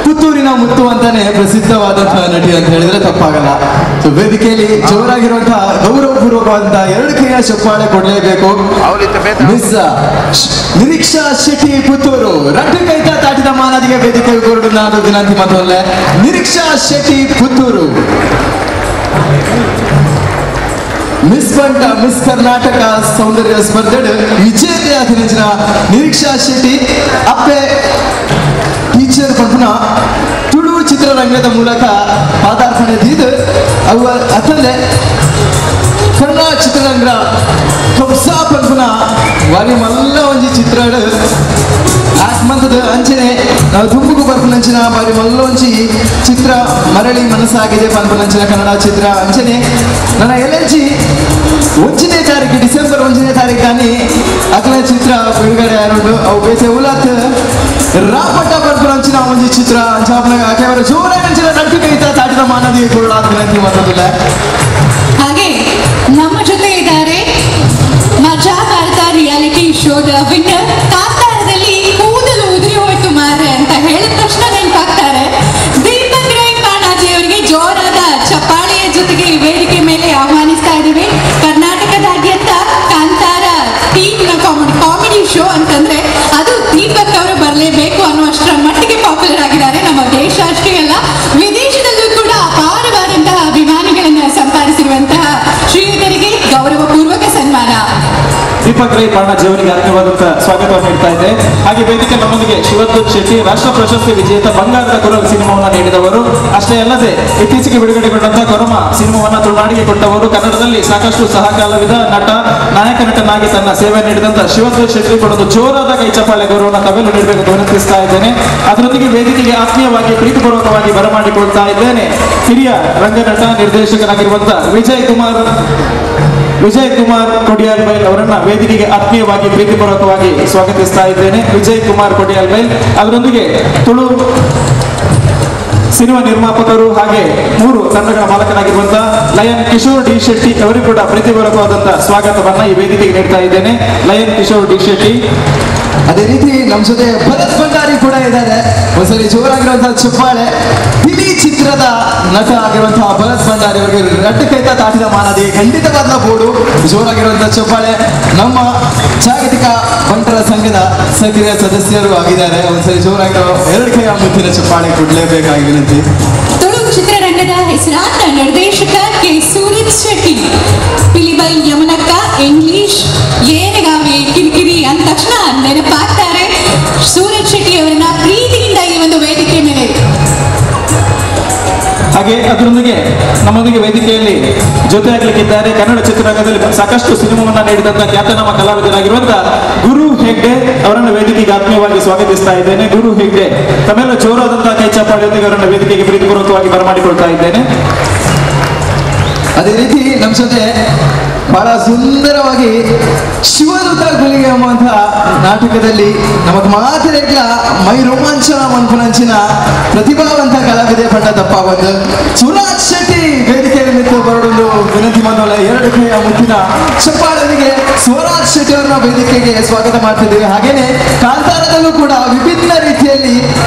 ಪುತ್ತೂರಿನ ಮುತ್ತು ಅಂತಾನೆ ಪ್ರಸಿದ್ಧವಾದಂತಹ ನಟಿ ಅಂತ ಹೇಳಿದ್ರೆ ತಪ್ಪಾಗಲ್ಲ. ಸೊ ವೇದಿಕೆಯಲ್ಲಿ ಜೋರಾಗಿರುವಂತಹ ಗೌರವಪೂರ್ವಕವಾದಂತಹ ಎರಡು ಕೈಯ ಚಪ್ಪಾಳೆ ಕೊಡ್ಲೇಬೇಕು. ಮಿಸ್ ನಿರೀಕ್ಷಾ ಶೆಟ್ಟಿ ಪುತ್ತೂರು ರಟ್ಟು ಕೈತ ತಾಟಿದ ಮಾನದಿಗೆ ವೇದಿಕೆ ಕೊರಡು ನಾನು ವಿನಂತಿ ಮಾತಲ್ಲ. ನಿರೀಕ್ಷಾ ಶೆಟ್ಟಿ ಪುತ್ತೂರು ಮಿಸ್ ಬಂಟ ಮಿಸ್ ಕರ್ನಾಟಕ ಸೌಂದರ್ಯ ಸ್ಪರ್ಧೆ ವಿಜೇತೆಯಾದ ನಿರೀಕ್ಷಾ ಶೆಟ್ಟಿ ಅಪ್ಪೆ ಟೀಚರ್ ಪಂಪನ ತುಳು ಚಿತ್ರರಂಗದ ಮೂಲಕ ಪಾದಾರ್ಪಣೆ ದೀದು ಅವ ಅತಂದೆ ಕನ್ನಡ ಚಿತ್ರರಂಗ ಕಬ್ಸಾ ಪಂಪನ ವಾರಿ ಮಲ್ಲ ಒಂಜಿ ಚಿತ್ರ ಆತ್ಮಂತದ ಅಂಚನೆ ನಾವು ತುಂಬುಗು ಬರ್ಪನಂಚಿನ ಬಾರಿ ಮಲ್ಲ ಒಂಜಿ ಚಿತ್ರ ಮರಳಿ ಮನಸ್ಸಾಗಿದೆ ಪಂಪನಂಚಿನ ಕನ್ನಡ ಚಿತ್ರ ಅಂಚನೆ ನನ್ನ ಎಲ್ಎಲ್ಜಿ 1ನೇ ತಾರೀಕು ಡಿಸೆಂಬರ್ 1ನೇ ತಾರೀಕು కానీ ಅಕಲ ಚಿತ್ರ ಬಿಡುಗಡೆ ಆರೋಡು ಅವು ಬೇಸೆ ಉಲಾತ್ ರಾಪಟ ಬರ್ಪನಂಚಿನ ಒಂಜಿ ಚಿತ್ರ ಅಂಚಾಪನ ಕೇವಲ ಜೋರಾಗಿಂಚಿನ ನಟ್ಟು ಕೈತ ತಾಟಿದ ಮಾನವಿಯ ಕೊರಳಾದ ವಿನಂತಿ ಮಾತಲ್ಲ. ಹಾಗೆ ನಮ್ಮ ಜೊತೆ ಇದ್ದಾರೆ ಮಜಾ ಭಾರತ ರಿಯಾಲಿಟಿ ಶೋದ ವಿನ್ನರ್. ಕಾಂತಾರದಲ್ಲಿ ಕೂದಲು ಉದುರಿ ಹೋಯ್ತು ಮಾರೆ ಅಂತ ಹೇಳಿದ ತಕ್ಷಣ ನೆನಪಾಗ್ತಾರೆ ದೀಪಕ್ ರೈ ಪಾಣಾಜಿ ಅವರಿಗೆ ಜೋರಾದ ಚಪ್ಪಾಳೆಯ ಜೊತೆಗೆ ವೇದಿಕೆ ಮೇಲೆ ಆಹ್ವಾನಿಸ್ತಾ ಇದ್ದೀವಿ. ಕರ್ನಾಟಕದಾದ್ಯಂತ ಕಾಂತಾರ ಟೀಮ್ ಕಾಮಿಡಿ ಶೋ ಅಂತಂದ್ರೆ ಅದು ದೀಪಕ್ ಅವರು ಬರಲೇಬೇಕು ಅನ್ನುವಷ್ಟರ ಮಟ್ಟಿಗೆ ಪಾಪ್ಯುಲರ್ ಆಗಿದ್ದಾರೆ. ನಮ್ಮ ದೇಶ ಅಷ್ಟೇ ಅಲ್ಲ, ವಿದೇಶದಲ್ಲೂ ಕೂಡ ಅಪಾರವಾದಂತಹ ಅಭಿಮಾನಿಗಳನ್ನ ಸಂಪಾದಿಸಿರುವಂತಹ ಶ್ರೀಯುತರಿಗೆ ಗೌರವಪೂರ್ವಕ ಸನ್ಮಾನ. ದೀಪಕ್ ರೈ ಪಾಣಾಜಿ ಅವರಿಗೆ ಆತ್ಮೀಯವಾದಂತಹ ಸ್ವಾಗತವನ್ನು ನೀಡ್ತಾ ಇದೆ. ಹಾಗೆ ವೇದಿಕೆ ನಮ್ಮೊಂದಿಗೆ ಶಿವಧ್ವಜ್ ಶೆಟ್ಟಿ ರಾಷ್ಟ್ರ ಪ್ರಶಸ್ತಿ ವಿಜೇತ ಬಂಗಾರದ ಕುರಲ್ ಸಿನಿಮಾವನ್ನು ನೀಡಿದವರು. ಅಷ್ಟೇ ಅಲ್ಲದೆ ಇತ್ತೀಚೆಗೆ ಬಿಡುಗಡೆಗೊಂಡಂತಹ ಕೊರಮ ಸಿನಿಮಾವನ್ನು ತುಳುನಾಡಿಗೆ ಕೊಟ್ಟವರು. ಕನ್ನಡದಲ್ಲಿ ಸಾಕಷ್ಟು ಸಹಕಾಲವಿದ ನಾಯಕ ನಟನಾಗಿ ತನ್ನ ಸೇವೆ ನೀಡಿದಂತಹ ಶಿವಧ್ವಜ್ ಶೆಟ್ಟಿ ಕೊಡೋದು ಜೋರಾದ ಕೈ ಚಪ್ಪಾಳೆ ಗೌರವವನ್ನು ತಾವೆಲ್ಲ ನೀಡಬೇಕು ವಿನಂತಿಸ್ತಾ ಇದ್ದೇನೆ. ಅದರೊಂದಿಗೆ ವೇದಿಕೆಗೆ ಆತ್ಮೀಯವಾಗಿ ಪ್ರೀತಿಪೂರ್ವಕವಾಗಿ ಬರಮಾಡಿಕೊಳ್ತಾ ಇದ್ದೇನೆ ಹಿರಿಯ ರಂಗನಟ ನಿರ್ದೇಶಕರಾಗಿರುವಂತಹ ವಿಜಯ್ ಕುಮಾರ್ ಕೊಡಿಯಾಲ್ ಬೈಲ್ ಅವರನ್ನ ವೇದಿಕೆಗೆ ಆತ್ಮೀಯವಾಗಿ ಪ್ರೀತಿಪೂರ್ವಕವಾಗಿ ಸ್ವಾಗತಿಸ್ತಾ ಇದ್ದೇನೆ. ವಿಜಯ್ ಕುಮಾರ್ ಕೊಡಿಯಾಲ್ ಬೈಲ್ ಅದರೊಂದಿಗೆ ತುಳು ಸಿನಿಮಾ ನಿರ್ಮಾಪಕರು ಹಾಗೆ 3 ತಂಡಗಳ ಮಾಲಕರಾಗಿರುವಂತಹ ಲಯನ್ ಕಿಶೋರ್ ಡಿ ಶೆಟ್ಟಿ ಅವರಿಗೂ ಕೂಡ ಪ್ರೀತಿಪೂರ್ವಕವಾದಂತಹ ಸ್ವಾಗತವನ್ನ ಈ ವೇದಿಕೆಗೆ ನೀಡ್ತಾ ಇದ್ದೇನೆ. Lion Kishore D Shetty. ಅದೇ ರೀತಿ ನಮ್ಮ ಜೊತೆ ಭರತ್ ಭಂಡಾರಿ ಕೂಡ ಇದ್ದಾರೆ. ಒಂದ್ಸರಿ ಜೋರಾಗಿರುವಂತಹ ಚಪ್ಪಾಳೆ. ಪಿಲಿ ಚಿತ್ರದ ನಟ ಆಗಿರುವಂತಹ ಭರತ್ ಭಂಡಾರಿ ಅವರಿಗೆ ರಟ್ಟು ಕೈತ ತಾಟಿದ ಮಾನದಿ ಖಂಡಿತವಾದ ಬೋರ್ಡು. ಜೋರಾಗಿರುವಂತಹ ಚಪ್ಪಾಳೆ. ನಮ್ಮ ಜಾಗತಿಕ ಬಂಟರ ಸಂಘದ ಸಕ್ರಿಯ ಸದಸ್ಯರು ಆಗಿದ್ದಾರೆ. ಒಂದ್ಸರಿ ಜೋರಾಗಿರೋ 2 ಕೈಯ ಮುತ್ತಿನ ಚಪ್ಪಾಳೆ ಕೊಡ್ಲೇಬೇಕಾಗಿ ವಿನಂತಿ. ತುಳು ಚಿತ್ರರಂಗದ ಹೆಸರಾಂತ ನಿರ್ದೇಶಕ ಕೆ ಸೂರಜ್ ಶೆಟ್ಟಿ. ಪಿಲಿಬೈ ಯಮನಕ್ಕ ಇಂಗ್ಲಿಷ್ ಏನಿಗಾವೆ ಕಿರಿಕಿರಿ ಅಂದ ತಕ್ಷಣ ನೆನಪಾಗ್ತಾರೆ. ಸೂರಜ್ ಶೆಟ್ಟಿ ಅವರನ್ನ ಪ್ರೀತಿಯಿಂದ ಈ ಒಂದು ವೇದಿಕೆ ಮೇಲೆ. ಹಾಗೆ ಅದರೊಂದಿಗೆ ನಮ್ಮೊಂದಿಗೆ ವೇದಿಕೆಯಲ್ಲಿ ಜೊತೆಯಾಗಲಿಕ್ಕಿದ್ದಾರೆ ಕನ್ನಡ ಚಿತ್ರರಂಗದಲ್ಲಿ ಸಾಕಷ್ಟು ಸಿನಿಮಾವನ್ನ ನೀಡಿದಂತಹ ಖ್ಯಾತನಾಮ ಕಲಾವಿದರಾಗಿರುವಂತಹ ಗುರು ಹೆಗ್ಡೆ ಅವರನ್ನು ವೇದಿಕೆಗೆ ಆತ್ಮೀಯವಾಗಿ ಸ್ವಾಗತಿಸ್ತಾ ಇದ್ದೇನೆ. ಗುರು ಹೆಗ್ಡೆ ತಮ್ಮೆಲ್ಲ ಜೋರಾದಂತಹ ಕೈ ಚಪ್ಪಾಳೆಯೊಂದಿಗೆ ಅವರನ್ನು ವೇದಿಕೆಗೆ ಪ್ರೀತಿಪೂರ್ವಕವಾಗಿ ಬರಮಾಡಿಕೊಳ್ತಾ ಇದ್ದೇನೆ. ಅದೇ ರೀತಿ ನಮ್ಮ ಜೊತೆ ಬಹಳ ಸುಂದರವಾಗಿ ಶಿವದೂತ ಗುಳಿಗೆ ಎಂಬಂತಹ ನಾಟಕದಲ್ಲಿ ನಮಗೆ ಮಾತಿರಕ್ಲ ಮೈ ರೋಮಾಂಚನ ಮನ್ಪುನಂಚಿನ ಪ್ರತಿಭಾವಂತ ಕಲಾವಿದೆ ಪಂಡ ತಪ್ಪಾವದು ಸುರಾಜ್ ಶೆಟ್ಟಿ ವೇದಿಕೆಯಲ್ಲಿ ನಿಂತು ಬರೋದು ವಿನಂತಿ ಮಾಡೋಣ. 2 ಕೈಯ ಮುತ್ತಿನ ಚಪ್ಪಾಳನಿಗೆ ಸ್ವರಾಜ್ ಶೆಟ್ಟಿ ಅವರನ್ನ ವೇದಿಕೆಗೆ ಸ್ವಾಗತ ಮಾಡ್ತಿದ್ದೇವೆ. ಹಾಗೇನೆ ಕಾಂತಾರದಲ್ಲೂ ಕೂಡ ವಿಭಿನ್ನ ರೀತಿಯಲ್ಲಿ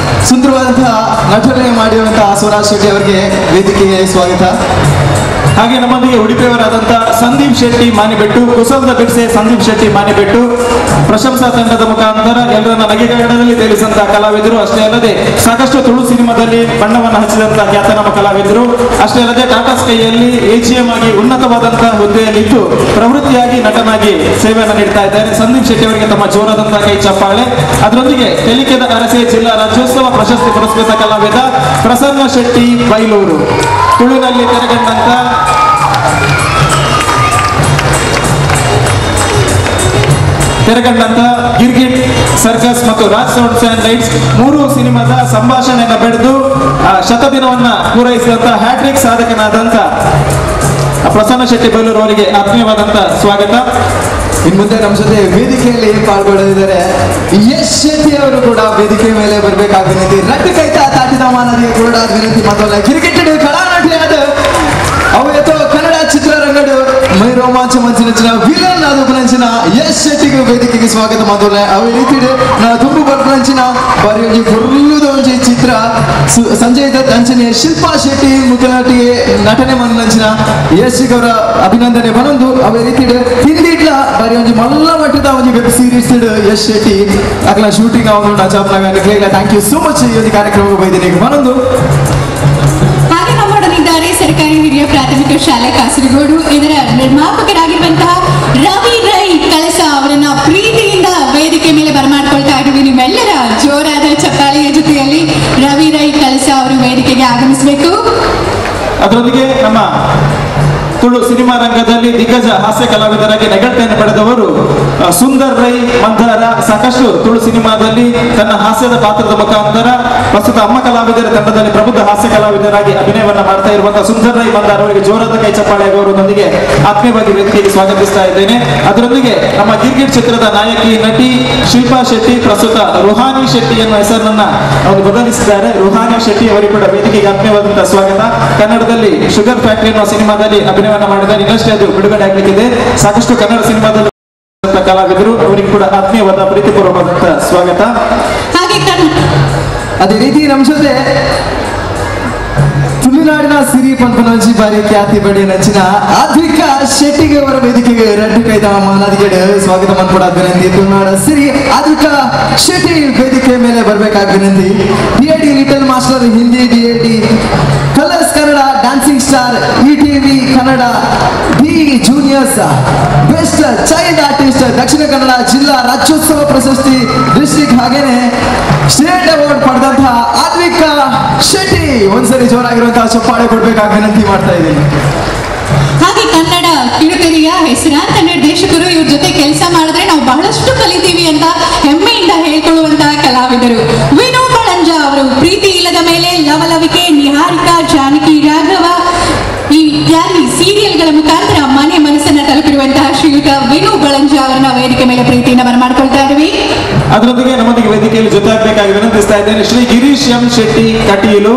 ಸುಂದರವಾದಂತಹ ನಟನೆ ಮಾಡಿರುವಂತಹ ಸ್ವರಾಜ್ ಶೆಟ್ಟಿ ಅವರಿಗೆ ವೇದಿಕೆಗೆ ಸ್ವಾಗತ. ಹಾಗೆ ನಮ್ಮೊಂದಿಗೆ ಉಡುಪಿಯವರಾದಂತಹ ಸಂದೀಪ್ ಶೆಟ್ಟಿ ಮಾನಿಬೆಟ್ಟು, ಕುಸಲದ ಬಿಡ್ಸೆ ಸಂದೀಪ್ ಶೆಟ್ಟಿ ಮಾನಿಬೆಟ್ಟು ಪ್ರಶಂಸಾ ತಂಡದ ಮುಖಾಂತರ ಎಲ್ಲರನ್ನ ನಗೆಗಡದಲ್ಲಿ ತೇಲಿಸಿದಂತಹ ಕಲಾವಿದರು. ಅಷ್ಟೇ ಅಲ್ಲದೆ ಸಾಕಷ್ಟು ತುಳು ಸಿನಿಮಾದಲ್ಲಿ ಬಣ್ಣವನ್ನು ಹಚ್ಚಿದಂತಹ ಖ್ಯಾತನಾಮ ಕಲಾವಿದರು. ಅಷ್ಟೇ ಅಲ್ಲದೆ ಟಾಟಾ ಸ್ಕೈಯಲ್ಲಿ AGM ಆಗಿ ಉನ್ನತವಾದಂತಹ ಹುದ್ದೆಯಲ್ಲಿದ್ದು ಪ್ರವೃತ್ತಿಯಾಗಿ ನಟನಾಗಿ ಸೇವೆಯನ್ನು ನೀಡ್ತಾ ಇದ್ದಾರೆ. ಸಂದೀಪ್ ಶೆಟ್ಟಿ ಅವರಿಗೆ ತಮ್ಮ ಜೋರಾದಂತಹ ಕೈ ಚಪ್ಪಾಳೆ. ಅದರೊಂದಿಗೆ ತೆಲಿಕೆದ ಅರಸೆ ಜಿಲ್ಲಾ ರಾಜ್ಯೋತ್ಸವ ಪ್ರಶಸ್ತಿ ಪುರಸ್ಕೃತ ಕಲಾವಿದ ಪ್ರಸನ್ನ ಶೆಟ್ಟಿ ಬೈಲೂರು. ತುಳುವಿನಲ್ಲಿ ತೆರೆಗಂಡಂತ ಗಿರ್ಗಿಟ್ ಸರ್ಕಸ್ ಮತ್ತು ರಾಜ್ ಸೌಂಡ್ಸ್ ಅಂಡ್ ಲೈಟ್ಸ್ 3 ಸಿನಿಮಾದ ಸಂಭಾಷಣೆಯನ್ನು ಬೆಳೆದು ಶತದಿನವನ್ನ ಪೂರೈಸಿದಂತ ಹ್ಯಾಟ್ರಿಕ್ ಸಾಧಕನಾದಂತ ಪ್ರಸನ್ನ ಶೆಟ್ಟಿ ಬೈಲೂರು ಅವರಿಗೆ ಆತ್ಮೀಯವಾದಂತ ಸ್ವಾಗತ. ಇನ್ನು ಮುಂದೆ ನಮ್ಮ ಜೊತೆ ವೇದಿಕೆಯಲ್ಲಿ ಪಾಲ್ಗೊಳ್ಳಲಿದ್ದಾರೆ ಯಶ್ ಶೆಟ್ಟಿ ಅವರು ಕೂಡ ವೇದಿಕೆ ಮೇಲೆ ಬರಬೇಕಾದ ವಿನಂತಿ. ರಟ್ಟು ಕೈತ ತಾಟಿದ ಮಾನದಿಗೆ ಕೂಡ ವಿನಂತಿ ಮಾಡೋಲ್ಲ. ಕ್ರಿಕೆಟ್ ಕಲಾನಟಿಯಾದ ಅವತ್ತು ಕನ್ನಡ ಚಿತ್ರರಂಗದ ಮೈ ರೋಮಾಂಚ ಮಂಚಿನ ವಿಲನ್ ಅದು ಪಂಚಿನ ಯಶ್ ಶೆಟ್ಟಿಗೆ ವೇದಿಕೆಗೆ ಸ್ವಾಗತ ಮಾಡೋಲ್ಲ. ಅವೇ ರೀತಿ ನಾ ತುಂಬು ಬರ್ಪಂಚಿನ ಬರೀ ಫುಲ್ಲುದ ಒಂದು ಚಿತ್ರ ಸಂಜಯ್ ದತ್ ಅಂಚನೆ ಶಿಲ್ಪಾ ಶೆಟ್ಟಿ ಮುಖನಟಿಗೆ ನಟನೆ ಮಂಚಿನ ಯಶ್ ಅವರ ಅಭಿನಂದನೆ ಬನೊಂದು. ಅವೇ ರೀತಿ ಹಿಂದಿಡ್ಲ ಬರೀ ಒಂದು ಮಲ್ಲ ಮಟ್ಟದ ಒಂದು ವೆಬ್ ಸೀರೀಸ್ ಯಶ್ ಶೆಟ್ಟಿ ಅಕ್ಲ ಶೂಟಿಂಗ್ ಅವನು ನಜಾಬ್ನಾಗ ಥ್ಯಾಂಕ್ ಯು ಸೋ ಮಚ್. ಈ ಒಂದು ಕಾರ್ಯಕ್ರಮಕ್ಕೆ ಬೈದಿನಿಗೆ ಬನೊಂದು. ಹಾಗೆ ನಮ್ಮೊಡನಿದ್ದಾರೆ ಸರ್ಕಾರಿ ಹಿರಿಯ ಪ್ರಾಥಮಿಕ ಶಾಲೆ ಕಾಸರಗೋಡು. ಇದರ ನಿರ್ಮಾಪಕರಾಗಿರುವಂತಹ ರವಿ ರೈ ಕಳಸ ಅವರನ್ನ ಪ್ರೀತಿಯಿಂದ ವೇದಿಕೆ ಮೇಲೆ ಬರಮಾಡ್ಕೊಳ್ತಾ ಇದ್ದೀವಿ. ನಿಮ್ಮೆಲ್ಲರ ಜೋರಾದ ಚಪ್ಪಾಳೆಯ ಜೊತೆಯಲ್ಲಿ ರವಿ ರೈ ಕಳಸ ಅವರು ವೇದಿಕೆಗೆ ಆಗಮಿಸಬೇಕು. ಅದರೊಂದಿಗೆ ನಮ್ಮ ತುಳು ಸಿನಿಮಾ ರಂಗದಲ್ಲಿ ದಿಗ್ಗಜ ಹಾಸ್ಯ ಕಲಾವಿದರಾಗಿ ನೆಗಟೆಯನ್ನು ಪಡೆದವರು ಸುಂದರ್ ರೈ ಮಂದಾರ. ಸಾಕಷ್ಟು ತುಳು ಸಿನಿಮಾದಲ್ಲಿ ತನ್ನ ಹಾಸ್ಯದ ಪಾತ್ರದ ಮುಖಾಂತರ ಪ್ರಸ್ತುತ ಅಮ್ಮ ಕಲಾವಿದರ ತಂಡದಲ್ಲಿ ಪ್ರಬುದ್ಧ ಹಾಸ್ಯ ಕಲಾವಿದರಾಗಿ ಅಭಿನಯವನ್ನ ಮಾಡ್ತಾ ಇರುವಂತಹ ಸುಂದರ್ ರೈ ಮಂದಾರ್ ಅವರಿಗೆ ಜೋರಾದ ಕೈ ಚಪ್ಪಾಳೆ ಗೌರವದೊಂದಿಗೆ ಆತ್ಮೀಯವಾಗಿ ವೇದಿಕೆಗೆ ಸ್ವಾಗತಿಸ್ತಾ ಇದ್ದೇನೆ. ಅದರೊಂದಿಗೆ ನಮ್ಮ ಗಿರ್ಗಿಟ್ ಚಿತ್ರದ ನಾಯಕಿ ನಟಿ ಶಿಲ್ಪಾ ಶೆಟ್ಟಿ ಪ್ರಸ್ತುತ ರುಹಾನಿ ಶೆಟ್ಟಿ ಎನ್ನುವ ಹೆಸರನ್ನ ಅವರು ಬದಲಿಸಿದ್ದಾರೆ. ರುಹಾನಿ ಶೆಟ್ಟಿ ಅವರಿಗೆ ಕೂಡ ವೇದಿಕೆಗೆ ಆತ್ಮೀಯವಾದಂತಹ ಸ್ವಾಗತ. ಕನ್ನಡದಲ್ಲಿ ಶುಗರ್ ಫ್ಯಾಕ್ಟರಿ ಎನ್ನುವ ಸಿನಿಮಾದಲ್ಲಿ ಅಭಿನಯವನ್ನ ಮಾಡಿದ್ದಾರೆ. ಇನ್ನಷ್ಟೇ ಅದು ಬಿಡುಗಡೆ ಆಗಲಿಕ್ಕಿದೆ. ಸಾಕಷ್ಟು ಕನ್ನಡ ಸಿನಿಮಾದಲ್ಲಿ ಕಲಾವಿದರು ಅವರಿಗೆ ಕೂಡ ಆತ್ಮೀಯವಾದ ಪ್ರೀತಿಪೂರ್ವಕವಾದಂತಹ ಸ್ವಾಗತ. ಅದೇ ರೀತಿ ನಮ್ಮ ಜೊತೆ ತುಳುನಾಡಿನ ಸಿರಿ ಪಂಪನಂಚಿ ಬಾರಿ ಖ್ಯಾತಿ ಪಡೆಯ ನಚ್ಚಿನ ಆದ್ವಿಕ ಶೆಟ್ಟಿಗೆ ಅವರ ವೇದಿಕೆಗೆ ರಡ್ಡು ಕೈದ ಮಾನದಿಗೆ ಸ್ವಾಗತ ಮಾಡ್ಕೊಡ ವಿನಂತಿ. ತುಳುನಾಡ ಸಿರಿ ಆದ್ವಿಕ ಶೆಟ್ಟಿ ವೇದಿಕೆ ಮೇಲೆ ಬರಬೇಕಾದ ವಿನಂತಿ. DAD little master Hindi, DAD colours Kannada dancing star, ETV Kannada D juniors best child artist, Dakshina Kannada ಜಿಲ್ಲಾ ರಾಜ್ಯೋತ್ಸವ ಪ್ರಶಸ್ತಿ ಡಿಸ್ಟ್ರಿಕ್ಟ್ ಹಾಗೇನೆ ಸ್ಟೇಟ್ ಅವಾರ್ಡ್ ಪಡೆದಂತಹ ಆದ್ವಿಕ ಶೆಟ್ಟಿ ಒಂದ್ಸರಿ ಜೋರಾಗಿರುವಂತಹ ಚಪ್ಪಾಳೆ ಕೊಡ್ಬೇಕಾಗಿ ವಿನಂತಿ ಮಾಡ್ತಾ ಇದ್ದೀನಿ. ಹಾಗೆ ಕನ್ನಡ ಕಿರುತೆರೆಯ ಹೆಸರಾಂತ ನಿರ್ದೇಶಕರು ಇವ್ರ ಜೊತೆ ಕೆಲಸ ಮಾಡಿದ್ರೆ ನಾವು ಬಹಳಷ್ಟು ಕಲಿತೀವಿ ಅಂತ ಹೆಮ್ಮೆಯಿಂದ ಹೇಳ್ಕೊಳ್ಳುವಂತಹ ಕಲಾವಿದರು ವಿನೋ ಬಳಂಜ ಅವರು. ಪ್ರೀತಿ ಇಲ್ಲದ ಮೇಲೆ, ಲವಲವಿಕೆ, ನಿಹಾರಿಕಾ, ಜಾನಕಿ, ರಾಘವ ಈ ಇತ್ಯಾದಿ ಸೀರಿಯಲ್ಗಳ ಮುಖಾಂತರ ಮನೆ ಮನಸ್ಸನ್ನ ತಲುಪಿರುವ ಮಾಡಿರುವಂತಹ ಶ್ರೀಯುತ ವಿನು ಬಳಂಜ ಅವರನ್ನ ವೇದಿಕೆ ಮೇಲೆ ಪ್ರೀತಿಯಿಂದ ಬರಮಾಡ್ಕೊಳ್ತಾ ಇದ್ದೀವಿ. ಅದರೊಂದಿಗೆ ನಮ್ಮೊಂದಿಗೆ ವೇದಿಕೆಯಲ್ಲಿ ಜೊತೆ ಆಗಬೇಕಾಗಿ ವಿನಂತಿಸ್ತಾ ಇದ್ದೇನೆ ಶ್ರೀ ಗಿರೀಶ್ ಎಂ ಶೆಟ್ಟಿ ಕಟೀಲು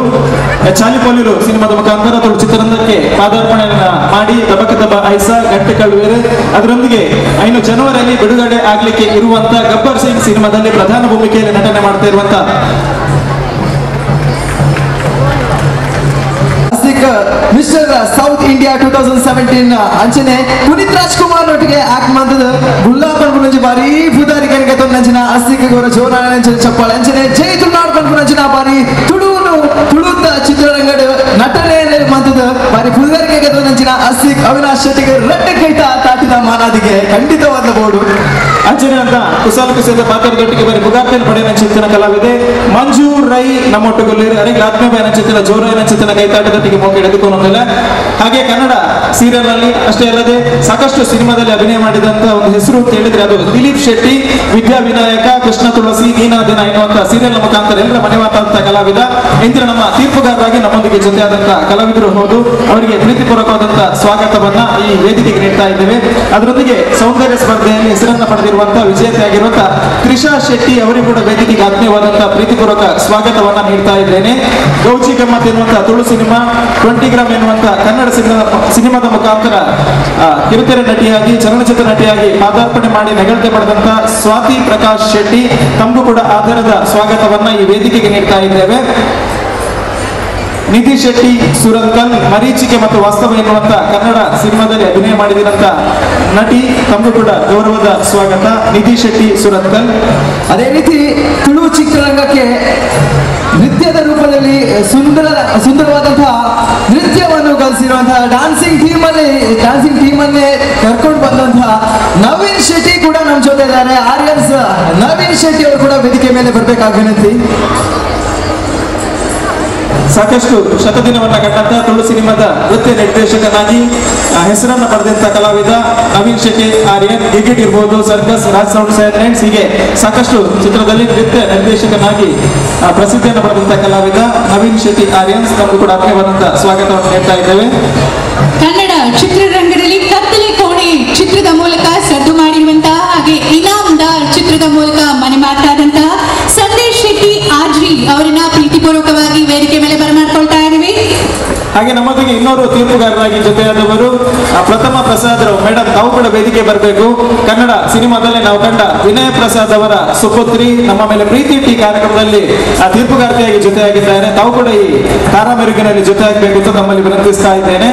ಚಾಲಿಪೊಲಿಲು ಸಿನಿಮಾದ ಮುಖಾಂತರ ತುಳು ಚಿತ್ರರಂಗಕ್ಕೆ ಪಾದಾರ್ಪಣೆಯನ್ನ ಮಾಡಿ ದಬಕ ದಬ ಐಸ ಗಟ್ಟೆ ಕಳುವೇರು. ಅದರೊಂದಿಗೆ ಇನ್ನು ಜನವರಿಯಲ್ಲಿ ಬಿಡುಗಡೆ ಆಗ್ಲಿಕ್ಕೆ ಇರುವಂತ ಗಬ್ಬರ್ ಸಿಂಗ್ ಸಿನಿಮಾದಲ್ಲಿ ಪ್ರಧಾನ ಭೂಮಿಕೆಯಲ್ಲಿ ನಟನೆ ಮಾಡ್ತಾ ಇರುವಂತ ಮಿಸ್ಟರ್ ಸೌತ್ ಇಂಡಿಯಾ 2017 ಅಂಚನೆ ಪುನೀತ್ ರಾಜ್ಕುಮಾರ್ ನೊಟ್ಟಿಗೆ ಆಕ್ಟ್ ಮಾಡಿದ ಗುಲ್ಲಾಪನ್ ಗುಂಜಿ ಬಾರಿ ಬುದಾರಿ ಕನಗೆ ತೊನ್ನಂಚಿನ ಅಸ್ತಿಕ ಗೋರ ಜೋರಾನ ಚಪ್ಪಾಳ ಅಂಚನೆ ಜೈ ತುಳುನಾಡು ಪನ್ಪುನಂಚಿನ ಬಾರಿ ತುಳುದ ಚಿತ್ರರಂಗದ ನಟನೆ ಮಂತದ ಬಾರಿ ಬುದಾರಿಗೆ ತೊನ್ನಂಚಿನ ಅಸ್ತಿಕ್ ಅವಿನಾಶ್ ಶೆಟ್ಟಿಗೆ ರೆಡ್ ಕೈತ ತಾಟಿದ ಮಾನಾದಿಗೆ ಖಂಡಿತವಾದ ಬೋರ್ಡು ಅಂಚನೆ ಅಂತ ಕುಶಲ ಪಾತ್ರದೊಟ್ಟಿಗೆ ಬರೀ ಬುಗಾರ್ತೆನ್ ಪಡೆಯ ಚಿತ್ರನ ಕಲಾವಿದೆ ಮಂಜು ರೈ ನಮ್ಮೊಟ್ಟುಗೊಳ್ಳಿರು ಅರೆಗೆ ಆತ್ಮೀಯ ಚಿತ್ರ ಜೋರಾಯನ ಚಿತ್ರನ ಕೈತಾಟದೊಟ್ಟಿಗೆ ಮೋಕೆ ಹಿಡಿದುಕೊಂಡಿಲ್ಲ. ಹಾಗೆ ಕನ್ನಡ ಸೀರಿಯಲ್ ಅಲ್ಲಿ ಅಷ್ಟೇ ಅಲ್ಲದೆ ಸಾಕಷ್ಟು ಸಿನಿಮಾದಲ್ಲಿ ಅಭಿನಯ ಮಾಡಿದಂತ ಒಂದು ಹೆಸರು ಅಂತ ಹೇಳಿದ್ರೆ ಅದು ದಿಲೀಪ್ ಶೆಟ್ಟಿ, ವಿದ್ಯಾ ವಿನಾಯಕ, ಕೃಷ್ಣ ತುಳಸಿ, ನೀನಾ ದಿನ ಎನ್ನುವಂತ ಸೀರಿಯಲ್ ಮುಖಾಂತರ ಎಲ್ಲರ ಮನೆವಾದಂತ ಕಲಾವಿದ. ಇಂದಿನ ನಮ್ಮ ತೀರ್ಪುಗಾರರಾಗಿ ನಮ್ಮೊಂದಿಗೆ ಜೊತೆಯಾದಂತ ಕಲಾವಿದರು ಹೌದು. ಅವರಿಗೆ ಪ್ರೀತಿಪೂರ್ವಕವಾದಂತ ಸ್ವಾಗತವನ್ನ ಈ ವೇದಿಕೆಗೆ ನೀಡ್ತಾ ಇದ್ದೇವೆ. ಅದರೊಂದಿಗೆ ಸೌಂದರ್ಯ ಸ್ಪರ್ಧೆಯಲ್ಲಿ ಹೆಸರನ್ನ ಪಡೆದಿರುವಂತ ವಿಜೇತೆಯಾಗಿರುವಂತ ತ್ರಿಷಾ ಶೆಟ್ಟಿ ಅವರಿಗೂ ಕೂಡ ವೇದಿಕೆಗೆ ಆತ್ಮೀಯವಾದಂತಹ ಪ್ರೀತಿಪೂರ್ವಕ ಸ್ವಾಗತವನ್ನ ನೀಡ್ತಾ ಇದ್ದೇನೆ. ಗೌಚಿ ಗಮ್ಮತ್ ಎನ್ನುವಂತ ತುಳು ಸಿನಿಮಾ, 20 ಗ್ರಾಮ್ ಎನ್ನುವಂತ ಕನ್ನಡ ಸಿನಿಮಾದ ಮುಖಾಂತರ ಕಿರುತೆರೆ ನಟಿಯಾಗಿ ಚಲನಚಿತ್ರ ನಟಿಯಾಗಿ ಪಾದಾರ್ಪಣೆ ಮಾಡಿ ನೆಗಳತೆ ಪಡೆದಂತ ಸ್ವಾತಿ ಪ್ರಕಾಶ್ ಶೆಟ್ಟಿ ತಮಗೂ ಕೂಡ ಆಧಾರದ ಸ್ವಾಗತವನ್ನ ಈ ವೇದಿಕೆಗೆ ನೀಡ್ತಾ ಇದ್ದೇವೆ. ನಿಧಿ ಶೆಟ್ಟಿ ಸುರತ್ಕಲ್, ಮರೀಚಿಕೆ ಮತ್ತು ವಾಸ್ತವ ಎನ್ನುವಂತ ಕನ್ನಡ ಸಿನಿಮಾದಲ್ಲಿ ಅಭಿನಯ ಮಾಡಿದಂತ ನಟಿ ತಮಗೂ ಕೂಡ ಗೌರವದ ಸ್ವಾಗತ ನಿಧಿ ಶೆಟ್ಟಿ ಸುರತ್ಕಲ್. ಅದೇ ರೀತಿ ತುಳು ಚಿತ್ರರಂಗಕ್ಕೆ ನೃತ್ಯದ ರೂಪದಲ್ಲಿ ಸುಂದರವಾದಂತಹ ನೃತ್ಯವನ್ನು ಕಲಿಸಿರುವಂತಹ ಡ್ಯಾನ್ಸಿಂಗ್ ಟೀಮ್ ಅನ್ನೇ ಕರ್ಕೊಂಡು ಬಂದಂತಹ ನವೀನ್ ಶೆಟ್ಟಿ ಕೂಡ ನಮ್ಮ ಜೊತೆ ಇದ್ದಾರೆ. ಆರ್ಯನ್ಸ್ ನವೀನ್ ಶೆಟ್ಟಿ ಅವರು ಕೂಡ ವೇದಿಕೆ ಮೇಲೆ ಬರಬೇಕಾಗಿ ವಿನಂತಿ. ಸಾಕಷ್ಟು ಶತದಿನವನ್ನ ಕಂಡಂತ ತುಳು ಸಿನಿಮಾದ ನೃತ್ಯ ನಿರ್ದೇಶಕನಾಗಿ ಹೆಸರನ್ನ ಪಡೆದಂತ ಕಲಾವಿದ ನವೀನ್ ಶೆಟ್ಟಿ ಆರ್ಯನ್. ಗಿಗಿಟ್ ಇರ್ಬೋದು, ಸರ್ಕಸ್, ರಾಜ್ ಸೌಂಡ್ ಸೈಲೆಂಟ್ಸ್, ಹೀಗೆ ಸಾಕಷ್ಟು ಚಿತ್ರದಲ್ಲಿ ನೃತ್ಯ ನಿರ್ದೇಶಕನಾಗಿ ಪ್ರಸಿದ್ಧಿಯನ್ನು ಪಡೆದಂತ ಕಲಾವಿದ ನವೀನ್ ಶೆಟ್ಟಿ ಆರ್ಯನ್ಸ್ ನಮಗೂ ಕೂಡ ಆತ್ಮೀಯವಾದಂತ ಸ್ವಾಗತವನ್ನು ನೀಡ್ತಾ ಇದ್ದೇವೆ. ಕನ್ನಡ ಚಿತ್ರರಂಗದಲ್ಲಿ ಕತ್ತಲೆ ಕೋಣೆ ಚಿತ್ರದ ಮೂಲಕ ಸದ್ದು ಮಾಡಿರುವಂತಹ ಹಾಗೆ ಇನಾಮ್ದಾರ್ ಚಿತ್ರದ ಮೂಲಕ ಮನೆ ಮಾತಾದಂತಹ ಸಂದೇಶ್ ಶೆಟ್ಟಿ ಆಜ್ರಿ ಅವರನ್ನ ಪ್ರೀತಿಪೂರ್ವಕವಾಗಿ ವೇದಿಕೆ ಮೇಲೆ ಬರಮಾಡ್ಕೊಳ್ತಾ ಇದ್ದೀವಿ. ಹಾಗೆ ನಮ್ಮೊಂದಿಗೆ ಇನ್ನೊರು ತೀರ್ಪುಗಾರರಾಗಿ ಜೊತೆಯಾದವರು ಪ್ರಥಮ ಪ್ರಸಾದ್ ರಾವ್ ಮೇಡಮ್, ತಾವು ಕೂಡ ವೇದಿಕೆ ಬರಬೇಕು. ಕನ್ನಡ ಸಿನಿಮಾದಲ್ಲಿ ನಾವು ಕಂಡ ವಿನಯ್ ಪ್ರಸಾದ್ ಅವರ ಸುಪುತ್ರಿ ನಮ್ಮ ಮೇಲೆ ಪ್ರೀತಿ ಇಟ್ಟಿ ಕಾರ್ಯಕ್ರಮದಲ್ಲಿ ತೀರ್ಪುಗಾರ್ತಿಯಾಗಿ ಜೊತೆಯಾಗಿದ್ದಾರೆ. ತಾವು ಕೂಡ ಈ ತಾರಾಮೆರುಗಿನಲ್ಲಿ ಜೊತೆ ಆಗಬೇಕು ಅಂತ ನಮ್ಮಲ್ಲಿ ವಿನಂತಿಸ್ತಾ ಇದ್ದೇನೆ.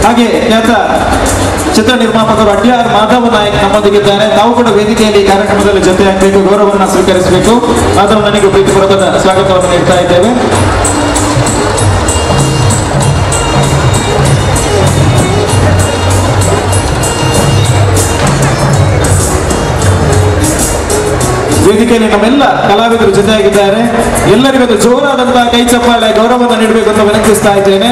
ಹಾಗೆ ಖ್ಯಾತ ಚಿತ್ರ ನಿರ್ಮಾಪಕರು ಅಡ್ಯಾರ್ ಮಾಧವ ನಾಯಕ್ ನಮ್ಮೊಂದಿಗಿದ್ದಾರೆ. ತಾವು ಕೂಡ ವೇದಿಕೆಯಲ್ಲಿ ಕಾರ್ಯಕ್ರಮದಲ್ಲಿ ಜೊತೆಯಾಗಬೇಕು, ಗೌರವವನ್ನು ಸ್ವೀಕರಿಸಬೇಕು. ಮಾಧವ ನನಗೆ ಪ್ರೀತಿಪೂರ್ವಕದ ಸ್ವಾಗತವನ್ನು ನೀಡ್ತಾ ಇದ್ದೇವೆ. ವೇದಿಕೆಯಲ್ಲಿ ನಮ್ಮೆಲ್ಲ ಕಲಾವಿದರು ಜೊತೆಯಾಗಿದ್ದಾರೆ. ಎಲ್ಲರಿಗೂ ಜೋರಾದಂತಹ ಕೈ ಚಪ್ಪಾಳೆ ಗೌರವವನ್ನು ನೀಡಬೇಕು ಅಂತ ವಿನಂತಿಸ್ತಾ ಇದ್ದೇನೆ.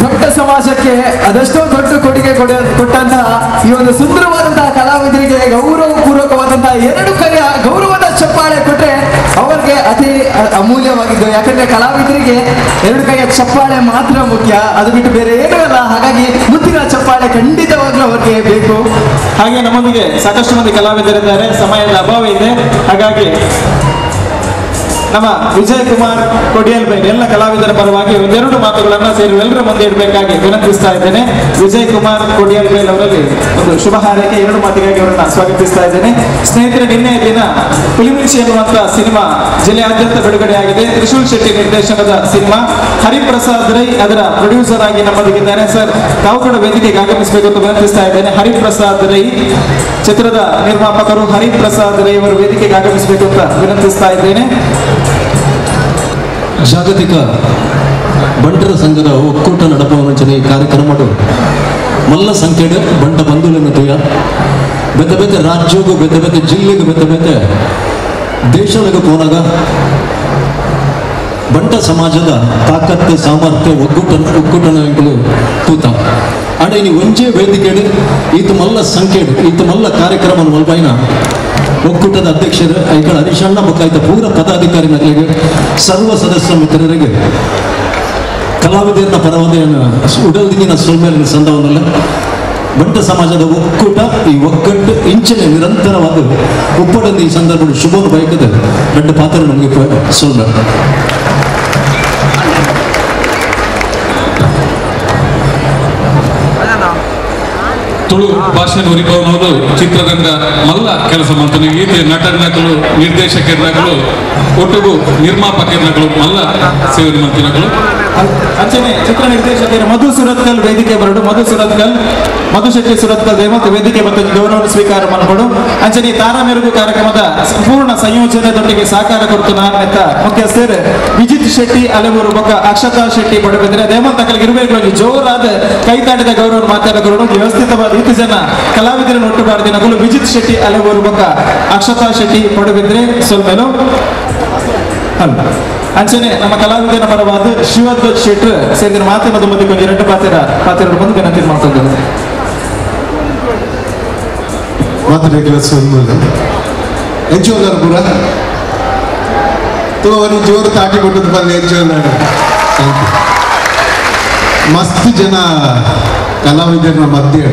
ದೊಡ್ಡ ಸಮಾಜಕ್ಕೆ ಅದೆಷ್ಟೋ ದೊಡ್ಡ ಕೊಡುಗೆ ಕೊಟ್ಟಂತಹ ಈ ಒಂದು ಸುಂದರವಾದಂತಹ ಕಲಾವಿದರಿಗೆ ಗೌರವಪೂರ್ವಕವಾದಂತಹ 2 ಕೈಯ ಗೌರವದ ಚಪ್ಪಾಳೆ ಕೊಟ್ಟರೆ ಅವರಿಗೆ ಅತಿ ಅಮೂಲ್ಯವಾಗಿದ್ದು. ಯಾಕಂದ್ರೆ ಕಲಾವಿದರಿಗೆ 2 ಕೈಯ ಚಪ್ಪಾಳೆ ಮಾತ್ರ ಮುಖ್ಯ, ಅದು ಬಿಟ್ಟು ಬೇರೆ ಏನೂ ಅಲ್ಲ. ಹಾಗಾಗಿ ಮುತ್ತಿನ ಚಪ್ಪಾಳೆ ಖಂಡಿತವಾಗ್ಲೂ ಅವರಿಗೆ ಬೇಕು. ಹಾಗೆ ನಮ್ಮೊಂದಿಗೆ ಸಾಕಷ್ಟು ಮಂದಿ ಕಲಾವಿದರಿದ್ದಾರೆ, ಸಮಯದ ಅಭಾವ ಇದೆ. ಹಾಗಾಗಿ ನಮ್ಮ ವಿಜಯ್ ಕುಮಾರ್ ಕೊಡಿಯಲ್ ಬೈ ಎಲ್ಲ ಕಲಾವಿದರ ಪರವಾಗಿ 2 ಮಾತುಗಳನ್ನ ಸೇರಿ ಎಲ್ಲರ ಮುಂದೆ ಇಡಬೇಕಾಗಿ ವಿನಂತಿಸ್ತಾ ಇದ್ದೇನೆ. ವಿಜಯ್ ಕುಮಾರ್ ಕೊಡಿಯಲ್ ಬೈ ಅವರಲ್ಲಿ ಒಂದು ಶುಭ ಹಾರೈಕೆ 2 ಮಾತಿಗಾಗಿ ಅವರನ್ನ ಸ್ವಾಗತಿಸ್ತಾ ಇದ್ದೇನೆ. ಸ್ನೇಹಿತರೆ, ನಿನ್ನೆ ದಿನ ಹುಲಿಮಿಂಚಿ ಎನ್ನುವಂತ ಸಿನಿಮಾ ಜಿಲ್ಲೆಯಾದ್ಯಂತ ಬಿಡುಗಡೆಯಾಗಿದೆ. ತ್ರಿಶೂಲ್ ಶೆಟ್ಟಿ ನಿರ್ದೇಶನದ ಸಿನಿಮಾ. ಹರಿಪ್ರಸಾದ್ ರೈ ಅದರ ಪ್ರೊಡ್ಯೂಸರ್ ಆಗಿ ನಮ್ಮೊಂದಿಗಿದ್ದಾರೆ. ಸರ್, ತಾವು ಕೂಡ ವೇದಿಕೆಗೆ ಆಗಮಿಸಬೇಕು ಅಂತ ವಿನಂತಿಸ್ತಾ ಇದ್ದೇನೆ. ಹರಿಪ್ರಸಾದ್ ರೈ ಚಿತ್ರದ ನಿರ್ಮಾಪಕರು ಹರಿಪ್ರಸಾದ್ ರೈ ಅವರು ವೇದಿಕೆಗೆ ಆಗಮಿಸಬೇಕು ಅಂತ ವಿನಂತಿಸ್ತಾ ಇದ್ದೇನೆ. ಜಾಗತಿಕ ಬಂಟರ ಸಂಘದ ಒಕ್ಕೂಟ ನಡಪವನಂಚನೆ ಕಾರ್ಯಕ್ರಮಡು ಮಲ್ಲ ಸಂಖ್ಯೆಡ್ ಬಂಟ ಬಂಧುಗಳನ್ನು ತುಯ ಬೆತ್ತ ಬೆತ್ತ ರಾಜ್ಯಗೂ ಬೆತ್ತ ಬೆತ್ತ ಜಿಲ್ಲೆಗೂ ಬೆತ್ತ ಬೆತ್ತ ದೇಶಗಳಿಗೆ ಪೋನಾಗ ಬಂಟ ಸಮಾಜದ ತಾಕತ್ತು ಸಾಮರ್ಥ್ಯ ಒಕ್ಕೂಟಗಳು ತೂತ ಅಂಡ ಇನ್ನು ಒಂಜೇ ವೇದಿಕೆಡು ಈತ ಮಲ್ಲ ಸಂಖ್ಯೆಡು ಈತ ಮಲ್ಲ ಕಾರ್ಯಕ್ರಮ ಮಲ್ಪೈನ ಒಕ್ಕೂಟದ ಅಧ್ಯಕ್ಷರು ಐಕಳ ಹರಿಶಣ್ಣ ಬೊಕ್ಕಾಯ್ತ ಪೂರ ಪದಾಧಿಕಾರಿ ನಗಲಿಗೆ ಸರ್ವ ಸದಸ್ಯ ಮಿತ್ರರಿಗೆ ಕಲಾವಿದರನ್ನ ಪರವಾದೆಯನ್ನು ಉಡಲ್ದಿನ ಸೊಲ್ಮೇಲಿನ ಸಂದವನ್ನಲ್ಲ ಬಂಟ ಸಮಾಜದ ಒಕ್ಕೂಟ ಈ ಒಗ್ಗಟ್ಟು ಇಂಚಿನ ನಿರಂತರವಾದ ಒಪ್ಪಡನ್ನು ಈ ಸಂದರ್ಭದಲ್ಲಿ ಶುಭವನ್ನು ಬಯಕದ ದೊಡ್ಡ ಪಾತ್ರ ನಮಗೆ ಸೊಲ್ಮ ತುಳು ಭಾಷೆ ನುರಿಪವನವರು ಚಿತ್ರರಂಗ ಮಲ್ಲ ಕೆಲಸ ಮಾಡ್ತಾನೆ ಈತ ನಟರ್ನಗಳು ನಿರ್ದೇಶಕರ್ನಗಳು ಒಟ್ಟಿಗೂ ನಿರ್ಮಾಪಕರ್ನಗಳು ಮಲ್ಲ ಸೇವೆ ಮಾಡ್ತಿನಗಳು ಅಂಚನೆ ಚಿತ್ರ ನಿರ್ದೇಶಕರು ಮಧು ಸುರತ್ಕಲ್ ವೇದಿಕೆ ಬರಡು ಮಧು ಶೆಟ್ಟಿ ಸುರತ್ಕಲ್ ಮತ್ತು ವೇದಿಕೆ ಮತ್ತು ಗೌರವ ಸ್ವೀಕಾರ ಮಾಡಬಹುದು ಅಂಚನೆ ತಾರಾ ಮೆರುಗು ಕಾರ್ಯಕ್ರಮದ ಸಂಪೂರ್ಣ ಸಂಯೋಜನೆದೊಟ್ಟಿಗೆ ಸಹಕಾರ ಕೊಡ್ತು ನಾನೆತ್ತ ಮುಖ್ಯಸ್ಥರು ವಿಜಿತ್ ಶೆಟ್ಟಿ ಅಲೆಮೂರು ಬೊಕ್ಕ ಅಕ್ಷತಾ ಶೆಟ್ಟಿ ಪಡೆದಿದ್ದಾರೆ ದೇವಂತಕಲಿಗೆ ಇರಬೇಕು ಜೋರಾದ ಕೈತಾಡಿದ ಗೌರವ ಮಾತಾಡಗಳು ವ್ಯವಸ್ಥಿತವಾದ ರೀತಿ ಜನ ಕಲಾವಿದರನ್ನು ಒಟ್ಟು ಬಾರದಿ ನಗಲು ವಿಜಿತ್ ಶೆಟ್ಟಿ ಅಲೆಮೂರು ಬೊಕ್ಕ ಅಕ್ಷತಾ ಶೆಟ್ಟಿ ಪಡೆದಿದ್ರೆ ಸೊಲ್ಮೇಲು ಅಂಚನೆ ನಮ್ಮ ಕಲಾವಿದನ ಪರವಾದ ಶಿವಧ್ವಜ್ ಶೆಟ್ರು ಸೇರಿದ ಮಾತಿನ ಮುಂದೆ ಕೊಂಚ ಎರಡು ಪಾತ್ರ ಬಂದು ಗಣತಿ ಮಾಡ್ತಿದ್ದಾರೆ ಎಂಚೋದಾರು ಪೂರ ತೋರು ಜೋರು ತಾಟಿ ಕೊಟ್ಟದ್ದು ಬಂದು ಎಂಚೋದಾರು ಮಸ್ತ್ ಜನ ಕಲಾವಿದರ ಮಧ್ಯೆ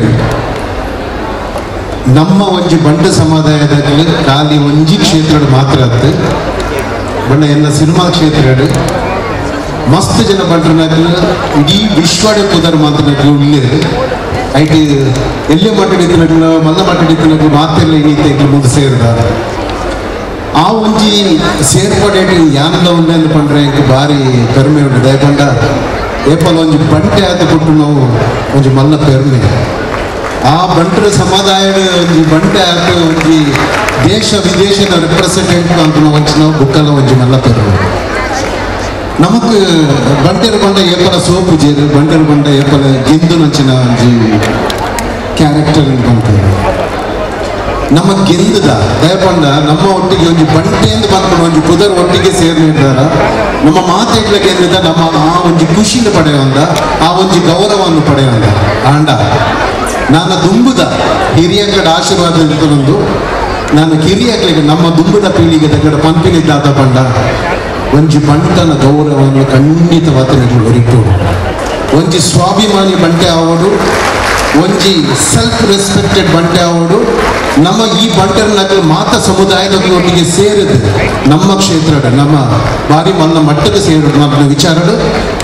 ನಮ್ಮ ಒಂಜಿ ಬಂಡ ಸಮುದಾಯದಲ್ಲಿ ಖಾಲಿ ಒಂಜಿ ಕ್ಷೇತ್ರ ಮಾತ್ರ ಅತ್ತು ಬಣ್ಣ ಎಲ್ಲ ಸಿನಿಮಾ ಕ್ಷೇತ್ರ ಮಸ್ತ್ ಜನ ಬಂಡ್ರನಾಗಲು ಇಡೀ ವಿಶ್ವಡೆ ಪುದರ್ ಮಾತನಾಗಲು ಇಲ್ಲೇ ಐಟಿ ಎಲ್ಲೇ ಮಾತಾಡಿದ್ದನಾಗಲು ಮಲ್ಲ ಮಾತಾಡಿದ್ದನಾಗಲು ಮಾತೆಲ್ಲ ಇನ್ನಿತ್ತ ಮುಂದೆ ಸೇರಿದ ಆ ಒಂಜಿ ಸೇರ್ಪಡೆ ಯಾನದ ಉಂಡೆ ಅಂತ ಪಂಡ್ರೆ ಭಾರಿ ಕಡಿಮೆ ಉಂಟು ದಯಪಂಡ ಏಪಲ್ ಒಂಜಿ ಬಂಟೆ ಆದ ಕೊಟ್ಟು ನಾವು ಒಂಜಿ ಮಲ್ಲ ಪೆರ್ಮೆ ಆ ಬಂಟರ ಸಮುದಾಯದ ಒಂಜಿ ಬಂಟೆ ಆದ ಒಂಜಿ ದೇಶ ವಿದೇಶದ ರಿಪ್ರೆಸೆಂಟೇಟಿವ್ ಅಂತ ನಾವು ಬುಕ್ಕಲ್ಲ ಒಂಜಿ ಮಲ್ಲ ಪೆರ್ಮೆ ನಮಕ್ ಬಂಟೆರು ಬಂಡ ಏಪಲ ಸೋಪು ಜೇರು ಬಂಟೆರು ಬಂಡ ಏಪಲ ಗೆಂದು ನಂಚಿನ ಒಂಜಿ ಕ್ಯಾರೆಕ್ಟರ್ ಬಂತಾರೆ ನಮ್ಮ ಗೆಂದದ ದಯಪಂಡ ನಮ್ಮ ಒಟ್ಟಿಗೆ ಒಂಜಿ ಬಂಟೆಂದು ಬಂದ್ಕೊಂಡು ಒಂಜಿ ಪುದರ್ ಒಟ್ಟಿಗೆ ಸೇರ್ನಿರ್ದಾರ ನಮ್ಮ ಮಾತೆಗ್ಲ ಗೆಂದದ ನಮ್ಮ ಆ ಒಂಜಿ ಖುಷಿನ ಪಡೆಯೊಂದ ಆ ಒಂಜಿ ಗೌರವವನ್ನು ಪಡೆಯೊಂದ ಆಂಡ ನಾನು ದುಂಬುದ ಹಿರಿಯಂಗಡ ಆಶೀರ್ವಾದ ಇರ್ತನೊಂದು ನಾನು ಕಿರಿಯಗ್ಲಿಗೆ ನಮ್ಮ ದುಂಬುದ ಪೀಳಿಗೆ ತಗಡ ಪಂಪಿನಿದ್ದಾದ ಪಂಡ ಒಂಜಿ ಬಂಟನ ಗೌರವವನ್ನು ಖಂಡಿತವಾದ ನೀವು ಹೊರಿತು ಒಂಜಿ ಸ್ವಾಭಿಮಾನಿ ಬಂಟೆ ಆವಡು ಒಂಜಿ ಸೆಲ್ಫ್ ರೆಸ್ಪೆಕ್ಟೆಡ್ ಬಂಟೆ ಆವಡು ನಮ್ಮ ಈ ಬಂಟರ್ನಾಗಲು ಮಾತ ಸಮುದಾಯದ ಒಟ್ಟಿಗೆ ಸೇರಿದ ನಮ್ಮ ಕ್ಷೇತ್ರದ ನಮ್ಮ ಬಾರಿ ಮಲ್ಲ ಮಟ್ಟದ ಸೇರಿದ ನಮ್ಮ ವಿಚಾರಡು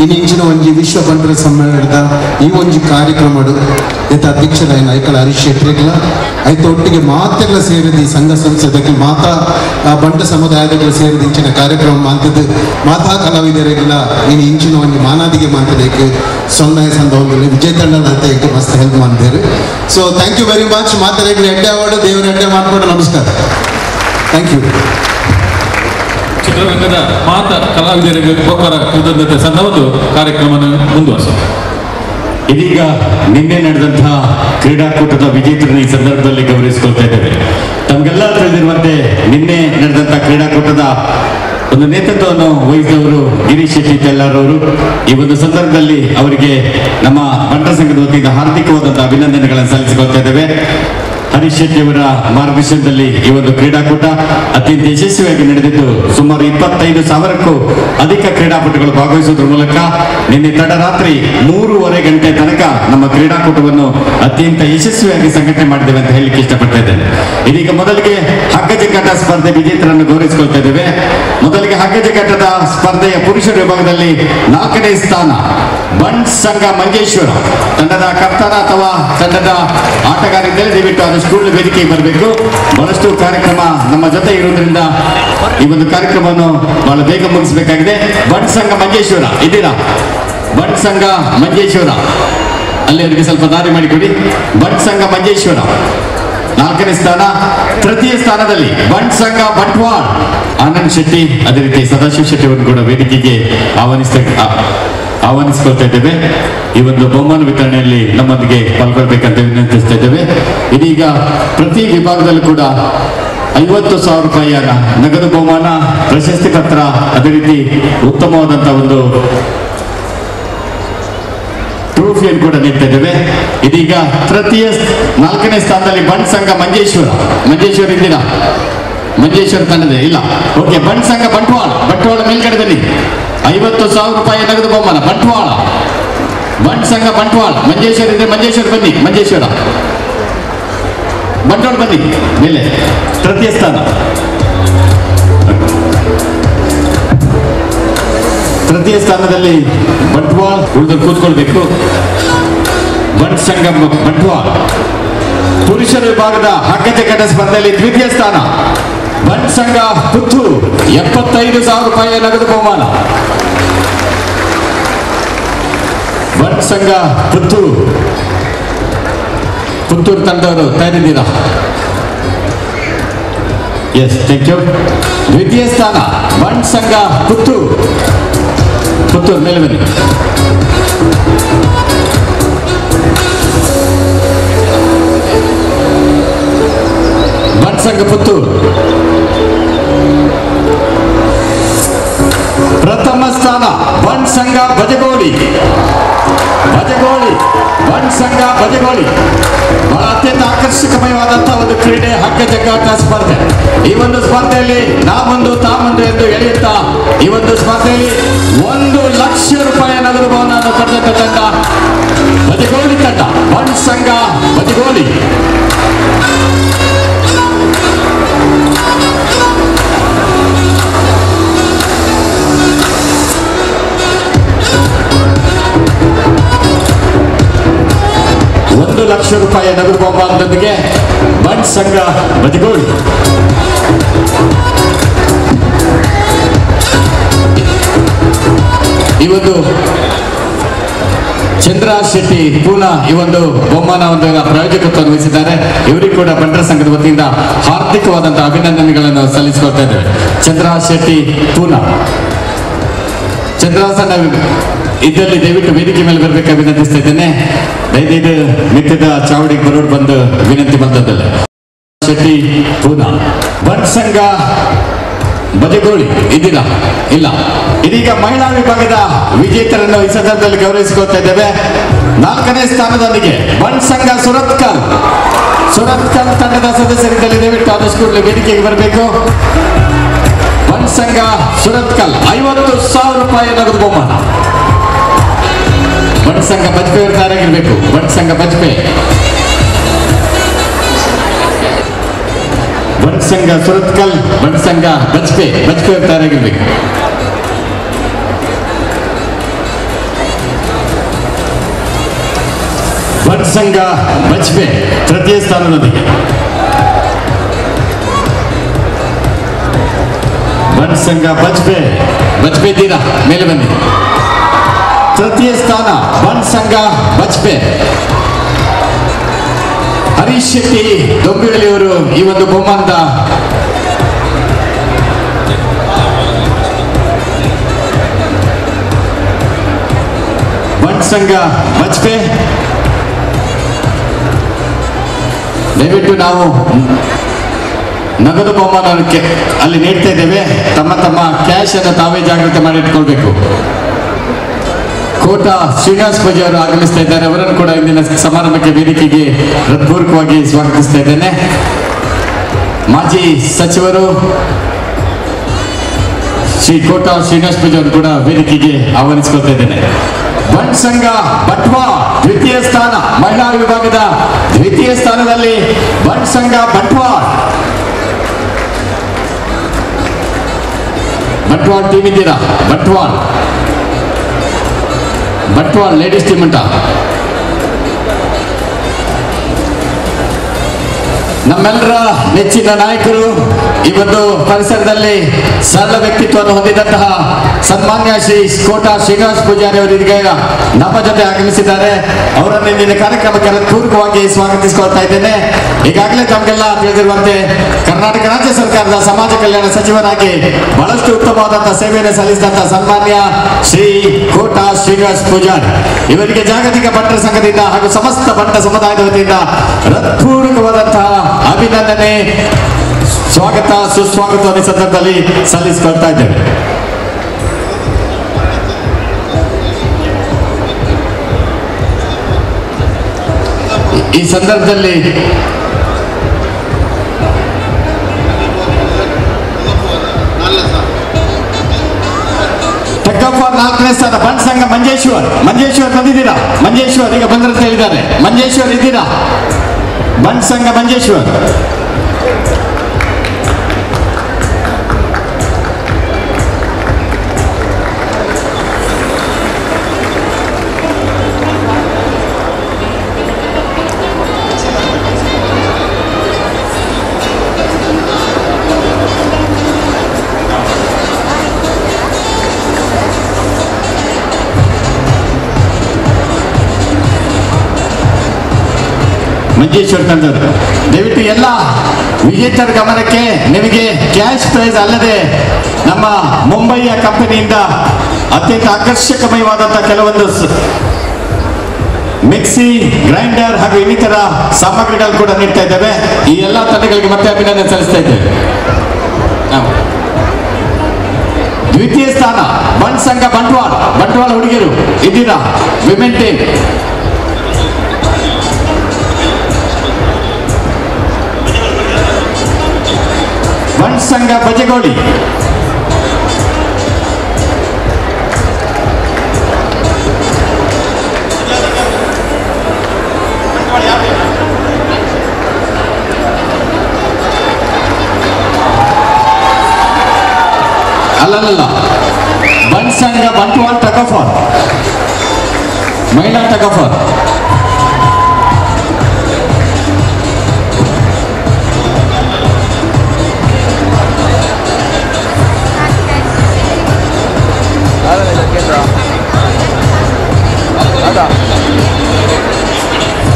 ಇನ್ನಿಂಚಿನ ಒಂಜಿ ವಿಶ್ವ ಬಂಟರ ಸಮ್ಮೇಳನದ ಈ ಒಂಜಿ ಕಾರ್ಯಕ್ರಮಡು ಈತ ಅಧ್ಯಕ್ಷರಾಯನ ಐಕಳ ಹರೀಶ್ ಶೆಟ್ಟಿಗಳ ಆಯ್ತು ಒಟ್ಟಿಗೆ ಮಾತೆಲ್ಲ ಸೇರಿದ ಈ ಸಂಘ ಸಂಸ್ಥೆಗೆ ಮಾತಾ ಬಂಟ ಸಮುದಾಯದ ಸೇರಿದ ಇಂಚಿನ ಕಾರ್ಯಕ್ರಮ ಮಾತದ್ದು ಮಾತಾ ಕಲಾವಿದರಿಗೆಲ್ಲ ಇನ್ನು ಇಂಚಿನ ಒಂದು ಮಾನಾದಿಗೆ ಮಾತದಕ್ಕೆ ಸೊನ್ನೆ ಸಂದರ್ಭದಲ್ಲಿ ವಿಜಯ ತಂಡದ ಅಂತ ಮಸ್ತ್ ಹೆಲ್ಪ್ ಮಾಡಿದ್ದಾರೆ so thank you very much ಮಾತಾಡಿಗೆ ಎಡ್ಡೆ ಅವಾರ್ಡು ದೇವರ ಎಡ್ಡೆ ಮಾಡ್ಕೊಂಡು ನಮಸ್ಕಾರ ಥ್ಯಾಂಕ್ ಯು ಚಿತ್ರರಂಗದ ಮಾತ ಕಲಾವಿದರಿಗೆ ಒಬ್ಬರ ಕೃತಜ್ಞತೆ ಸಣ್ಣ ಒಂದು ಕಾರ್ಯಕ್ರಮ ಮುಂದುವರಿಸ ಇದೀಗ ನಿನ್ನೆ ನಡೆದಂತಹ ಕ್ರೀಡಾಕೂಟದ ವಿಜೇತರನ್ನು ಈ ಸಂದರ್ಭದಲ್ಲಿ ಗೌರವಿಸಿಕೊಳ್ತಾ ಇದ್ದೇವೆ. ತಮಗೆಲ್ಲ ತಿಳಿದಿರುವಂತೆ ನಿನ್ನೆ ನಡೆದಂತಹ ಕ್ರೀಡಾಕೂಟದ ಒಂದು ನೇತೃತ್ವವನ್ನು ವಹಿಸಿದವರು ಗಿರೀಶ್ ಶೆಟ್ಟಿ ತೆಲ್ಲಾರವರು. ಈ ಒಂದು ಸಂದರ್ಭದಲ್ಲಿ ಅವರಿಗೆ ನಮ್ಮ ಬಂಟ ಸಂಘದ ವತಿಯಿಂದ ಹಾರ್ದಿಕವಾದಂತಹ ಅಭಿನಂದನೆಗಳನ್ನು ಸಲ್ಲಿಸಿಕೊಳ್ತಾ ಇದ್ದೇವೆ. ಹರೀಶ್ ಶೆಟ್ಟಿ ಅವರ ಮಾರ್ಗದರ್ಶನದಲ್ಲಿ ಈ ಒಂದು ಕ್ರೀಡಾಕೂಟ ಅತ್ಯಂತ ಯಶಸ್ವಿಯಾಗಿ ನಡೆದಿದ್ದು ಸುಮಾರು 25,000ಕ್ಕೂ ಅಧಿಕ ಕ್ರೀಡಾಪಟುಗಳು ಭಾಗವಹಿಸುವುದರ ಮೂಲಕ ನಿನ್ನೆ ತಡರಾತ್ರಿ 3:30 ಗಂಟೆ ತನಕ ನಮ್ಮ ಕ್ರೀಡಾಕೂಟವನ್ನು ಅತ್ಯಂತ ಯಶಸ್ವಿಯಾಗಿ ಸಂಘಟನೆ ಮಾಡಿದ್ದೇವೆ ಅಂತ ಹೇಳಲಿಕ್ಕೆ ಇಷ್ಟಪಡ್ತಾ ಇದ್ದೇನೆ. ಇದೀಗ ಮೊದಲಿಗೆ ಹಗ್ಗ ಜಗ್ಗಾಟ ಸ್ಪರ್ಧೆ ವಿಜೇತರನ್ನು ಗೌರವಿಸಿಕೊಳ್ತಾ ಇದ್ದೇವೆ. ಮೊದಲಿಗೆ ಹಗ್ಗ ಜಗ್ಗಾಟದ ಸ್ಪರ್ಧೆಯ ಪುರುಷರ ವಿಭಾಗದಲ್ಲಿ 4ನೇ ಸ್ಥಾನ ಬಂಟ್ ಸಂಘ ಮಂಜೇಶ್ವರ ತಂಡದ ಕಪ್ತಾನ ಅಥವಾ ತಂಡದ ಆಟಗಾರಿದ್ದರೆ ದಯವಿಟ್ಟು ಆದಷ್ಟು ವೇದಿಕೆಗೆ ಬರಬೇಕು. ಬಹಳಷ್ಟು ಕಾರ್ಯಕ್ರಮ ನಮ್ಮ ಜೊತೆ ಇರುವುದರಿಂದ ಈ ಒಂದು ಕಾರ್ಯಕ್ರಮವನ್ನು ಬಹಳ ಬೇಗ ಮುಗಿಸಬೇಕಾಗಿದೆ. ಬಂಟ್ ಸಂಘ ಮಂಜೇಶ್ವರ ಇದ್ದೀರಾ? ಬಂಟ್ ಸಂಘ ಮಂಜೇಶ್ವರ ಅಲ್ಲಿವರೆಗೆ ಸ್ವಲ್ಪ ದಾರಿ ಮಾಡಿಕೊಡಿ. ಬಂಟ್ ಸಂಘ ಮಂಜೇಶ್ವರ 4ನೇ ಸ್ಥಾನ. ತೃತೀಯ ಸ್ಥಾನದಲ್ಲಿ ಬಂಟ್ ಸಂಘ ಬಂಟ್ವಾಳ ಆನಂದ್ ಶೆಟ್ಟಿ, ಅದೇ ರೀತಿ ಸದಾಶಿವ ಶೆಟ್ಟಿ ಅವರು ಕೂಡ ವೇದಿಕೆಗೆ ಆಹ್ವಾನಿಸಿಕೊಳ್ತಾ ಇದ್ದೇವೆ. ಈ ಒಂದು ಬಹುಮಾನ ವಿತರಣೆಯಲ್ಲಿ ನಮ್ಮೊಂದಿಗೆ ಪಾಲ್ಗೊಳ್ಬೇಕಂತ ವಿನಂತಿಸ್ತಾ ಇದ್ದೇವೆ. ಇದೀಗ ಪ್ರತಿ ವಿಭಾಗದಲ್ಲೂ ಕೂಡ 50,000 ರೂಪಾಯಿಯ ನಗದು ಬಹುಮಾನ, ಪ್ರಶಸ್ತಿ ಪತ್ರ, ಅದೇ ರೀತಿ ಉತ್ತಮವಾದಂತಹ ಒಂದು ಟ್ರೂ ಟ್ರೋಫಿಯನ್ನು ಕೂಡ ನೀಡ್ತಾ ಇದ್ದೇವೆ. ಇದೀಗ ತೃತೀಯ 4ನೇ ಸ್ಥಾನದಲ್ಲಿ ಬಂಡ್ ಸಂಘ ಮಂಜೇಶ್ವರ ಇದ್ದೀರಾ? ಮಂಜೇಶ್ವರ ತಂಡದ ಇಲ್ಲ. ಓಕೆ, ಬಂಡ್ ಸಂಘ ಬಂಟ್ವಾಳ ಮೇಲ್ಗಡೆ ಬನ್ನಿ. 50,000 ರೂಪಾಯಿ ನಗದು ಬಹುಮಾನ. ಬಂಡ್ ಸಂಘ ಬಂಟ್ವಾಳ. ಮಂಜೇಶ್ವರ ಇದ್ರೆ ಮಂಜೇಶ್ವರ ಬನ್ನಿ. ಬಂಟ್ವಾಳ ಬನ್ನಿ ಮೇಲೆ. ತೃತೀಯ ಸ್ಥಾನ. ತೃತೀಯ ಸ್ಥಾನದಲ್ಲಿ ಬಂಟ್ವಾಳ. ಉಳಿದು ಕೂತ್ಕೊಳ್ಬೇಕು. ಬಂಡ್ ಸಂಘ ಬಂಟ್ವಾಳ. ಪುರುಷರ ವಿಭಾಗದ ಹಗ್ಗ ಜಗ್ಗಾಟ ಸ್ಪರ್ಧೆಯಲ್ಲಿ ದ್ವಿತೀಯ ಸ್ಥಾನ ಬಂಡ್ ಸಂಘ ಪುತ್ತೂರು. 75,000 ರೂಪಾಯಿ ನಗದು ಬಹುಮಾನ. ಬಂಡ್ ಸಂಘ ಪುತ್ತೂರು ತಂಡವರು ತಯಾರಿದ್ದೀರಾ? Yes, thank you. ದ್ವಿತೀಯ ಸ್ಥಾನ ಬಂಡ್ ಸಂಘ ಪುತ್ತೂರು ಮೇಲೆ ಬನ್ನಿ. ಬಂಡ್ ಸಂಘ ಪುತ್ತೂರು. ಪ್ರಥಮ ಸ್ಥಾನ ಬಂಡ್ ಸಂಘ ಬಜಗೋಳಿ. ಬಂಡ್ ಸಂಘ ಬಜಗೋಳಿ ಬಹಳ ಅತ್ಯಂತ ಆಕರ್ಷಕಮಯವಾದಂತಹ ಒಂದು ಕ್ರೀಡೆ, ಹಗ್ಗ ಜಗ್ಗಾಟ ಸ್ಪರ್ಧೆ. ಈ ಒಂದು ಸ್ಪರ್ಧೆಯಲ್ಲಿ ನಾಮೊಂದು ತಾಮೊಂದು ಎಂದು ಎಳೆಯುತ್ತಾ ಈ ಒಂದು ಸ್ಪರ್ಧೆಯಲ್ಲಿ 1,00,000 ರೂಪಾಯಿ ನಗದು ಬಹುಮಾನ ಪಡೆದ ತಂಡ ಬಜಗೋಳಿ ತಂಡ. ಬಂಡ್ ಸಂಘ ಬಜಗೋಳಿ. ₹1,00,000 ರೂಪಾಯಿ ನಗದು ಬಹುಮಾನದೊಂದಿಗೆ ಬಂಡ್ ಸಂಘ ಬಜಗೋಳಿ. ಈ ಒಂದು ಚಂದ್ರ ಶೆಟ್ಟಿ ಪೂನಾ ಈ ಒಂದು ಬಹುಮಾನವನ್ನು ಪ್ರಾಯೋಜಕತ್ವವನ್ನು ವಹಿಸಿದ್ದಾರೆ. ಇವರಿಗೂ ಕೂಡ ಬಂಟರ ಸಂಘದ ವತಿಯಿಂದ ಹಾರ್ದಿಕವಾದಂತಹ ಅಭಿನಂದನೆಗಳನ್ನು ಸಲ್ಲಿಸಿಕೊಳ್ತಾ ಇದ್ದೇವೆ. ಚಂದ್ರ ಶೆಟ್ಟಿ ಪೂನಾ. ಚಂದ್ರಾಸನ ಇದ್ದಲ್ಲಿ ದಯವಿಟ್ಟು ವೇದಿಕೆ ಮೇಲೆ ಬರಬೇಕು ವಿನಂತಿಸ್ತಾ ಇದ್ದೇನೆ. ದಯವಿಟ್ಟು ನಿತ್ಯದ ಚಾವಡಿಗೆ ಬರೋರು ಬಂದು ವಿನಂತಿ ಬಂದದ್ದಲ್ಲ. ಶೆಟ್ಟಿ ಪೂನಾ. ಬಂಡ್ ಸಂಘ ಬಜಗೋಳಿ ಇದ್ದೀರಾ? ಇಲ್ಲ. ಇದೀಗ ಮಹಿಳಾ ವಿಭಾಗದ ವಿಜೇತರನ್ನು ಈ ಸಂದರ್ಭದಲ್ಲಿ ಗೌರವಿಸಿಕೊಳ್ತಾ ಇದ್ದೇವೆ. 4ನೇ ಸ್ಥಾನದೊಂದಿಗೆ ಬಂಡ್ ಸಂಘ ಸುರತ್ಕಲ್ ತಂಡದ ಸದಸ್ಯರಿದ್ದಲ್ಲಿ ದಯವಿಟ್ಟು ಆದಷ್ಟು ಕೂಡಲೇ ವೇದಿಕೆಗೆ ಬರಬೇಕು. ಬಂಡ್ ಸಂಘ ಸುರತ್ಕಲ್ 50,000 ರೂಪಾಯಿ ನಗದು ಬಹುಮಾನ. ಬಂಡ್ ಸಂಘ ಬಜ್ಪೆ ತಯಾರಾಗಿರ್ಬೇಕು. ಬಂಡ್ ಸಂಘ ಬಜ್ಪೆ. ಬಂಡ್ ಸಂಘ ಸುರತ್ಕಲ್, ಬಂಡ್ ಸಂಘ ಬಜ್ಪೆ ತಯಾರಾಗಿರ್ಬೇಕು. ಬಂಡ್ ಸಂಘ ಬಜ್ಪೆ ತೃತೀಯ ಸ್ಥಾನದೊಂದಿಗೆ. ಬಂಡ್ ಸಂಘ ಬಜ್ಪೆ ಇದ್ದೀರಾ? ಮೇಲೆ ಬನ್ನಿ. ತೃತೀಯ ಸ್ಥಾನ ಬಂಡ್ ಸಂಘ ಬಜ್ಪೆ. ಹರೀಶ್ ಶೆಟ್ಟಿ ದೊಂಬಿವಲಿಯವರು ಈ ಒಂದು ಬಹುಮಾನದ ಬಂಡ್ ಸಂಘ ಬಜ್ಪೆ. ದಯವಿಟ್ಟು ನಾವು ನಗದು ಬಹುಮಾನಕ್ಕೆ ಅಲ್ಲಿ ನೀಡ್ತಾ ಇದ್ದೇವೆ. ತಮ್ಮ ಕ್ಯಾಶ್ ಅನ್ನು ತಾವೇ ಜಾಗ್ರತೆ ಮಾಡಿಟ್ಕೊಳ್ಬೇಕು. ಕೋಟ ಶ್ರೀನಿವಾಸ್ ಪೂಜೆ ಅವರು ಆಗಮಿಸ್ತಾ ಇದ್ದಾರೆ. ಅವರನ್ನು ಕೂಡ ಇಂದಿನ ಸಮಾರಂಭಕ್ಕೆ ವೇದಿಕೆಗೆ ಹೃತ್ಪೂರ್ವಕವಾಗಿ ಸ್ವಾಗತಿಸ್ತಾ ಇದ್ದೇನೆ. ಮಾಜಿ ಸಚಿವರು ಶ್ರೀ ಕೋಟ ಶ್ರೀನಿವಾಸ್ ಪೂಜೆ ಅವರು ಕೂಡ ವೇದಿಕೆಗೆ ಆಹ್ವಾನಿಸಿಕೊಳ್ತಾ ಇದ್ದೇನೆ. ಬಂಡ್ ಸಂಘ ಬಂಟ್ವಾಳ ದ್ವಿತೀಯ ಸ್ಥಾನ. ಮಹಿಳಾ ವಿಭಾಗದ ದ್ವಿತೀಯ ಸ್ಥಾನದಲ್ಲಿ ಬಂಡ್ ಸಂಘ ಬಂಟ್ವಾಳ ಟೀಮ್ ಇದ್ದೀರಾ? ಬಂಟ್ವಾಳ ಲೇಡೀಸ್ ಟೀಮ್ ಉಂಟಾ? ನಮ್ಮೆಲ್ಲರ ನೆಚ್ಚಿನ ನಾಯಕರು, ಈ ಒಂದು ಪರಿಸರದಲ್ಲಿ ಸರಳ ವ್ಯಕ್ತಿತ್ವವನ್ನು ಹೊಂದಿದಂತಹ ಸನ್ಮಾನ್ಯ ಶ್ರೀ ಕೋಟ ಶ್ರೀನಿವಾಸ್ ಪೂಜಾರಿ ಅವರು ಇದೀಗ ನಮ್ಮ ಜೊತೆ ಆಗಮಿಸಿದ್ದಾರೆ. ಅವರನ್ನು ಇಂದಿನ ಕಾರ್ಯಕ್ರಮಕ್ಕೆ ಪೂರ್ವಕವಾಗಿ ಸ್ವಾಗತಿಸಿಕೊಳ್ತಾ ಇದ್ದೇನೆ. ಈಗಾಗಲೇ ತಮಗೆಲ್ಲ ತಿಳಿದಿರುವಂತೆ ಕರ್ನಾಟಕ ರಾಜ್ಯ ಸರ್ಕಾರದ ಸಮಾಜ ಕಲ್ಯಾಣ ಸಚಿವರಾಗಿ ಬಹಳಷ್ಟು ಉತ್ತಮವಾದಂತಹ ಸೇವೆಯನ್ನು ಸಲ್ಲಿಸಿದಂತಹ ಸನ್ಮಾನ್ಯ ಶ್ರೀ ಕೋಟ ಶ್ರೀನಿವಾಸ್ ಪೂಜಾರಿ ಇವರಿಗೆ ಜಾಗತಿಕ ಬಂಟರ ಸಂಘದಿಂದ ಹಾಗೂ ಸಮಸ್ತ ಬಂಟ ಸಮುದಾಯದ ವತಿಯಿಂದ ಹೃತ್ಪೂರ್ವಕವಾದಂತಹ ಅಭಿನಂದನೆ, ಸ್ವಾಗತ, ಸುಸ್ವಾಗತವನ್ನು ಈ ಸಂದರ್ಭದಲ್ಲಿ ಸಲ್ಲಿಸಿಕೊಳ್ತಾ ಇದ್ದೇವೆ. ಈ ಸಂದರ್ಭದಲ್ಲಿ ಟಗ್ಗಫಾರ್ 4ನೇ ಸ್ಥಾನ ಬಂಡ್ ಸಂಘ ಮಂಜೇಶ್ವರ್ ಬಂದಿದ್ದೀರಾ? ಮಂಜೇಶ್ವರ್ ಈಗ ಬಂದಂತ ಹೇಳಿದ್ದಾರೆ. ಮಂಜೇಶ್ವರ್ ಇದ್ದೀರಾ? ಬಂಡ್ ಸಂಘ ಮಂಜೇಶ್ವರ್. ಮಂಜೇಶ್ವರ್ ತಂದವರು ದಯವಿಟ್ಟು ಎಲ್ಲ ವಿಜೇತರ ಗಮನಕ್ಕೆ, ನಿಮಗೆ ಕ್ಯಾಶ್ ಪ್ರೈಸ್ ಅಲ್ಲದೆ ನಮ್ಮ ಮುಂಬಯಿಯ ಕಂಪನಿಯಿಂದ ಅತ್ಯಂತ ಆಕರ್ಷಕಮಯವಾದಂತಹ ಕೆಲವೊಂದು ಮಿಕ್ಸಿ, ಗ್ರೈಂಡರ್ ಹಾಗೂ ಇನ್ನಿತರ ಸಾಮಗ್ರಿಗಳು ಕೂಡ ನೀಡ್ತಾ ಇದ್ದೇವೆ. ಈ ಎಲ್ಲ ತಂಡಗಳಿಗೆ ಮತ್ತೆ ಅಭಿನಂದನೆ ಸಲ್ಲಿಸ್ತಾ ಇದ್ದೇವೆ. ದ್ವಿತೀಯ ಸ್ಥಾನ ಬಂಡ್ ಸಂಘ ಬಂಟ್ವಾಳ ಹುಡುಗಿಯರು ಇದ್ದೀರಾ? Women team. ಬಂಡ್ ಸಂಘ ಬಜಗೋಳಿ. ಅಲ್ಲಲ್ಲ, ಬಂಡ್ ಸಂಘ ಬಂಟ್ವಾಳ ಟಗಫಾರ್, ಮಹಿಳಾ ಟಗಫಾರ್.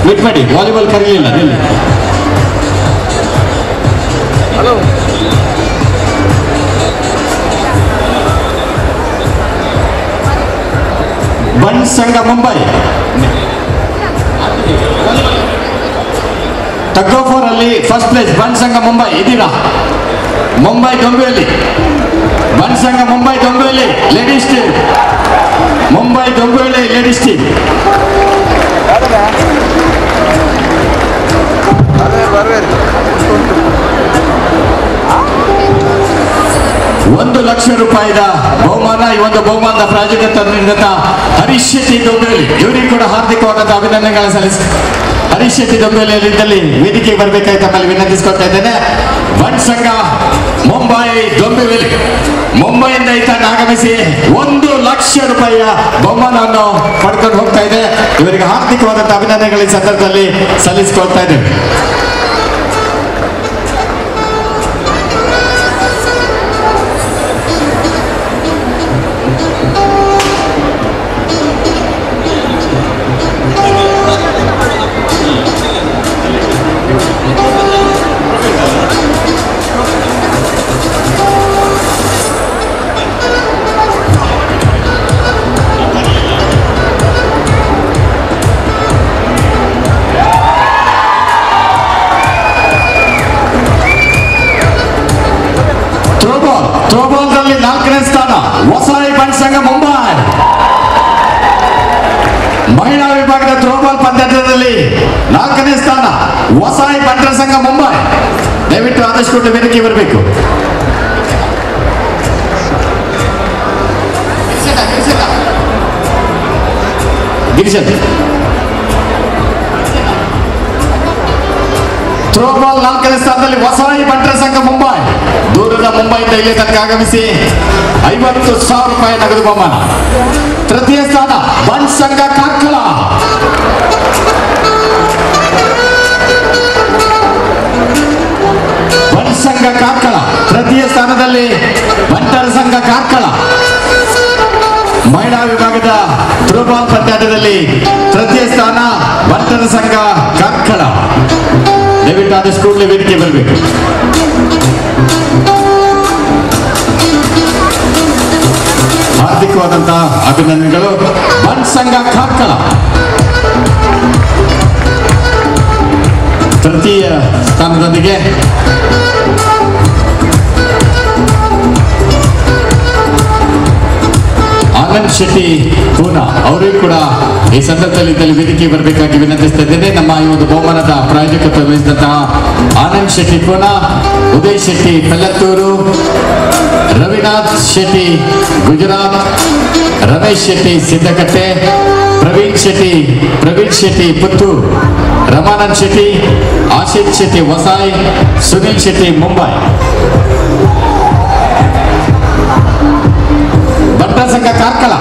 ವೇಟ್ ಮಾಡಿ, ವಾಲಿಬಾಲ್ ಕರೀಲಿಲ್ಲ. ಹಲೋ, ಬಂಡ್ ಸಂಘ ಮುಂಬೈ ಟಗ್ಗೋಫೋರ್ ಅಲ್ಲಿ ಫಸ್ಟ್ ಪ್ಲೇಸ್ ಬಂಡ್ ಸಂಘ ಮುಂಬೈ ಇದ್ದೀರಾ? ಮುಂಬೈ ದೊಂಬಿಯಲ್ಲಿ ಬಂಡ್ ಸಂಘ ಮುಂಬೈ ದೊಂಬಿಯಲ್ಲಿ ಲೇಡೀಸ್ ಟೀಮ್. ಮುಂಬೈ ದೊಂಬಿಯಲ್ಲಿ ಲೇಡೀಸ್ ಟೀಮ್. ₹1,00,000 ಬಹುಮಾನ. ಈ ಒಂದು ಬಹುಮಾನದ ಪ್ರಾಯೋಜಕತ್ವದಿಂದ ಹರೀಶ್ ಶೆಟ್ಟಿ ದೊಂಬೇಲಿ, ಇವರಿಗೆ ಕೂಡ ಹಾರ್ದಿಕವಾದಂತಹ ಅಭಿನಂದನೆಗಳನ್ನು ಸಲ್ಲಿಸಿ ಹರೀಶ್ ಶೆಟ್ಟಿ ದೊಂಬೇಲಿಯಲ್ಲಿ ವೇದಿಕೆಗೆ ಬರಬೇಕಾಗಿ ತಮ್ಮಲ್ಲಿ ವಿನಂತಿಸಿಕೊಳ್ತಾ ಇದ್ದೇನೆ. ಬಂಡ್ ಸಂಘ ಮುಂಬೈ ದೊಂಬಿವೆಲಿ, ಮುಂಬೈಯಿಂದ ಈ ತಂಡ ಆಗಮಿಸಿ ₹1,00,000 ಬಹುಮಾನವನ್ನು ಪಡ್ಕೊಂಡು ಹೋಗ್ತಾ ಇದೆ. ಇವರಿಗೆ ಹಾರ್ದಿಕವಾದಂತಹ ಅಭಿನಂದನೆಗಳ ಈ ಸಂದರ್ಭದಲ್ಲಿ ಸಲ್ಲಿಸಿಕೊಳ್ತಾ ಇದ್ದೇವೆ. ಥ್ರೋಬಾಲ್ನಲ್ಲಿ 4ನೇ ಸ್ಥಾನ ವಸಾಯಿ ಬಂಡ್ ಸಂಘ ಮುಂಬೈ. ಮಹಿಳಾ ವಿಭಾಗದ ಥ್ರೋಬಾಲ್ ಪಂದ್ಯದಲ್ಲಿ 4ನೇ ಸ್ಥಾನ ವಸಾಯಿ ಬಂಟರ ಸಂಘ ಮುಂಬೈ. ದಯವಿಟ್ಟು ಆದಷ್ಟು ವೇದಿಕೆ ಬರಬೇಕು. ಗಿರಿಜನ್ ಥ್ರೋಬಾಲ್ 4ನೇ ಸ್ಥಾನದಲ್ಲಿ ವಸಾಯಿ ಬಂಟರ ಸಂಘ ಮುಂಬೈ. ದೂರದ ಮುಂಬೈಯಿಂದ ಇಲ್ಲಿ ತನಕ ಆಗಮಿಸಿ ₹50,000 ನಗದು ಬಹುಮಾನ. ತೃತೀಯ ಸ್ಥಾನ ಬಂಡ್ ಸಂಘ ಕಾರ್ಕಳ. ಬಂಡ್ ಸಂಘ ಕಾರ್ಕಳ ತೃತೀಯ ಸ್ಥಾನದಲ್ಲಿ ಬಂಟರ ಸಂಘ ಕಾರ್ಕಳ. ಮಹಿಳಾ ವಿಭಾಗದ ಥ್ರೋಬಾಲ್ ಪಂದ್ಯಾಟದಲ್ಲಿ ತೃತೀಯ ಸ್ಥಾನ ಬಂಟರ ಸಂಘ ಕಾರ್ಕಳ. ದಯವಿಟ್ಟು ಆದಷ್ಟು ಕೂಡಲೇ ವೇದಿಕೆ ಬರಬೇಕು. ಹಾರ್ದಿಕವಾದಂತಹ ಅಭಿನಂದನೆಗಳು. ಬಂಡ್ ಸಂಘ ಕಾರ್ಕಳ ತೃತೀಯ ಸ್ಥಾನದೊಂದಿಗೆ ಆನಂದ್ ಶೆಟ್ಟಿ ಪೂನಾ ಅವರಿಗೂ ಕೂಡ ಈ ಸಂದರ್ಭದಲ್ಲಿ ವೇದಿಕೆ ಬರಬೇಕಾಗಿ ವಿನಂತಿಸ್ತಾ ಇದ್ದೇನೆ. ನಮ್ಮ ಈ ಒಂದು ಬಹುಮಾನದ ಪ್ರಾಯೋಜಕತ್ವ ವಹಿಸಿದಂತಹ ಆನಂದ್ ಶೆಟ್ಟಿ ಕೋನ, ಉದಯ್ ಶೆಟ್ಟಿ ಪೆಲ್ಲತ್ತೂರು, ರವಿನಾಥ್ ಶೆಟ್ಟಿ ಗುಜರಾತ್, ರಮೇಶ್ ಶೆಟ್ಟಿ ಸಿದ್ದಕಟ್ಟೆ, ಪ್ರವೀಣ್ ಶೆಟ್ಟಿ ಪುತ್ತೂರು, ರಮಾನಂದ್ ಶೆಟ್ಟಿ, ಆಶಿತ್ ಶೆಟ್ಟಿ ವಸಾಯ್, ಸುನಿಲ್ ಶೆಟ್ಟಿ ಮುಂಬೈ. ಬಂಟರ ಸಂಘ ಕಾರ್ಕಳ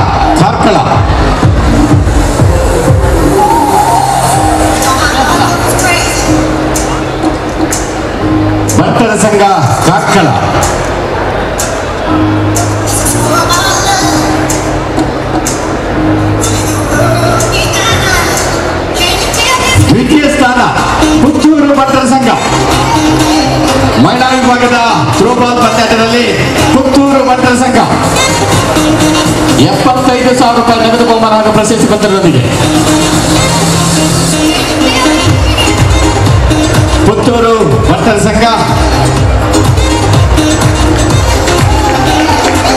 ಬಂಟರ ಸಂಘ ಕಾರ್ಕಳ. ದ್ವಿತೀಯ ಸ್ಥಾನ ಪುತ್ತೂರು ಬಂಟರ ಸಂಘ. ಮಹಿಳಾ ವಿಭಾಗದ ಥ್ರೋಬಾಲ್ ಪಂದ್ಯಾಟದಲ್ಲಿ ಪುತ್ತೂರು ಬಂಟರ ಸಂಘ 75,000 ರೂಪಾಯಿ ನಗದು ಬಹುಮಾನ ಹಾಗೂ ಪ್ರಶಸ್ತಿ ಪತ್ರದೊಂದಿಗೆ ಪುತ್ತೂರು ಬಂಟರ ಸಂಘ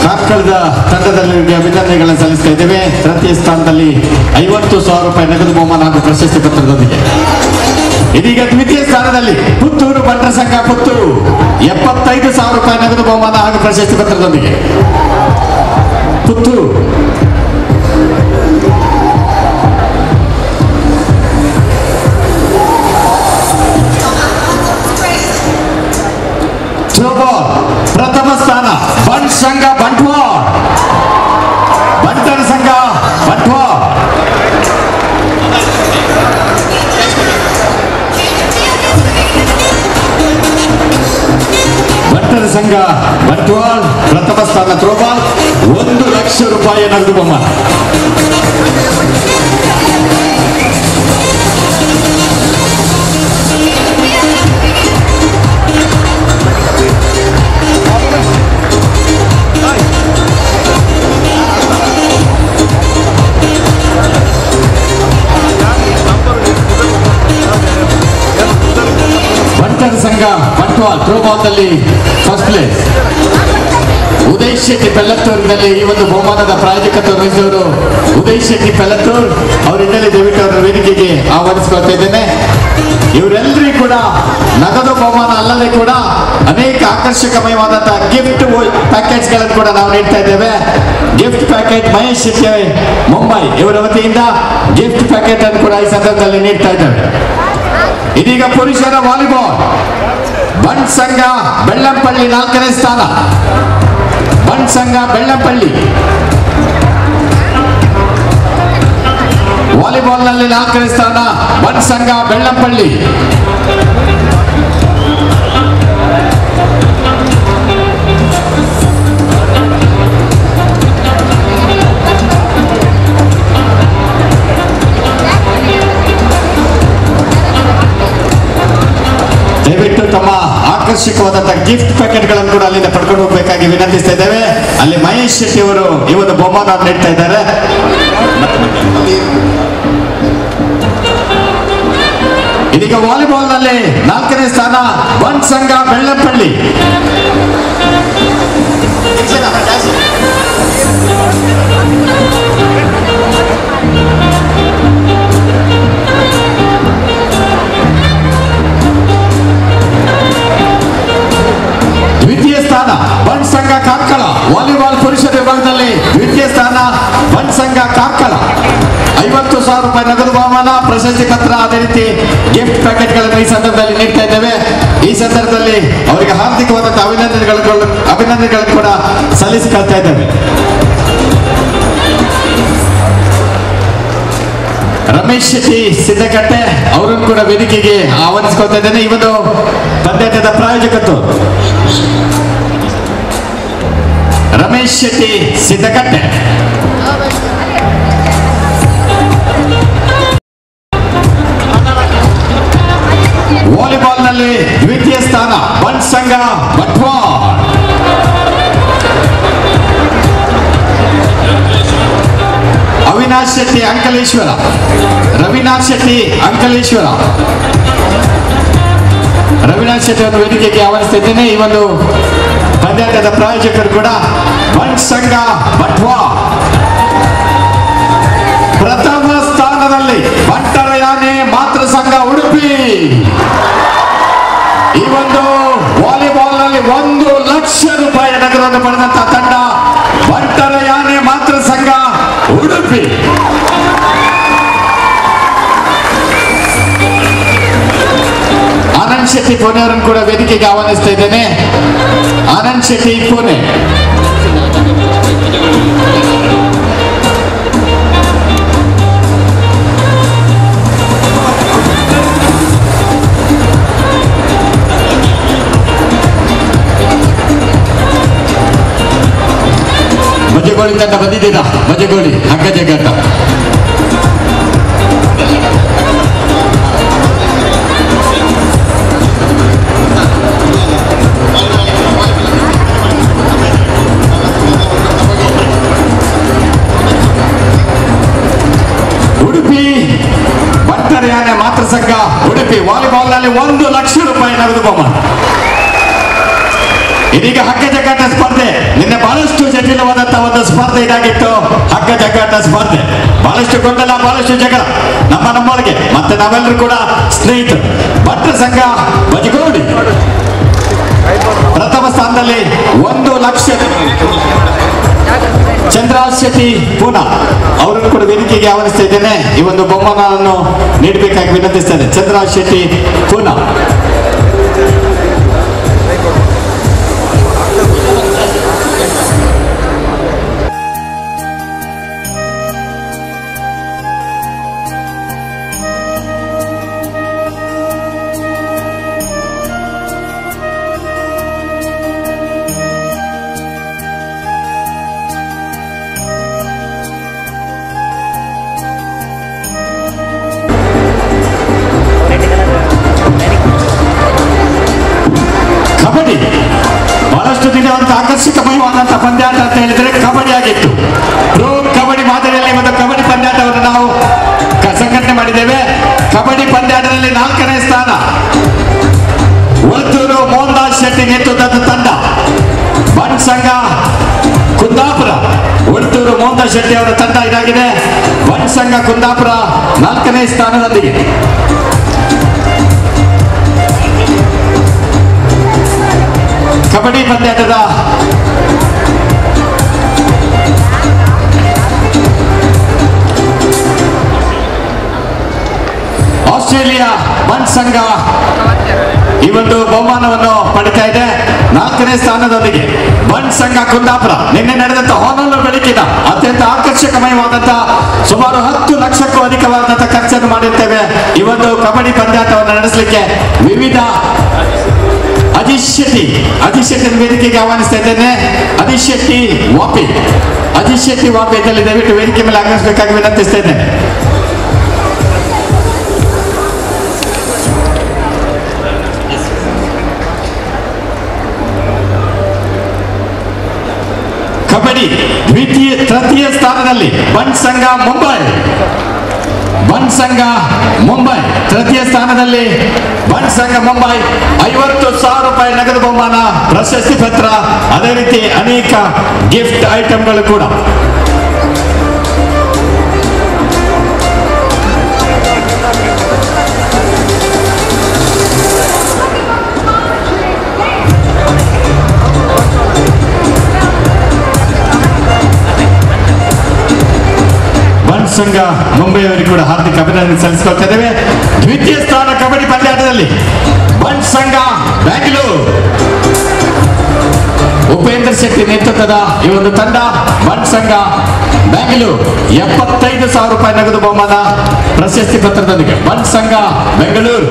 ಕಾರ್ಕಳದ ತಂಡದಲ್ಲಿ ಅಭಿನಂದನೆಗಳನ್ನು ಸಲ್ಲಿಸ್ತಾ ಇದ್ದೇವೆ. ತೃತೀಯ ಸ್ಥಾನದಲ್ಲಿ 50,000 ರೂಪಾಯಿ ನಗದು ಬಹುಮಾನ ಹಾಗೂ ಪ್ರಶಸ್ತಿ ಪತ್ರದೊಂದಿಗೆ. ಇದೀಗ ದ್ವಿತೀಯ ಸ್ಥಾನದಲ್ಲಿ ಪುತ್ತೂರು ಬಂಟರ ಸಂಘ ಪುತ್ತೂರು 75,000 ರೂಪಾಯಿ ನಗದು ಬಹುಮಾನ ಹಾಗೂ ಪ್ರಶಸ್ತಿ ಪತ್ರದೊಂದಿಗೆ. ಪುತ್ತೂರು ಪ್ರಥಮ ಸ್ಥಾನ ಬಂಟ್ ಸಂಘ ಬಂಟ್ವಾಳ, ಬಂಟರ ಸಂಘ ಬಂಟ್ವಾಳ. ಬಂಟರ ಸಂಘ ಬಂಟ್ವಾಳ ಪ್ರಥಮ ಸ್ಥಾನ ಥ್ರೋಬಾಲ್ 1,00,000 ರೂಪಾಯಿ ನಗದು ಬಹುಮಾನ. ಬಂಟರ ಸಂಘ ಬಂಟ್ವಾಳ ಥ್ರೋಬಾಲ್ನಲ್ಲಿ ಫಸ್ಟ್ ಪ್ಲೇಸ್. ಉದಯ್ ಶೆಟ್ಟಿ ಪೆಲ್ಲತ್ತೂರಿನಲ್ಲಿ ಈ ಒಂದು ಬಹುಮಾನದ ಪ್ರಾಯೋಜಕತ್ವ ವಹಿಸಿದವರು ಉದಯ್ ಶೆಟ್ಟಿ ಪೆಲ್ಲತ್ತೂರ್ ಅವರಿಂದಲೇ ದಯವಿಟ್ಟು ಅವರ ವೇದಿಕೆಗೆ ಆಹ್ವಾನಿಸಿಕೊಳ್ತಾ ಇದ್ದೇನೆ. ಇವರೆಲ್ಲರಿಗೂ ಕೂಡ ನಗದು ಬಹುಮಾನ ಅಲ್ಲದೆ ಕೂಡ ಅನೇಕ ಆಕರ್ಷಕಮಯವಾದಂತಹ ಗಿಫ್ಟ್ ಪ್ಯಾಕೇಜ್ ಗಳನ್ನು ಕೂಡ ನಾವು ನೀಡ್ತಾ ಇದ್ದೇವೆ. ಗಿಫ್ಟ್ ಪ್ಯಾಕೆಟ್ ಮಹೇಶ್ ಶೆಟ್ಟಿ ಮುಂಬೈ ಇವರ ವತಿಯಿಂದ ಗಿಫ್ಟ್ ಪ್ಯಾಕೆಟ್ ಅನ್ನು ಕೂಡ ಈ ಸಂದರ್ಭದಲ್ಲಿ ನೀಡ್ತಾ ಇದ್ದೇವೆ. ಇದೀಗ ಪುರುಷರ ವಾಲಿಬಾಲ್ ಬಂಟ್ ಸಂಘ ಬೆಳ್ಳಂಪಳ್ಳಿ 4ನೇ ಸ್ಥಾನ. ಬಂಟ್ ಸಂಘ ಬೆಳ್ಳಂಪಳ್ಳಿ ವಾಲಿಬಾಲ್ನಲ್ಲಿ 4ನೇ ಸ್ಥಾನ. ಬಂಟ್ ಸಂಘ ಬೆಳ್ಳಂಪಳ್ಳಿ. ದಯವಿಟ್ಟು ತಮ್ಮ ಆಕರ್ಷಕವಾದಂತಹ ಗಿಫ್ಟ್ ಪ್ಯಾಕೆಟ್ ಗಳನ್ನು ಕೂಡ ಅಲ್ಲಿಂದ ಪಡ್ಕೊಂಡು ಹೋಗಬೇಕಾಗಿ ವಿನಂತಿಸ್ತಾ ಇದ್ದೇವೆ. ಅಲ್ಲಿ ಮಹೇಶ್ ಶೆಟ್ಟಿ ಅವರು ಈ ಒಂದು ಬಹುಮಾನ ನೀಡ್ತಾ ಇದ್ದಾರೆ. ಇದೀಗ ವಾಲಿಬಾಲ್ ನಲ್ಲಿ 4ನೇ ಸ್ಥಾನ ಬಂಟ್ ಸಂಘ ಬೆಳ್ಳಂಪಳ್ಳಿ. ದ್ವಿತೀಯ ಸ್ಥಾನ ಬಂಟ್ ಸಂಘ ಕಾರ್ಕಳ. ವಾಲಿಬಾಲ್ ಪುರುಷರ ವಿಭಾಗದಲ್ಲಿ ದ್ವಿತೀಯ ಸ್ಥಾನ ಬಂಟ್ ಸಂಘ ಕಾರ್ಕಳ 50,000 ರೂಪಾಯಿ ನಗದು ಬಹುಮಾನ, ಪ್ರಶಸ್ತಿ ಪತ್ರ, ಅದೇ ರೀತಿ ಗಿಫ್ಟ್ ಪ್ಯಾಕೆಟ್ ಗಳನ್ನು ಈ ಸಂದರ್ಭದಲ್ಲಿ ನೀಡ್ತಾ ಇದ್ದೇವೆ. ಈ ಸಂದರ್ಭದಲ್ಲಿ ಅವರಿಗೆ ಹಾರ್ದಿಕವಾದಂತಹ ಅಭಿನಂದನೆಗಳನ್ನು ಕೂಡ ಸಲ್ಲಿಸಿಕೊಳ್ತಾ ಇದ್ದೇವೆ. ರಮೇಶ್ ಶೆಟ್ಟಿ ಸಿದ್ದಕಟ್ಟೆ ಅವರನ್ನು ಕೂಡ ವೇದಿಕೆಗೆ ಆಹ್ವಾನಿಸಿಕೊಳ್ತಾ ಇದ್ದೇನೆ. ಈ ಒಂದು ಪಂದ್ಯಾಟದ ಪ್ರಾಯೋಜಕತ್ವ ರಮೇಶ್ ಶೆಟ್ಟಿ ಸಿದ್ದಕಟ್ಟೆ. ವಾಲಿಬಾಲ್ ನಲ್ಲಿ ದ್ವಿತೀಯ ಸ್ಥಾನ ಬಂಟ್ ಸಂಘ ಬಂಟ್ವಾಳ. ಅವಿನಾಶ್ ಶೆಟ್ಟಿ ಅಂಕಲೇಶ್ವರ, ರವಿನಾಥ್ ಶೆಟ್ಟಿ ಅಂಕಲೇಶ್ವರ. ರವಿನಾಥ್ ಶೆಟ್ಟಿ ಅವರು ವೇದಿಕೆಗೆ ಆಹ್ವಾನಿಸ್ತಾ ಇದ್ದೇನೆ. ಈ ಒಂದು ಪಂದ್ಯಾಟದ ಪ್ರಾಯೋಜಕರು ಕೂಡ ಬಂಟ್ ಸಂಘ ಬಂಟ್ವಾಳ. ಪ್ರಥಮ ಸ್ಥಾನ ಸ್ಥಾನದಲ್ಲಿ ಬಂಟರ ಯಾನೆ ಮಾತೃ ಸಂಘ ಉಡುಪಿ. ಈ ಒಂದು ವಾಲಿಬಾಲ್ ನಲ್ಲಿ 1 ಲಕ್ಷ ರೂಪಾಯಿ ನಗರವನ್ನು ಪಡೆದಂತಹ ತಂಡ ಬಂಟರ ಯಾನೆ ಮಾತೃ ಸಂಘ ಉಡುಪಿ. ಆನಂದ್ ಶೆಟ್ಟಿ ಪುಣೆ ಅವರನ್ನು ಕೂಡ ವೇದಿಕೆಗೆ ಆಹ್ವಾನಿಸ್ತಾ ಇದ್ದೇನೆ. ಆನಂದ್ ಶೆಟ್ಟಿ ಪುಣೆ. ಬಜಗೋಳಿ ತಂಡ ಬಂದಿದ್ದೀರಾ? ಬಜಗೋಳಿ ಹಗ್ಗ ಜಗ್ಗಾಟ. ಉಡುಪಿ ಬಂಟರ ಯಾನೆ ಮಾತೃ ಸಂಘ ಉಡುಪಿ ವಾಲಿಬಾಲ್ ನಲ್ಲಿ 1 ಲಕ್ಷ ರೂಪಾಯಿ ನಗದು ಬಹುಮಾನ. ಇದೀಗ ಹಗ್ಗ ಜಗ್ಗಾಟ ಸ್ಪರ್ಧೆ. ನಿನ್ನೆ ಬಹಳಷ್ಟು ಜಟಿಲವಾದಂತಹ ಒಂದು ಸ್ಪರ್ಧೆ ಇದಾಗಿತ್ತು. ಹಗ್ಗ ಜಗ್ಗಾಟ ಸ್ಪರ್ಧೆ ಬಹಳಷ್ಟು ಗೊಂದಲ, ಬಹಳಷ್ಟು ಜಗಳ ನಮ್ಮೊಳಗೆ. ಮತ್ತೆ ನಾವೆಲ್ಲರೂ ಕೂಡ ಸ್ನೇಹಿತರು. ಭಟ್ರ ಸಂಘ ಬಜಗೋಡಿ ಪ್ರಥಮ ಸ್ಥಾನದಲ್ಲಿ 1 ಲಕ್ಷ. ಚಂದ್ರಾಜ್ ಶೆಟ್ಟಿ ಪೂನಾ ಅವರನ್ನು ಕೂಡ ವೇದಿಕೆಗೆ ಆಹ್ವಾನಿಸ್ತಾ ಇದ್ದೇನೆ. ಈ ಒಂದು ಬಹುಮಾನವನ್ನು ನೀಡಬೇಕಾಗಿ ವಿನಂತಿಸ್ತೇನೆ. ಚಂದ್ರಾಜ್ ಶೆಟ್ಟಿ ಪೂನಾ. ಬಹಳಷ್ಟು ದಿನ ಒಂದು ಆಕರ್ಷಕಮಯವಾದಂತಹ ಪಂದ್ಯಾಟ ಅಂತ ಹೇಳಿದ್ರೆ ಕಬಡ್ಡಿ ಆಗಿತ್ತು. ಪ್ರೋ ಕಬಡ್ಡಿ ಮಾದರಿಯಲ್ಲಿ ಒಂದು ಕಬಡ್ಡಿ ಪಂದ್ಯಾಟವನ್ನು ನಾವು ಸಂಘಟನೆ ಮಾಡಿದ್ದೇವೆ. ಕಬಡ್ಡಿ ಪಂದ್ಯಾಟದಲ್ಲಿ 4ನೇ ಸ್ಥಾನ ಒಳತೂರು ಮೋಹನ್ ದಾಸ್ ಶೆಟ್ಟಿ ನೇತೃತ್ವದ ತಂಡ. ಬಣ್ ಸಂಘ ಕುಂದಾಪುರ ಒಳತೂರು ಮೋಹನ್ ದಾಸ್ ಶೆಟ್ಟಿ ಅವರ ತಂಡ ಇದಾಗಿದೆ. ಬಣ್ ಸಂಘ ಕುಂದಾಪುರ 4ನೇ ಸ್ಥಾನದೊಂದಿಗೆ. ಕಬಡ್ಡಿ ಪಂದ್ಯಾಟದ ಆಸ್ಟ್ರೇಲಿಯಾ ಬಣ್ ಸಂಘ ಈ ಒಂದು ಬಹುಮಾನವನ್ನು ಪಡಿತಾ ಇದೆ 4ನೇ ಸ್ಥಾನದೊಂದಿಗೆ. ಬಣ್ ಸಂಘ ಕುಂದಾಪುರ ನಿನ್ನೆ ನಡೆದಂತಹ ಹೊನಲು ಬೆಳಕಿನ ಅತ್ಯಂತ ಆಕರ್ಷಕಮಯವಾದಂತಹ ಸುಮಾರು 10 ಲಕ್ಷಕ್ಕೂ ಅಧಿಕವಾದಂತಹ ಖರ್ಚನ್ನು ಮಾಡಿರ್ತೇವೆ ಈ ಒಂದು ಕಬಡ್ಡಿ ಪಂದ್ಯಾಟವನ್ನು ನಡೆಸಲಿಕ್ಕೆ. ವಿವಿಧ ಅಜಿತ್ ಶೆಟ್ಟಿ ವೇದಿಕೆಗೆ ಆಹ್ವಾನಿಸ್ತಾ ಇದ್ದೇನೆ. ಅಜಿತ್ ಶೆಟ್ಟಿ ವಾಪಿ ಇದರಲ್ಲಿ ದಯವಿಟ್ಟು ವೇದಿಕೆ ಮೇಲೆ ಆಗಮಿಸಬೇಕಾಗಿ ವಿನಂತಿಸ್ತಾ ಇದ್ದೇನೆ. ಕಬಡ್ಡಿ ತೃತೀಯ ಸ್ಥಾನದಲ್ಲಿ ಬಣ್ ಸಂಘ ಮುಂಬೈ ತೃತೀಯ ಸ್ಥಾನದಲ್ಲಿ ಬಣ್ ಸಂಘ ಮುಂಬೈ 50,000 ರೂಪಾಯಿ ನಗದು ಬಹುಮಾನ, ಪ್ರಶಸ್ತಿ ಪತ್ರ, ಅದೇ ರೀತಿ ಅನೇಕ ಗಿಫ್ಟ್ ಐಟಮ್ಗಳು ಕೂಡ. ಸಂಘ ಮುಂಬೈಯವರಿಗೆ ಕೂಡ ಹಾರ್ದಿಕ ಅಭಿನಂದನೆ ಸಲ್ಲಿಸಿಕೊಳ್ತಾ ಇದ್ದೇವೆ. ದ್ವಿತೀಯ ಸ್ಥಾನ ಕಬಡ್ಡಿ ಪಂದ್ಯಾಟದಲ್ಲಿ ಬಣ್ ಸಂಘ ಬ್ಯಾಂಗ್ಳೂರು ಉಪೇಂದ್ರ ಶೆಟ್ಟಿ ನೇತೃತ್ವದ ಈ ಒಂದು ತಂಡ. ಬಣ್ ಸಂಘ ಬ್ಯಾಂಗ್ಳೂರು 75,000 ರೂಪಾಯಿ ನಗದು ಬಹುಮಾನ, ಪ್ರಶಸ್ತಿ ಪತ್ರದೊಂದಿಗೆ. ಬಣ್ ಸಂಘ ಬೆಂಗಳೂರು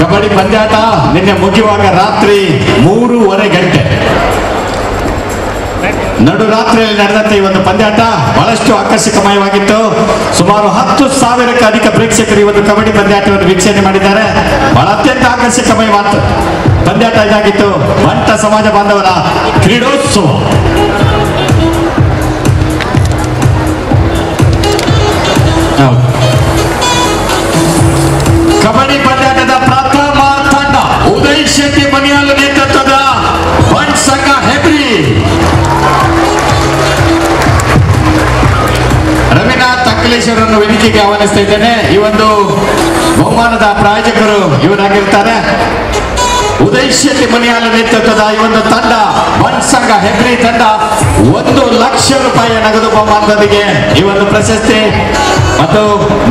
ಕಬಡ್ಡಿ ಪಂದ್ಯಾಟ ನಿನ್ನೆ ಮುಗಿಯುವಾಗ ರಾತ್ರಿ 3:30 ಗಂಟೆ ನಡುರಾತ್ರಿಯಲ್ಲಿ ನಡೆದಂತ ಈ ಒಂದು ಪಂದ್ಯಾಟ ಬಹಳಷ್ಟು ಆಕರ್ಷಕಮಯವಾಗಿತ್ತು. ಸುಮಾರು 10,000ಕ್ಕೂ ಅಧಿಕ ಪ್ರೇಕ್ಷಕರು ಈ ಒಂದು ಕಬಡ್ಡಿ ಪಂದ್ಯಾಟವನ್ನು ವೀಕ್ಷಣೆ ಮಾಡಿದ್ದಾರೆ. ಬಹಳ ಅತ್ಯಂತ ಆಕರ್ಷಕಮಯವಾದ ಪಂದ್ಯಾಟ ಇದಾಗಿತ್ತು. ಬಂಟ ಸಮಾಜ ಬಾಂಧವರ ಕ್ರೀಡೋತ್ಸವ. ಕಬಡ್ಡಿ ಪಂದ್ಯಾಟದ ಪ್ರಥಮ ತಂಡ ಉದಯ್ ಶೆಟ್ಟಿ ಬನಿಯಾಲು ನೇತೃತ್ವದ ಬಣ್ ಸಂಘ ಹೆಬ್ರಿ. ರವಿನಾಥ್ ಅಖಿಲೇಶ್ ಅಧ್ಯಕ್ಷರನ್ನು ವೇದಿಕೆಗೆ ಆಹ್ವಾನಿಸ್ತಾ ಇದ್ದೇನೆ. ಈ ಒಂದು ಬಹುಮಾನದ ಪ್ರಾಯೋಜಕರು ಇವರಾಗಿರ್ತಾರೆ. ಉದಯ್ ಶೆಟ್ಟಿ ಮನಿಯಾಲ ನೇತೃತ್ವದ ಈ ಒಂದು ತಂಡ ಬಂಟ್ ಸಂಘ ಹೆಬ್ರಿ ತಂಡ 1 ಲಕ್ಷ ರೂಪಾಯಿಯ ನಗದು ಬಹುಮಾನದೊಂದಿಗೆ ಈ ಒಂದು ಪ್ರಶಸ್ತಿ ಮತ್ತು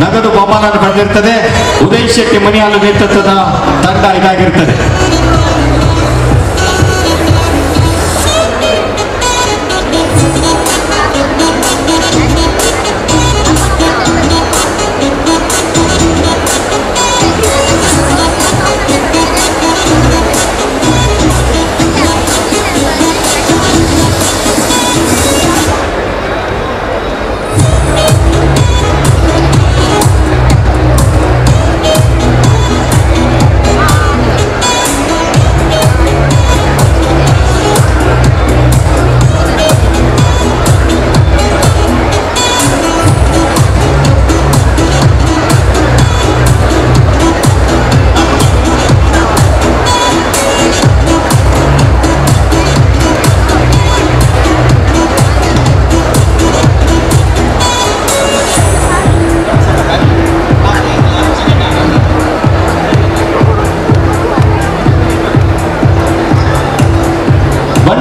ನಗದು ಬಹುಮಾನ ಪಡೆದಿರ್ತದೆ. ಉದಯ್ ಶೆಟ್ಟಿ ಮನಿಯಾಲ ನೇತೃತ್ವದ ತಂಡ ಇದಾಗಿರ್ತದೆ.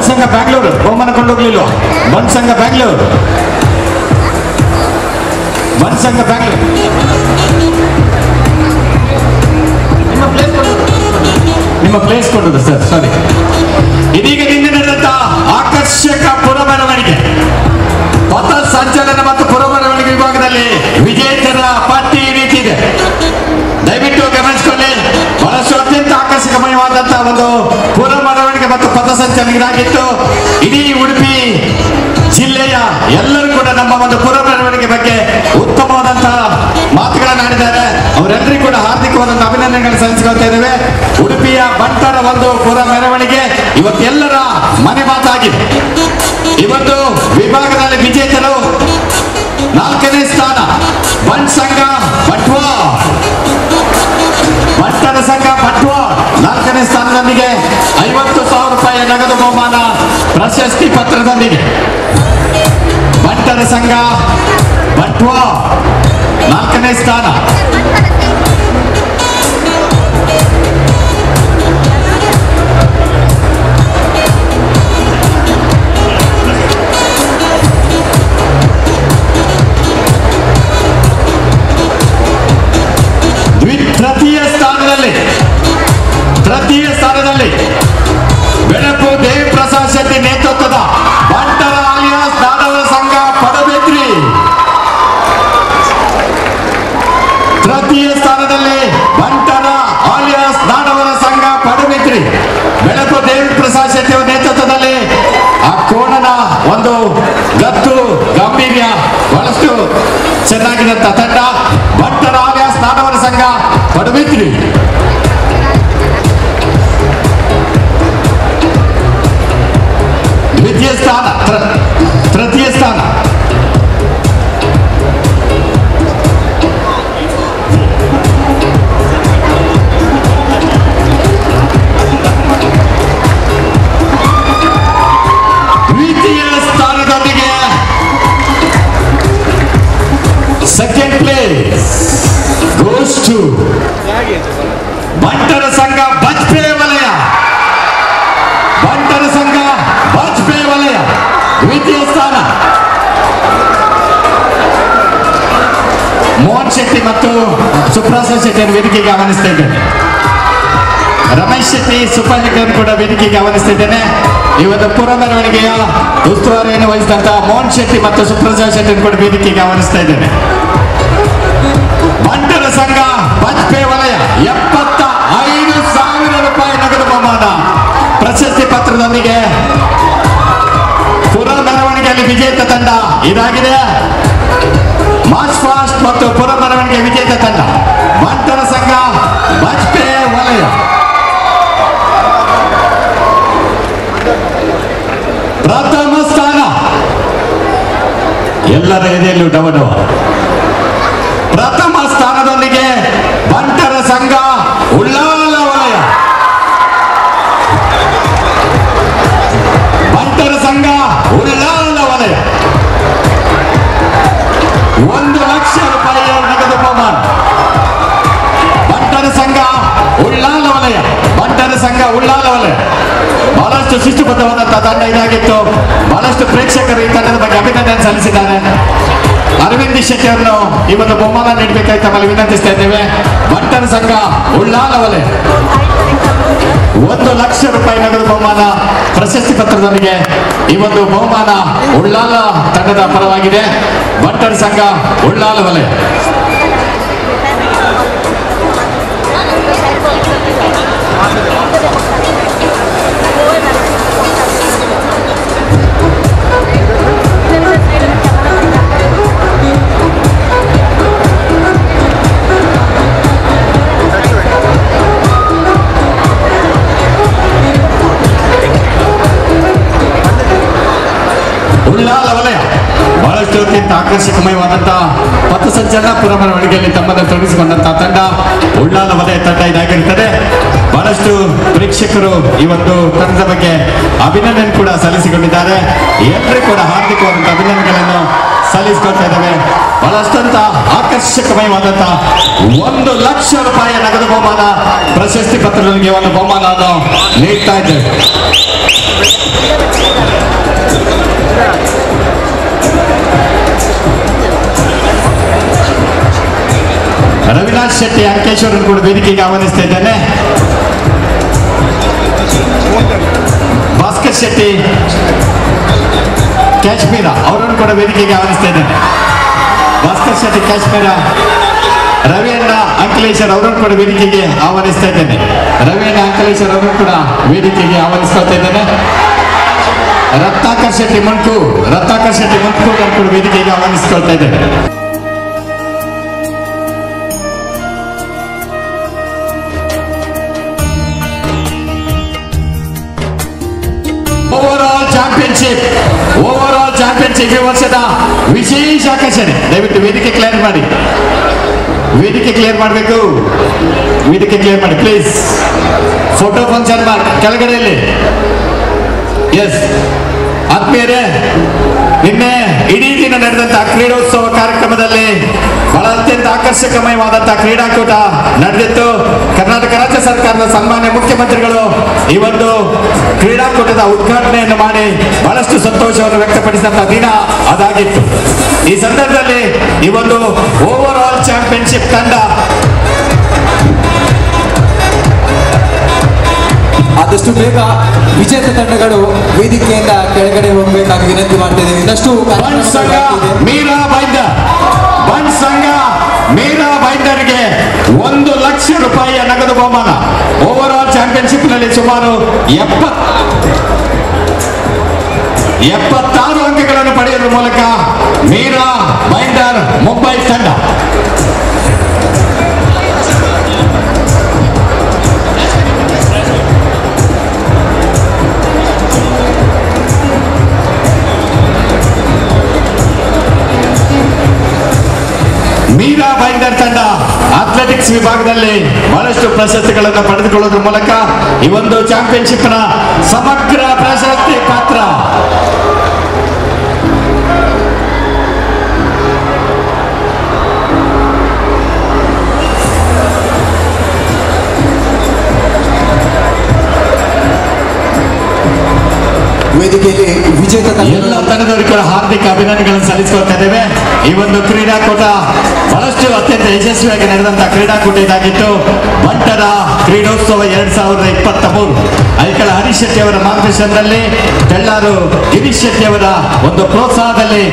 ಸಂಘ ಬ್ಯಾಂಗ್ಳೂರು ಬಹುಮಾನ ಕೊಂಡೋಗ್ಲಿಲ್ವ? ಬಂಟ್ ಸಂಘ ಬ್ಯಾಂಗ್ಳೂರು, ಬಂಟ್ ಸಂಘ ಬ್ಯಾಂಗ್ಳೂರು. ನಿಮ್ಮ ಪ್ಲೇಸ್ ಕೊಡೋದು ಸರ್, ಸಾರಿ. ಇದೀಗ ನಿನ್ನೆ ನಡೆದಂತ ಆಕರ್ಷಕ ಪುರ ಮೆರವಣಿಗೆ, ಪಥ ಸಂಚಲನ ಮತ್ತು ಪುರ ಮೆರವಣಿಗೆ ವಿಭಾಗದಲ್ಲಿ ವಿಜೇತರ ಪಟ್ಟಿ ಈ ರೀತಿ ಇದೆ. ದಯವಿಟ್ಟು ಗಮನಿಸಿಕೊಳ್ಳಿ. ಬಹಳಷ್ಟು ಅತ್ಯಂತ ಆಕರ್ಷಕಮಯವಾದಂತಹ ಒಂದು ಪುರ ಮೆರವಣಿಗೆ ಮತ್ತು ಪಥ ಸಂಚಲನ ಇದಾಗಿತ್ತು. ಇಡೀ ಉಡುಪಿ ಜಿಲ್ಲೆಯ ಎಲ್ಲರೂ ಕೂಡ ನಮ್ಮ ಒಂದು ಪುರ ಮೆರವಣಿಗೆ ಬಗ್ಗೆ ಉತ್ತಮವಾದಂತಹ ಮಾತುಗಳನ್ನು ಆಡಿದ್ದಾರೆ. ಅವರೆಲ್ಲರಿಗೂ ಕೂಡ ಹಾರ್ದಿಕವಾದಂತಹ ಅಭಿನಂದನೆಗಳನ್ನು ಸಲ್ಲಿಸಿಕೊಳ್ತಾ ಇದ್ದೇವೆ. ಉಡುಪಿಯ ಬಂಟರ ಒಂದು ಪುರ ಮೆರವಣಿಗೆ ಇವತ್ತೆಲ್ಲರ ಮನೆ ಮಾತಾಗಿದೆ. ಇವತ್ತು ವಿಭಾಗದಲ್ಲಿ ವಿಜೇತರು 4ನೇ ಸ್ಥಾನ ಬಂಟ್ ಸಂಘ ಬಂಟ್ವಾಳ, ಬಂಟರ ಸಂಘ ಬಂಟ್ವಾಳ 4ನೇ ಸ್ಥಾನದೊಂದಿಗೆ 50,000 ರೂಪಾಯಿಯ ನಗದು ಬಹುಮಾನ ಪ್ರಶಸ್ತಿ ಪತ್ರದೊಂದಿಗೆ. ಬಂಟರ ಸಂಘ ಬಂಟ್ವಾಳ 4ನೇ ಸ್ಥಾನ. ತೃತೀಯ ಸ್ಥಾನದಲ್ಲಿ ಬೆಳಪು ದೇವಿ ಪ್ರಸಾದ್ ಶೆಟ್ಟಿ ನೇತೃತ್ವದ ಬಂಟರ ಆಲಿಯಾಸ್ ನಾಡವರ ಸಂಘ ಪಡುಬಿದ್ರಿ. ತೃತೀಯ ಸ್ಥಾನದಲ್ಲಿ ಬಂಟರ ಆಲಿಯಾಸ್ ನಾಡವರ ಸಂಘ ಪಡುಬಿದ್ರಿ. ಬೆಳಪು ದೇವಿ ಪ್ರಸಾದ್ ಶೆಟ್ಟಿ ಅವರ ನೇತೃತ್ವದಲ್ಲಿ ಆ ಕೋಣನ ಒಂದು ಗತ್ತು ಗಾಂಭೀರ್ಯ ಬಹಳಷ್ಟು ಚೆನ್ನಾಗಿದ್ದಂತ ತಂಡ ಬಂಟರ ಆಲಿಯಾಸ್ ನಾಡವರ ಸಂಘ ಪಡುಬಿದ್ರಿ. ದ್ವಿತೀಯ ಸ್ಥಾನ, ತೃತೀಯ ಸ್ಥಾನ ದ್ವಿತೀಯ ಸ್ಥಾನದೊಂದಿಗೆ ಸೆಕೆಂಡ್ ಪ್ಲೇಸ್ ಗೋಸ್ ಟು ಬಂಟರ ಸಂಘ ಬಜ್ಪೆ ವಲಯ. ಬಂಟರ ಸಂಘ ಬಜ್ಪೆ ವಲಯ ದ್ವಿತೀಯ ಸ್ಥಾನ. ಮೋಹನ್ ಶೆಟ್ಟಿ ಮತ್ತು ಸುಪ್ರಸಾದ್ ಶೆಟ್ಟಿ ವೇದಿಕೆಗೆ ಆಹ್ವಾನಿಸ್ತಾ ಇದ್ದೇನೆ. ರಮೇಶ್ ಶೆಟ್ಟಿ ಸೂಪರ್ ಶೆಟ್ಟಿ ಕೂಡ ವೇದಿಕೆಗೆ ಆಹ್ವಾನಿಸ್ತಾ ಇದ್ದೇನೆ. ಈ ಒಂದು ಪುರ ಮೆರವಣಿಗೆಯ ಉಸ್ತುವಾರಿಯನ್ನು ವಹಿಸಿದಂತಹ ಮೋಹನ್ ಶೆಟ್ಟಿ ಮತ್ತು ಸುಪ್ರಸಾದ್ ಶೆಟ್ಟಿ ಕೂಡ ವೇದಿಕೆಗೆ ಆಹ್ವಾನಿಸ್ತಾ ಇದ್ದೇನೆ. ಬಂಟರ ಸಂಘ ಬಜ್ಪೆ ವಲಯ 75,000 ರೂಪಾಯಿ ನಗದು ಬಹುಮಾನ ಪ್ರಶಸ್ತಿ ಪತ್ರದೊಂದಿಗೆ ಪುರ ಮೆರವಣಿಗೆಯಲ್ಲಿ ವಿಜೇತ ತಂಡ ಇದಾಗಿದೆ. ಮಾರ್ಚ್ ಫಾಸ್ಟ್ ಮತ್ತು ಪುರ ಮೆರವಣಿಗೆ ವಿಜೇತ ತಂಡ ಬಂಟರ ಸಂಘ ಬಜ್ಪೆ ವಲಯ. ಪ್ರಥಮ ಸ್ಥಾನ ಎಲ್ಲರ ಎದೆಯಲ್ಲೂ ಡವಡವ. ಪ್ರಥಮ ಸ್ಥಾನದೊಂದಿಗೆ ಬಂಟರ ಸಂಘ ಉಳ್ಳಾಲ ವಲಯ. ಬಂಟರ ಸಂಘ ಉಳ್ಳಾಲ ವಲಯ 1 ಲಕ್ಷ ಬಹಳಷ್ಟು ಶಿಸ್ತುಬದ್ಧವಾದಂತಹ ತಂಡ ಇದಾಗಿತ್ತು. ಬಹಳಷ್ಟು ಪ್ರೇಕ್ಷಕರು ಈ ತಂಡದ ಬಗ್ಗೆ ಅಭಿನಂದನೆ ಸಲ್ಲಿಸಿದ್ದಾರೆ. ಅರವಿಂದ್ ಶೆಟ್ಟಿ ಅವರನ್ನು ಈ ಒಂದು ಬಹುಮಾನ ನೀಡಬೇಕಾಗಿ ತಮ್ಮಲ್ಲಿ ವಿನಂತಿಸ್ತಾ ಇದ್ದೇವೆ. ಬಂಟರ ಸಂಘ ಉಳ್ಳಾಲ ವಲಯ 1 ಲಕ್ಷ ರೂಪಾಯಿ ನಗದು ಬಹುಮಾನ ಪ್ರಶಸ್ತಿ ಪತ್ರದೊಂದಿಗೆ ಈ ಒಂದು ಬಹುಮಾನ ಉಳ್ಳಾಲ ತಂಡದ ಪರವಾಗಿದೆ. ಬಂಟರ ಸಂಘ ಉಳ್ಳಾಲ ವಲಯ. ಉಳ್ಳಾಲ ವಲಯ ಬಹಳಷ್ಟು ಅತ್ಯಂತ ಆಕರ್ಷಕಮಯವಾದಂತಹ ಪಥಸಂಚಲನ ಮೆರವಣಿಗೆಯಲ್ಲಿ ತಮ್ಮನ್ನು ತೊಡಗಿಸಿಕೊಂಡಂತಹ ತಂಡ ಉಳ್ಳಾಲ ವಲಯ ತಂಡ ಇದಾಗಿರುತ್ತದೆ. ಬಹಳಷ್ಟು ಪ್ರೇಕ್ಷಕರು ಈ ಒಂದು ತಂಡದ ಬಗ್ಗೆ ಅಭಿನಂದನೆ ಕೂಡ ಸಲ್ಲಿಸಿಕೊಂಡಿದ್ದಾರೆ. ಎಲ್ಲರೂ ಕೂಡ ಹಾರ್ದಿಕವಾದಂತಹ ಅಭಿನಂದನೆಗಳನ್ನು ಸಲ್ಲಿಸಿಕೊಳ್ತಾ ಇದ್ದೇವೆ. ಬಹಳಷ್ಟಂತ ಆಕರ್ಷಕಮಯವಾದಂತಹ 1 ಲಕ್ಷ ರೂಪಾಯಿಯ ನಗದು ಬಹುಮಾನ ಪ್ರಶಸ್ತಿ ಪತ್ರದೊಂದಿಗೆ ಒಂದು ಬಹುಮಾನವನ್ನು ನೀಡ್ತಾ ಇದ್ದೇವೆ. ರವಿನಾಥ್ ಶೆಟ್ಟಿ ಅಂಕೇಶ್ವರನ್ ಕೂಡ ವೇದಿಕೆಗೆ ಆಹ್ವಾನಿಸ್ತಾ ಇದ್ದೇನೆ. ಭಾಸ್ಕರ್ ಶೆಟ್ಟಿ ಕಾಶ್ಮೀರ ಅವರನ್ನು ಕೂಡ ವೇದಿಕೆಗೆ ಆಹ್ವಾನಿಸ್ತಾ ಇದ್ದೇನೆ. ಭಾಸ್ಕರ್ ಶೆಟ್ಟಿ ಕಾಶ್ಮೀರ, ರವಿಯಣ್ಣ ಅಂಕಲೇಶ್ವರ್ ಅವರನ್ನು ಕೂಡ ವೇದಿಕೆಗೆ ಆಹ್ವಾನಿಸ್ತಾ ಇದ್ದೇನೆ. ರವಿಯಣ್ಣ ಅಂಕಲೇಶ್ವರ್ ಅವರನ್ನು ಕೂಡ ವೇದಿಕೆಗೆ ಆಹ್ವಾನಿಸ್ಕೊಳ್ತಾ ಇದ್ದೇನೆ. ರತ್ನಾಕರ್ ಶೆಟ್ಟಿ ಮಂಟೂರ್ ಅವರನ್ನು ಕೂಡ ವೇದಿಕೆಗೆ ಆಹ್ವಾನಿಸಿಕೊಳ್ತಾ ಇದ್ದೇನೆ. ಓವರ್ ಆಲ್ ಚಾಂಪಿಯನ್ಶಿಪ್ ಈ ವರ್ಷದ ವಿಶೇಷ ಆಕರ್ಷಣೆ. ದಯವಿಟ್ಟು ವೇದಿಕೆ ಕ್ಲಿಯರ್ ಮಾಡಿ, ವೇದಿಕೆ ಕ್ಲಿಯರ್ ಮಾಡಬೇಕು, ವೇದಿಕೆ ಕ್ಲಿಯರ್ ಮಾಡಿ ಪ್ಲೀಸ್. ಫೋಟೋ ಫಂಕ್ಷನ್ ಮಾಡಿ ಕೆಳಗಡೆಯಲ್ಲಿ. ಎಸ್ ಆತ್ಮೀಯರೇ, ನಿನ್ನೆ ಇಡೀ ದಿನ ನಡೆದಂತಹ ಕ್ರೀಡೋತ್ಸವ ಕಾರ್ಯಕ್ರಮದಲ್ಲಿ ಬಹಳ ಅತ್ಯಂತ ಆಕರ್ಷಕಮಯವಾದಂತಹ ಕ್ರೀಡಾಕೂಟ ನಡೆದಿತ್ತು. ಕರ್ನಾಟಕ ರಾಜ್ಯ ಸರ್ಕಾರದ ಸನ್ಮಾನ್ಯ ಮುಖ್ಯಮಂತ್ರಿಗಳು ಈ ಒಂದು ಕ್ರೀಡಾಕೂಟದ ಉದ್ಘಾಟನೆಯನ್ನು ಮಾಡಿ ಬಹಳಷ್ಟು ಸಂತೋಷವನ್ನು ವ್ಯಕ್ತಪಡಿಸಿದಂತಹ ದಿನ ಅದಾಗಿತ್ತು. ಈ ಸಂದರ್ಭದಲ್ಲಿ ಈ ಒಂದು ಓವರ್ ಆಲ್ ಚಾಂಪಿಯನ್ಶಿಪ್ ತಂಡ ಆದಷ್ಟು ಬೇಗ ವಿಜೇತ ತಂಡಗಳು ವೇದಿಕೆಯಿಂದ ಕೆಳಗಡೆ ಹೋಗಬೇಕಾಗಿ ವಿನಂತಿ ಮಾಡ್ತಿದ್ದೇವೆ. ಇನ್ನಷ್ಟು ಮೀರಾ ಬೈಂದರ್ಗೆ 1 ಲಕ್ಷ ರೂಪಾಯಿಯ ನಗದು ಬಹುಮಾನ. ಓವರ್ ಆಲ್ ಚಾಂಪಿಯನ್ಶಿಪ್ ನಲ್ಲಿ ಸುಮಾರು 76 ಅಂಕಗಳನ್ನು ಪಡೆಯುವ ಮೂಲಕ ಮೀರಾ ಬೈಂದರ್ ಮುಂಬೈ ತಂಡ ಮೀರಾ ಬೈಂದರ್ ತಂಡ ಅಥ್ಲೆಟಿಕ್ಸ್ ವಿಭಾಗದಲ್ಲಿ ಬಹಳಷ್ಟು ಪ್ರಶಸ್ತಿಗಳನ್ನು ಪಡೆದುಕೊಳ್ಳುವುದರ ಮೂಲಕ ಈ ಒಂದು ಚಾಂಪಿಯನ್ಶಿಪ್ ನ ಸಮಗ್ರ ಪ್ರಶಸ್ತಿ ಪಾತ್ರ. ವೇದಿಕೆಯಲ್ಲಿ ವಿಜೇತ ಎಲ್ಲ ತಂಡದವರಿಗೆ ಕೂಡ ಹಾರ್ದಿಕ ಅಭಿನಂದನೆಗಳನ್ನು ಸಲ್ಲಿಸಿಕೊಳ್ತಾ ಇದ್ದೇವೆ. ಈ ಒಂದು ಕ್ರೀಡಾಕೂಟ ಬಹಳಷ್ಟು ಅತ್ಯಂತ ಯಶಸ್ವಿಯಾಗಿ ನಡೆದಂತಹ ಕ್ರೀಡಾಕೂಟ ಇದಾಗಿತ್ತು. ಬಂಟರ ಕ್ರೀಡೋತ್ಸವ 2023 ಐಕಳ ಹರೀಶ್ ಶೆಟ್ಟಿ ಅವರ ಮಾರ್ಗದರ್ಶನದಲ್ಲಿ, ತೆಳ್ಳಾರು ಗಿರೀಶ್ ಶೆಟ್ಟಿ ಅವರ ಒಂದು ಪ್ರೋತ್ಸಾಹದಲ್ಲಿ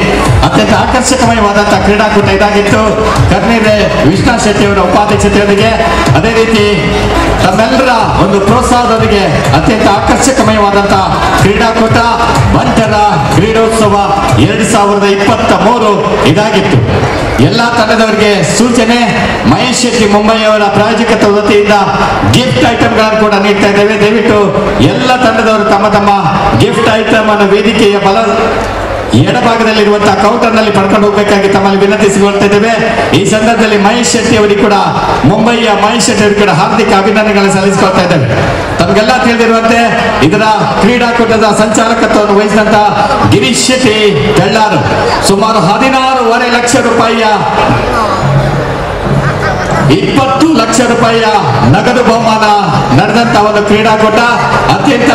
ಅತ್ಯಂತ ಆಕರ್ಷಕಮಯವಾದಂತಹ ಕ್ರೀಡಾಕೂಟ ಇದಾಗಿತ್ತು. ಕರ್ನೀರೆ ವಿಶ್ವನಾಥ್ ಶೆಟ್ಟಿ ಅವರ ಉಪಾಧ್ಯಕ್ಷತೆಯೊಂದಿಗೆ, ಅದೇ ರೀತಿ ತಮ್ಮೆಲ್ಲರ ಒಂದು ಪ್ರೋತ್ಸಾಹದೊಂದಿಗೆ ಅತ್ಯಂತ ಆಕರ್ಷಕಮಯವಾದಂತಹ ಕ್ರೀಡಾಕೂಟ ಬಂಟರ ಕ್ರೀಡೋತ್ಸವ 2023 ಇದಾಗಿತ್ತು. ಎಲ್ಲಾ ತಂಡದವರಿಗೆ ಸೂಚನೆ, ಮಹೇಶ್ ಶೆಟ್ಟಿ ಮುಂಬೈ ಅವರ ಪ್ರಾಯೋಜಕತ್ವ ವತಿಯಿಂದ ಗಿಫ್ಟ್ ಐಟಮ್ಗಳನ್ನು ಕೂಡ ನೀಡ್ತಾ ಇದ್ದೇವೆ. ದಯವಿಟ್ಟು ಎಲ್ಲ ತಂಡದವರು ತಮ್ಮ ತಮ್ಮ ಗಿಫ್ಟ್ ಐಟಮ್ ಅನ್ನು ವೇದಿಕೆಯ ಎಡಭಾಗದಲ್ಲಿರುವಂತಹ ಕೌಂಟರ್ ನಲ್ಲಿ ಪಡ್ಕೊಂಡು ಹೋಗಬೇಕಾಗಿ ತಮ್ಮಲ್ಲಿ ವಿನಂತಿಸಿಕೊಳ್ತಾ ಇದ್ದೇವೆ. ಈ ಸಂದರ್ಭದಲ್ಲಿ ಮಹೇಶ್ ಶೆಟ್ಟಿ ಅವರಿಗೆ ಕೂಡ, ಮುಂಬೈಯ ಮಹೇಶ್ ಶೆಟ್ಟಿ ಅವರಿಗೆ ಕೂಡ ಹಾರ್ದಿಕ ಅಭಿನಂದನೆಗಳನ್ನು ಸಲ್ಲಿಸಿಕೊಳ್ತಾ ಇದ್ದೇವೆ. ತಮಗೆಲ್ಲ ತಿಳಿದಿರುವಂತೆ ಇದರ ಕ್ರೀಡಾಕೂಟದ ಸಂಚಾಲಕತ್ವವನ್ನು ವಹಿಸಿದಂತಹ ಗಿರೀಶ್ ಶೆಟ್ಟಿ ತೆಳ್ಳಾರು ಸುಮಾರು 16.5 ಲಕ್ಷ ರೂಪಾಯಿಯ 20 ಲಕ್ಷ ರೂಪಾಯಿಯ ನಗದು ಬಹುಮಾನ ನಡೆದಂತ ಒಂದು ಕ್ರೀಡಾಕೂಟ ಅತ್ಯಂತ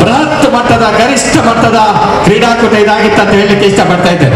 ಬೃಹತ್ ಮಟ್ಟದ ಗರಿಷ್ಠ ಮಟ್ಟದ ಕ್ರೀಡಾಕೂಟ ಇದಾಗಿತ್ತು ಅಂತ ಹೇಳಲಿಕ್ಕೆ ಇಷ್ಟಪಡ್ತಾ ಇದ್ದೇನೆ.